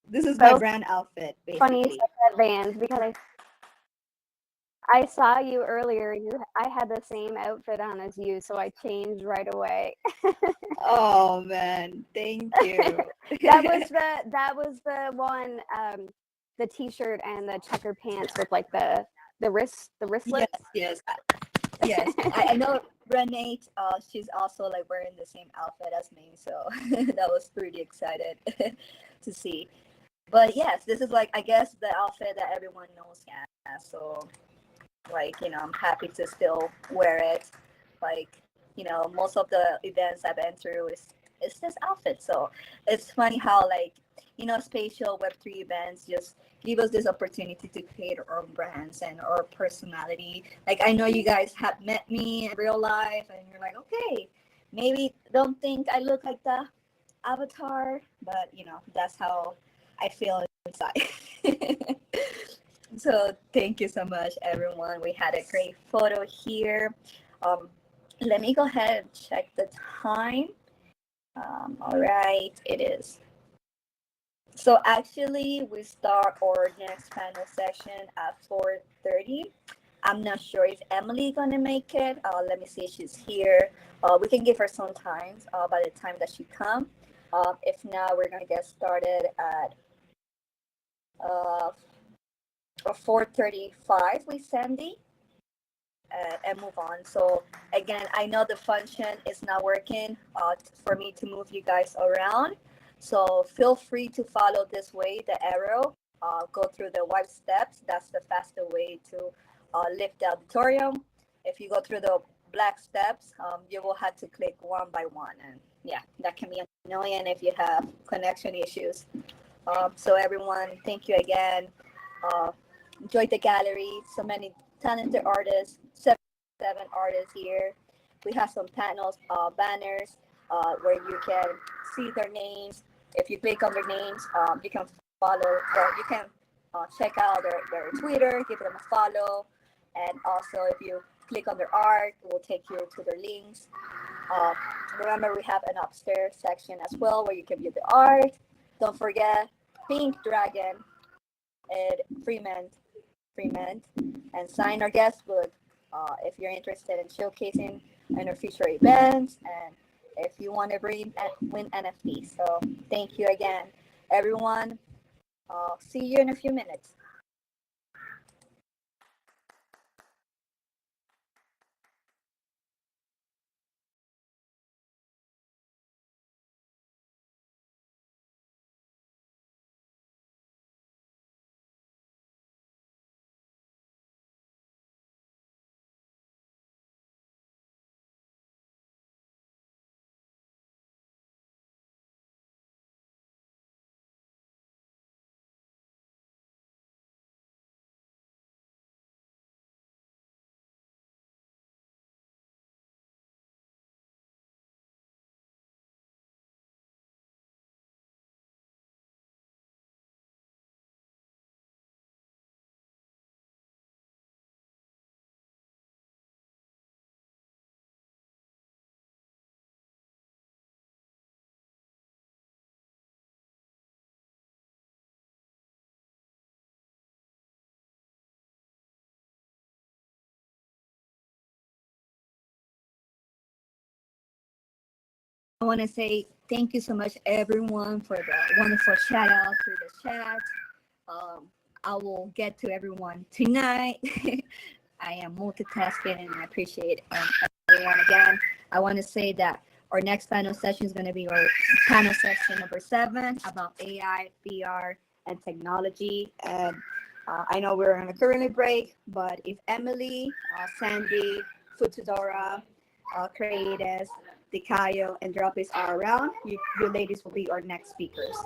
this is my so brand outfit, funny you basically. said that, Vans, because I saw you earlier. I had the same outfit on as you, so I changed right away. Oh man, thank you. that was the one, the t-shirt and the checker pants with the Yes, wristlets. yes, yes. I know Renee. She's also wearing the same outfit as me, so that was pretty excited to see. But yes, this is I guess the outfit that everyone knows as. So I'm happy to still wear it. Like most of the events I've been through is this outfit. So it's funny how spatial Web3 events just give us this opportunity to create our own brands and our personality. I know you guys have met me in real life, and you're like, okay, maybe don't think I look like the avatar, but that's how I feel inside. So thank you so much, everyone. We had a great photo here. Um, Let me go ahead and check the time. All right, it is. So actually, we start our next panel session at 4:30. I'm not sure if Emily gonna make it. Let me see if she's here. We can give her some time by the time that she come. If not, we're gonna get started at uh, 4:35 with Sandy. And move on. So again, I know the function is not working for me to move you guys around. So feel free to follow this way, the arrow. Go through the white steps. That's the faster way to lift the auditorium. If you go through the black steps, you will have to click one by one. And yeah, that can be annoying if you have connection issues. So everyone, thank you again. Uh, enjoy the gallery. So many talented artists, seven artists here. We have some panels, banners, where you can see their names. If you click on their names, you can follow, or you can check out their Twitter, give them a follow. And also, if you click on their art, it will take you to their links. Uh, Remember, we have an upstairs section as well where you can view the art. Don't forget Pink Dragon and Freeman, and sign our guest book if you're interested in showcasing in our future events and if you want to win NFTs. So thank you again, everyone. See you in a few minutes. I want to say thank you so much, everyone, for the wonderful shout out through the chat. Um, I will get to everyone tonight. I am multitasking and I appreciate everyone again. I want to say that our next panel session is going to be our panel session number 7 about AI, VR, and technology. And I know we're on a currently break, but if Emily, Sandy, Futudora, Creatives, Dikayo, and Dropis are around, you ladies will be our next speakers.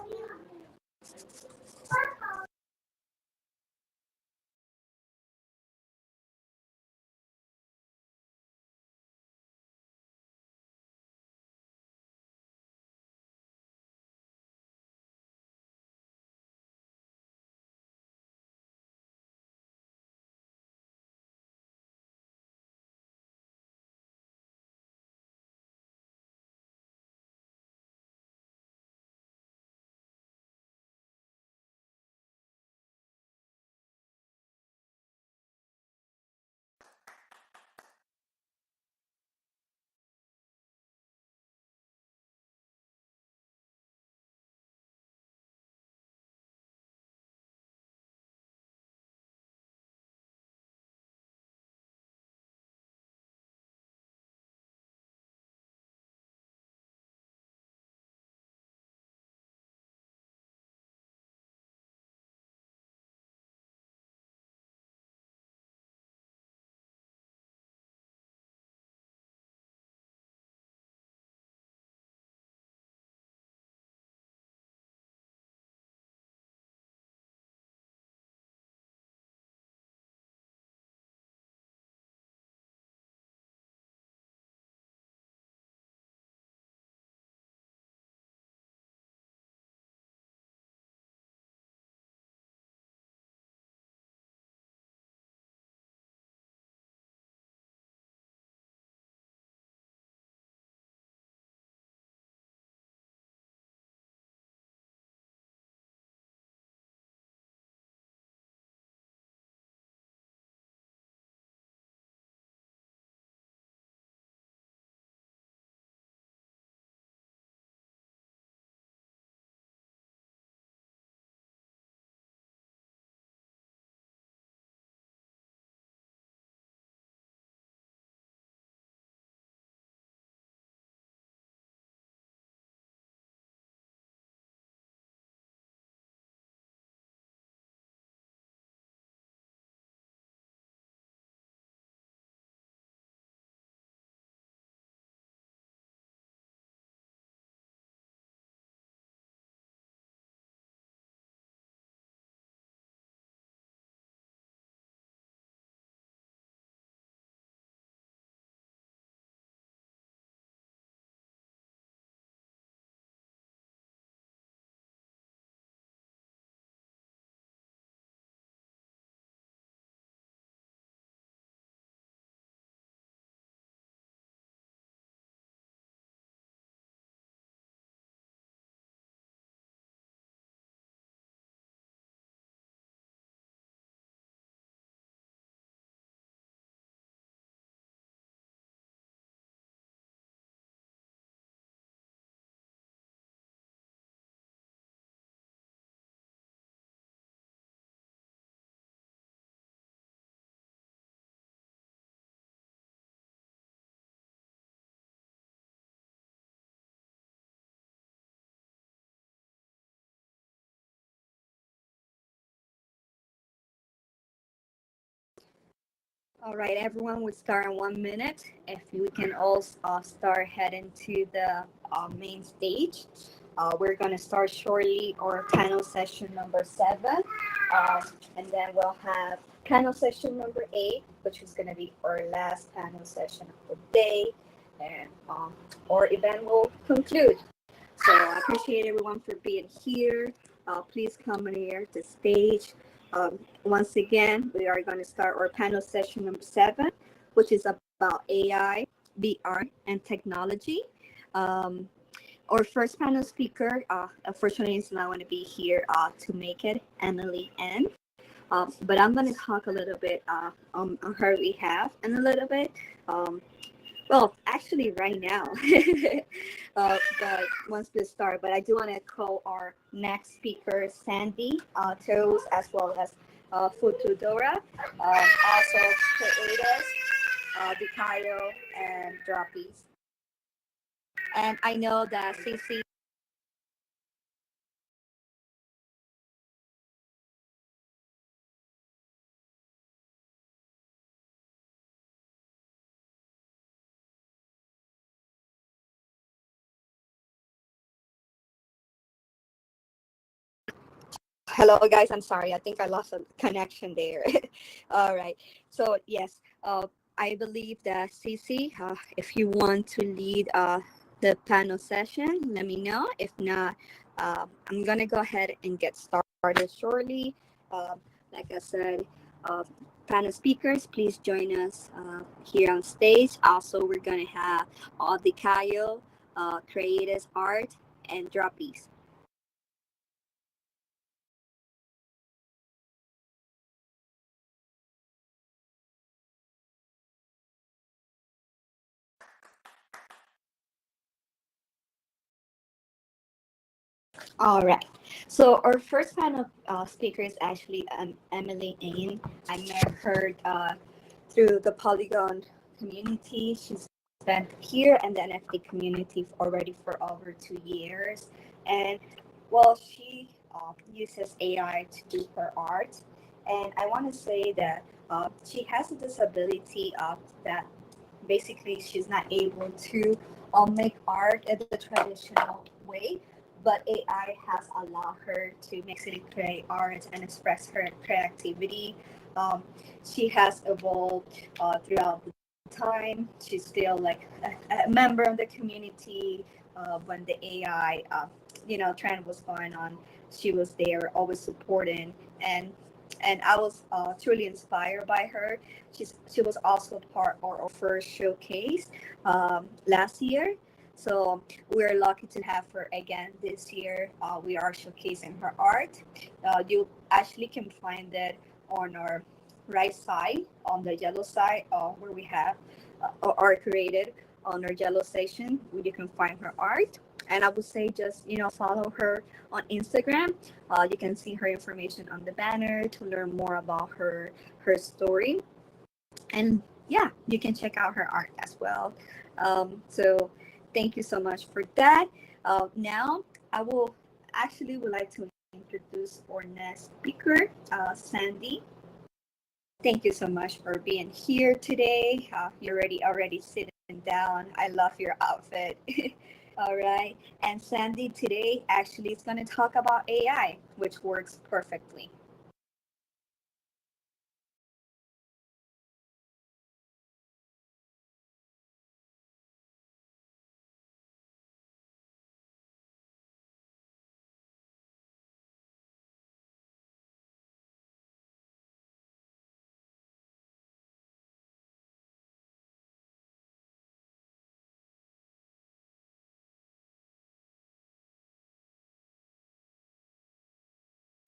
All right, everyone, we start in 1 minute. If we can all start heading to the main stage. We're going to start shortly our panel session number 7. Um, and then we'll have panel session number 8, which is going to be our last panel session of the day. And our event will conclude. So I appreciate everyone for being here. Please come near the stage. Once again, we are going to start our panel session number 7, which is about AI, VR, and technology. Um, our first panel speaker, unfortunately, is not going to be here to make it, Emily N. But I'm going to talk a little bit on her behalf in a little bit. Well, actually, right now, but once we start, but I do want to call our next speaker, Sandy Toes, as well as Futudora, also Creators, Vicario, and Droppies. And I know that CC. Hello, guys. I'm sorry. I think I lost a connection there. All right. So yes, I believe that Cece, if you want to lead the panel session, let me know. If not, I'm gonna go ahead and get started shortly. Like I said, uh, panel speakers, please join us here on stage. Also, we're gonna have all the Kayo, creators, art, and droppies. All right. So our first panel speaker is actually Emily Ain. I met her through the Polygon community. She's been here and the NFT community already for over 2 years. And well, she uses AI to do her art. And I want to say that she has a disability that basically she's not able to make art in the traditional way, but AI has allowed her to basically create art and express her creativity. um, she has evolved throughout the time. She's still like a member of the community. When the AI trend was going on, she was there always supporting. And I was truly inspired by her. She was also part of our first showcase last year. So we're lucky to have her again this year. We are showcasing her art. You actually can find it on our right side, on the yellow side, where we have art created on our yellow section, where you can find her art. And I would say just follow her on Instagram. You can see her information on the banner to learn more about her story. And yeah, you can check out her art as well. So thank you so much for that. Now I will actually would like to introduce our next speaker, Sandy. Thank you so much for being here today. You're already sitting down. I love your outfit. All right. And Sandy today actually is going to talk about AI, which works perfectly.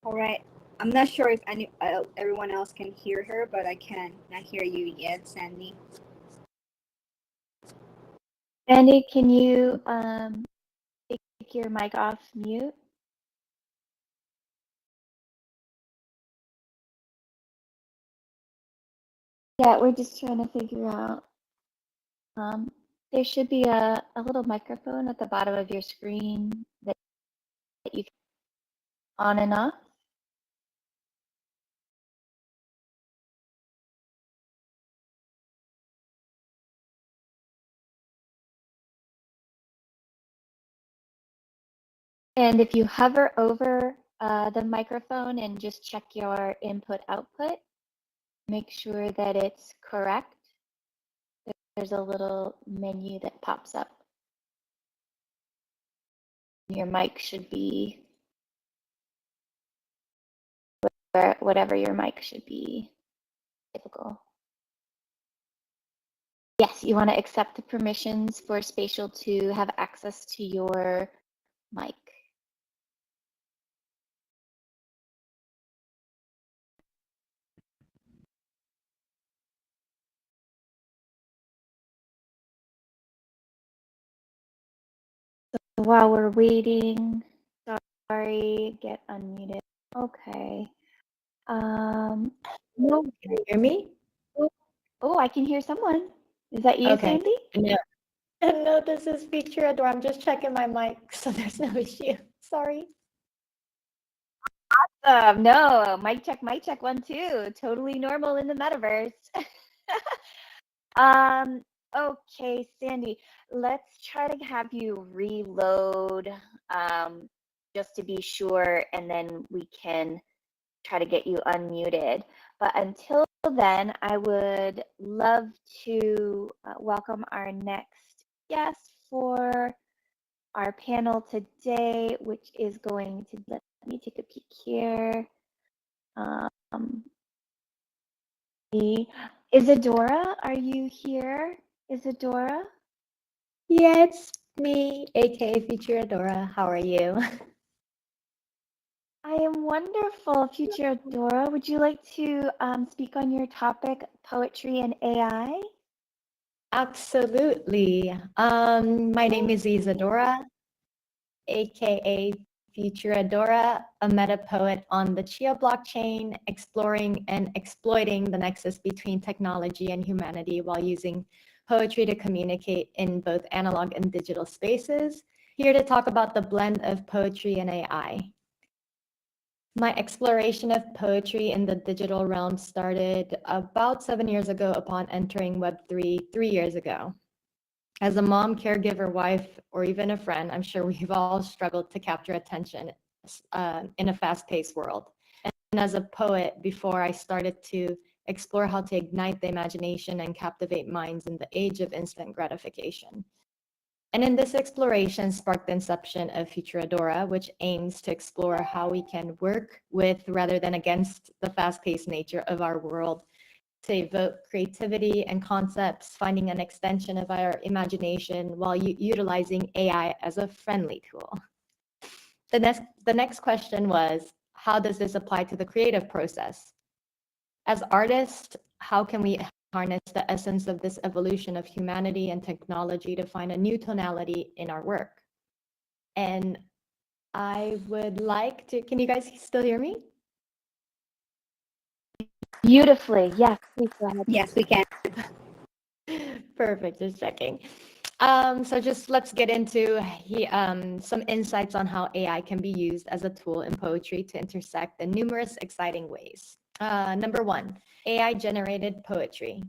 All right. I'm not sure if everyone else can hear her, but I can not hear you yet, Sandy. Andy, can you take your mic off mute? Yeah, we're just trying to figure out. There should be a little microphone at the bottom of your screen that you can on and off. And if you hover over the microphone and just check your input output, make sure that it's correct. There's a little menu that pops up. Your mic should be whatever your mic should be. Typical. Yes, you want to accept the permissions for Spatial to have access to your mic. So while we're waiting, sorry, get unmuted. Okay. No, Can you hear me? oh, I can hear someone. Is that you, Okay. Sandy? No, no, this is Feature Adore. I'm just checking my mic, so there's no issue. Sorry. No, mic check, 1, 2. Totally normal in the metaverse. Okay, Sandy, let's try to have you reload just to be sure, and then we can try to get you unmuted. But until then, I would love to welcome our next guest for our panel today, which is going to, let me take a peek here. Isadora, are you here? Isadora? Yeah, it's me, aka Feature Adora. How are you? I am wonderful, Future Adora. Would you like to speak on your topic, poetry and AI? Absolutely. My name is Isadora, aka Future Adora, a meta poet on the Chia blockchain, exploring and exploiting the nexus between technology and humanity while using poetry to communicate in both analog and digital spaces. Here to talk about the blend of poetry and AI. My exploration of poetry in the digital realm started about 7 years ago upon entering Web3 3 years ago. As a mom, caregiver, wife, or even a friend, I'm sure we've all struggled to capture attention in a fast-paced world. And as a poet, before I started to explore how to ignite the imagination and captivate minds in the age of instant gratification. And in this exploration sparked the inception of Future Adora, which aims to explore how we can work with rather than against the fast-paced nature of our world to evoke creativity and concepts, finding an extension of our imagination while utilizing AI as a friendly tool. The next question was, how does this apply to the creative process? As artists, how can we harness the essence of this evolution of humanity and technology to find a new tonality in our work? And I would like to, can you guys still hear me? Beautifully, yes, please go ahead. Yes, we can. Perfect, just checking. So just let's get into some insights on how AI can be used as a tool in poetry to intersect in numerous exciting ways. Number 1, AI-generated poetry.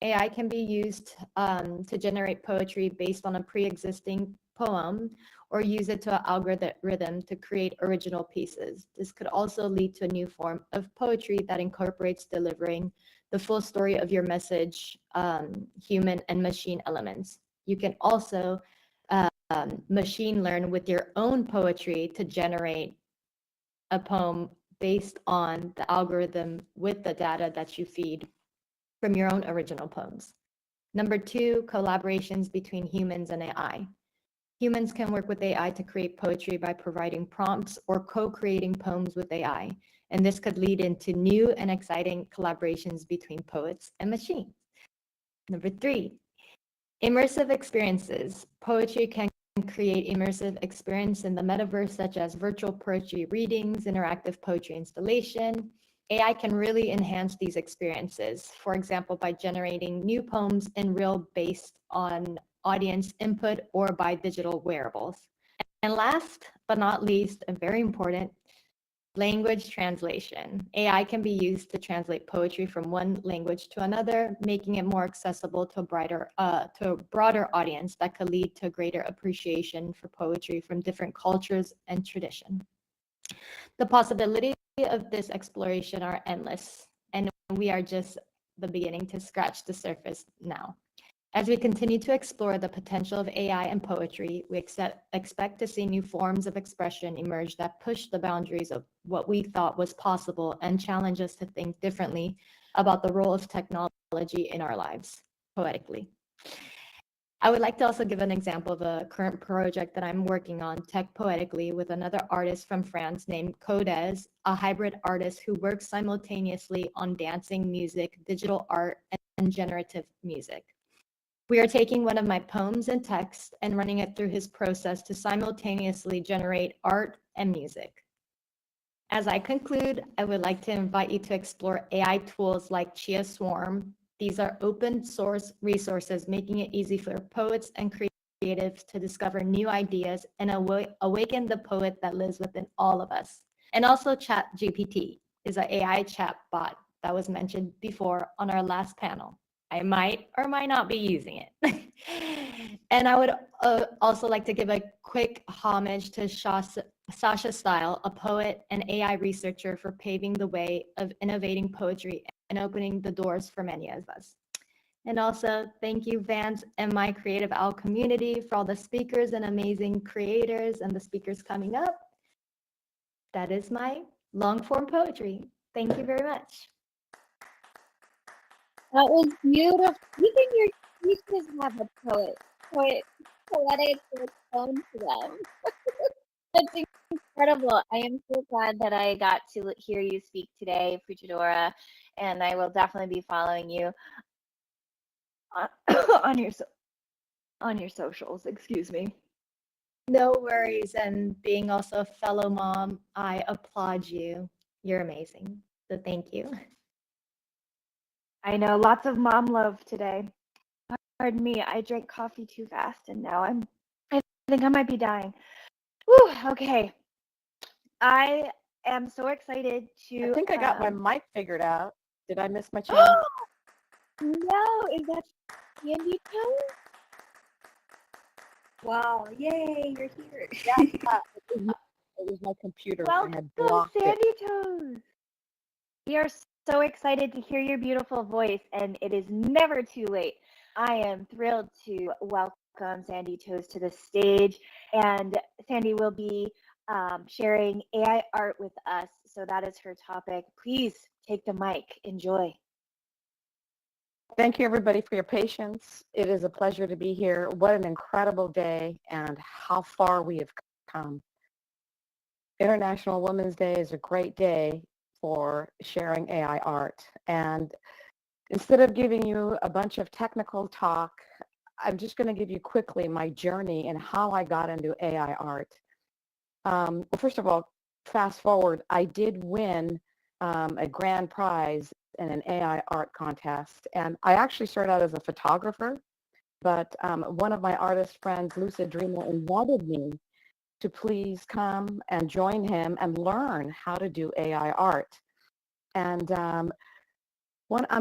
AI can be used to generate poetry based on a pre-existing poem or use it to an algorithm to create original pieces. This could also lead to a new form of poetry that incorporates delivering the full story of your message, human and machine elements. You can also machine learn with your own poetry to generate a poem based on the algorithm with the data that you feed from your own original poems. Number 2, collaborations between humans and AI. Humans can work with AI to create poetry by providing prompts or co-creating poems with AI. And this could lead into new and exciting collaborations between poets and machines. Number 3, immersive experiences. Poetry can create immersive experience in the metaverse, such as virtual poetry readings, interactive poetry installation. AI can really enhance these experiences, for example, by generating new poems in real based on audience input or by digital wearables. And last but not least, and very important, Language translation. AI can be used to translate poetry from one language to another, making it more accessible to a broader audience that could lead to greater appreciation for poetry from different cultures and tradition. The possibilities of this exploration are endless, and we are just the beginning to scratch the surface now. As we continue to explore the potential of AI and poetry, we expect to see new forms of expression emerge that push the boundaries of what we thought was possible and challenge us to think differently about the role of technology in our lives, poetically. I would like to also give an example of a current project that I'm working on, Tech Poetically, with another artist from France named Codes, a hybrid artist who works simultaneously on dancing, music, digital art, and generative music. We are taking one of my poems and text and running it through his process to simultaneously generate art and music. As I conclude, I would like to invite you to explore AI tools like Chia Swarm. These are open source resources, making it easy for poets and creatives to discover new ideas and awaken the poet that lives within all of us. And also ChatGPT is an AI chat bot that was mentioned before on our last panel. I might or might not be using it. And I would also like to give a quick homage to Sasha Style, a poet and AI researcher, for paving the way of innovating poetry and opening the doors for many of us. And also, thank you, Vance and my Creative Owl community, for all the speakers and amazing creators and the speakers coming up. That is my long form poetry. Thank you very much. That was beautiful. Even your speeches have a poetic tone to them. That's incredible. I am so glad that I got to hear you speak today, Fuchidora, and I will definitely be following you on your socials. Excuse me. No worries. And being also a fellow mom, I applaud you. You're amazing. So thank you. I know, lots of mom love today. Pardon me, I drank coffee too fast and now I think I might be dying. Whew, okay. I am so excited to I think I got my mic figured out. Did I miss my chance? No, is that Sandy Toes? Wow, yay, you're here. Yeah, it was my computer. I had Welcome, blocked it. Sandy Toes. We are so excited to hear your beautiful voice, and it is never too late. I am thrilled to welcome Sandy Toes to the stage, and Sandy will be sharing AI art with us. So that is her topic. Please take the mic. Enjoy. Thank you, everybody, for your patience. It is a pleasure to be here. What an incredible day and how far we have come. International Women's Day is a great day for sharing AI art. And instead of giving you a bunch of technical talk, I'm just going to give you quickly my journey and how I got into AI art. Well, first of all, fast forward, I did win a grand prize in an AI art contest. And I actually started out as a photographer, but one of my artist friends, Lucid Dreamer, invited me to please come and join him and learn how to do AI art. And I'm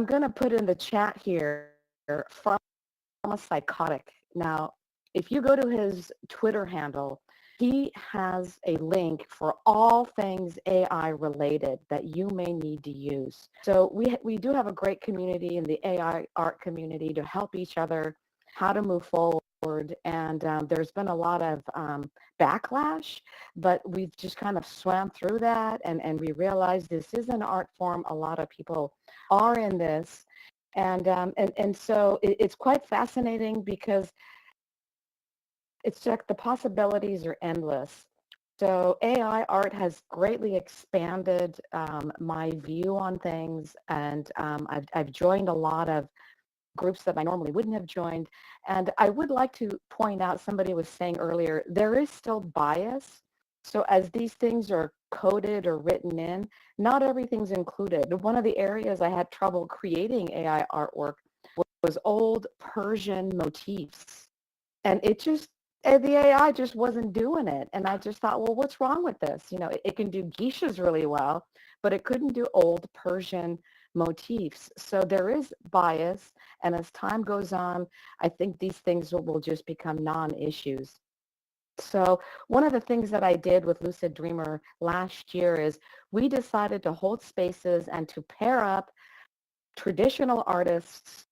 going to put in the chat here from a psychotic. Now, if you go to his Twitter handle, he has a link for all things AI related that you may need to use. So we do have a great community in the AI art community to help each other how to move forward. And there's been a lot of backlash, but we've just kind of swam through that, and we realized this is an art form. A lot of people are in this. And so it's quite fascinating because it's like the possibilities are endless. So AI art has greatly expanded my view on things, and I've joined a lot of groups that I normally wouldn't have joined. And I would like to point out, somebody was saying earlier, there is still bias. So as these things are coded or written in, not everything's included. One of the areas I had trouble creating AI artwork was old Persian motifs. And it just And the AI just wasn't doing it. And I just thought, well, what's wrong with this? You know, it can do geishas really well, but it couldn't do old Persian motifs. So there is bias. And as time goes on, I think these things will just become non-issues. So one of the things that I did with Lucid Dreamer last year is we decided to hold spaces and to pair up traditional artists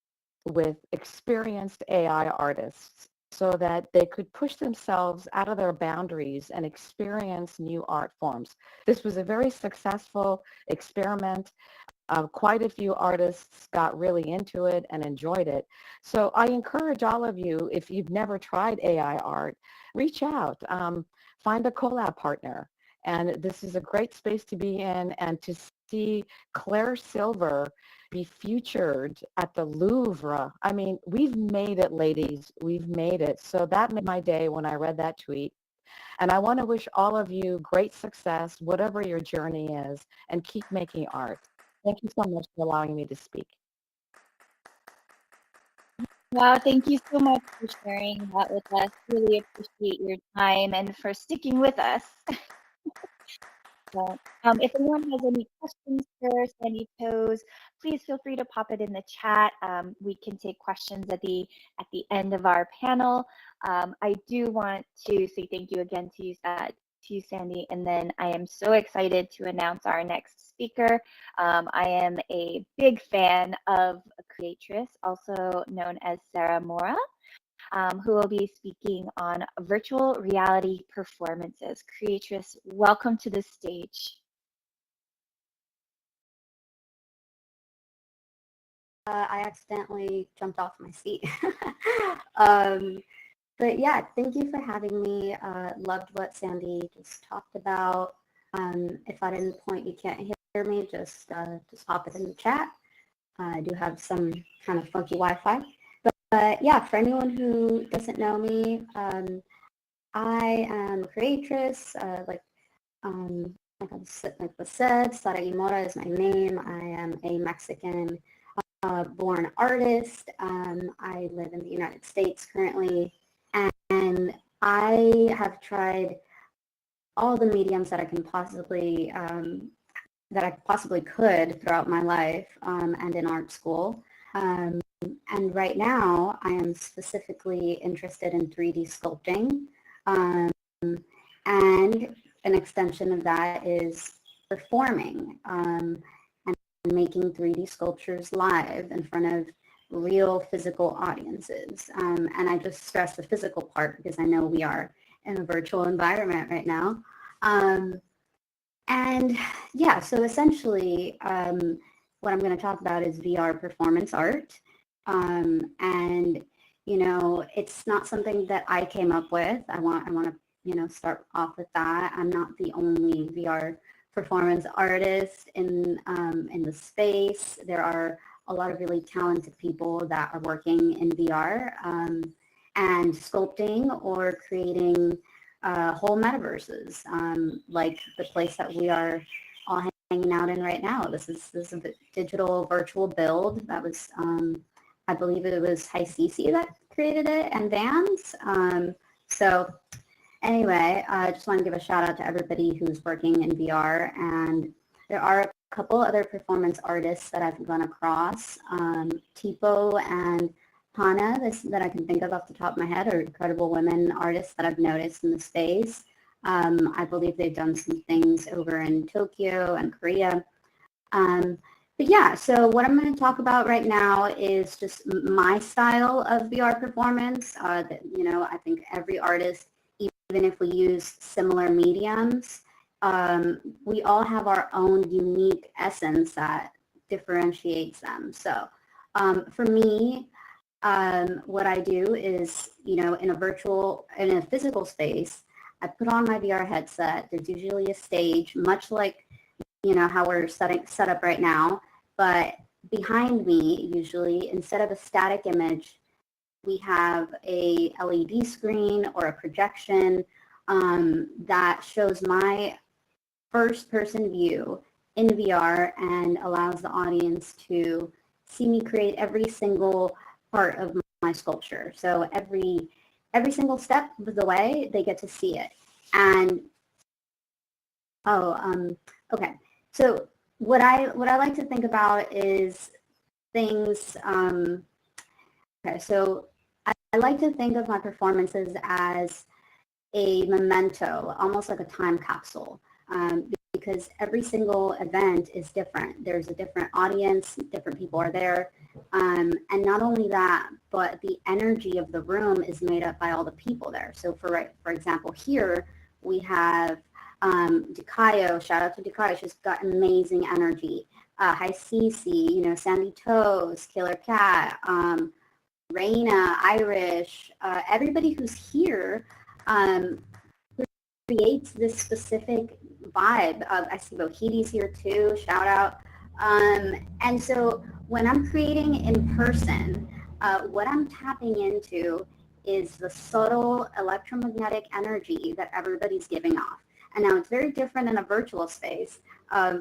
with experienced AI artists so that they could push themselves out of their boundaries and experience new art forms. This was a very successful experiment. Quite a few artists got really into it and enjoyed it. So I encourage all of you, if you've never tried AI art, reach out, find a collab partner. And this is a great space to be in, and to see Claire Silver be featured at the Louvre. I mean, we've made it, ladies. We've made it. So that made my day when I read that tweet. And I want to wish all of you great success, whatever your journey is, and keep making art. Thank you so much for allowing me to speak. Wow, thank you so much for sharing that with us. Really appreciate your time and for sticking with us. So, if anyone has any questions for Sandy Toes, please feel free to pop it in the chat. We can take questions at the end of our panel. I do want to say thank you again to you, Sandy, and then I am so excited to announce our next speaker. I am a big fan of a creatress, also known as Sarah Mora, who will be speaking on virtual reality performances. Creatress, welcome to the stage. I accidentally jumped off my seat. But yeah, thank you for having me. Loved what Sandy just talked about. If at any point you can't hear me, just pop it in the chat. I do have some kind of funky Wi-Fi. But yeah, for anyone who doesn't know me, I am a creatress. Like was said, Sara Mora is my name. I am a Mexican born artist. I live in the United States currently, and I have tried all the mediums that I can possibly could throughout my life and in art school. And right now, I am specifically interested in 3D sculpting, and an extension of that is performing and making 3D sculptures live in front of real physical audiences. And I just stress the physical part because I know we are in a virtual environment right now. And yeah, so essentially what I'm going to talk about is VR performance art. And, you know, it's not something that I came up with. I want to, you know, start off with that. I'm not the only VR performance artist in the space. There are a lot of really talented people that are working in VR and sculpting or creating whole metaverses, like the place that we are all hanging out in right now. This is a digital virtual build that was, I believe it was HiCC that created it, and Vans. So anyway, I just want to give a shout out to everybody who's working in VR, and there are a couple other performance artists that I've run across. Tipo and Hana, that I can think of off the top of my head, are incredible women artists that I've noticed in the space. I believe they've done some things over in Tokyo and Korea. But yeah, so what I'm going to talk about right now is just my style of VR performance. That, you know, I think every artist, even if we use similar mediums, we all have our own unique essence that differentiates them. So for me, what I do is, you know, in a physical space, I put on my VR headset. There's usually a stage, much like, you know, how we're set up right now, but behind me, usually, instead of a static image, we have a LED screen or a projection that shows my first-person view in VR and allows the audience to see me create every single part of my sculpture. So every every single step of the way, they get to see it. And okay. So what I like to think about is things. Okay, so I like to think of my performances as a memento, almost like a time capsule, because every single event is different. There's a different audience, different people are there. And not only that, but the energy of the room is made up by all the people there. So for example, here we have Dikayo, shout out to Dikayo, she's got amazing energy. Hi Cece, Sandy Toes, Killer Cat, Raina, Irish, everybody who's here creates this specific vibe. I see Bohedi's here too, shout out. And so when I'm creating in person, what I'm tapping into is the subtle electromagnetic energy that everybody's giving off. And now it's very different in a virtual space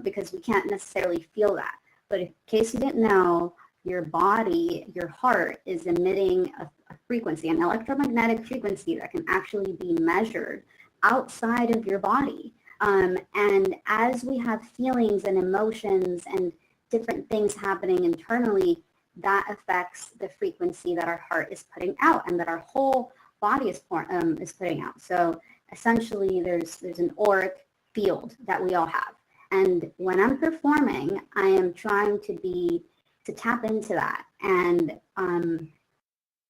because we can't necessarily feel that. But in case you didn't know, your body, your heart is emitting a frequency, an electromagnetic frequency that can actually be measured outside of your body. And as we have feelings and emotions and different things happening internally, that affects the frequency that our heart is putting out and that our whole body is putting out. So essentially there's an auric field that we all have. And when I'm performing, I am trying to tap into that and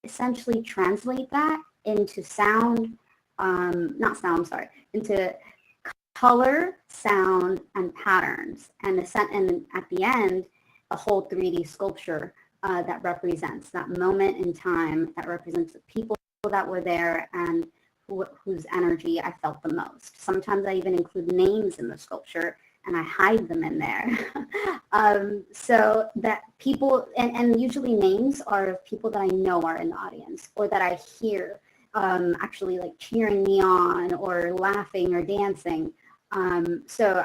essentially translate that into sound, into color, sound, and patterns. And at the end, a whole 3D sculpture that represents that moment in time, that represents the people that were there and whose energy I felt the most. Sometimes I even include names in the sculpture and I hide them in there. So that people, and usually names are of people that I know are in the audience or that I hear actually like cheering me on or laughing or dancing. So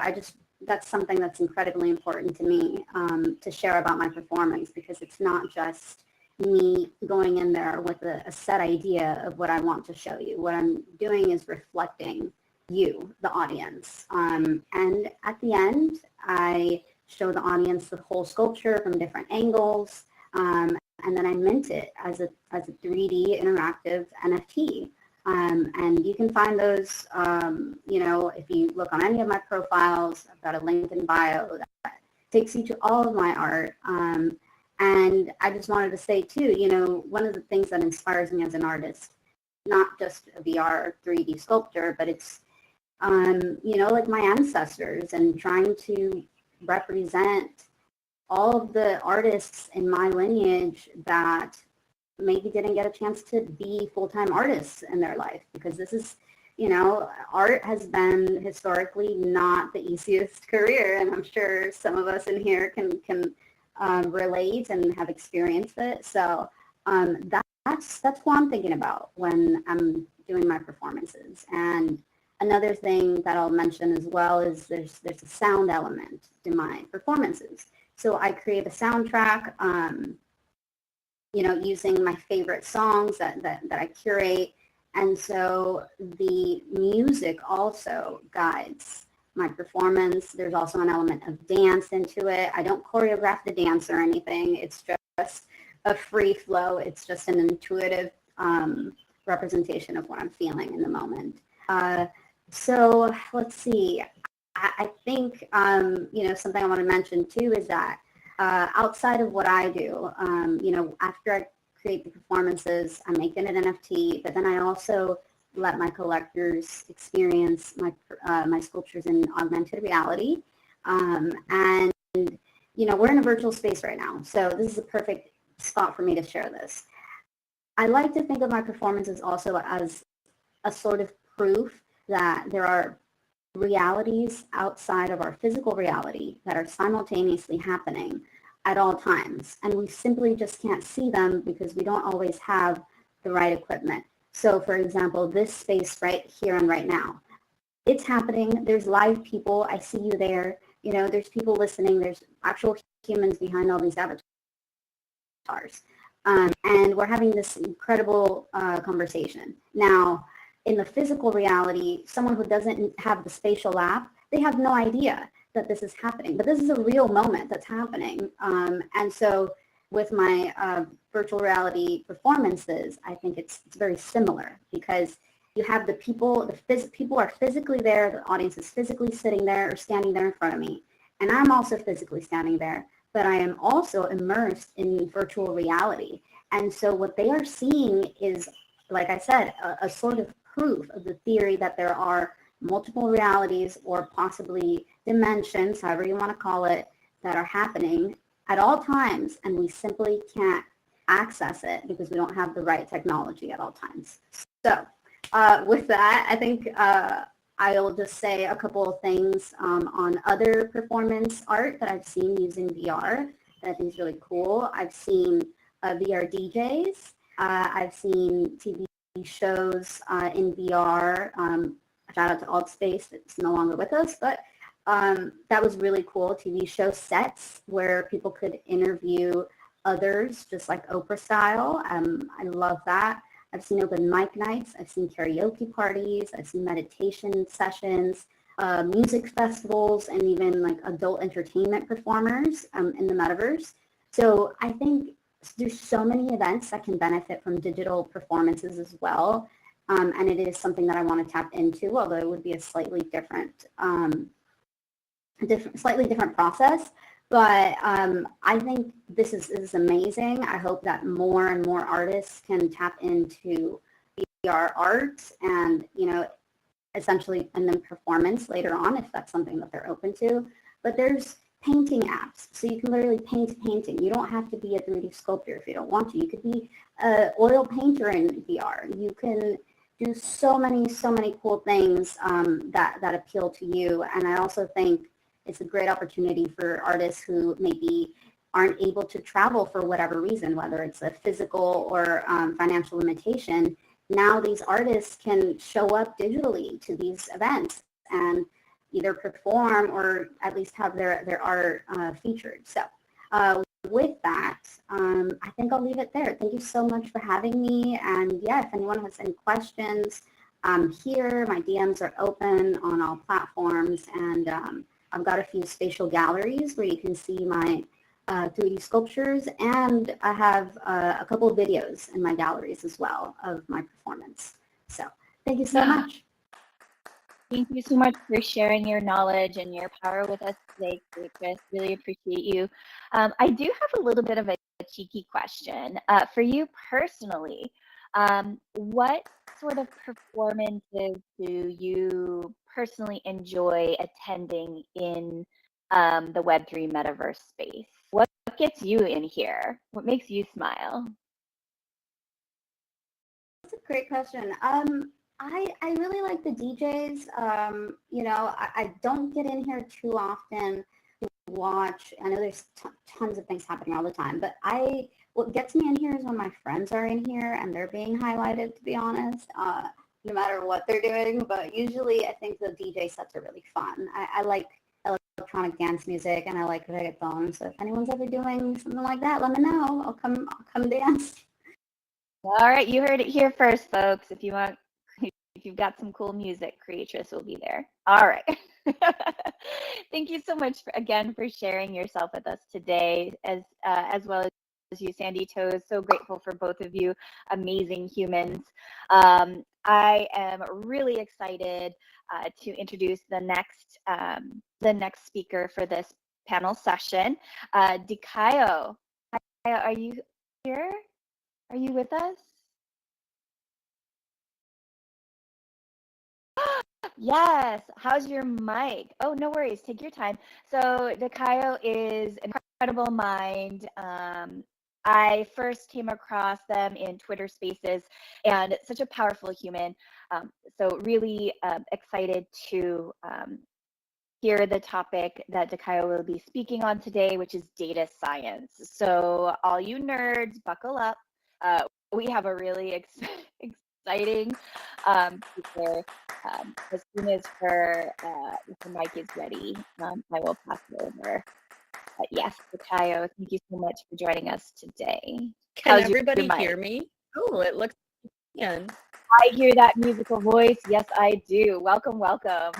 that's something that's incredibly important to me to share about my performance, because it's not just me going in there with a set idea of what I want to show you. What I'm doing is reflecting you, the audience. And at the end, I show the audience the whole sculpture from different angles. And then I mint it as a 3D interactive NFT. And you can find those, if you look on any of my profiles. I've got a link in bio that takes you to all of my art. And I just wanted to say too, one of the things that inspires me as an artist, not just a VR 3D sculptor, but it's, like my ancestors and trying to represent all of the artists in my lineage that maybe didn't get a chance to be full-time artists in their life, because this is, art has been historically not the easiest career, and I'm sure some of us in here can relate and have experienced it. So that's what I'm thinking about when I'm doing my performances. And another thing that I'll mention as well is there's a sound element to my performances. So I create a soundtrack, using my favorite songs that I curate. And so the music also guides my performance. There's also an element of dance into it. I don't choreograph the dance or anything. It's just a free flow. It's just an intuitive representation of what I'm feeling in the moment. So let's see. I think, something I want to mention too is that outside of what I do, after I create the performances, I make it an NFT, but then I also let my collectors experience my sculptures in augmented reality. And, we're in a virtual space right now, so this is a perfect spot for me to share this. I like to think of my performances also as a sort of proof that there are realities outside of our physical reality that are simultaneously happening at all times. And we simply just can't see them because we don't always have the right equipment. So for example, this space right here and right now, it's happening. There's live people. I see you there. There's people listening. There's actual humans behind all these avatars. And we're having this incredible conversation. Now, in the physical reality, someone who doesn't have the spatial app, they have no idea that this is happening, but this is a real moment that's happening. And so with my virtual reality performances, I think it's very similar, because you have the people, people are physically there, the audience is physically sitting there or standing there in front of me. And I'm also physically standing there, but I am also immersed in virtual reality. And so what they are seeing is, like I said, a sort of proof of the theory that there are multiple realities or possibly dimensions, however you want to call it, that are happening at all times, and we simply can't access it because we don't have the right technology at all times. So with that, I think I'll just say a couple of things on other performance art that I've seen using VR that I think is really cool. I've seen VR DJs. I've seen TV shows in VR. Shout out to Altspace, that's no longer with us, but that was really cool. TV show sets where people could interview others, just like Oprah style. I love that. I've seen open mic nights. I've seen karaoke parties. I've seen meditation sessions, music festivals, and even like adult entertainment performers in the metaverse. So I think there's so many events that can benefit from digital performances as well. And it is something that I want to tap into, although it would be a slightly different process. But I think this is amazing. I hope that more and more artists can tap into VR art and, essentially, and then performance later on if that's something that they're open to. But there's painting apps, so you can literally paint a painting. You don't have to be a 3D sculptor if you don't want to. You could be an oil painter in VR. You can do so many cool things that appeal to you. And I also think it's a great opportunity for artists who maybe aren't able to travel for whatever reason, whether it's a physical or financial limitation. Now these artists can show up digitally to these events and either perform or at least have their art featured. So with that, I think I'll leave it there. Thank you so much for having me. And yeah, if anyone has any questions, I'm here. My DMs are open on all platforms. And I've got a few spatial galleries where you can see my 3D sculptures. And I have a couple of videos in my galleries as well of my performance. So thank you so much. Thank you so much for sharing your knowledge and your power with us today, Chris. Really appreciate you. I do have a little bit of a cheeky question. For you personally, what sort of performances do you personally enjoy attending in the Web3 metaverse space? What gets you in here? What makes you smile? That's a great question. I really like the DJs. I don't get in here too often to watch. I know there's tons of things happening all the time, but what gets me in here is when my friends are in here and they're being highlighted, to be honest, no matter what they're doing. But usually I think the DJ sets are really fun. I like electronic dance music and I like reggaeton. So if anyone's ever doing something like that, let me know. I'll come dance. All right, you heard it here first, folks. If you've got some cool music, Creatress will be there. All right. Thank you so much again for sharing yourself with us today, as well as you, Sandy Toes. So grateful for both of you, amazing humans. I am really excited to introduce the next speaker for this panel session, Dikayo. Are you here? Are you with us? Yes. How's your mic? Oh, no worries. Take your time. So Dikayo is an incredible mind. I first came across them in Twitter Spaces, and such a powerful human. So really excited to hear the topic that Dikayo will be speaking on today, which is data science. So all you nerds, buckle up. We have a really exciting speaker. As soon as her mic is ready, I will pass it over. Yes, Dikayo, thank you so much for joining us today. Can How's everybody your hear mic? me? Oh, it looks good. I hear that musical voice. Yes, I do. Welcome, welcome.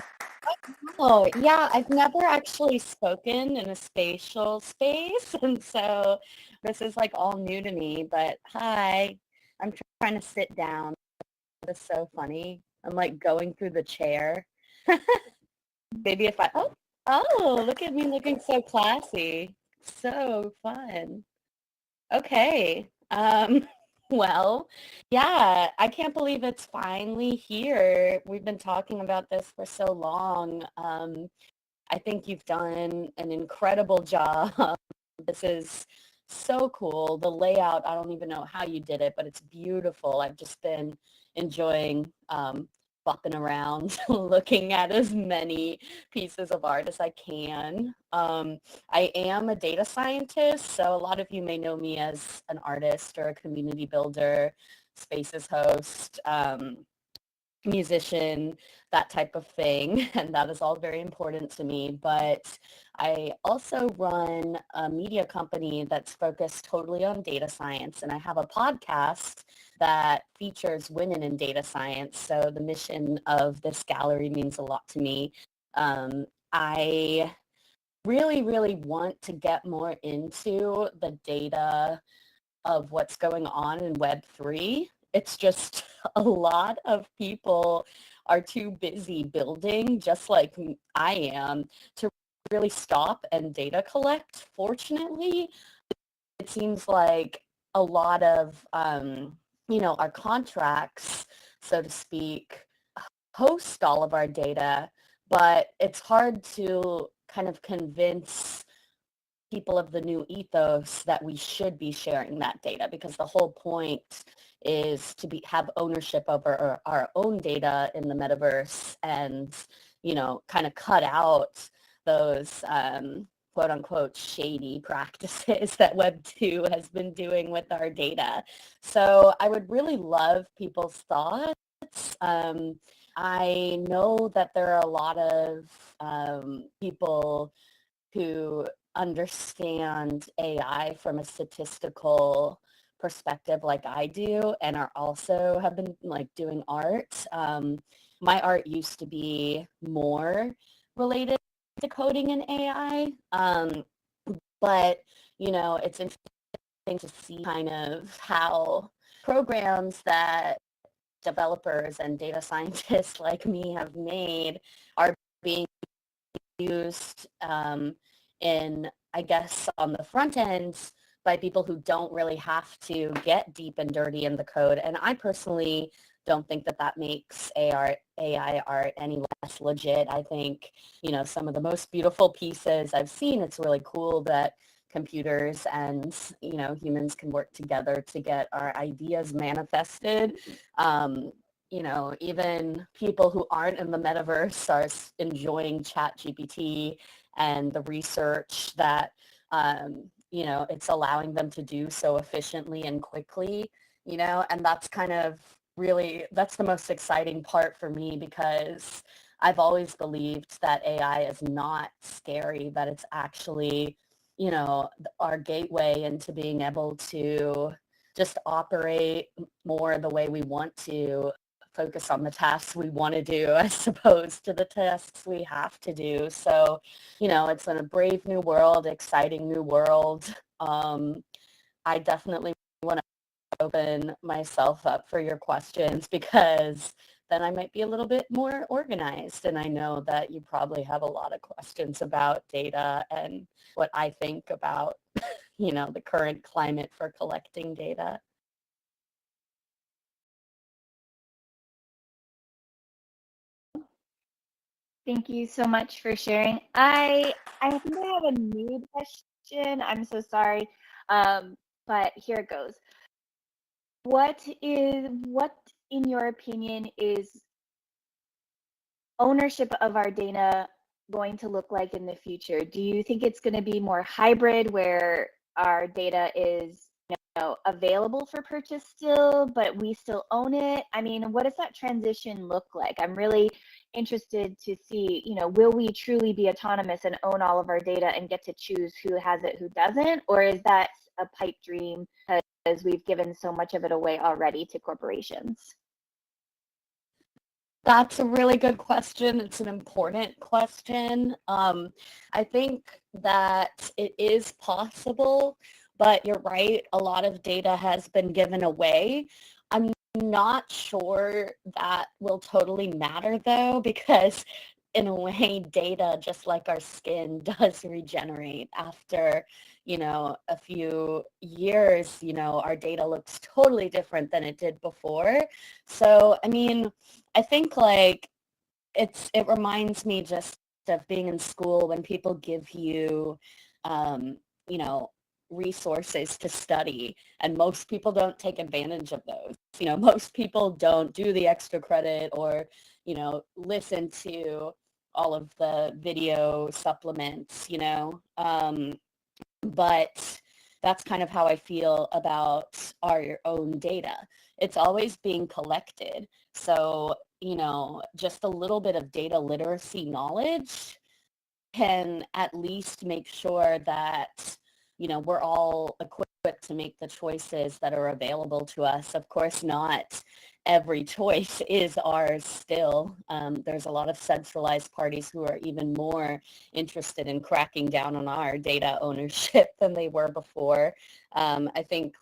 Oh, yeah, I've never actually spoken in a spatial space, and so this is like all new to me, but hi, I'm trying to sit down. That's so funny. I'm like going through the chair. Maybe if I, oh, look at me looking so classy. So fun. Okay. Well, yeah, I can't believe it's finally here. We've been talking about this for so long. I think you've done an incredible job. This is so cool. The layout, I don't even know how you did it, but it's beautiful. I've just been enjoying bopping around, looking at as many pieces of art as I can. I am a data scientist, so a lot of you may know me as an artist or a community builder, spaces host, musician, that type of thing. And that is all very important to me. But I also run a media company that's focused totally on data science. And I have a podcast that features women in data science. So the mission of this gallery means a lot to me. I really, really want to get more into the data of what's going on in Web3. It's just a lot of people are too busy building, just like I am, to really stop and data collect. Fortunately, it seems like a lot of, our contracts, so to speak, host all of our data, but it's hard to kind of convince people of the new ethos that we should be sharing that data, because the whole point is to have ownership over our own data in the metaverse and, kind of cut out those quote unquote shady practices that Web 2 has been doing with our data. So I would really love people's thoughts. I know that there are a lot of people who understand AI from a statistical perspective like I do, and are also have been like doing art. My art used to be more related to coding and AI, but it's interesting to see kind of how programs that developers and data scientists like me have made are being used in, I guess, on the front end by people who don't really have to get deep and dirty in the code. And I personally don't think that that makes AI art any less legit. I think, some of the most beautiful pieces I've seen, it's really cool that computers and, humans can work together to get our ideas manifested. Even people who aren't in the metaverse are enjoying ChatGPT and the research that, it's allowing them to do so efficiently and quickly, and that's kind of really, that's the most exciting part for me, because I've always believed that AI is not scary, that it's actually, our gateway into being able to just operate more the way we want to, focus on the tasks we want to do as opposed to the tasks we have to do. So, it's in a brave new world, exciting new world. I definitely want to open myself up for your questions, because then I might be a little bit more organized. And I know that you probably have a lot of questions about data and what I think about, the current climate for collecting data. Thank you so much for sharing. I think I have a new question. I'm so sorry, but here it goes. What in your opinion is ownership of our data going to look like in the future? Do you think it's going to be more hybrid, where our data is available for purchase still, but we still own it? I mean, what does that transition look like? I'm really interested to see, will we truly be autonomous and own all of our data and get to choose who has it, who doesn't? Or is that a pipe dream because we've given so much of it away already to corporations? That's a really good question. It's an important question. I think that it is possible, but you're right. A lot of data has been given away. I'm not sure that will totally matter though, because in a way, data, just like our skin, does regenerate after, a few years. Our data looks totally different than it did before. So, I mean, I think like it reminds me just of being in school when people give you, you know, resources to study, and most people don't take advantage of those. Most people don't do the extra credit or, listen to all of the video supplements. But that's kind of how I feel about our own data. It's always being collected. So, just a little bit of data literacy knowledge can at least make sure that, we're all equipped to make the choices that are available to us. Of course, not every choice is ours still. There's a lot of centralized parties who are even more interested in cracking down on our data ownership than they were before. I think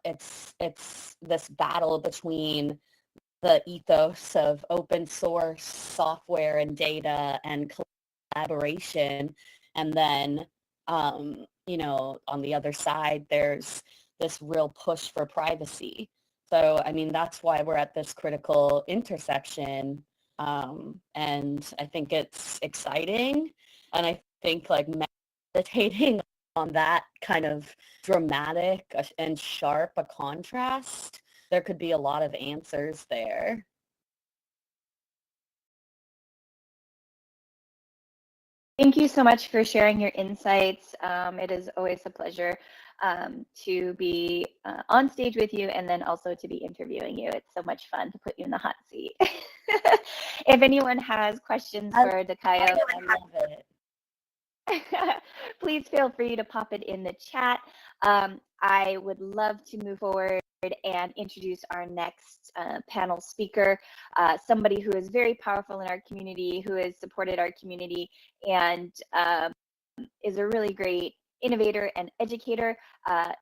it's this battle between the ethos of open source software and data and collaboration. And then, on the other side, there's this real push for privacy. So, I mean, that's why we're at this critical intersection. And I think it's exciting. And I think meditating on that kind of dramatic and sharp a contrast, there could be a lot of answers there. Thank you so much for sharing your insights. It is always a pleasure to be on stage with you and then also to be interviewing you. It's so much fun to put you in the hot seat. If anyone has questions for Dakayo, I love it. please feel free to pop it in the chat. I would love to move forward and introduce our next panel speaker, somebody who is very powerful in our community, who has supported our community, and is a really great innovator and educator,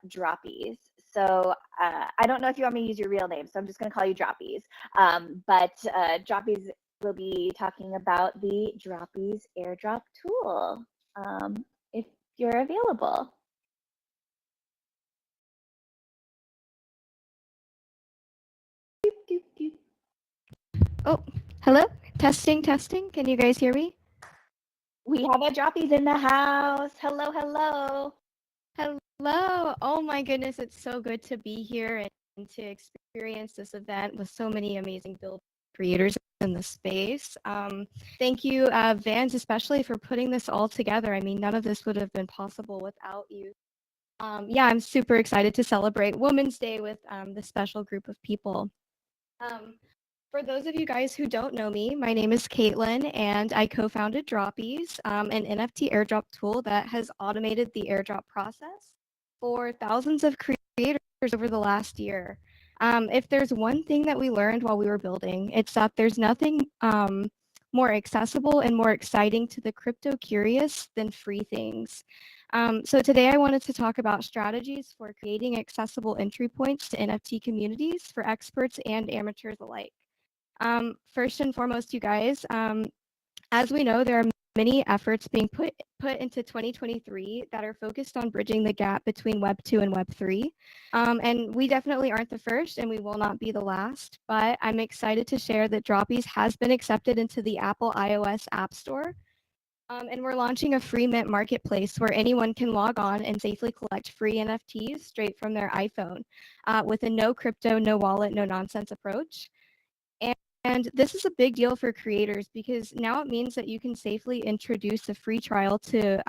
Droppies. So I don't know if you want me to use your real name, so I'm just going to call you Droppies. But Droppies will be talking about the Droppies airdrop tool, if you're available. Oh, hello? Testing, testing. Can you guys hear me? We have a Droppies in the house. Hello, hello. Hello. Oh my goodness, it's so good to be here and to experience this event with so many amazing build creators in the space. Thank you, Vans, especially for putting this all together. I mean, none of this would have been possible without you. Yeah, I'm super excited to celebrate Women's Day with this special group of people. For those of you guys who don't know me, my name is Caitlin, and I co-founded Droppies, an NFT airdrop tool that has automated the airdrop process for thousands of creators over the last year. If there's one thing that we learned while we were building, it's that there's nothing more accessible and more exciting to the crypto curious than free things. So today I wanted to talk about strategies for creating accessible entry points to NFT communities for experts and amateurs alike. First and foremost, you guys, as we know, there are many efforts being put into 2023 that are focused on bridging the gap between Web 2 and Web 3. And we definitely aren't the first and we will not be the last, but I'm excited to share that Droppies has been accepted into the Apple iOS App Store. And we're launching a free mint marketplace where anyone can log on and safely collect free NFTs straight from their iPhone with a no crypto, no wallet, no nonsense approach. And this is a big deal for creators because now it means that you can safely introduce a free trial to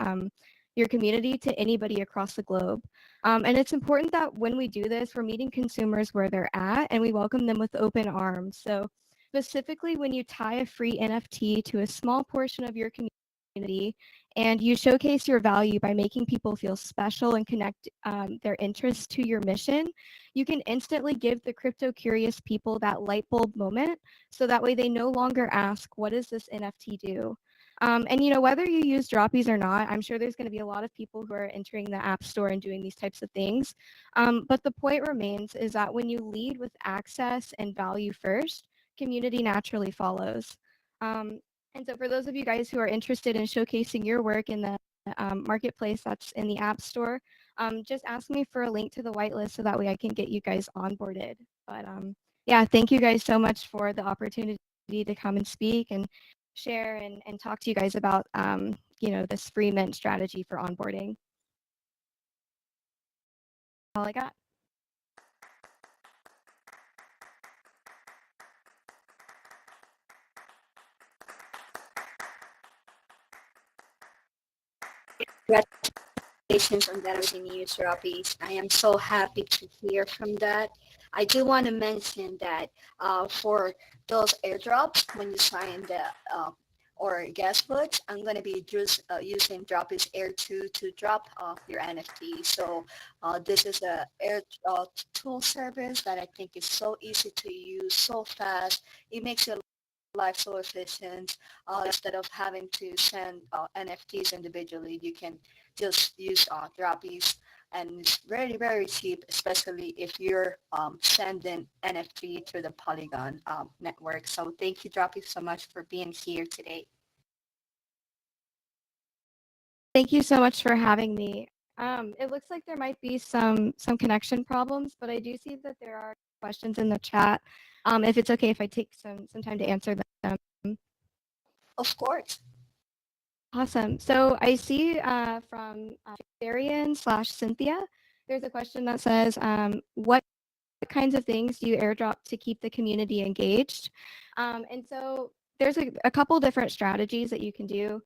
your community to anybody across the globe. And it's important that when we do this, we're meeting consumers where they're at and we welcome them with open arms. So specifically when you tie a free NFT to a small portion of your community and you showcase your value by making people feel special and connect their interests to your mission, you can instantly give the crypto curious people that light bulb moment, so that way they no longer ask, what does this NFT do? And whether you use droppies or not, I'm sure there's going to be a lot of people who are entering the app store and doing these types of things. But the point remains is that when you lead with access and value first, community naturally follows. And so for those of you guys who are interested in showcasing your work in the marketplace that's in the App Store, just ask me for a link to the whitelist so that way I can get you guys onboarded. But yeah, thank you guys so much for the opportunity to come and speak and share and talk to you guys about this free mint strategy for onboarding. All I got. Congratulations on that amazing news, Robbie. I am so happy to hear from that. I do want to mention that for those airdrops, when you sign the or guest books, I'm going to be using Droppy's Air 2 to drop your NFT. So this is a air tool service that I think is so easy to use, so fast. It makes your life so efficient. Instead of having to send NFTs individually, you can just use Droppies, and it's very, very cheap, especially if you're sending NFT through the Polygon network. So thank you, Droppy, so much for being here today. Thank you so much for having me. It looks like there might be some connection problems, but I do see that there are questions in the chat. If it's okay if I take some time to answer them. Of course. Awesome. So I see from Darian/Cynthia, there's a question that says, what kinds of things do you airdrop to keep the community engaged? And so there's a couple different strategies that you can do.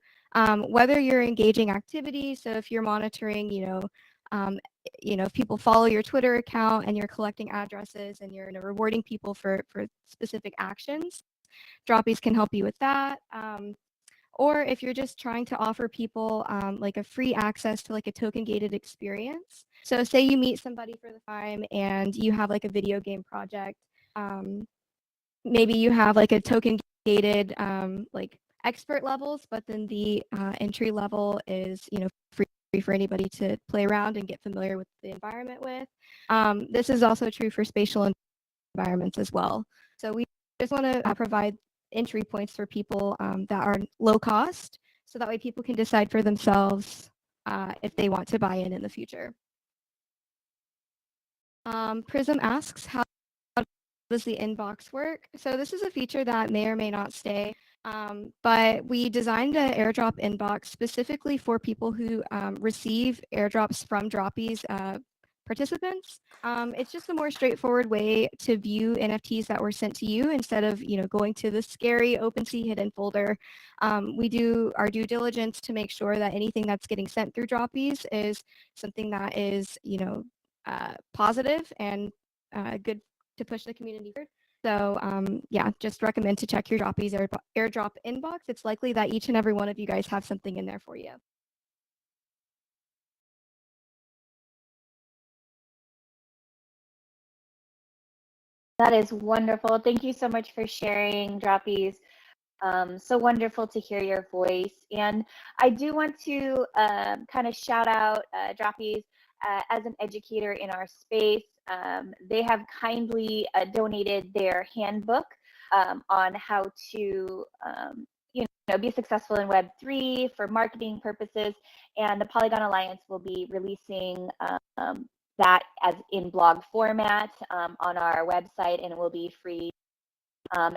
Whether you're engaging activity, so if you're monitoring, if people follow your Twitter account and you're collecting addresses and you're rewarding people for specific actions, Droppies can help you with that. Or if you're just trying to offer people like a free access to like a token gated experience. So say you meet somebody for the time and you have like a video game project. Maybe you have like a token gated like expert levels, but then the entry level is, free for anybody to play around and get familiar with the environment with. This is also true for spatial environments as well. So we just want to provide entry points for people that are low cost, so that way people can decide for themselves if they want to buy in the future. Prizem asks, how does the inbox work? So this is a feature that may or may not stay, but we designed an airdrop inbox specifically for people who receive airdrops from Droppies participants. It's just a more straightforward way to view NFTs that were sent to you instead of going to the scary OpenSea hidden folder. We do our due diligence to make sure that anything that's getting sent through Droppies is something that is positive and good to push the community forward. So yeah, just recommend to check your Droppies airdrop inbox. It's likely that each and every one of you guys have something in there for you. That is wonderful. Thank you so much for sharing, Droppies. So wonderful to hear your voice. And I do want to kind of shout out Droppies as an educator in our space. They have kindly donated their handbook on how to be successful in Web3 for marketing purposes. And the Polygon Alliance will be releasing that as in blog format on our website, and it will be free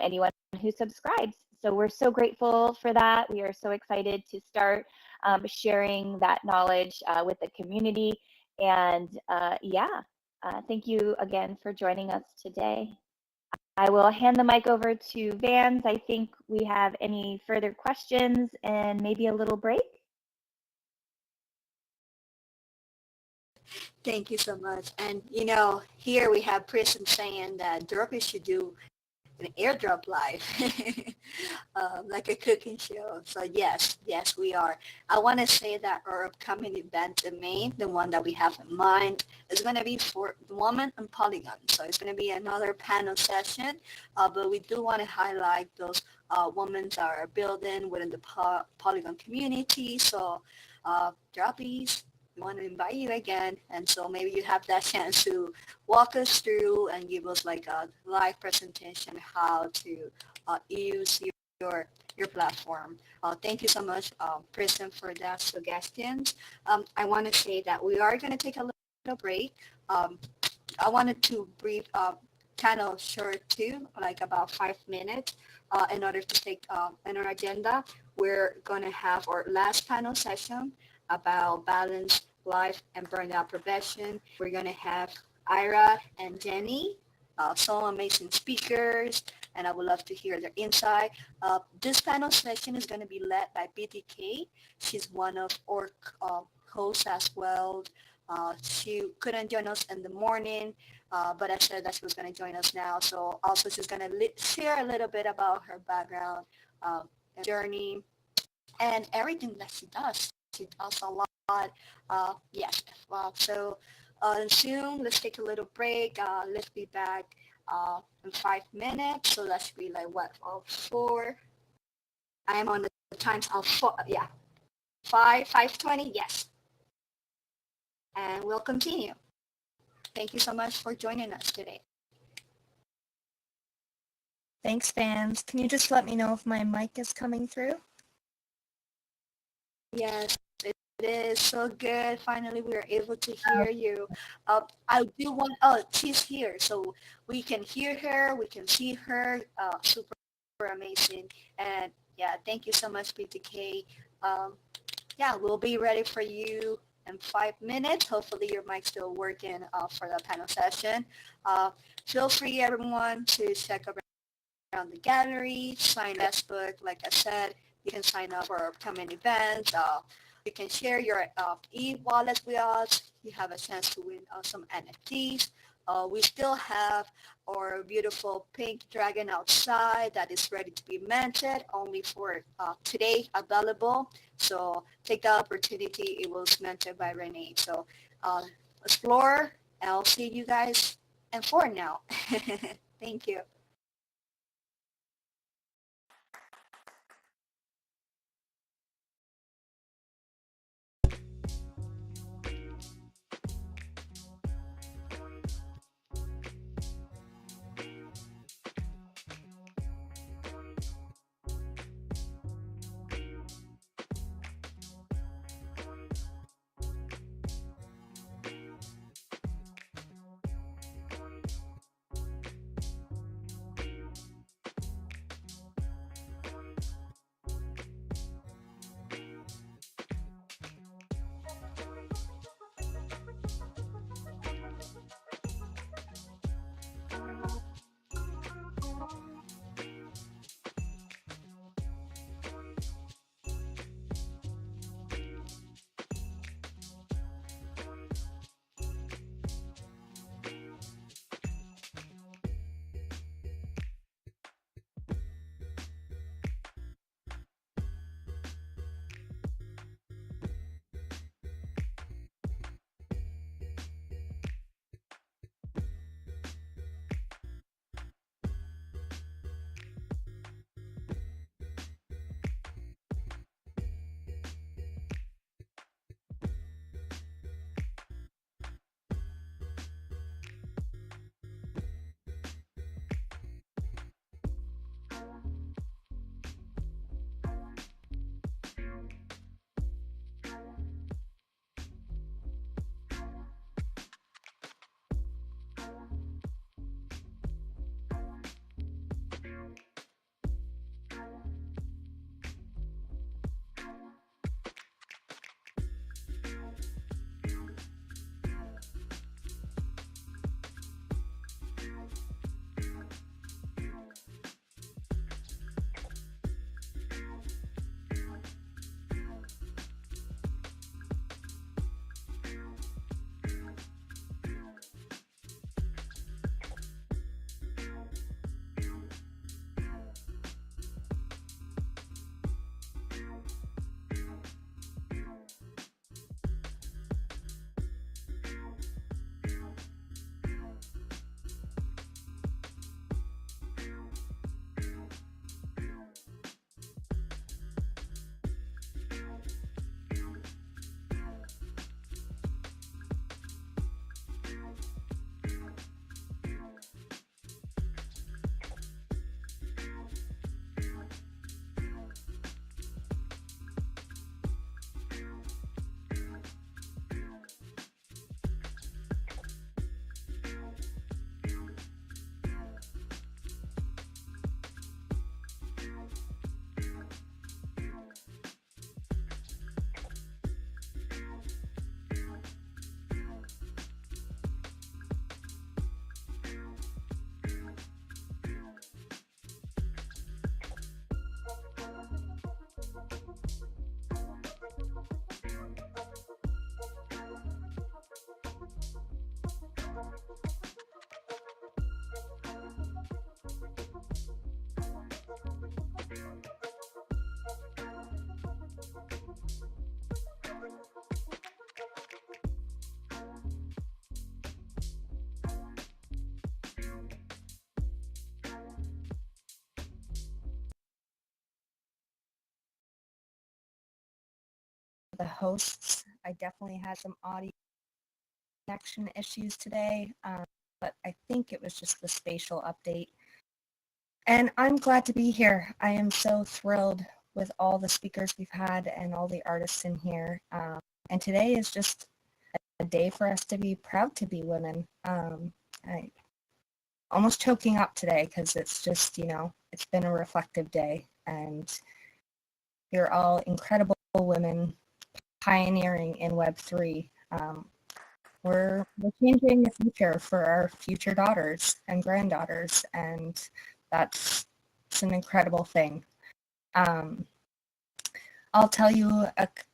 anyone who subscribes. So we're so grateful for that. We are so excited to start sharing that knowledge with the community. And thank you again for joining us today. I will hand the mic over to Vans. I think we have any further questions and maybe a little break. Thank you so much. And here we have Prizem saying that Droppies should do an airdrop live, like a cooking show. So yes, we are. I want to say that our upcoming event, the main, the one that we have in mind, is going to be for the woman and Polygon. So it's going to be another panel session, but we do want to highlight those women that are building within the Polygon community. So Droppies, we want to invite you again, and so maybe you have that chance to walk us through and give us like a live presentation how to use your platform. Thank you so much, Prizem, for that suggestions. I want to say that we are going to take a little break. I wanted to brief kind of short too, like about 5 minutes, in order to take in our agenda. We're going to have our last panel session about balanced life and burnout prevention. We're going to have Ira and Jenny, so amazing speakers, and I would love to hear their insight. This panel session is going to be led by BTK. She's one of our hosts as well. She couldn't join us in the morning, but I said that she was going to join us now. So also she's going to share a little bit about her background, journey, and everything that she does. She does a lot. Yes. So soon, let's take a little break. Let's be back in 5 minutes. So that should be like what, 4? I am on the times of 4. Yeah, 5:20. Yes. And we'll continue. Thank you so much for joining us today. Thanks, fans. Can you just let me know if my mic is coming through? Yes, it is so good. Finally, we are able to hear you. I do want, oh, she's here. So we can hear her, we can see her. Super amazing. And yeah, thank you so much, BTK. Yeah, we'll be ready for you in 5 minutes. Hopefully your mic's still working for the panel session. Feel free, everyone, to check around the gallery, sign Facebook. Like I said, you can sign up for upcoming events. You can share your e-wallet with us. You have a chance to win some NFTs. We still have our beautiful pink dragon outside that is ready to be minted, only for today available. So take the opportunity. It was minted by Renee. So explore, and I'll see you guys in 4 now. Thank you. the hosts. I definitely had some audio connection issues today, but I think it was just the spatial update. And I'm glad to be here. I am so thrilled with all the speakers we've had and all the artists in here. And today is just a day for us to be proud to be women. I almost choking up today because it's just, it's been a reflective day, and you're all incredible women pioneering in Web3. We're changing the future for our future daughters and granddaughters, and it's an incredible thing. I'll tell you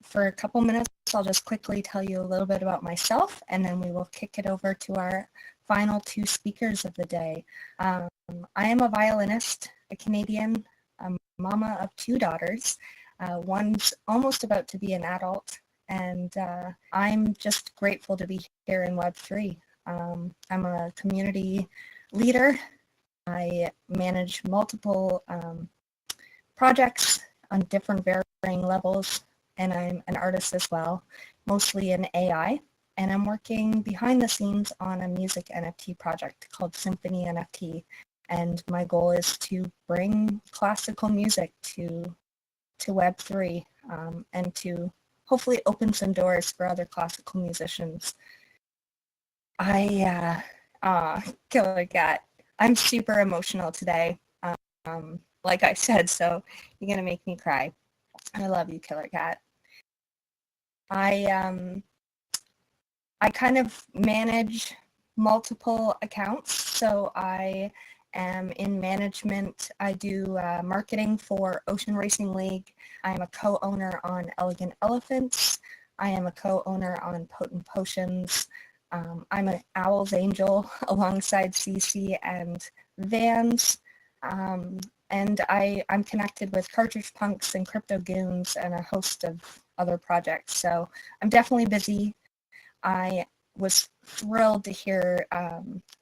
for a couple minutes, I'll just quickly tell you a little bit about myself, and then we will kick it over to our final two speakers of the day. I am a violinist, a Canadian, a mama of two daughters. One's almost about to be an adult, and I'm just grateful to be here in Web3. I'm a community leader. I manage multiple projects on different varying levels, and I'm an artist as well, mostly in AI, and I'm working behind the scenes on a music NFT project called Symphony NFT, and my goal is to bring classical music to Web3 and to hopefully open some doors for other classical musicians. Killer Cat, I'm super emotional today. Like I said, so you're gonna make me cry. I love you, Killer Cat. I kind of manage multiple accounts, so I am in management. I do marketing for Ocean Racing League. I am a co-owner on Elegant Elephants. I am a co-owner on Potent Potions. I'm an Owl's Angel alongside CC and Vans. And I'm connected with Cartridge Punks and Crypto Goons and a host of other projects. So I'm definitely busy. I was thrilled to hear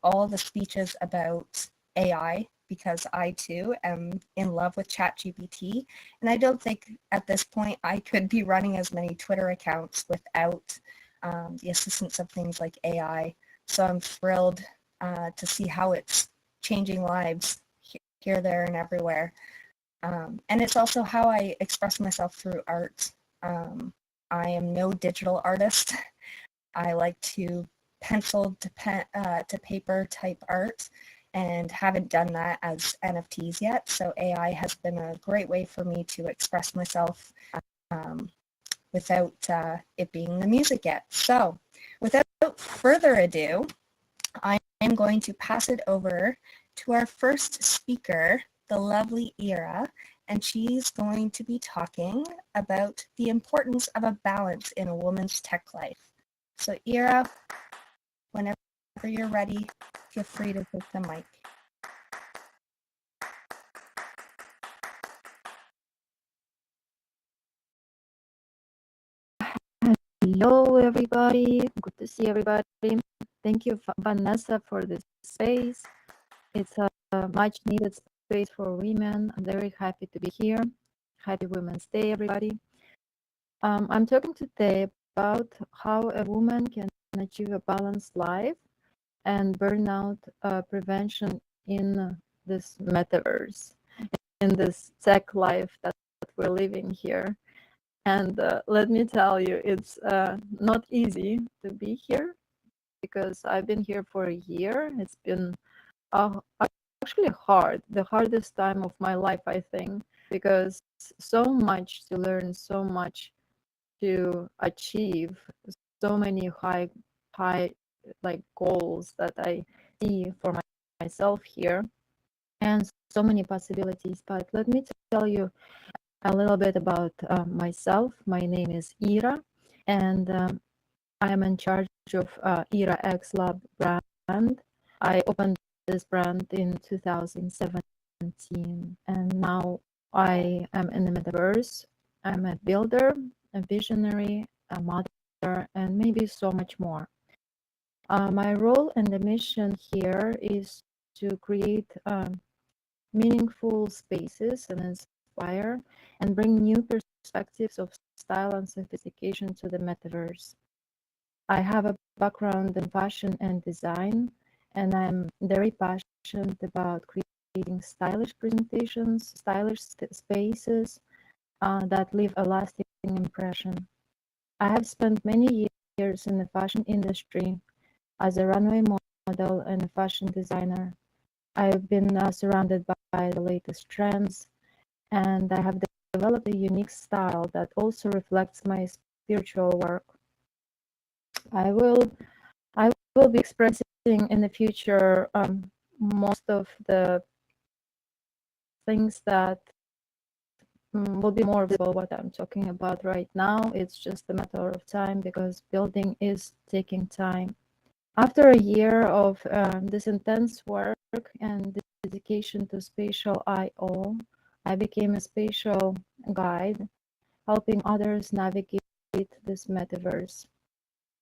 all the speeches about AI, because I too am in love with ChatGPT. And I don't think at this point I could be running as many Twitter accounts without the assistance of things like AI. So I'm thrilled to see how it's changing lives here, there, and everywhere. And it's also how I express myself through art. I am no digital artist. I like to pencil to paper type art, and haven't done that as NFTs yet. So AI has been a great way for me to express myself without it being the music yet. So without further ado, I am going to pass it over to our first speaker, the lovely Ira, and she's going to be talking about the importance of a balance in a woman's tech life. So Ira, whenever you're ready, feel free to take the mic. Hello, everybody. Good to see everybody. Thank you, Vanessa, for this space. It's a much needed space for women. I'm very happy to be here. Happy Women's Day, everybody. I'm talking today about how a woman can achieve a balanced life and burnout prevention in this metaverse, in this tech life that we're living here. And let me tell you, it's not easy to be here, because I've been here for a year. It's been actually hard, the hardest time of my life, I think, because so much to learn, so much to achieve, so many high like goals that I see for myself here, and so many possibilities. But let me tell you a little bit about myself. My name is Ira, and I am in charge of Ira X Lab brand. I opened this brand in 2017, and now I am in the metaverse. I'm a builder, a visionary, a mother, and maybe so much more. My role and the mission here is to create meaningful spaces and inspire and bring new perspectives of style and sophistication to the metaverse. I have a background in fashion and design, and I'm very passionate about creating stylish presentations, stylish spaces that leave a lasting impression. I have spent many years in the fashion industry as a runway model and a fashion designer. I've been surrounded by the latest trends, and I have developed a unique style that also reflects my spiritual work. I will I will be expressing in the future most of the things that will be more visible what I'm talking about right now. It's just a matter of time because building is taking time. After a year of this intense work and dedication to spatial I/O, I became a spatial guide, helping others navigate this metaverse.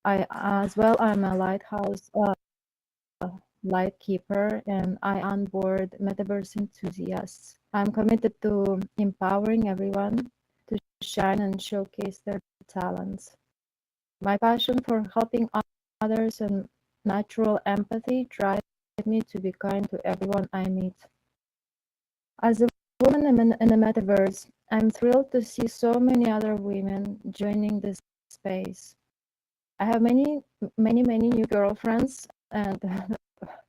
I'm a lighthouse light keeper, and I onboard metaverse enthusiasts. I'm committed to empowering everyone to shine and showcase their talents. My passion for helping others and natural empathy drive me to be kind to everyone I meet. As a woman in the metaverse, I'm thrilled to see so many other women joining this space. I have many new girlfriends, and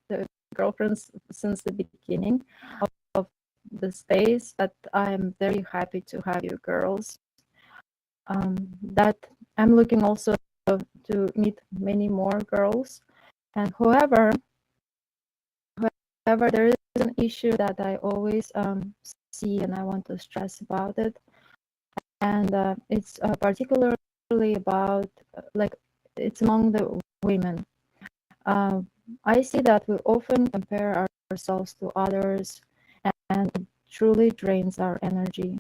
the girlfriends since the beginning of the space, but I'm very happy to have you girls. That I'm looking also to meet many more girls, and however there is an issue that I always see and I want to stress about it, and it's particularly about like it's among the women. I see that we often compare ourselves to others, and it truly drains our energy,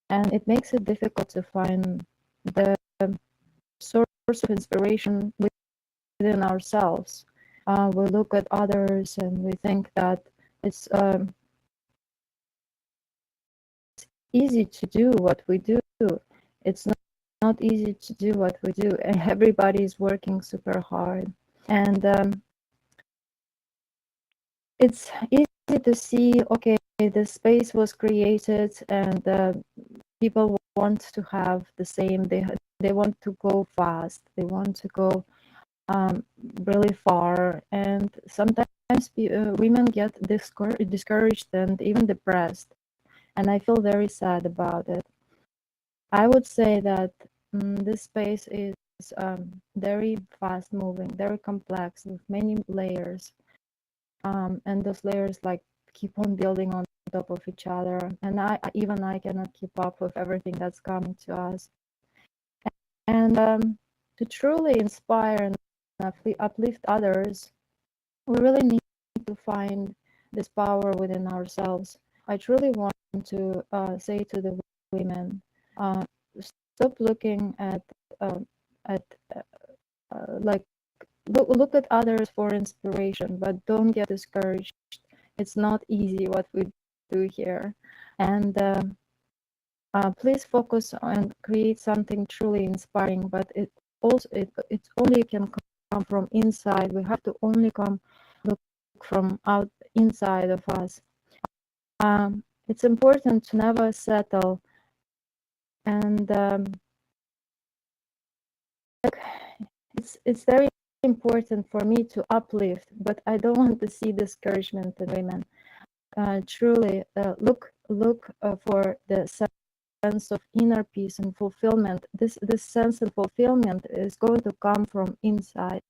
and it makes it difficult to find the source of inspiration within ourselves. We look at others and we think that it's easy to do what we do. It's not easy to do what we do, and everybody is working super hard. And it's easy to see, okay, the space was created and people want to have the same, they want to go fast, they want to go really far, and sometimes women get discouraged and even depressed, and I feel very sad about it. I would say that this space is very fast moving, very complex with many layers, and those layers like keep on building on top of each other, and I cannot keep up with everything that's coming to us. And to truly inspire and uplift others, we really need to find this power within ourselves. I truly want to say to the women, stop looking at at like look at others for inspiration, but don't get discouraged. It's not easy what we do here, and please focus and create something truly inspiring. But it only can come from inside. We have to only look from out inside of us. It's important to never settle, and it's very important for me to uplift, but I don't want to see discouragement in women. Truly, look for the sense of inner peace and fulfillment. This sense of fulfillment is going to come from inside,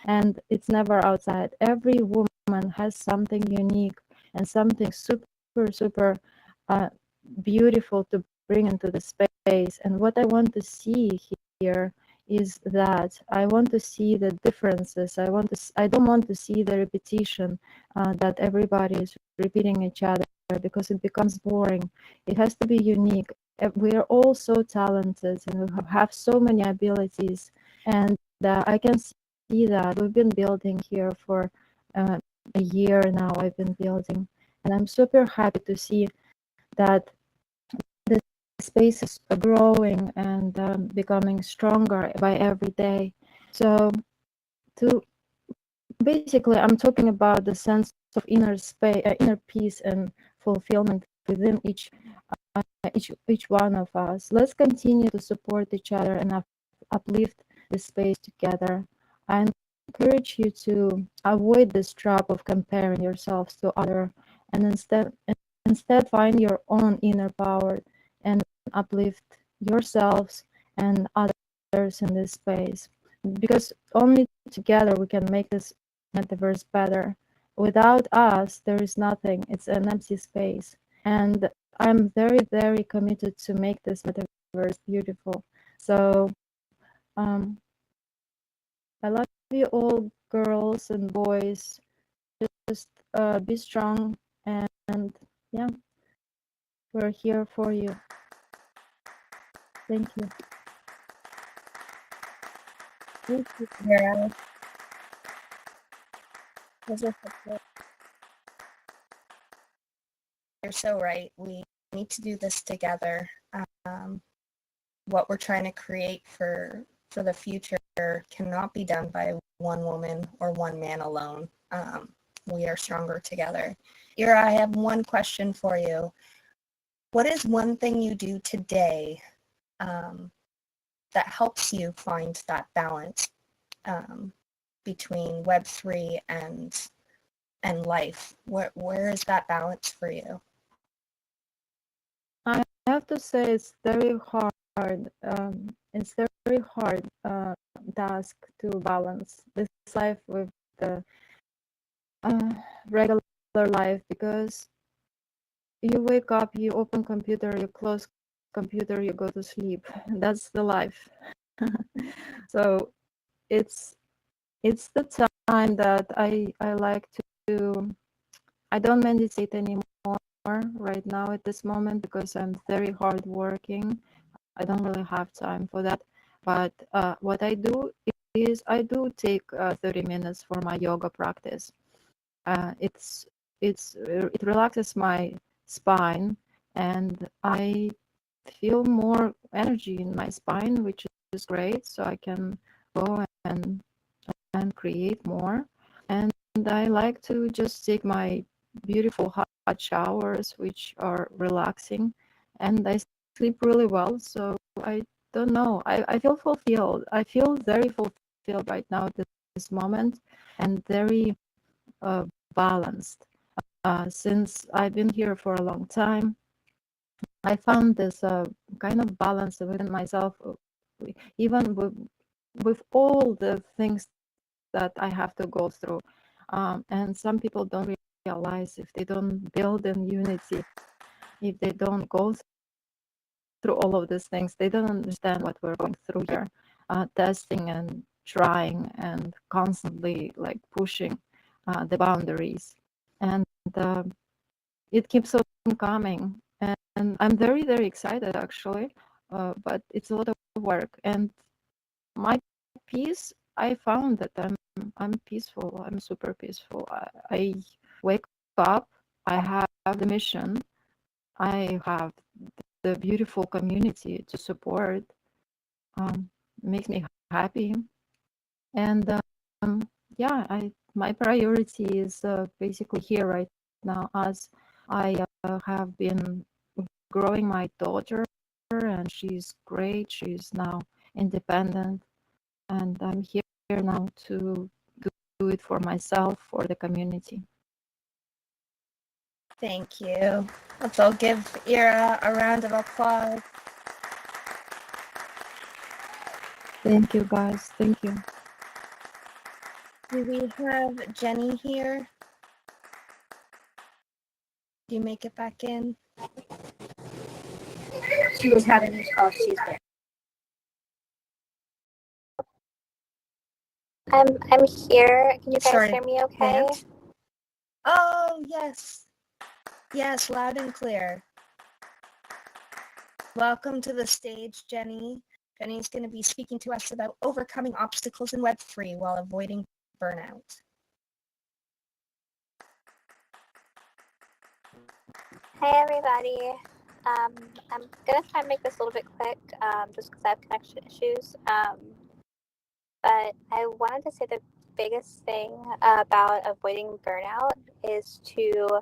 and it's never outside. Every woman has something unique and something super beautiful to bring into the space. And what I want to see here is that I want to see the differences. I don't want to see the repetition that everybody is repeating each other, because it becomes boring. It has to be unique. We are all so talented and we have so many abilities, and I can see that we've been building here for a year now. I've been building, and I'm super happy to see that the space is growing and becoming stronger by every day. So to basically, I'm talking about the sense of inner space, inner peace and fulfillment within each one of us. Let's continue to support each other and uplift the space together. I encourage you to avoid this trap of comparing yourselves to other, and instead find your own inner power and uplift yourselves and others in this space, because only together we can make this metaverse better. Without us there is nothing. It's an empty space, and I'm very committed to make this metaverse beautiful. So I love you all, girls and boys. Just be strong, and yeah, we're here for you. Thank you. Thank you, Sarah. You're so right. We need to do this together. What we're trying to create for the future cannot be done by one woman or one man alone. We are stronger together. Ira, I have one question for you. What is one thing you do today that helps you find that balance between Web3 and life? Where is that balance for you? I have to say it's very hard. It's very hard task to balance this life with the regular life, because you wake up, you open computer, you close computer, you go to sleep. That's the life. So it's the time that I like to. I don't meditate anymore right now at this moment because I'm very hardworking. I don't really have time for that. But what I do is I do take 30 minutes for my yoga practice. It relaxes my spine, and I feel more energy in my spine, which is great. So I can go and create more. And I like to just take my beautiful hot showers, which are relaxing, and I sleep really well. So I don't know. I feel fulfilled. I feel very fulfilled right now at this moment, and very balanced. Since I've been here for a long time, I found this kind of balance within myself, even with all the things that I have to go through. And some people don't realize, if they don't build in unity, if they don't go through all of these things, they don't understand what we're going through here, testing and trying and constantly like pushing the boundaries. And it keeps on coming. And I'm very excited actually, but it's a lot of work. And my peace, I found that I'm peaceful. I'm super peaceful. I wake up, I have the mission, I have the beautiful community to support. Makes me happy. And yeah, my priority is basically here right now, as I have been growing my daughter, and she's great. She's now independent, and I'm here now to do it for myself, for the community. Thank you. Let's all give Ira a round of applause. Thank you, guys. Thank you. Do we have Jenny here? Do you make it back in? She was having this call. She's there. I'm here. Can you guys Sorry, hear me okay? Vance? Oh, yes. Yes, loud and clear. Welcome to the stage, Jenny. Jenny's going to be speaking to us about overcoming obstacles in Web3 while avoiding burnout. Hi, everybody. I'm gonna try and make this a little bit quick, just because I have connection issues. But I wanted to say the biggest thing about avoiding burnout is to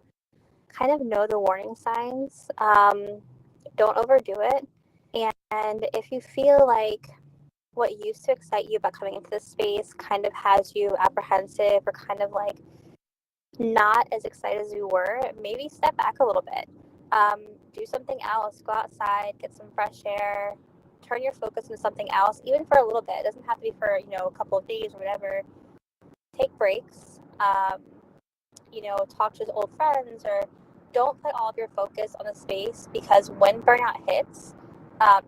kind of know the warning signs. Don't overdo it. And if you feel like what used to excite you about coming into this space kind of has you apprehensive or kind of like not as excited as you were, maybe step back a little bit. Do something else. Go outside, get some fresh air, turn your focus into something else, even for a little bit. It doesn't have to be for, a couple of days or whatever. Take breaks. Talk to old friends, or don't put all of your focus on the space, because when burnout hits,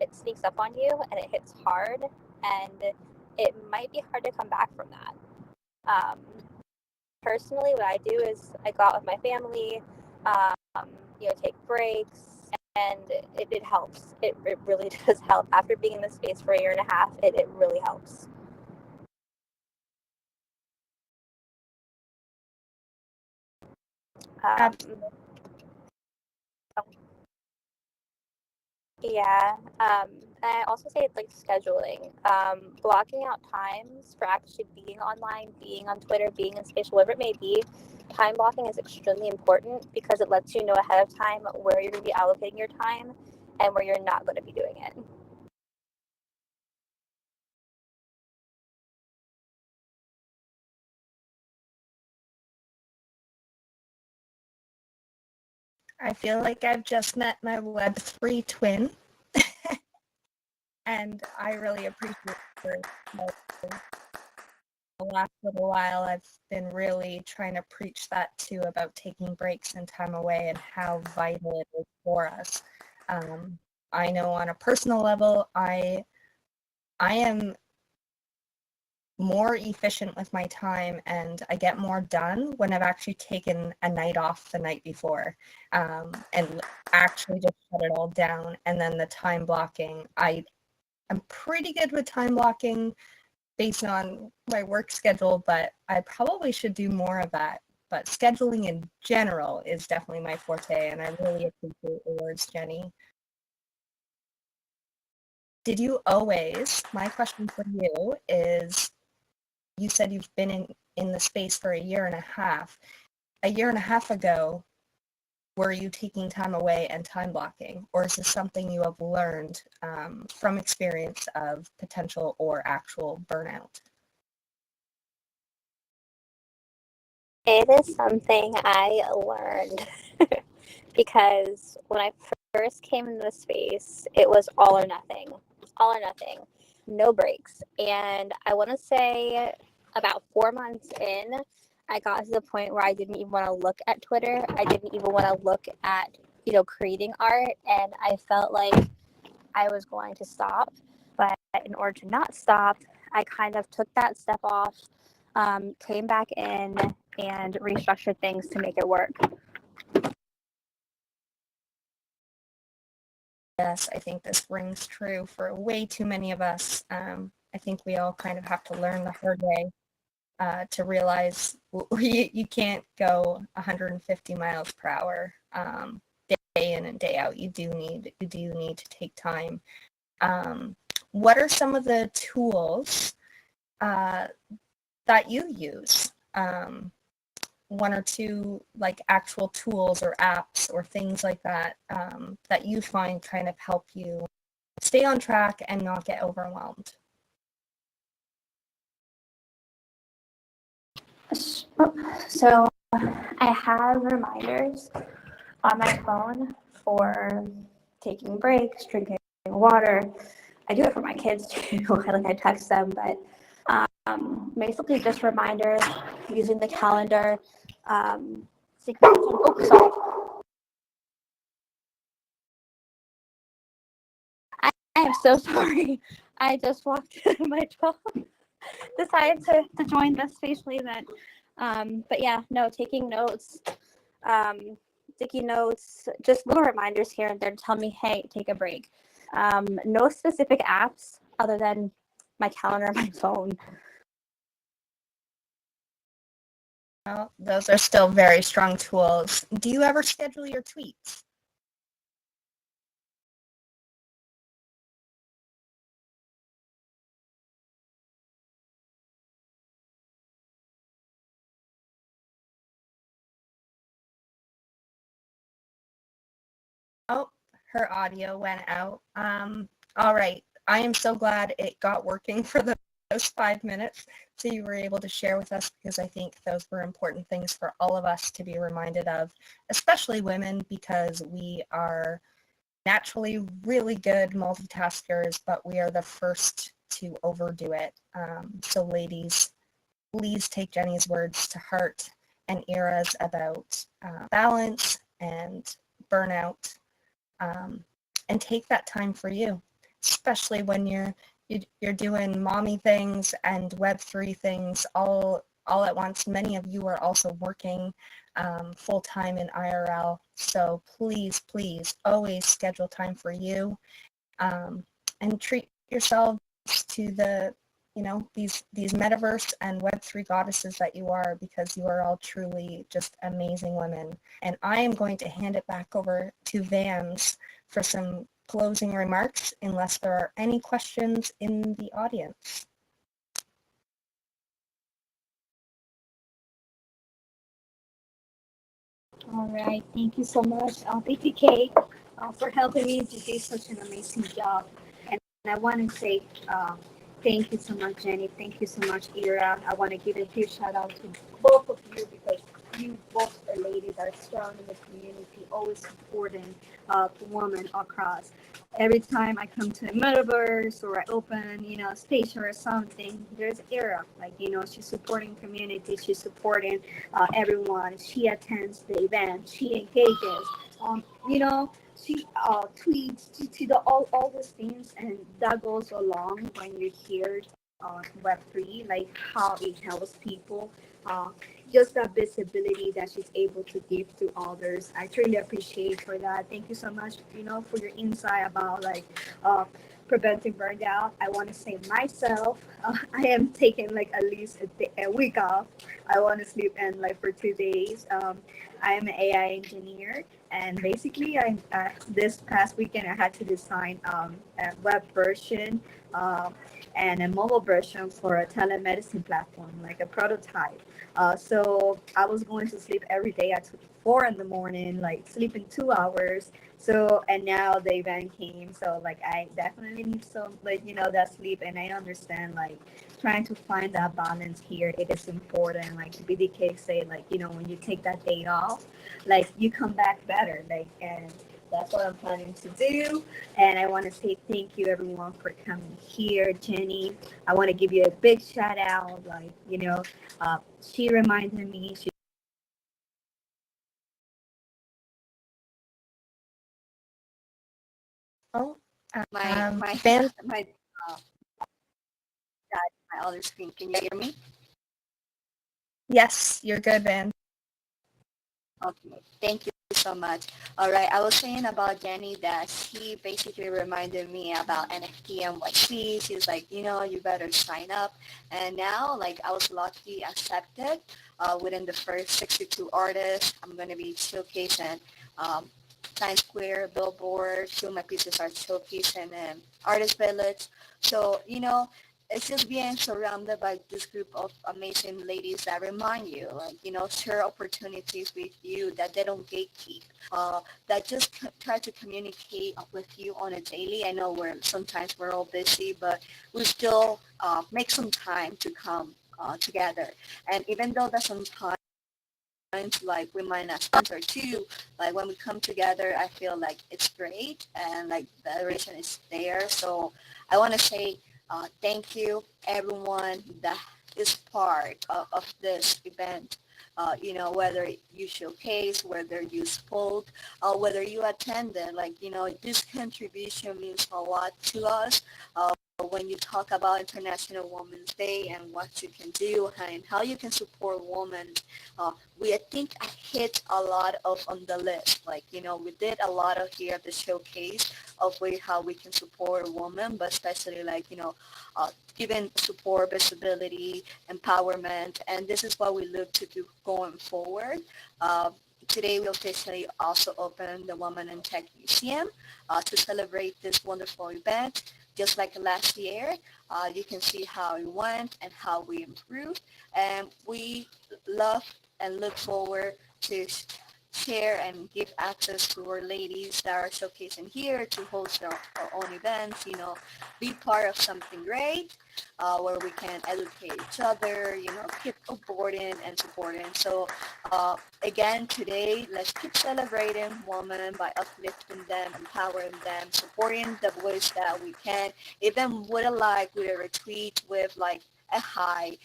it sneaks up on you and it hits hard, and it might be hard to come back from that. Um, Personally, what I do is I go out with my family, take breaks, and it helps. It really does help. After being in this space for a year and a half, it really helps. Um, yeah. And I also say it's like scheduling, blocking out times for actually being online, being on Twitter, being in space, whatever it may be. Time blocking is extremely important because it lets you know ahead of time where you're going to be allocating your time and where you're not going to be doing it. I feel like I've just met my Web3 twin, and I really appreciate her. The last little while, I've been really trying to preach that too, about taking breaks and time away and how vital it is for us. I know on a personal level, I am more efficient with my time and I get more done when I've actually taken a night off the night before, and actually just shut it all down. And then the time blocking, I'm pretty good with time blocking based on my work schedule, but I probably should do more of that. But scheduling in general is definitely my forte, and I really appreciate the words, Jenny. Did you always, my question for you is, you said you've been in the space for a year and a half. A year and a half ago, were you taking time away and time blocking? Or is this something you have learned from experience of potential or actual burnout? It is something I learned because when I first came into the space, it was all or nothing, no breaks. And I want to say about 4 months in, I got to the point where I didn't even want to look at Twitter. I didn't even want to look at, creating art. And I felt like I was going to stop. But in order to not stop, I kind of took that step off, came back in, and restructured things to make it work. Yes, I think this rings true for way too many of us. I think we all kind of have to learn the hard way to realize you can't go 150 miles per hour day in and day out. You do need to take time. What are some of the tools that you use? One or two like actual tools or apps or things like that that you find kind of help you stay on track and not get overwhelmed? So I have reminders on my phone for taking breaks, drinking water. I do it for my kids too. I text them, but basically just reminders using the calendar. Sorry. I am so sorry. I just walked my dog. Decided to join this spatial event. But yeah, no, taking notes, sticky notes, just little reminders here and there to tell me, hey, take a break. No specific apps other than my calendar on my phone. Well, those are still very strong tools. Do you ever schedule your tweets? Oh, her audio went out. All right. I am so glad it got working for those 5 minutes. So you were able to share with us, because I think those were important things for all of us to be reminded of, especially women, because we are naturally really good multitaskers, but we are the first to overdo it. So ladies, please take Jenny's words to heart, and Ira's about balance and burnout, and take that time for you, especially when you're doing mommy things and Web3 things all at once. Many of you are also working full-time in IRL, so please always schedule time for you, and treat yourselves to the these metaverse and Web3 goddesses that you are, because you are all truly just amazing women. And I am going to hand it back over to Vans for some closing remarks, unless there are any questions in the audience. All right, thank you so much, BPK, for helping me to do such an amazing job. And I want to say thank you so much, Jenny. Thank you so much, Ira. I want to give a huge shout out to both of you, because you both are ladies that are strong in the community, always supporting women across. Every time I come to a metaverse or I open, station or something, there's Ira. Like, she's supporting community, she's supporting everyone. She attends the event, she engages. You know, she tweets to the all those things, and that goes along when you're here on Web3, like how it helps people. Uh, just that visibility that she's able to give to others. I truly appreciate for that. Thank you so much, for your insight about like uh, preventing burnout. I want to say myself, I am taking like at least a week off. I want to sleep in like for 2 days. I'm an AI engineer, and basically, I this past weekend I had to design a web version and a mobile version for a telemedicine platform, like a prototype. So I was going to sleep every day at 4 in the morning, like sleeping 2 hours. So and now the event came, so like I definitely need some like that sleep, and I understand like trying to find that balance here. It is important. Like BDK say, like when you take that day off, like you come back better. Like and that's what I'm planning to do. And I want to say thank you everyone for coming here, Jenny. I want to give you a big shout out. Like she reminded me. Oh, My my Vans, my uh, God, my other screen. Can you hear me? yes, you're good, Vans. Okay, thank you so much. All right, I was saying about Jenny that she basically reminded me about NFT and what she's like, you better sign up. And now, like, I was lucky accepted within the first 62 artists. I'm going to be showcasing um, Times Square, Billboard. Two of my pieces are showcasing in Artist Village. So, it's just being surrounded by this group of amazing ladies that remind you, like, share opportunities with you, that they don't gatekeep, that just try to communicate with you on a daily. I know sometimes we're all busy, but we still make some time to come together. And even though that sometimes like we might not sponsor too, like when we come together, I feel like it's great, and like the adoration is there. So I want to say thank you everyone that is part of this event. Whether you showcase, whether you spoke, whether you attended, like, this contribution means a lot to us. When you talk about International Women's Day and what you can do and how you can support women, I think I hit a lot of on the list. Like, we did a lot of here at the showcase of how we can support women, but especially like, giving support, visibility, empowerment, and this is what we look to do going forward. Uh, Today, we officially also opened the Women in Tech Museum to celebrate this wonderful event. Just like last year, you can see how it went and how we improved. And we love and look forward to share and give access to our ladies that are showcasing here to host our own events, be part of something great where we can educate each other, keep supporting and supporting. So again, today, let's keep celebrating women by uplifting them, empowering them, supporting the voice that we can, even with a like, with a retweet, with like a hi,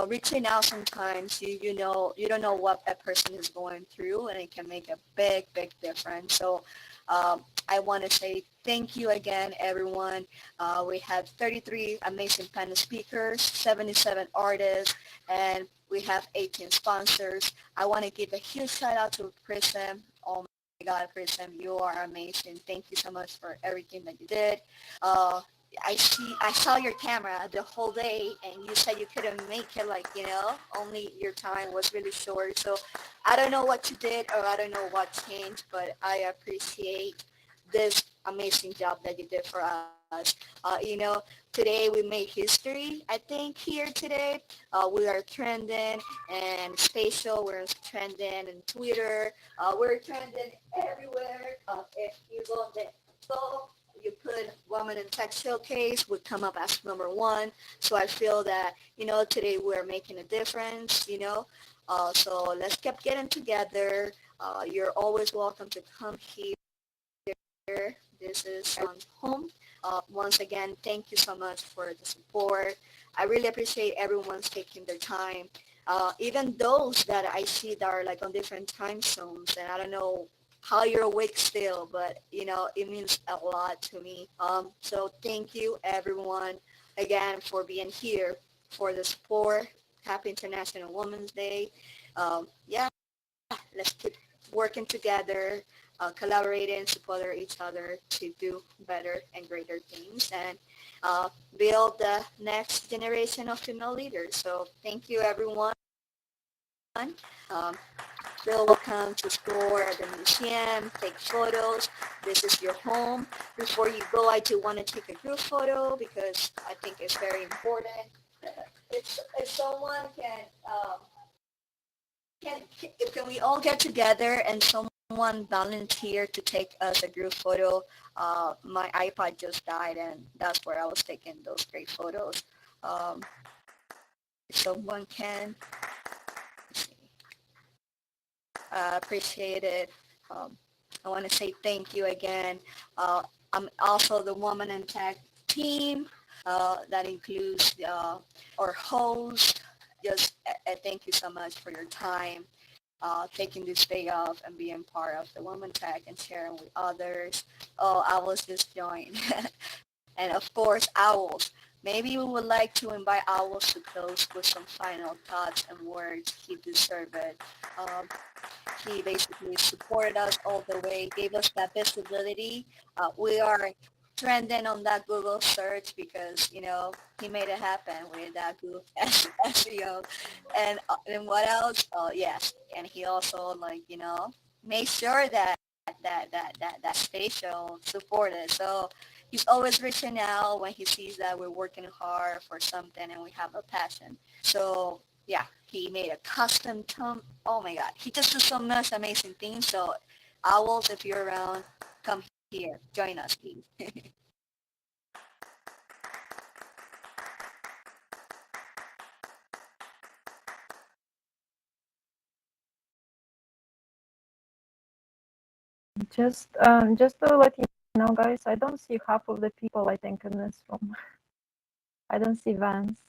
reaching out sometimes, you don't know what a person is going through, and it can make a big, big difference. So I want to say thank you again, everyone. We had 33 amazing panel speakers, 77 artists, and we have 18 sponsors. I want to give a huge shout out to Prizem. Oh my God, Prizem, you are amazing. Thank you so much for everything that you did. I saw your camera the whole day, and you said you couldn't make it, only your time was really short. So I don't know what you did, or I don't know what changed, but I appreciate this amazing job that you did for us. Today we made history, I think, here today. We are trending and spatial, we're trending in Twitter, we're trending everywhere. If you go on the go, you put Woman in Tech Showcase, would come up as number one. So I feel that, today we're making a difference. So let's keep getting together. You're always welcome to come here. This is home. Once again, thank you so much for the support. I really appreciate everyone's taking their time. Even those that I see that are like on different time zones, and I don't know how you're awake still, but it means a lot to me. So thank you everyone again for being here, for the support. Happy International Women's Day. Yeah, let's keep working together, collaborating, support each other to do better and greater things, and build the next generation of female leaders. So thank you, everyone. Feel welcome to explore at the museum, take photos. This is your home. Before you go, I do want to take a group photo because I think it's very important. If someone can we all get together and someone volunteer to take us a group photo? My iPod just died, and that's where I was taking those great photos. If someone can, appreciate it. I want to say thank you again. I'm also the Woman in Tech team. That includes our host. Just thank you so much for your time, taking this day off and being part of the Woman Tech and sharing with others. Oh, I was just joined. And of course, Owls. Maybe we would like to invite Owls to close with some final thoughts and words. He deserved it. Um, he basically supported us all the way, gave us that visibility. We are trending on that Google search because, he made it happen with that Google SEO. And what else? Oh, yes. And he also, made sure that spatial supported. So he's always reaching out when he sees that we're working hard for something and we have a passion. So yeah, he made a custom tone. Oh my God, he just does so much amazing things. So Owls, if you're around, come here, join us, please. Just to let you know, guys, I don't see half of the people I think in this room. I don't see Vance.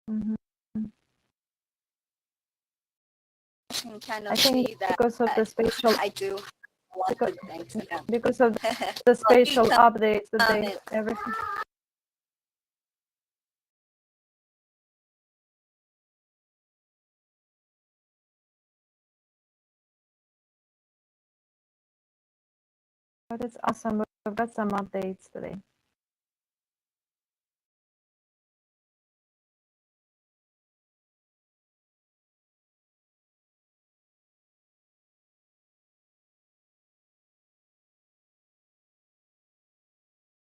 Mhm. You can kind I of think see that because of the spatial, I do a lot of because, good things to them. because of the Well, you spatial come updates that they and everything. But it's awesome. We've got some updates today.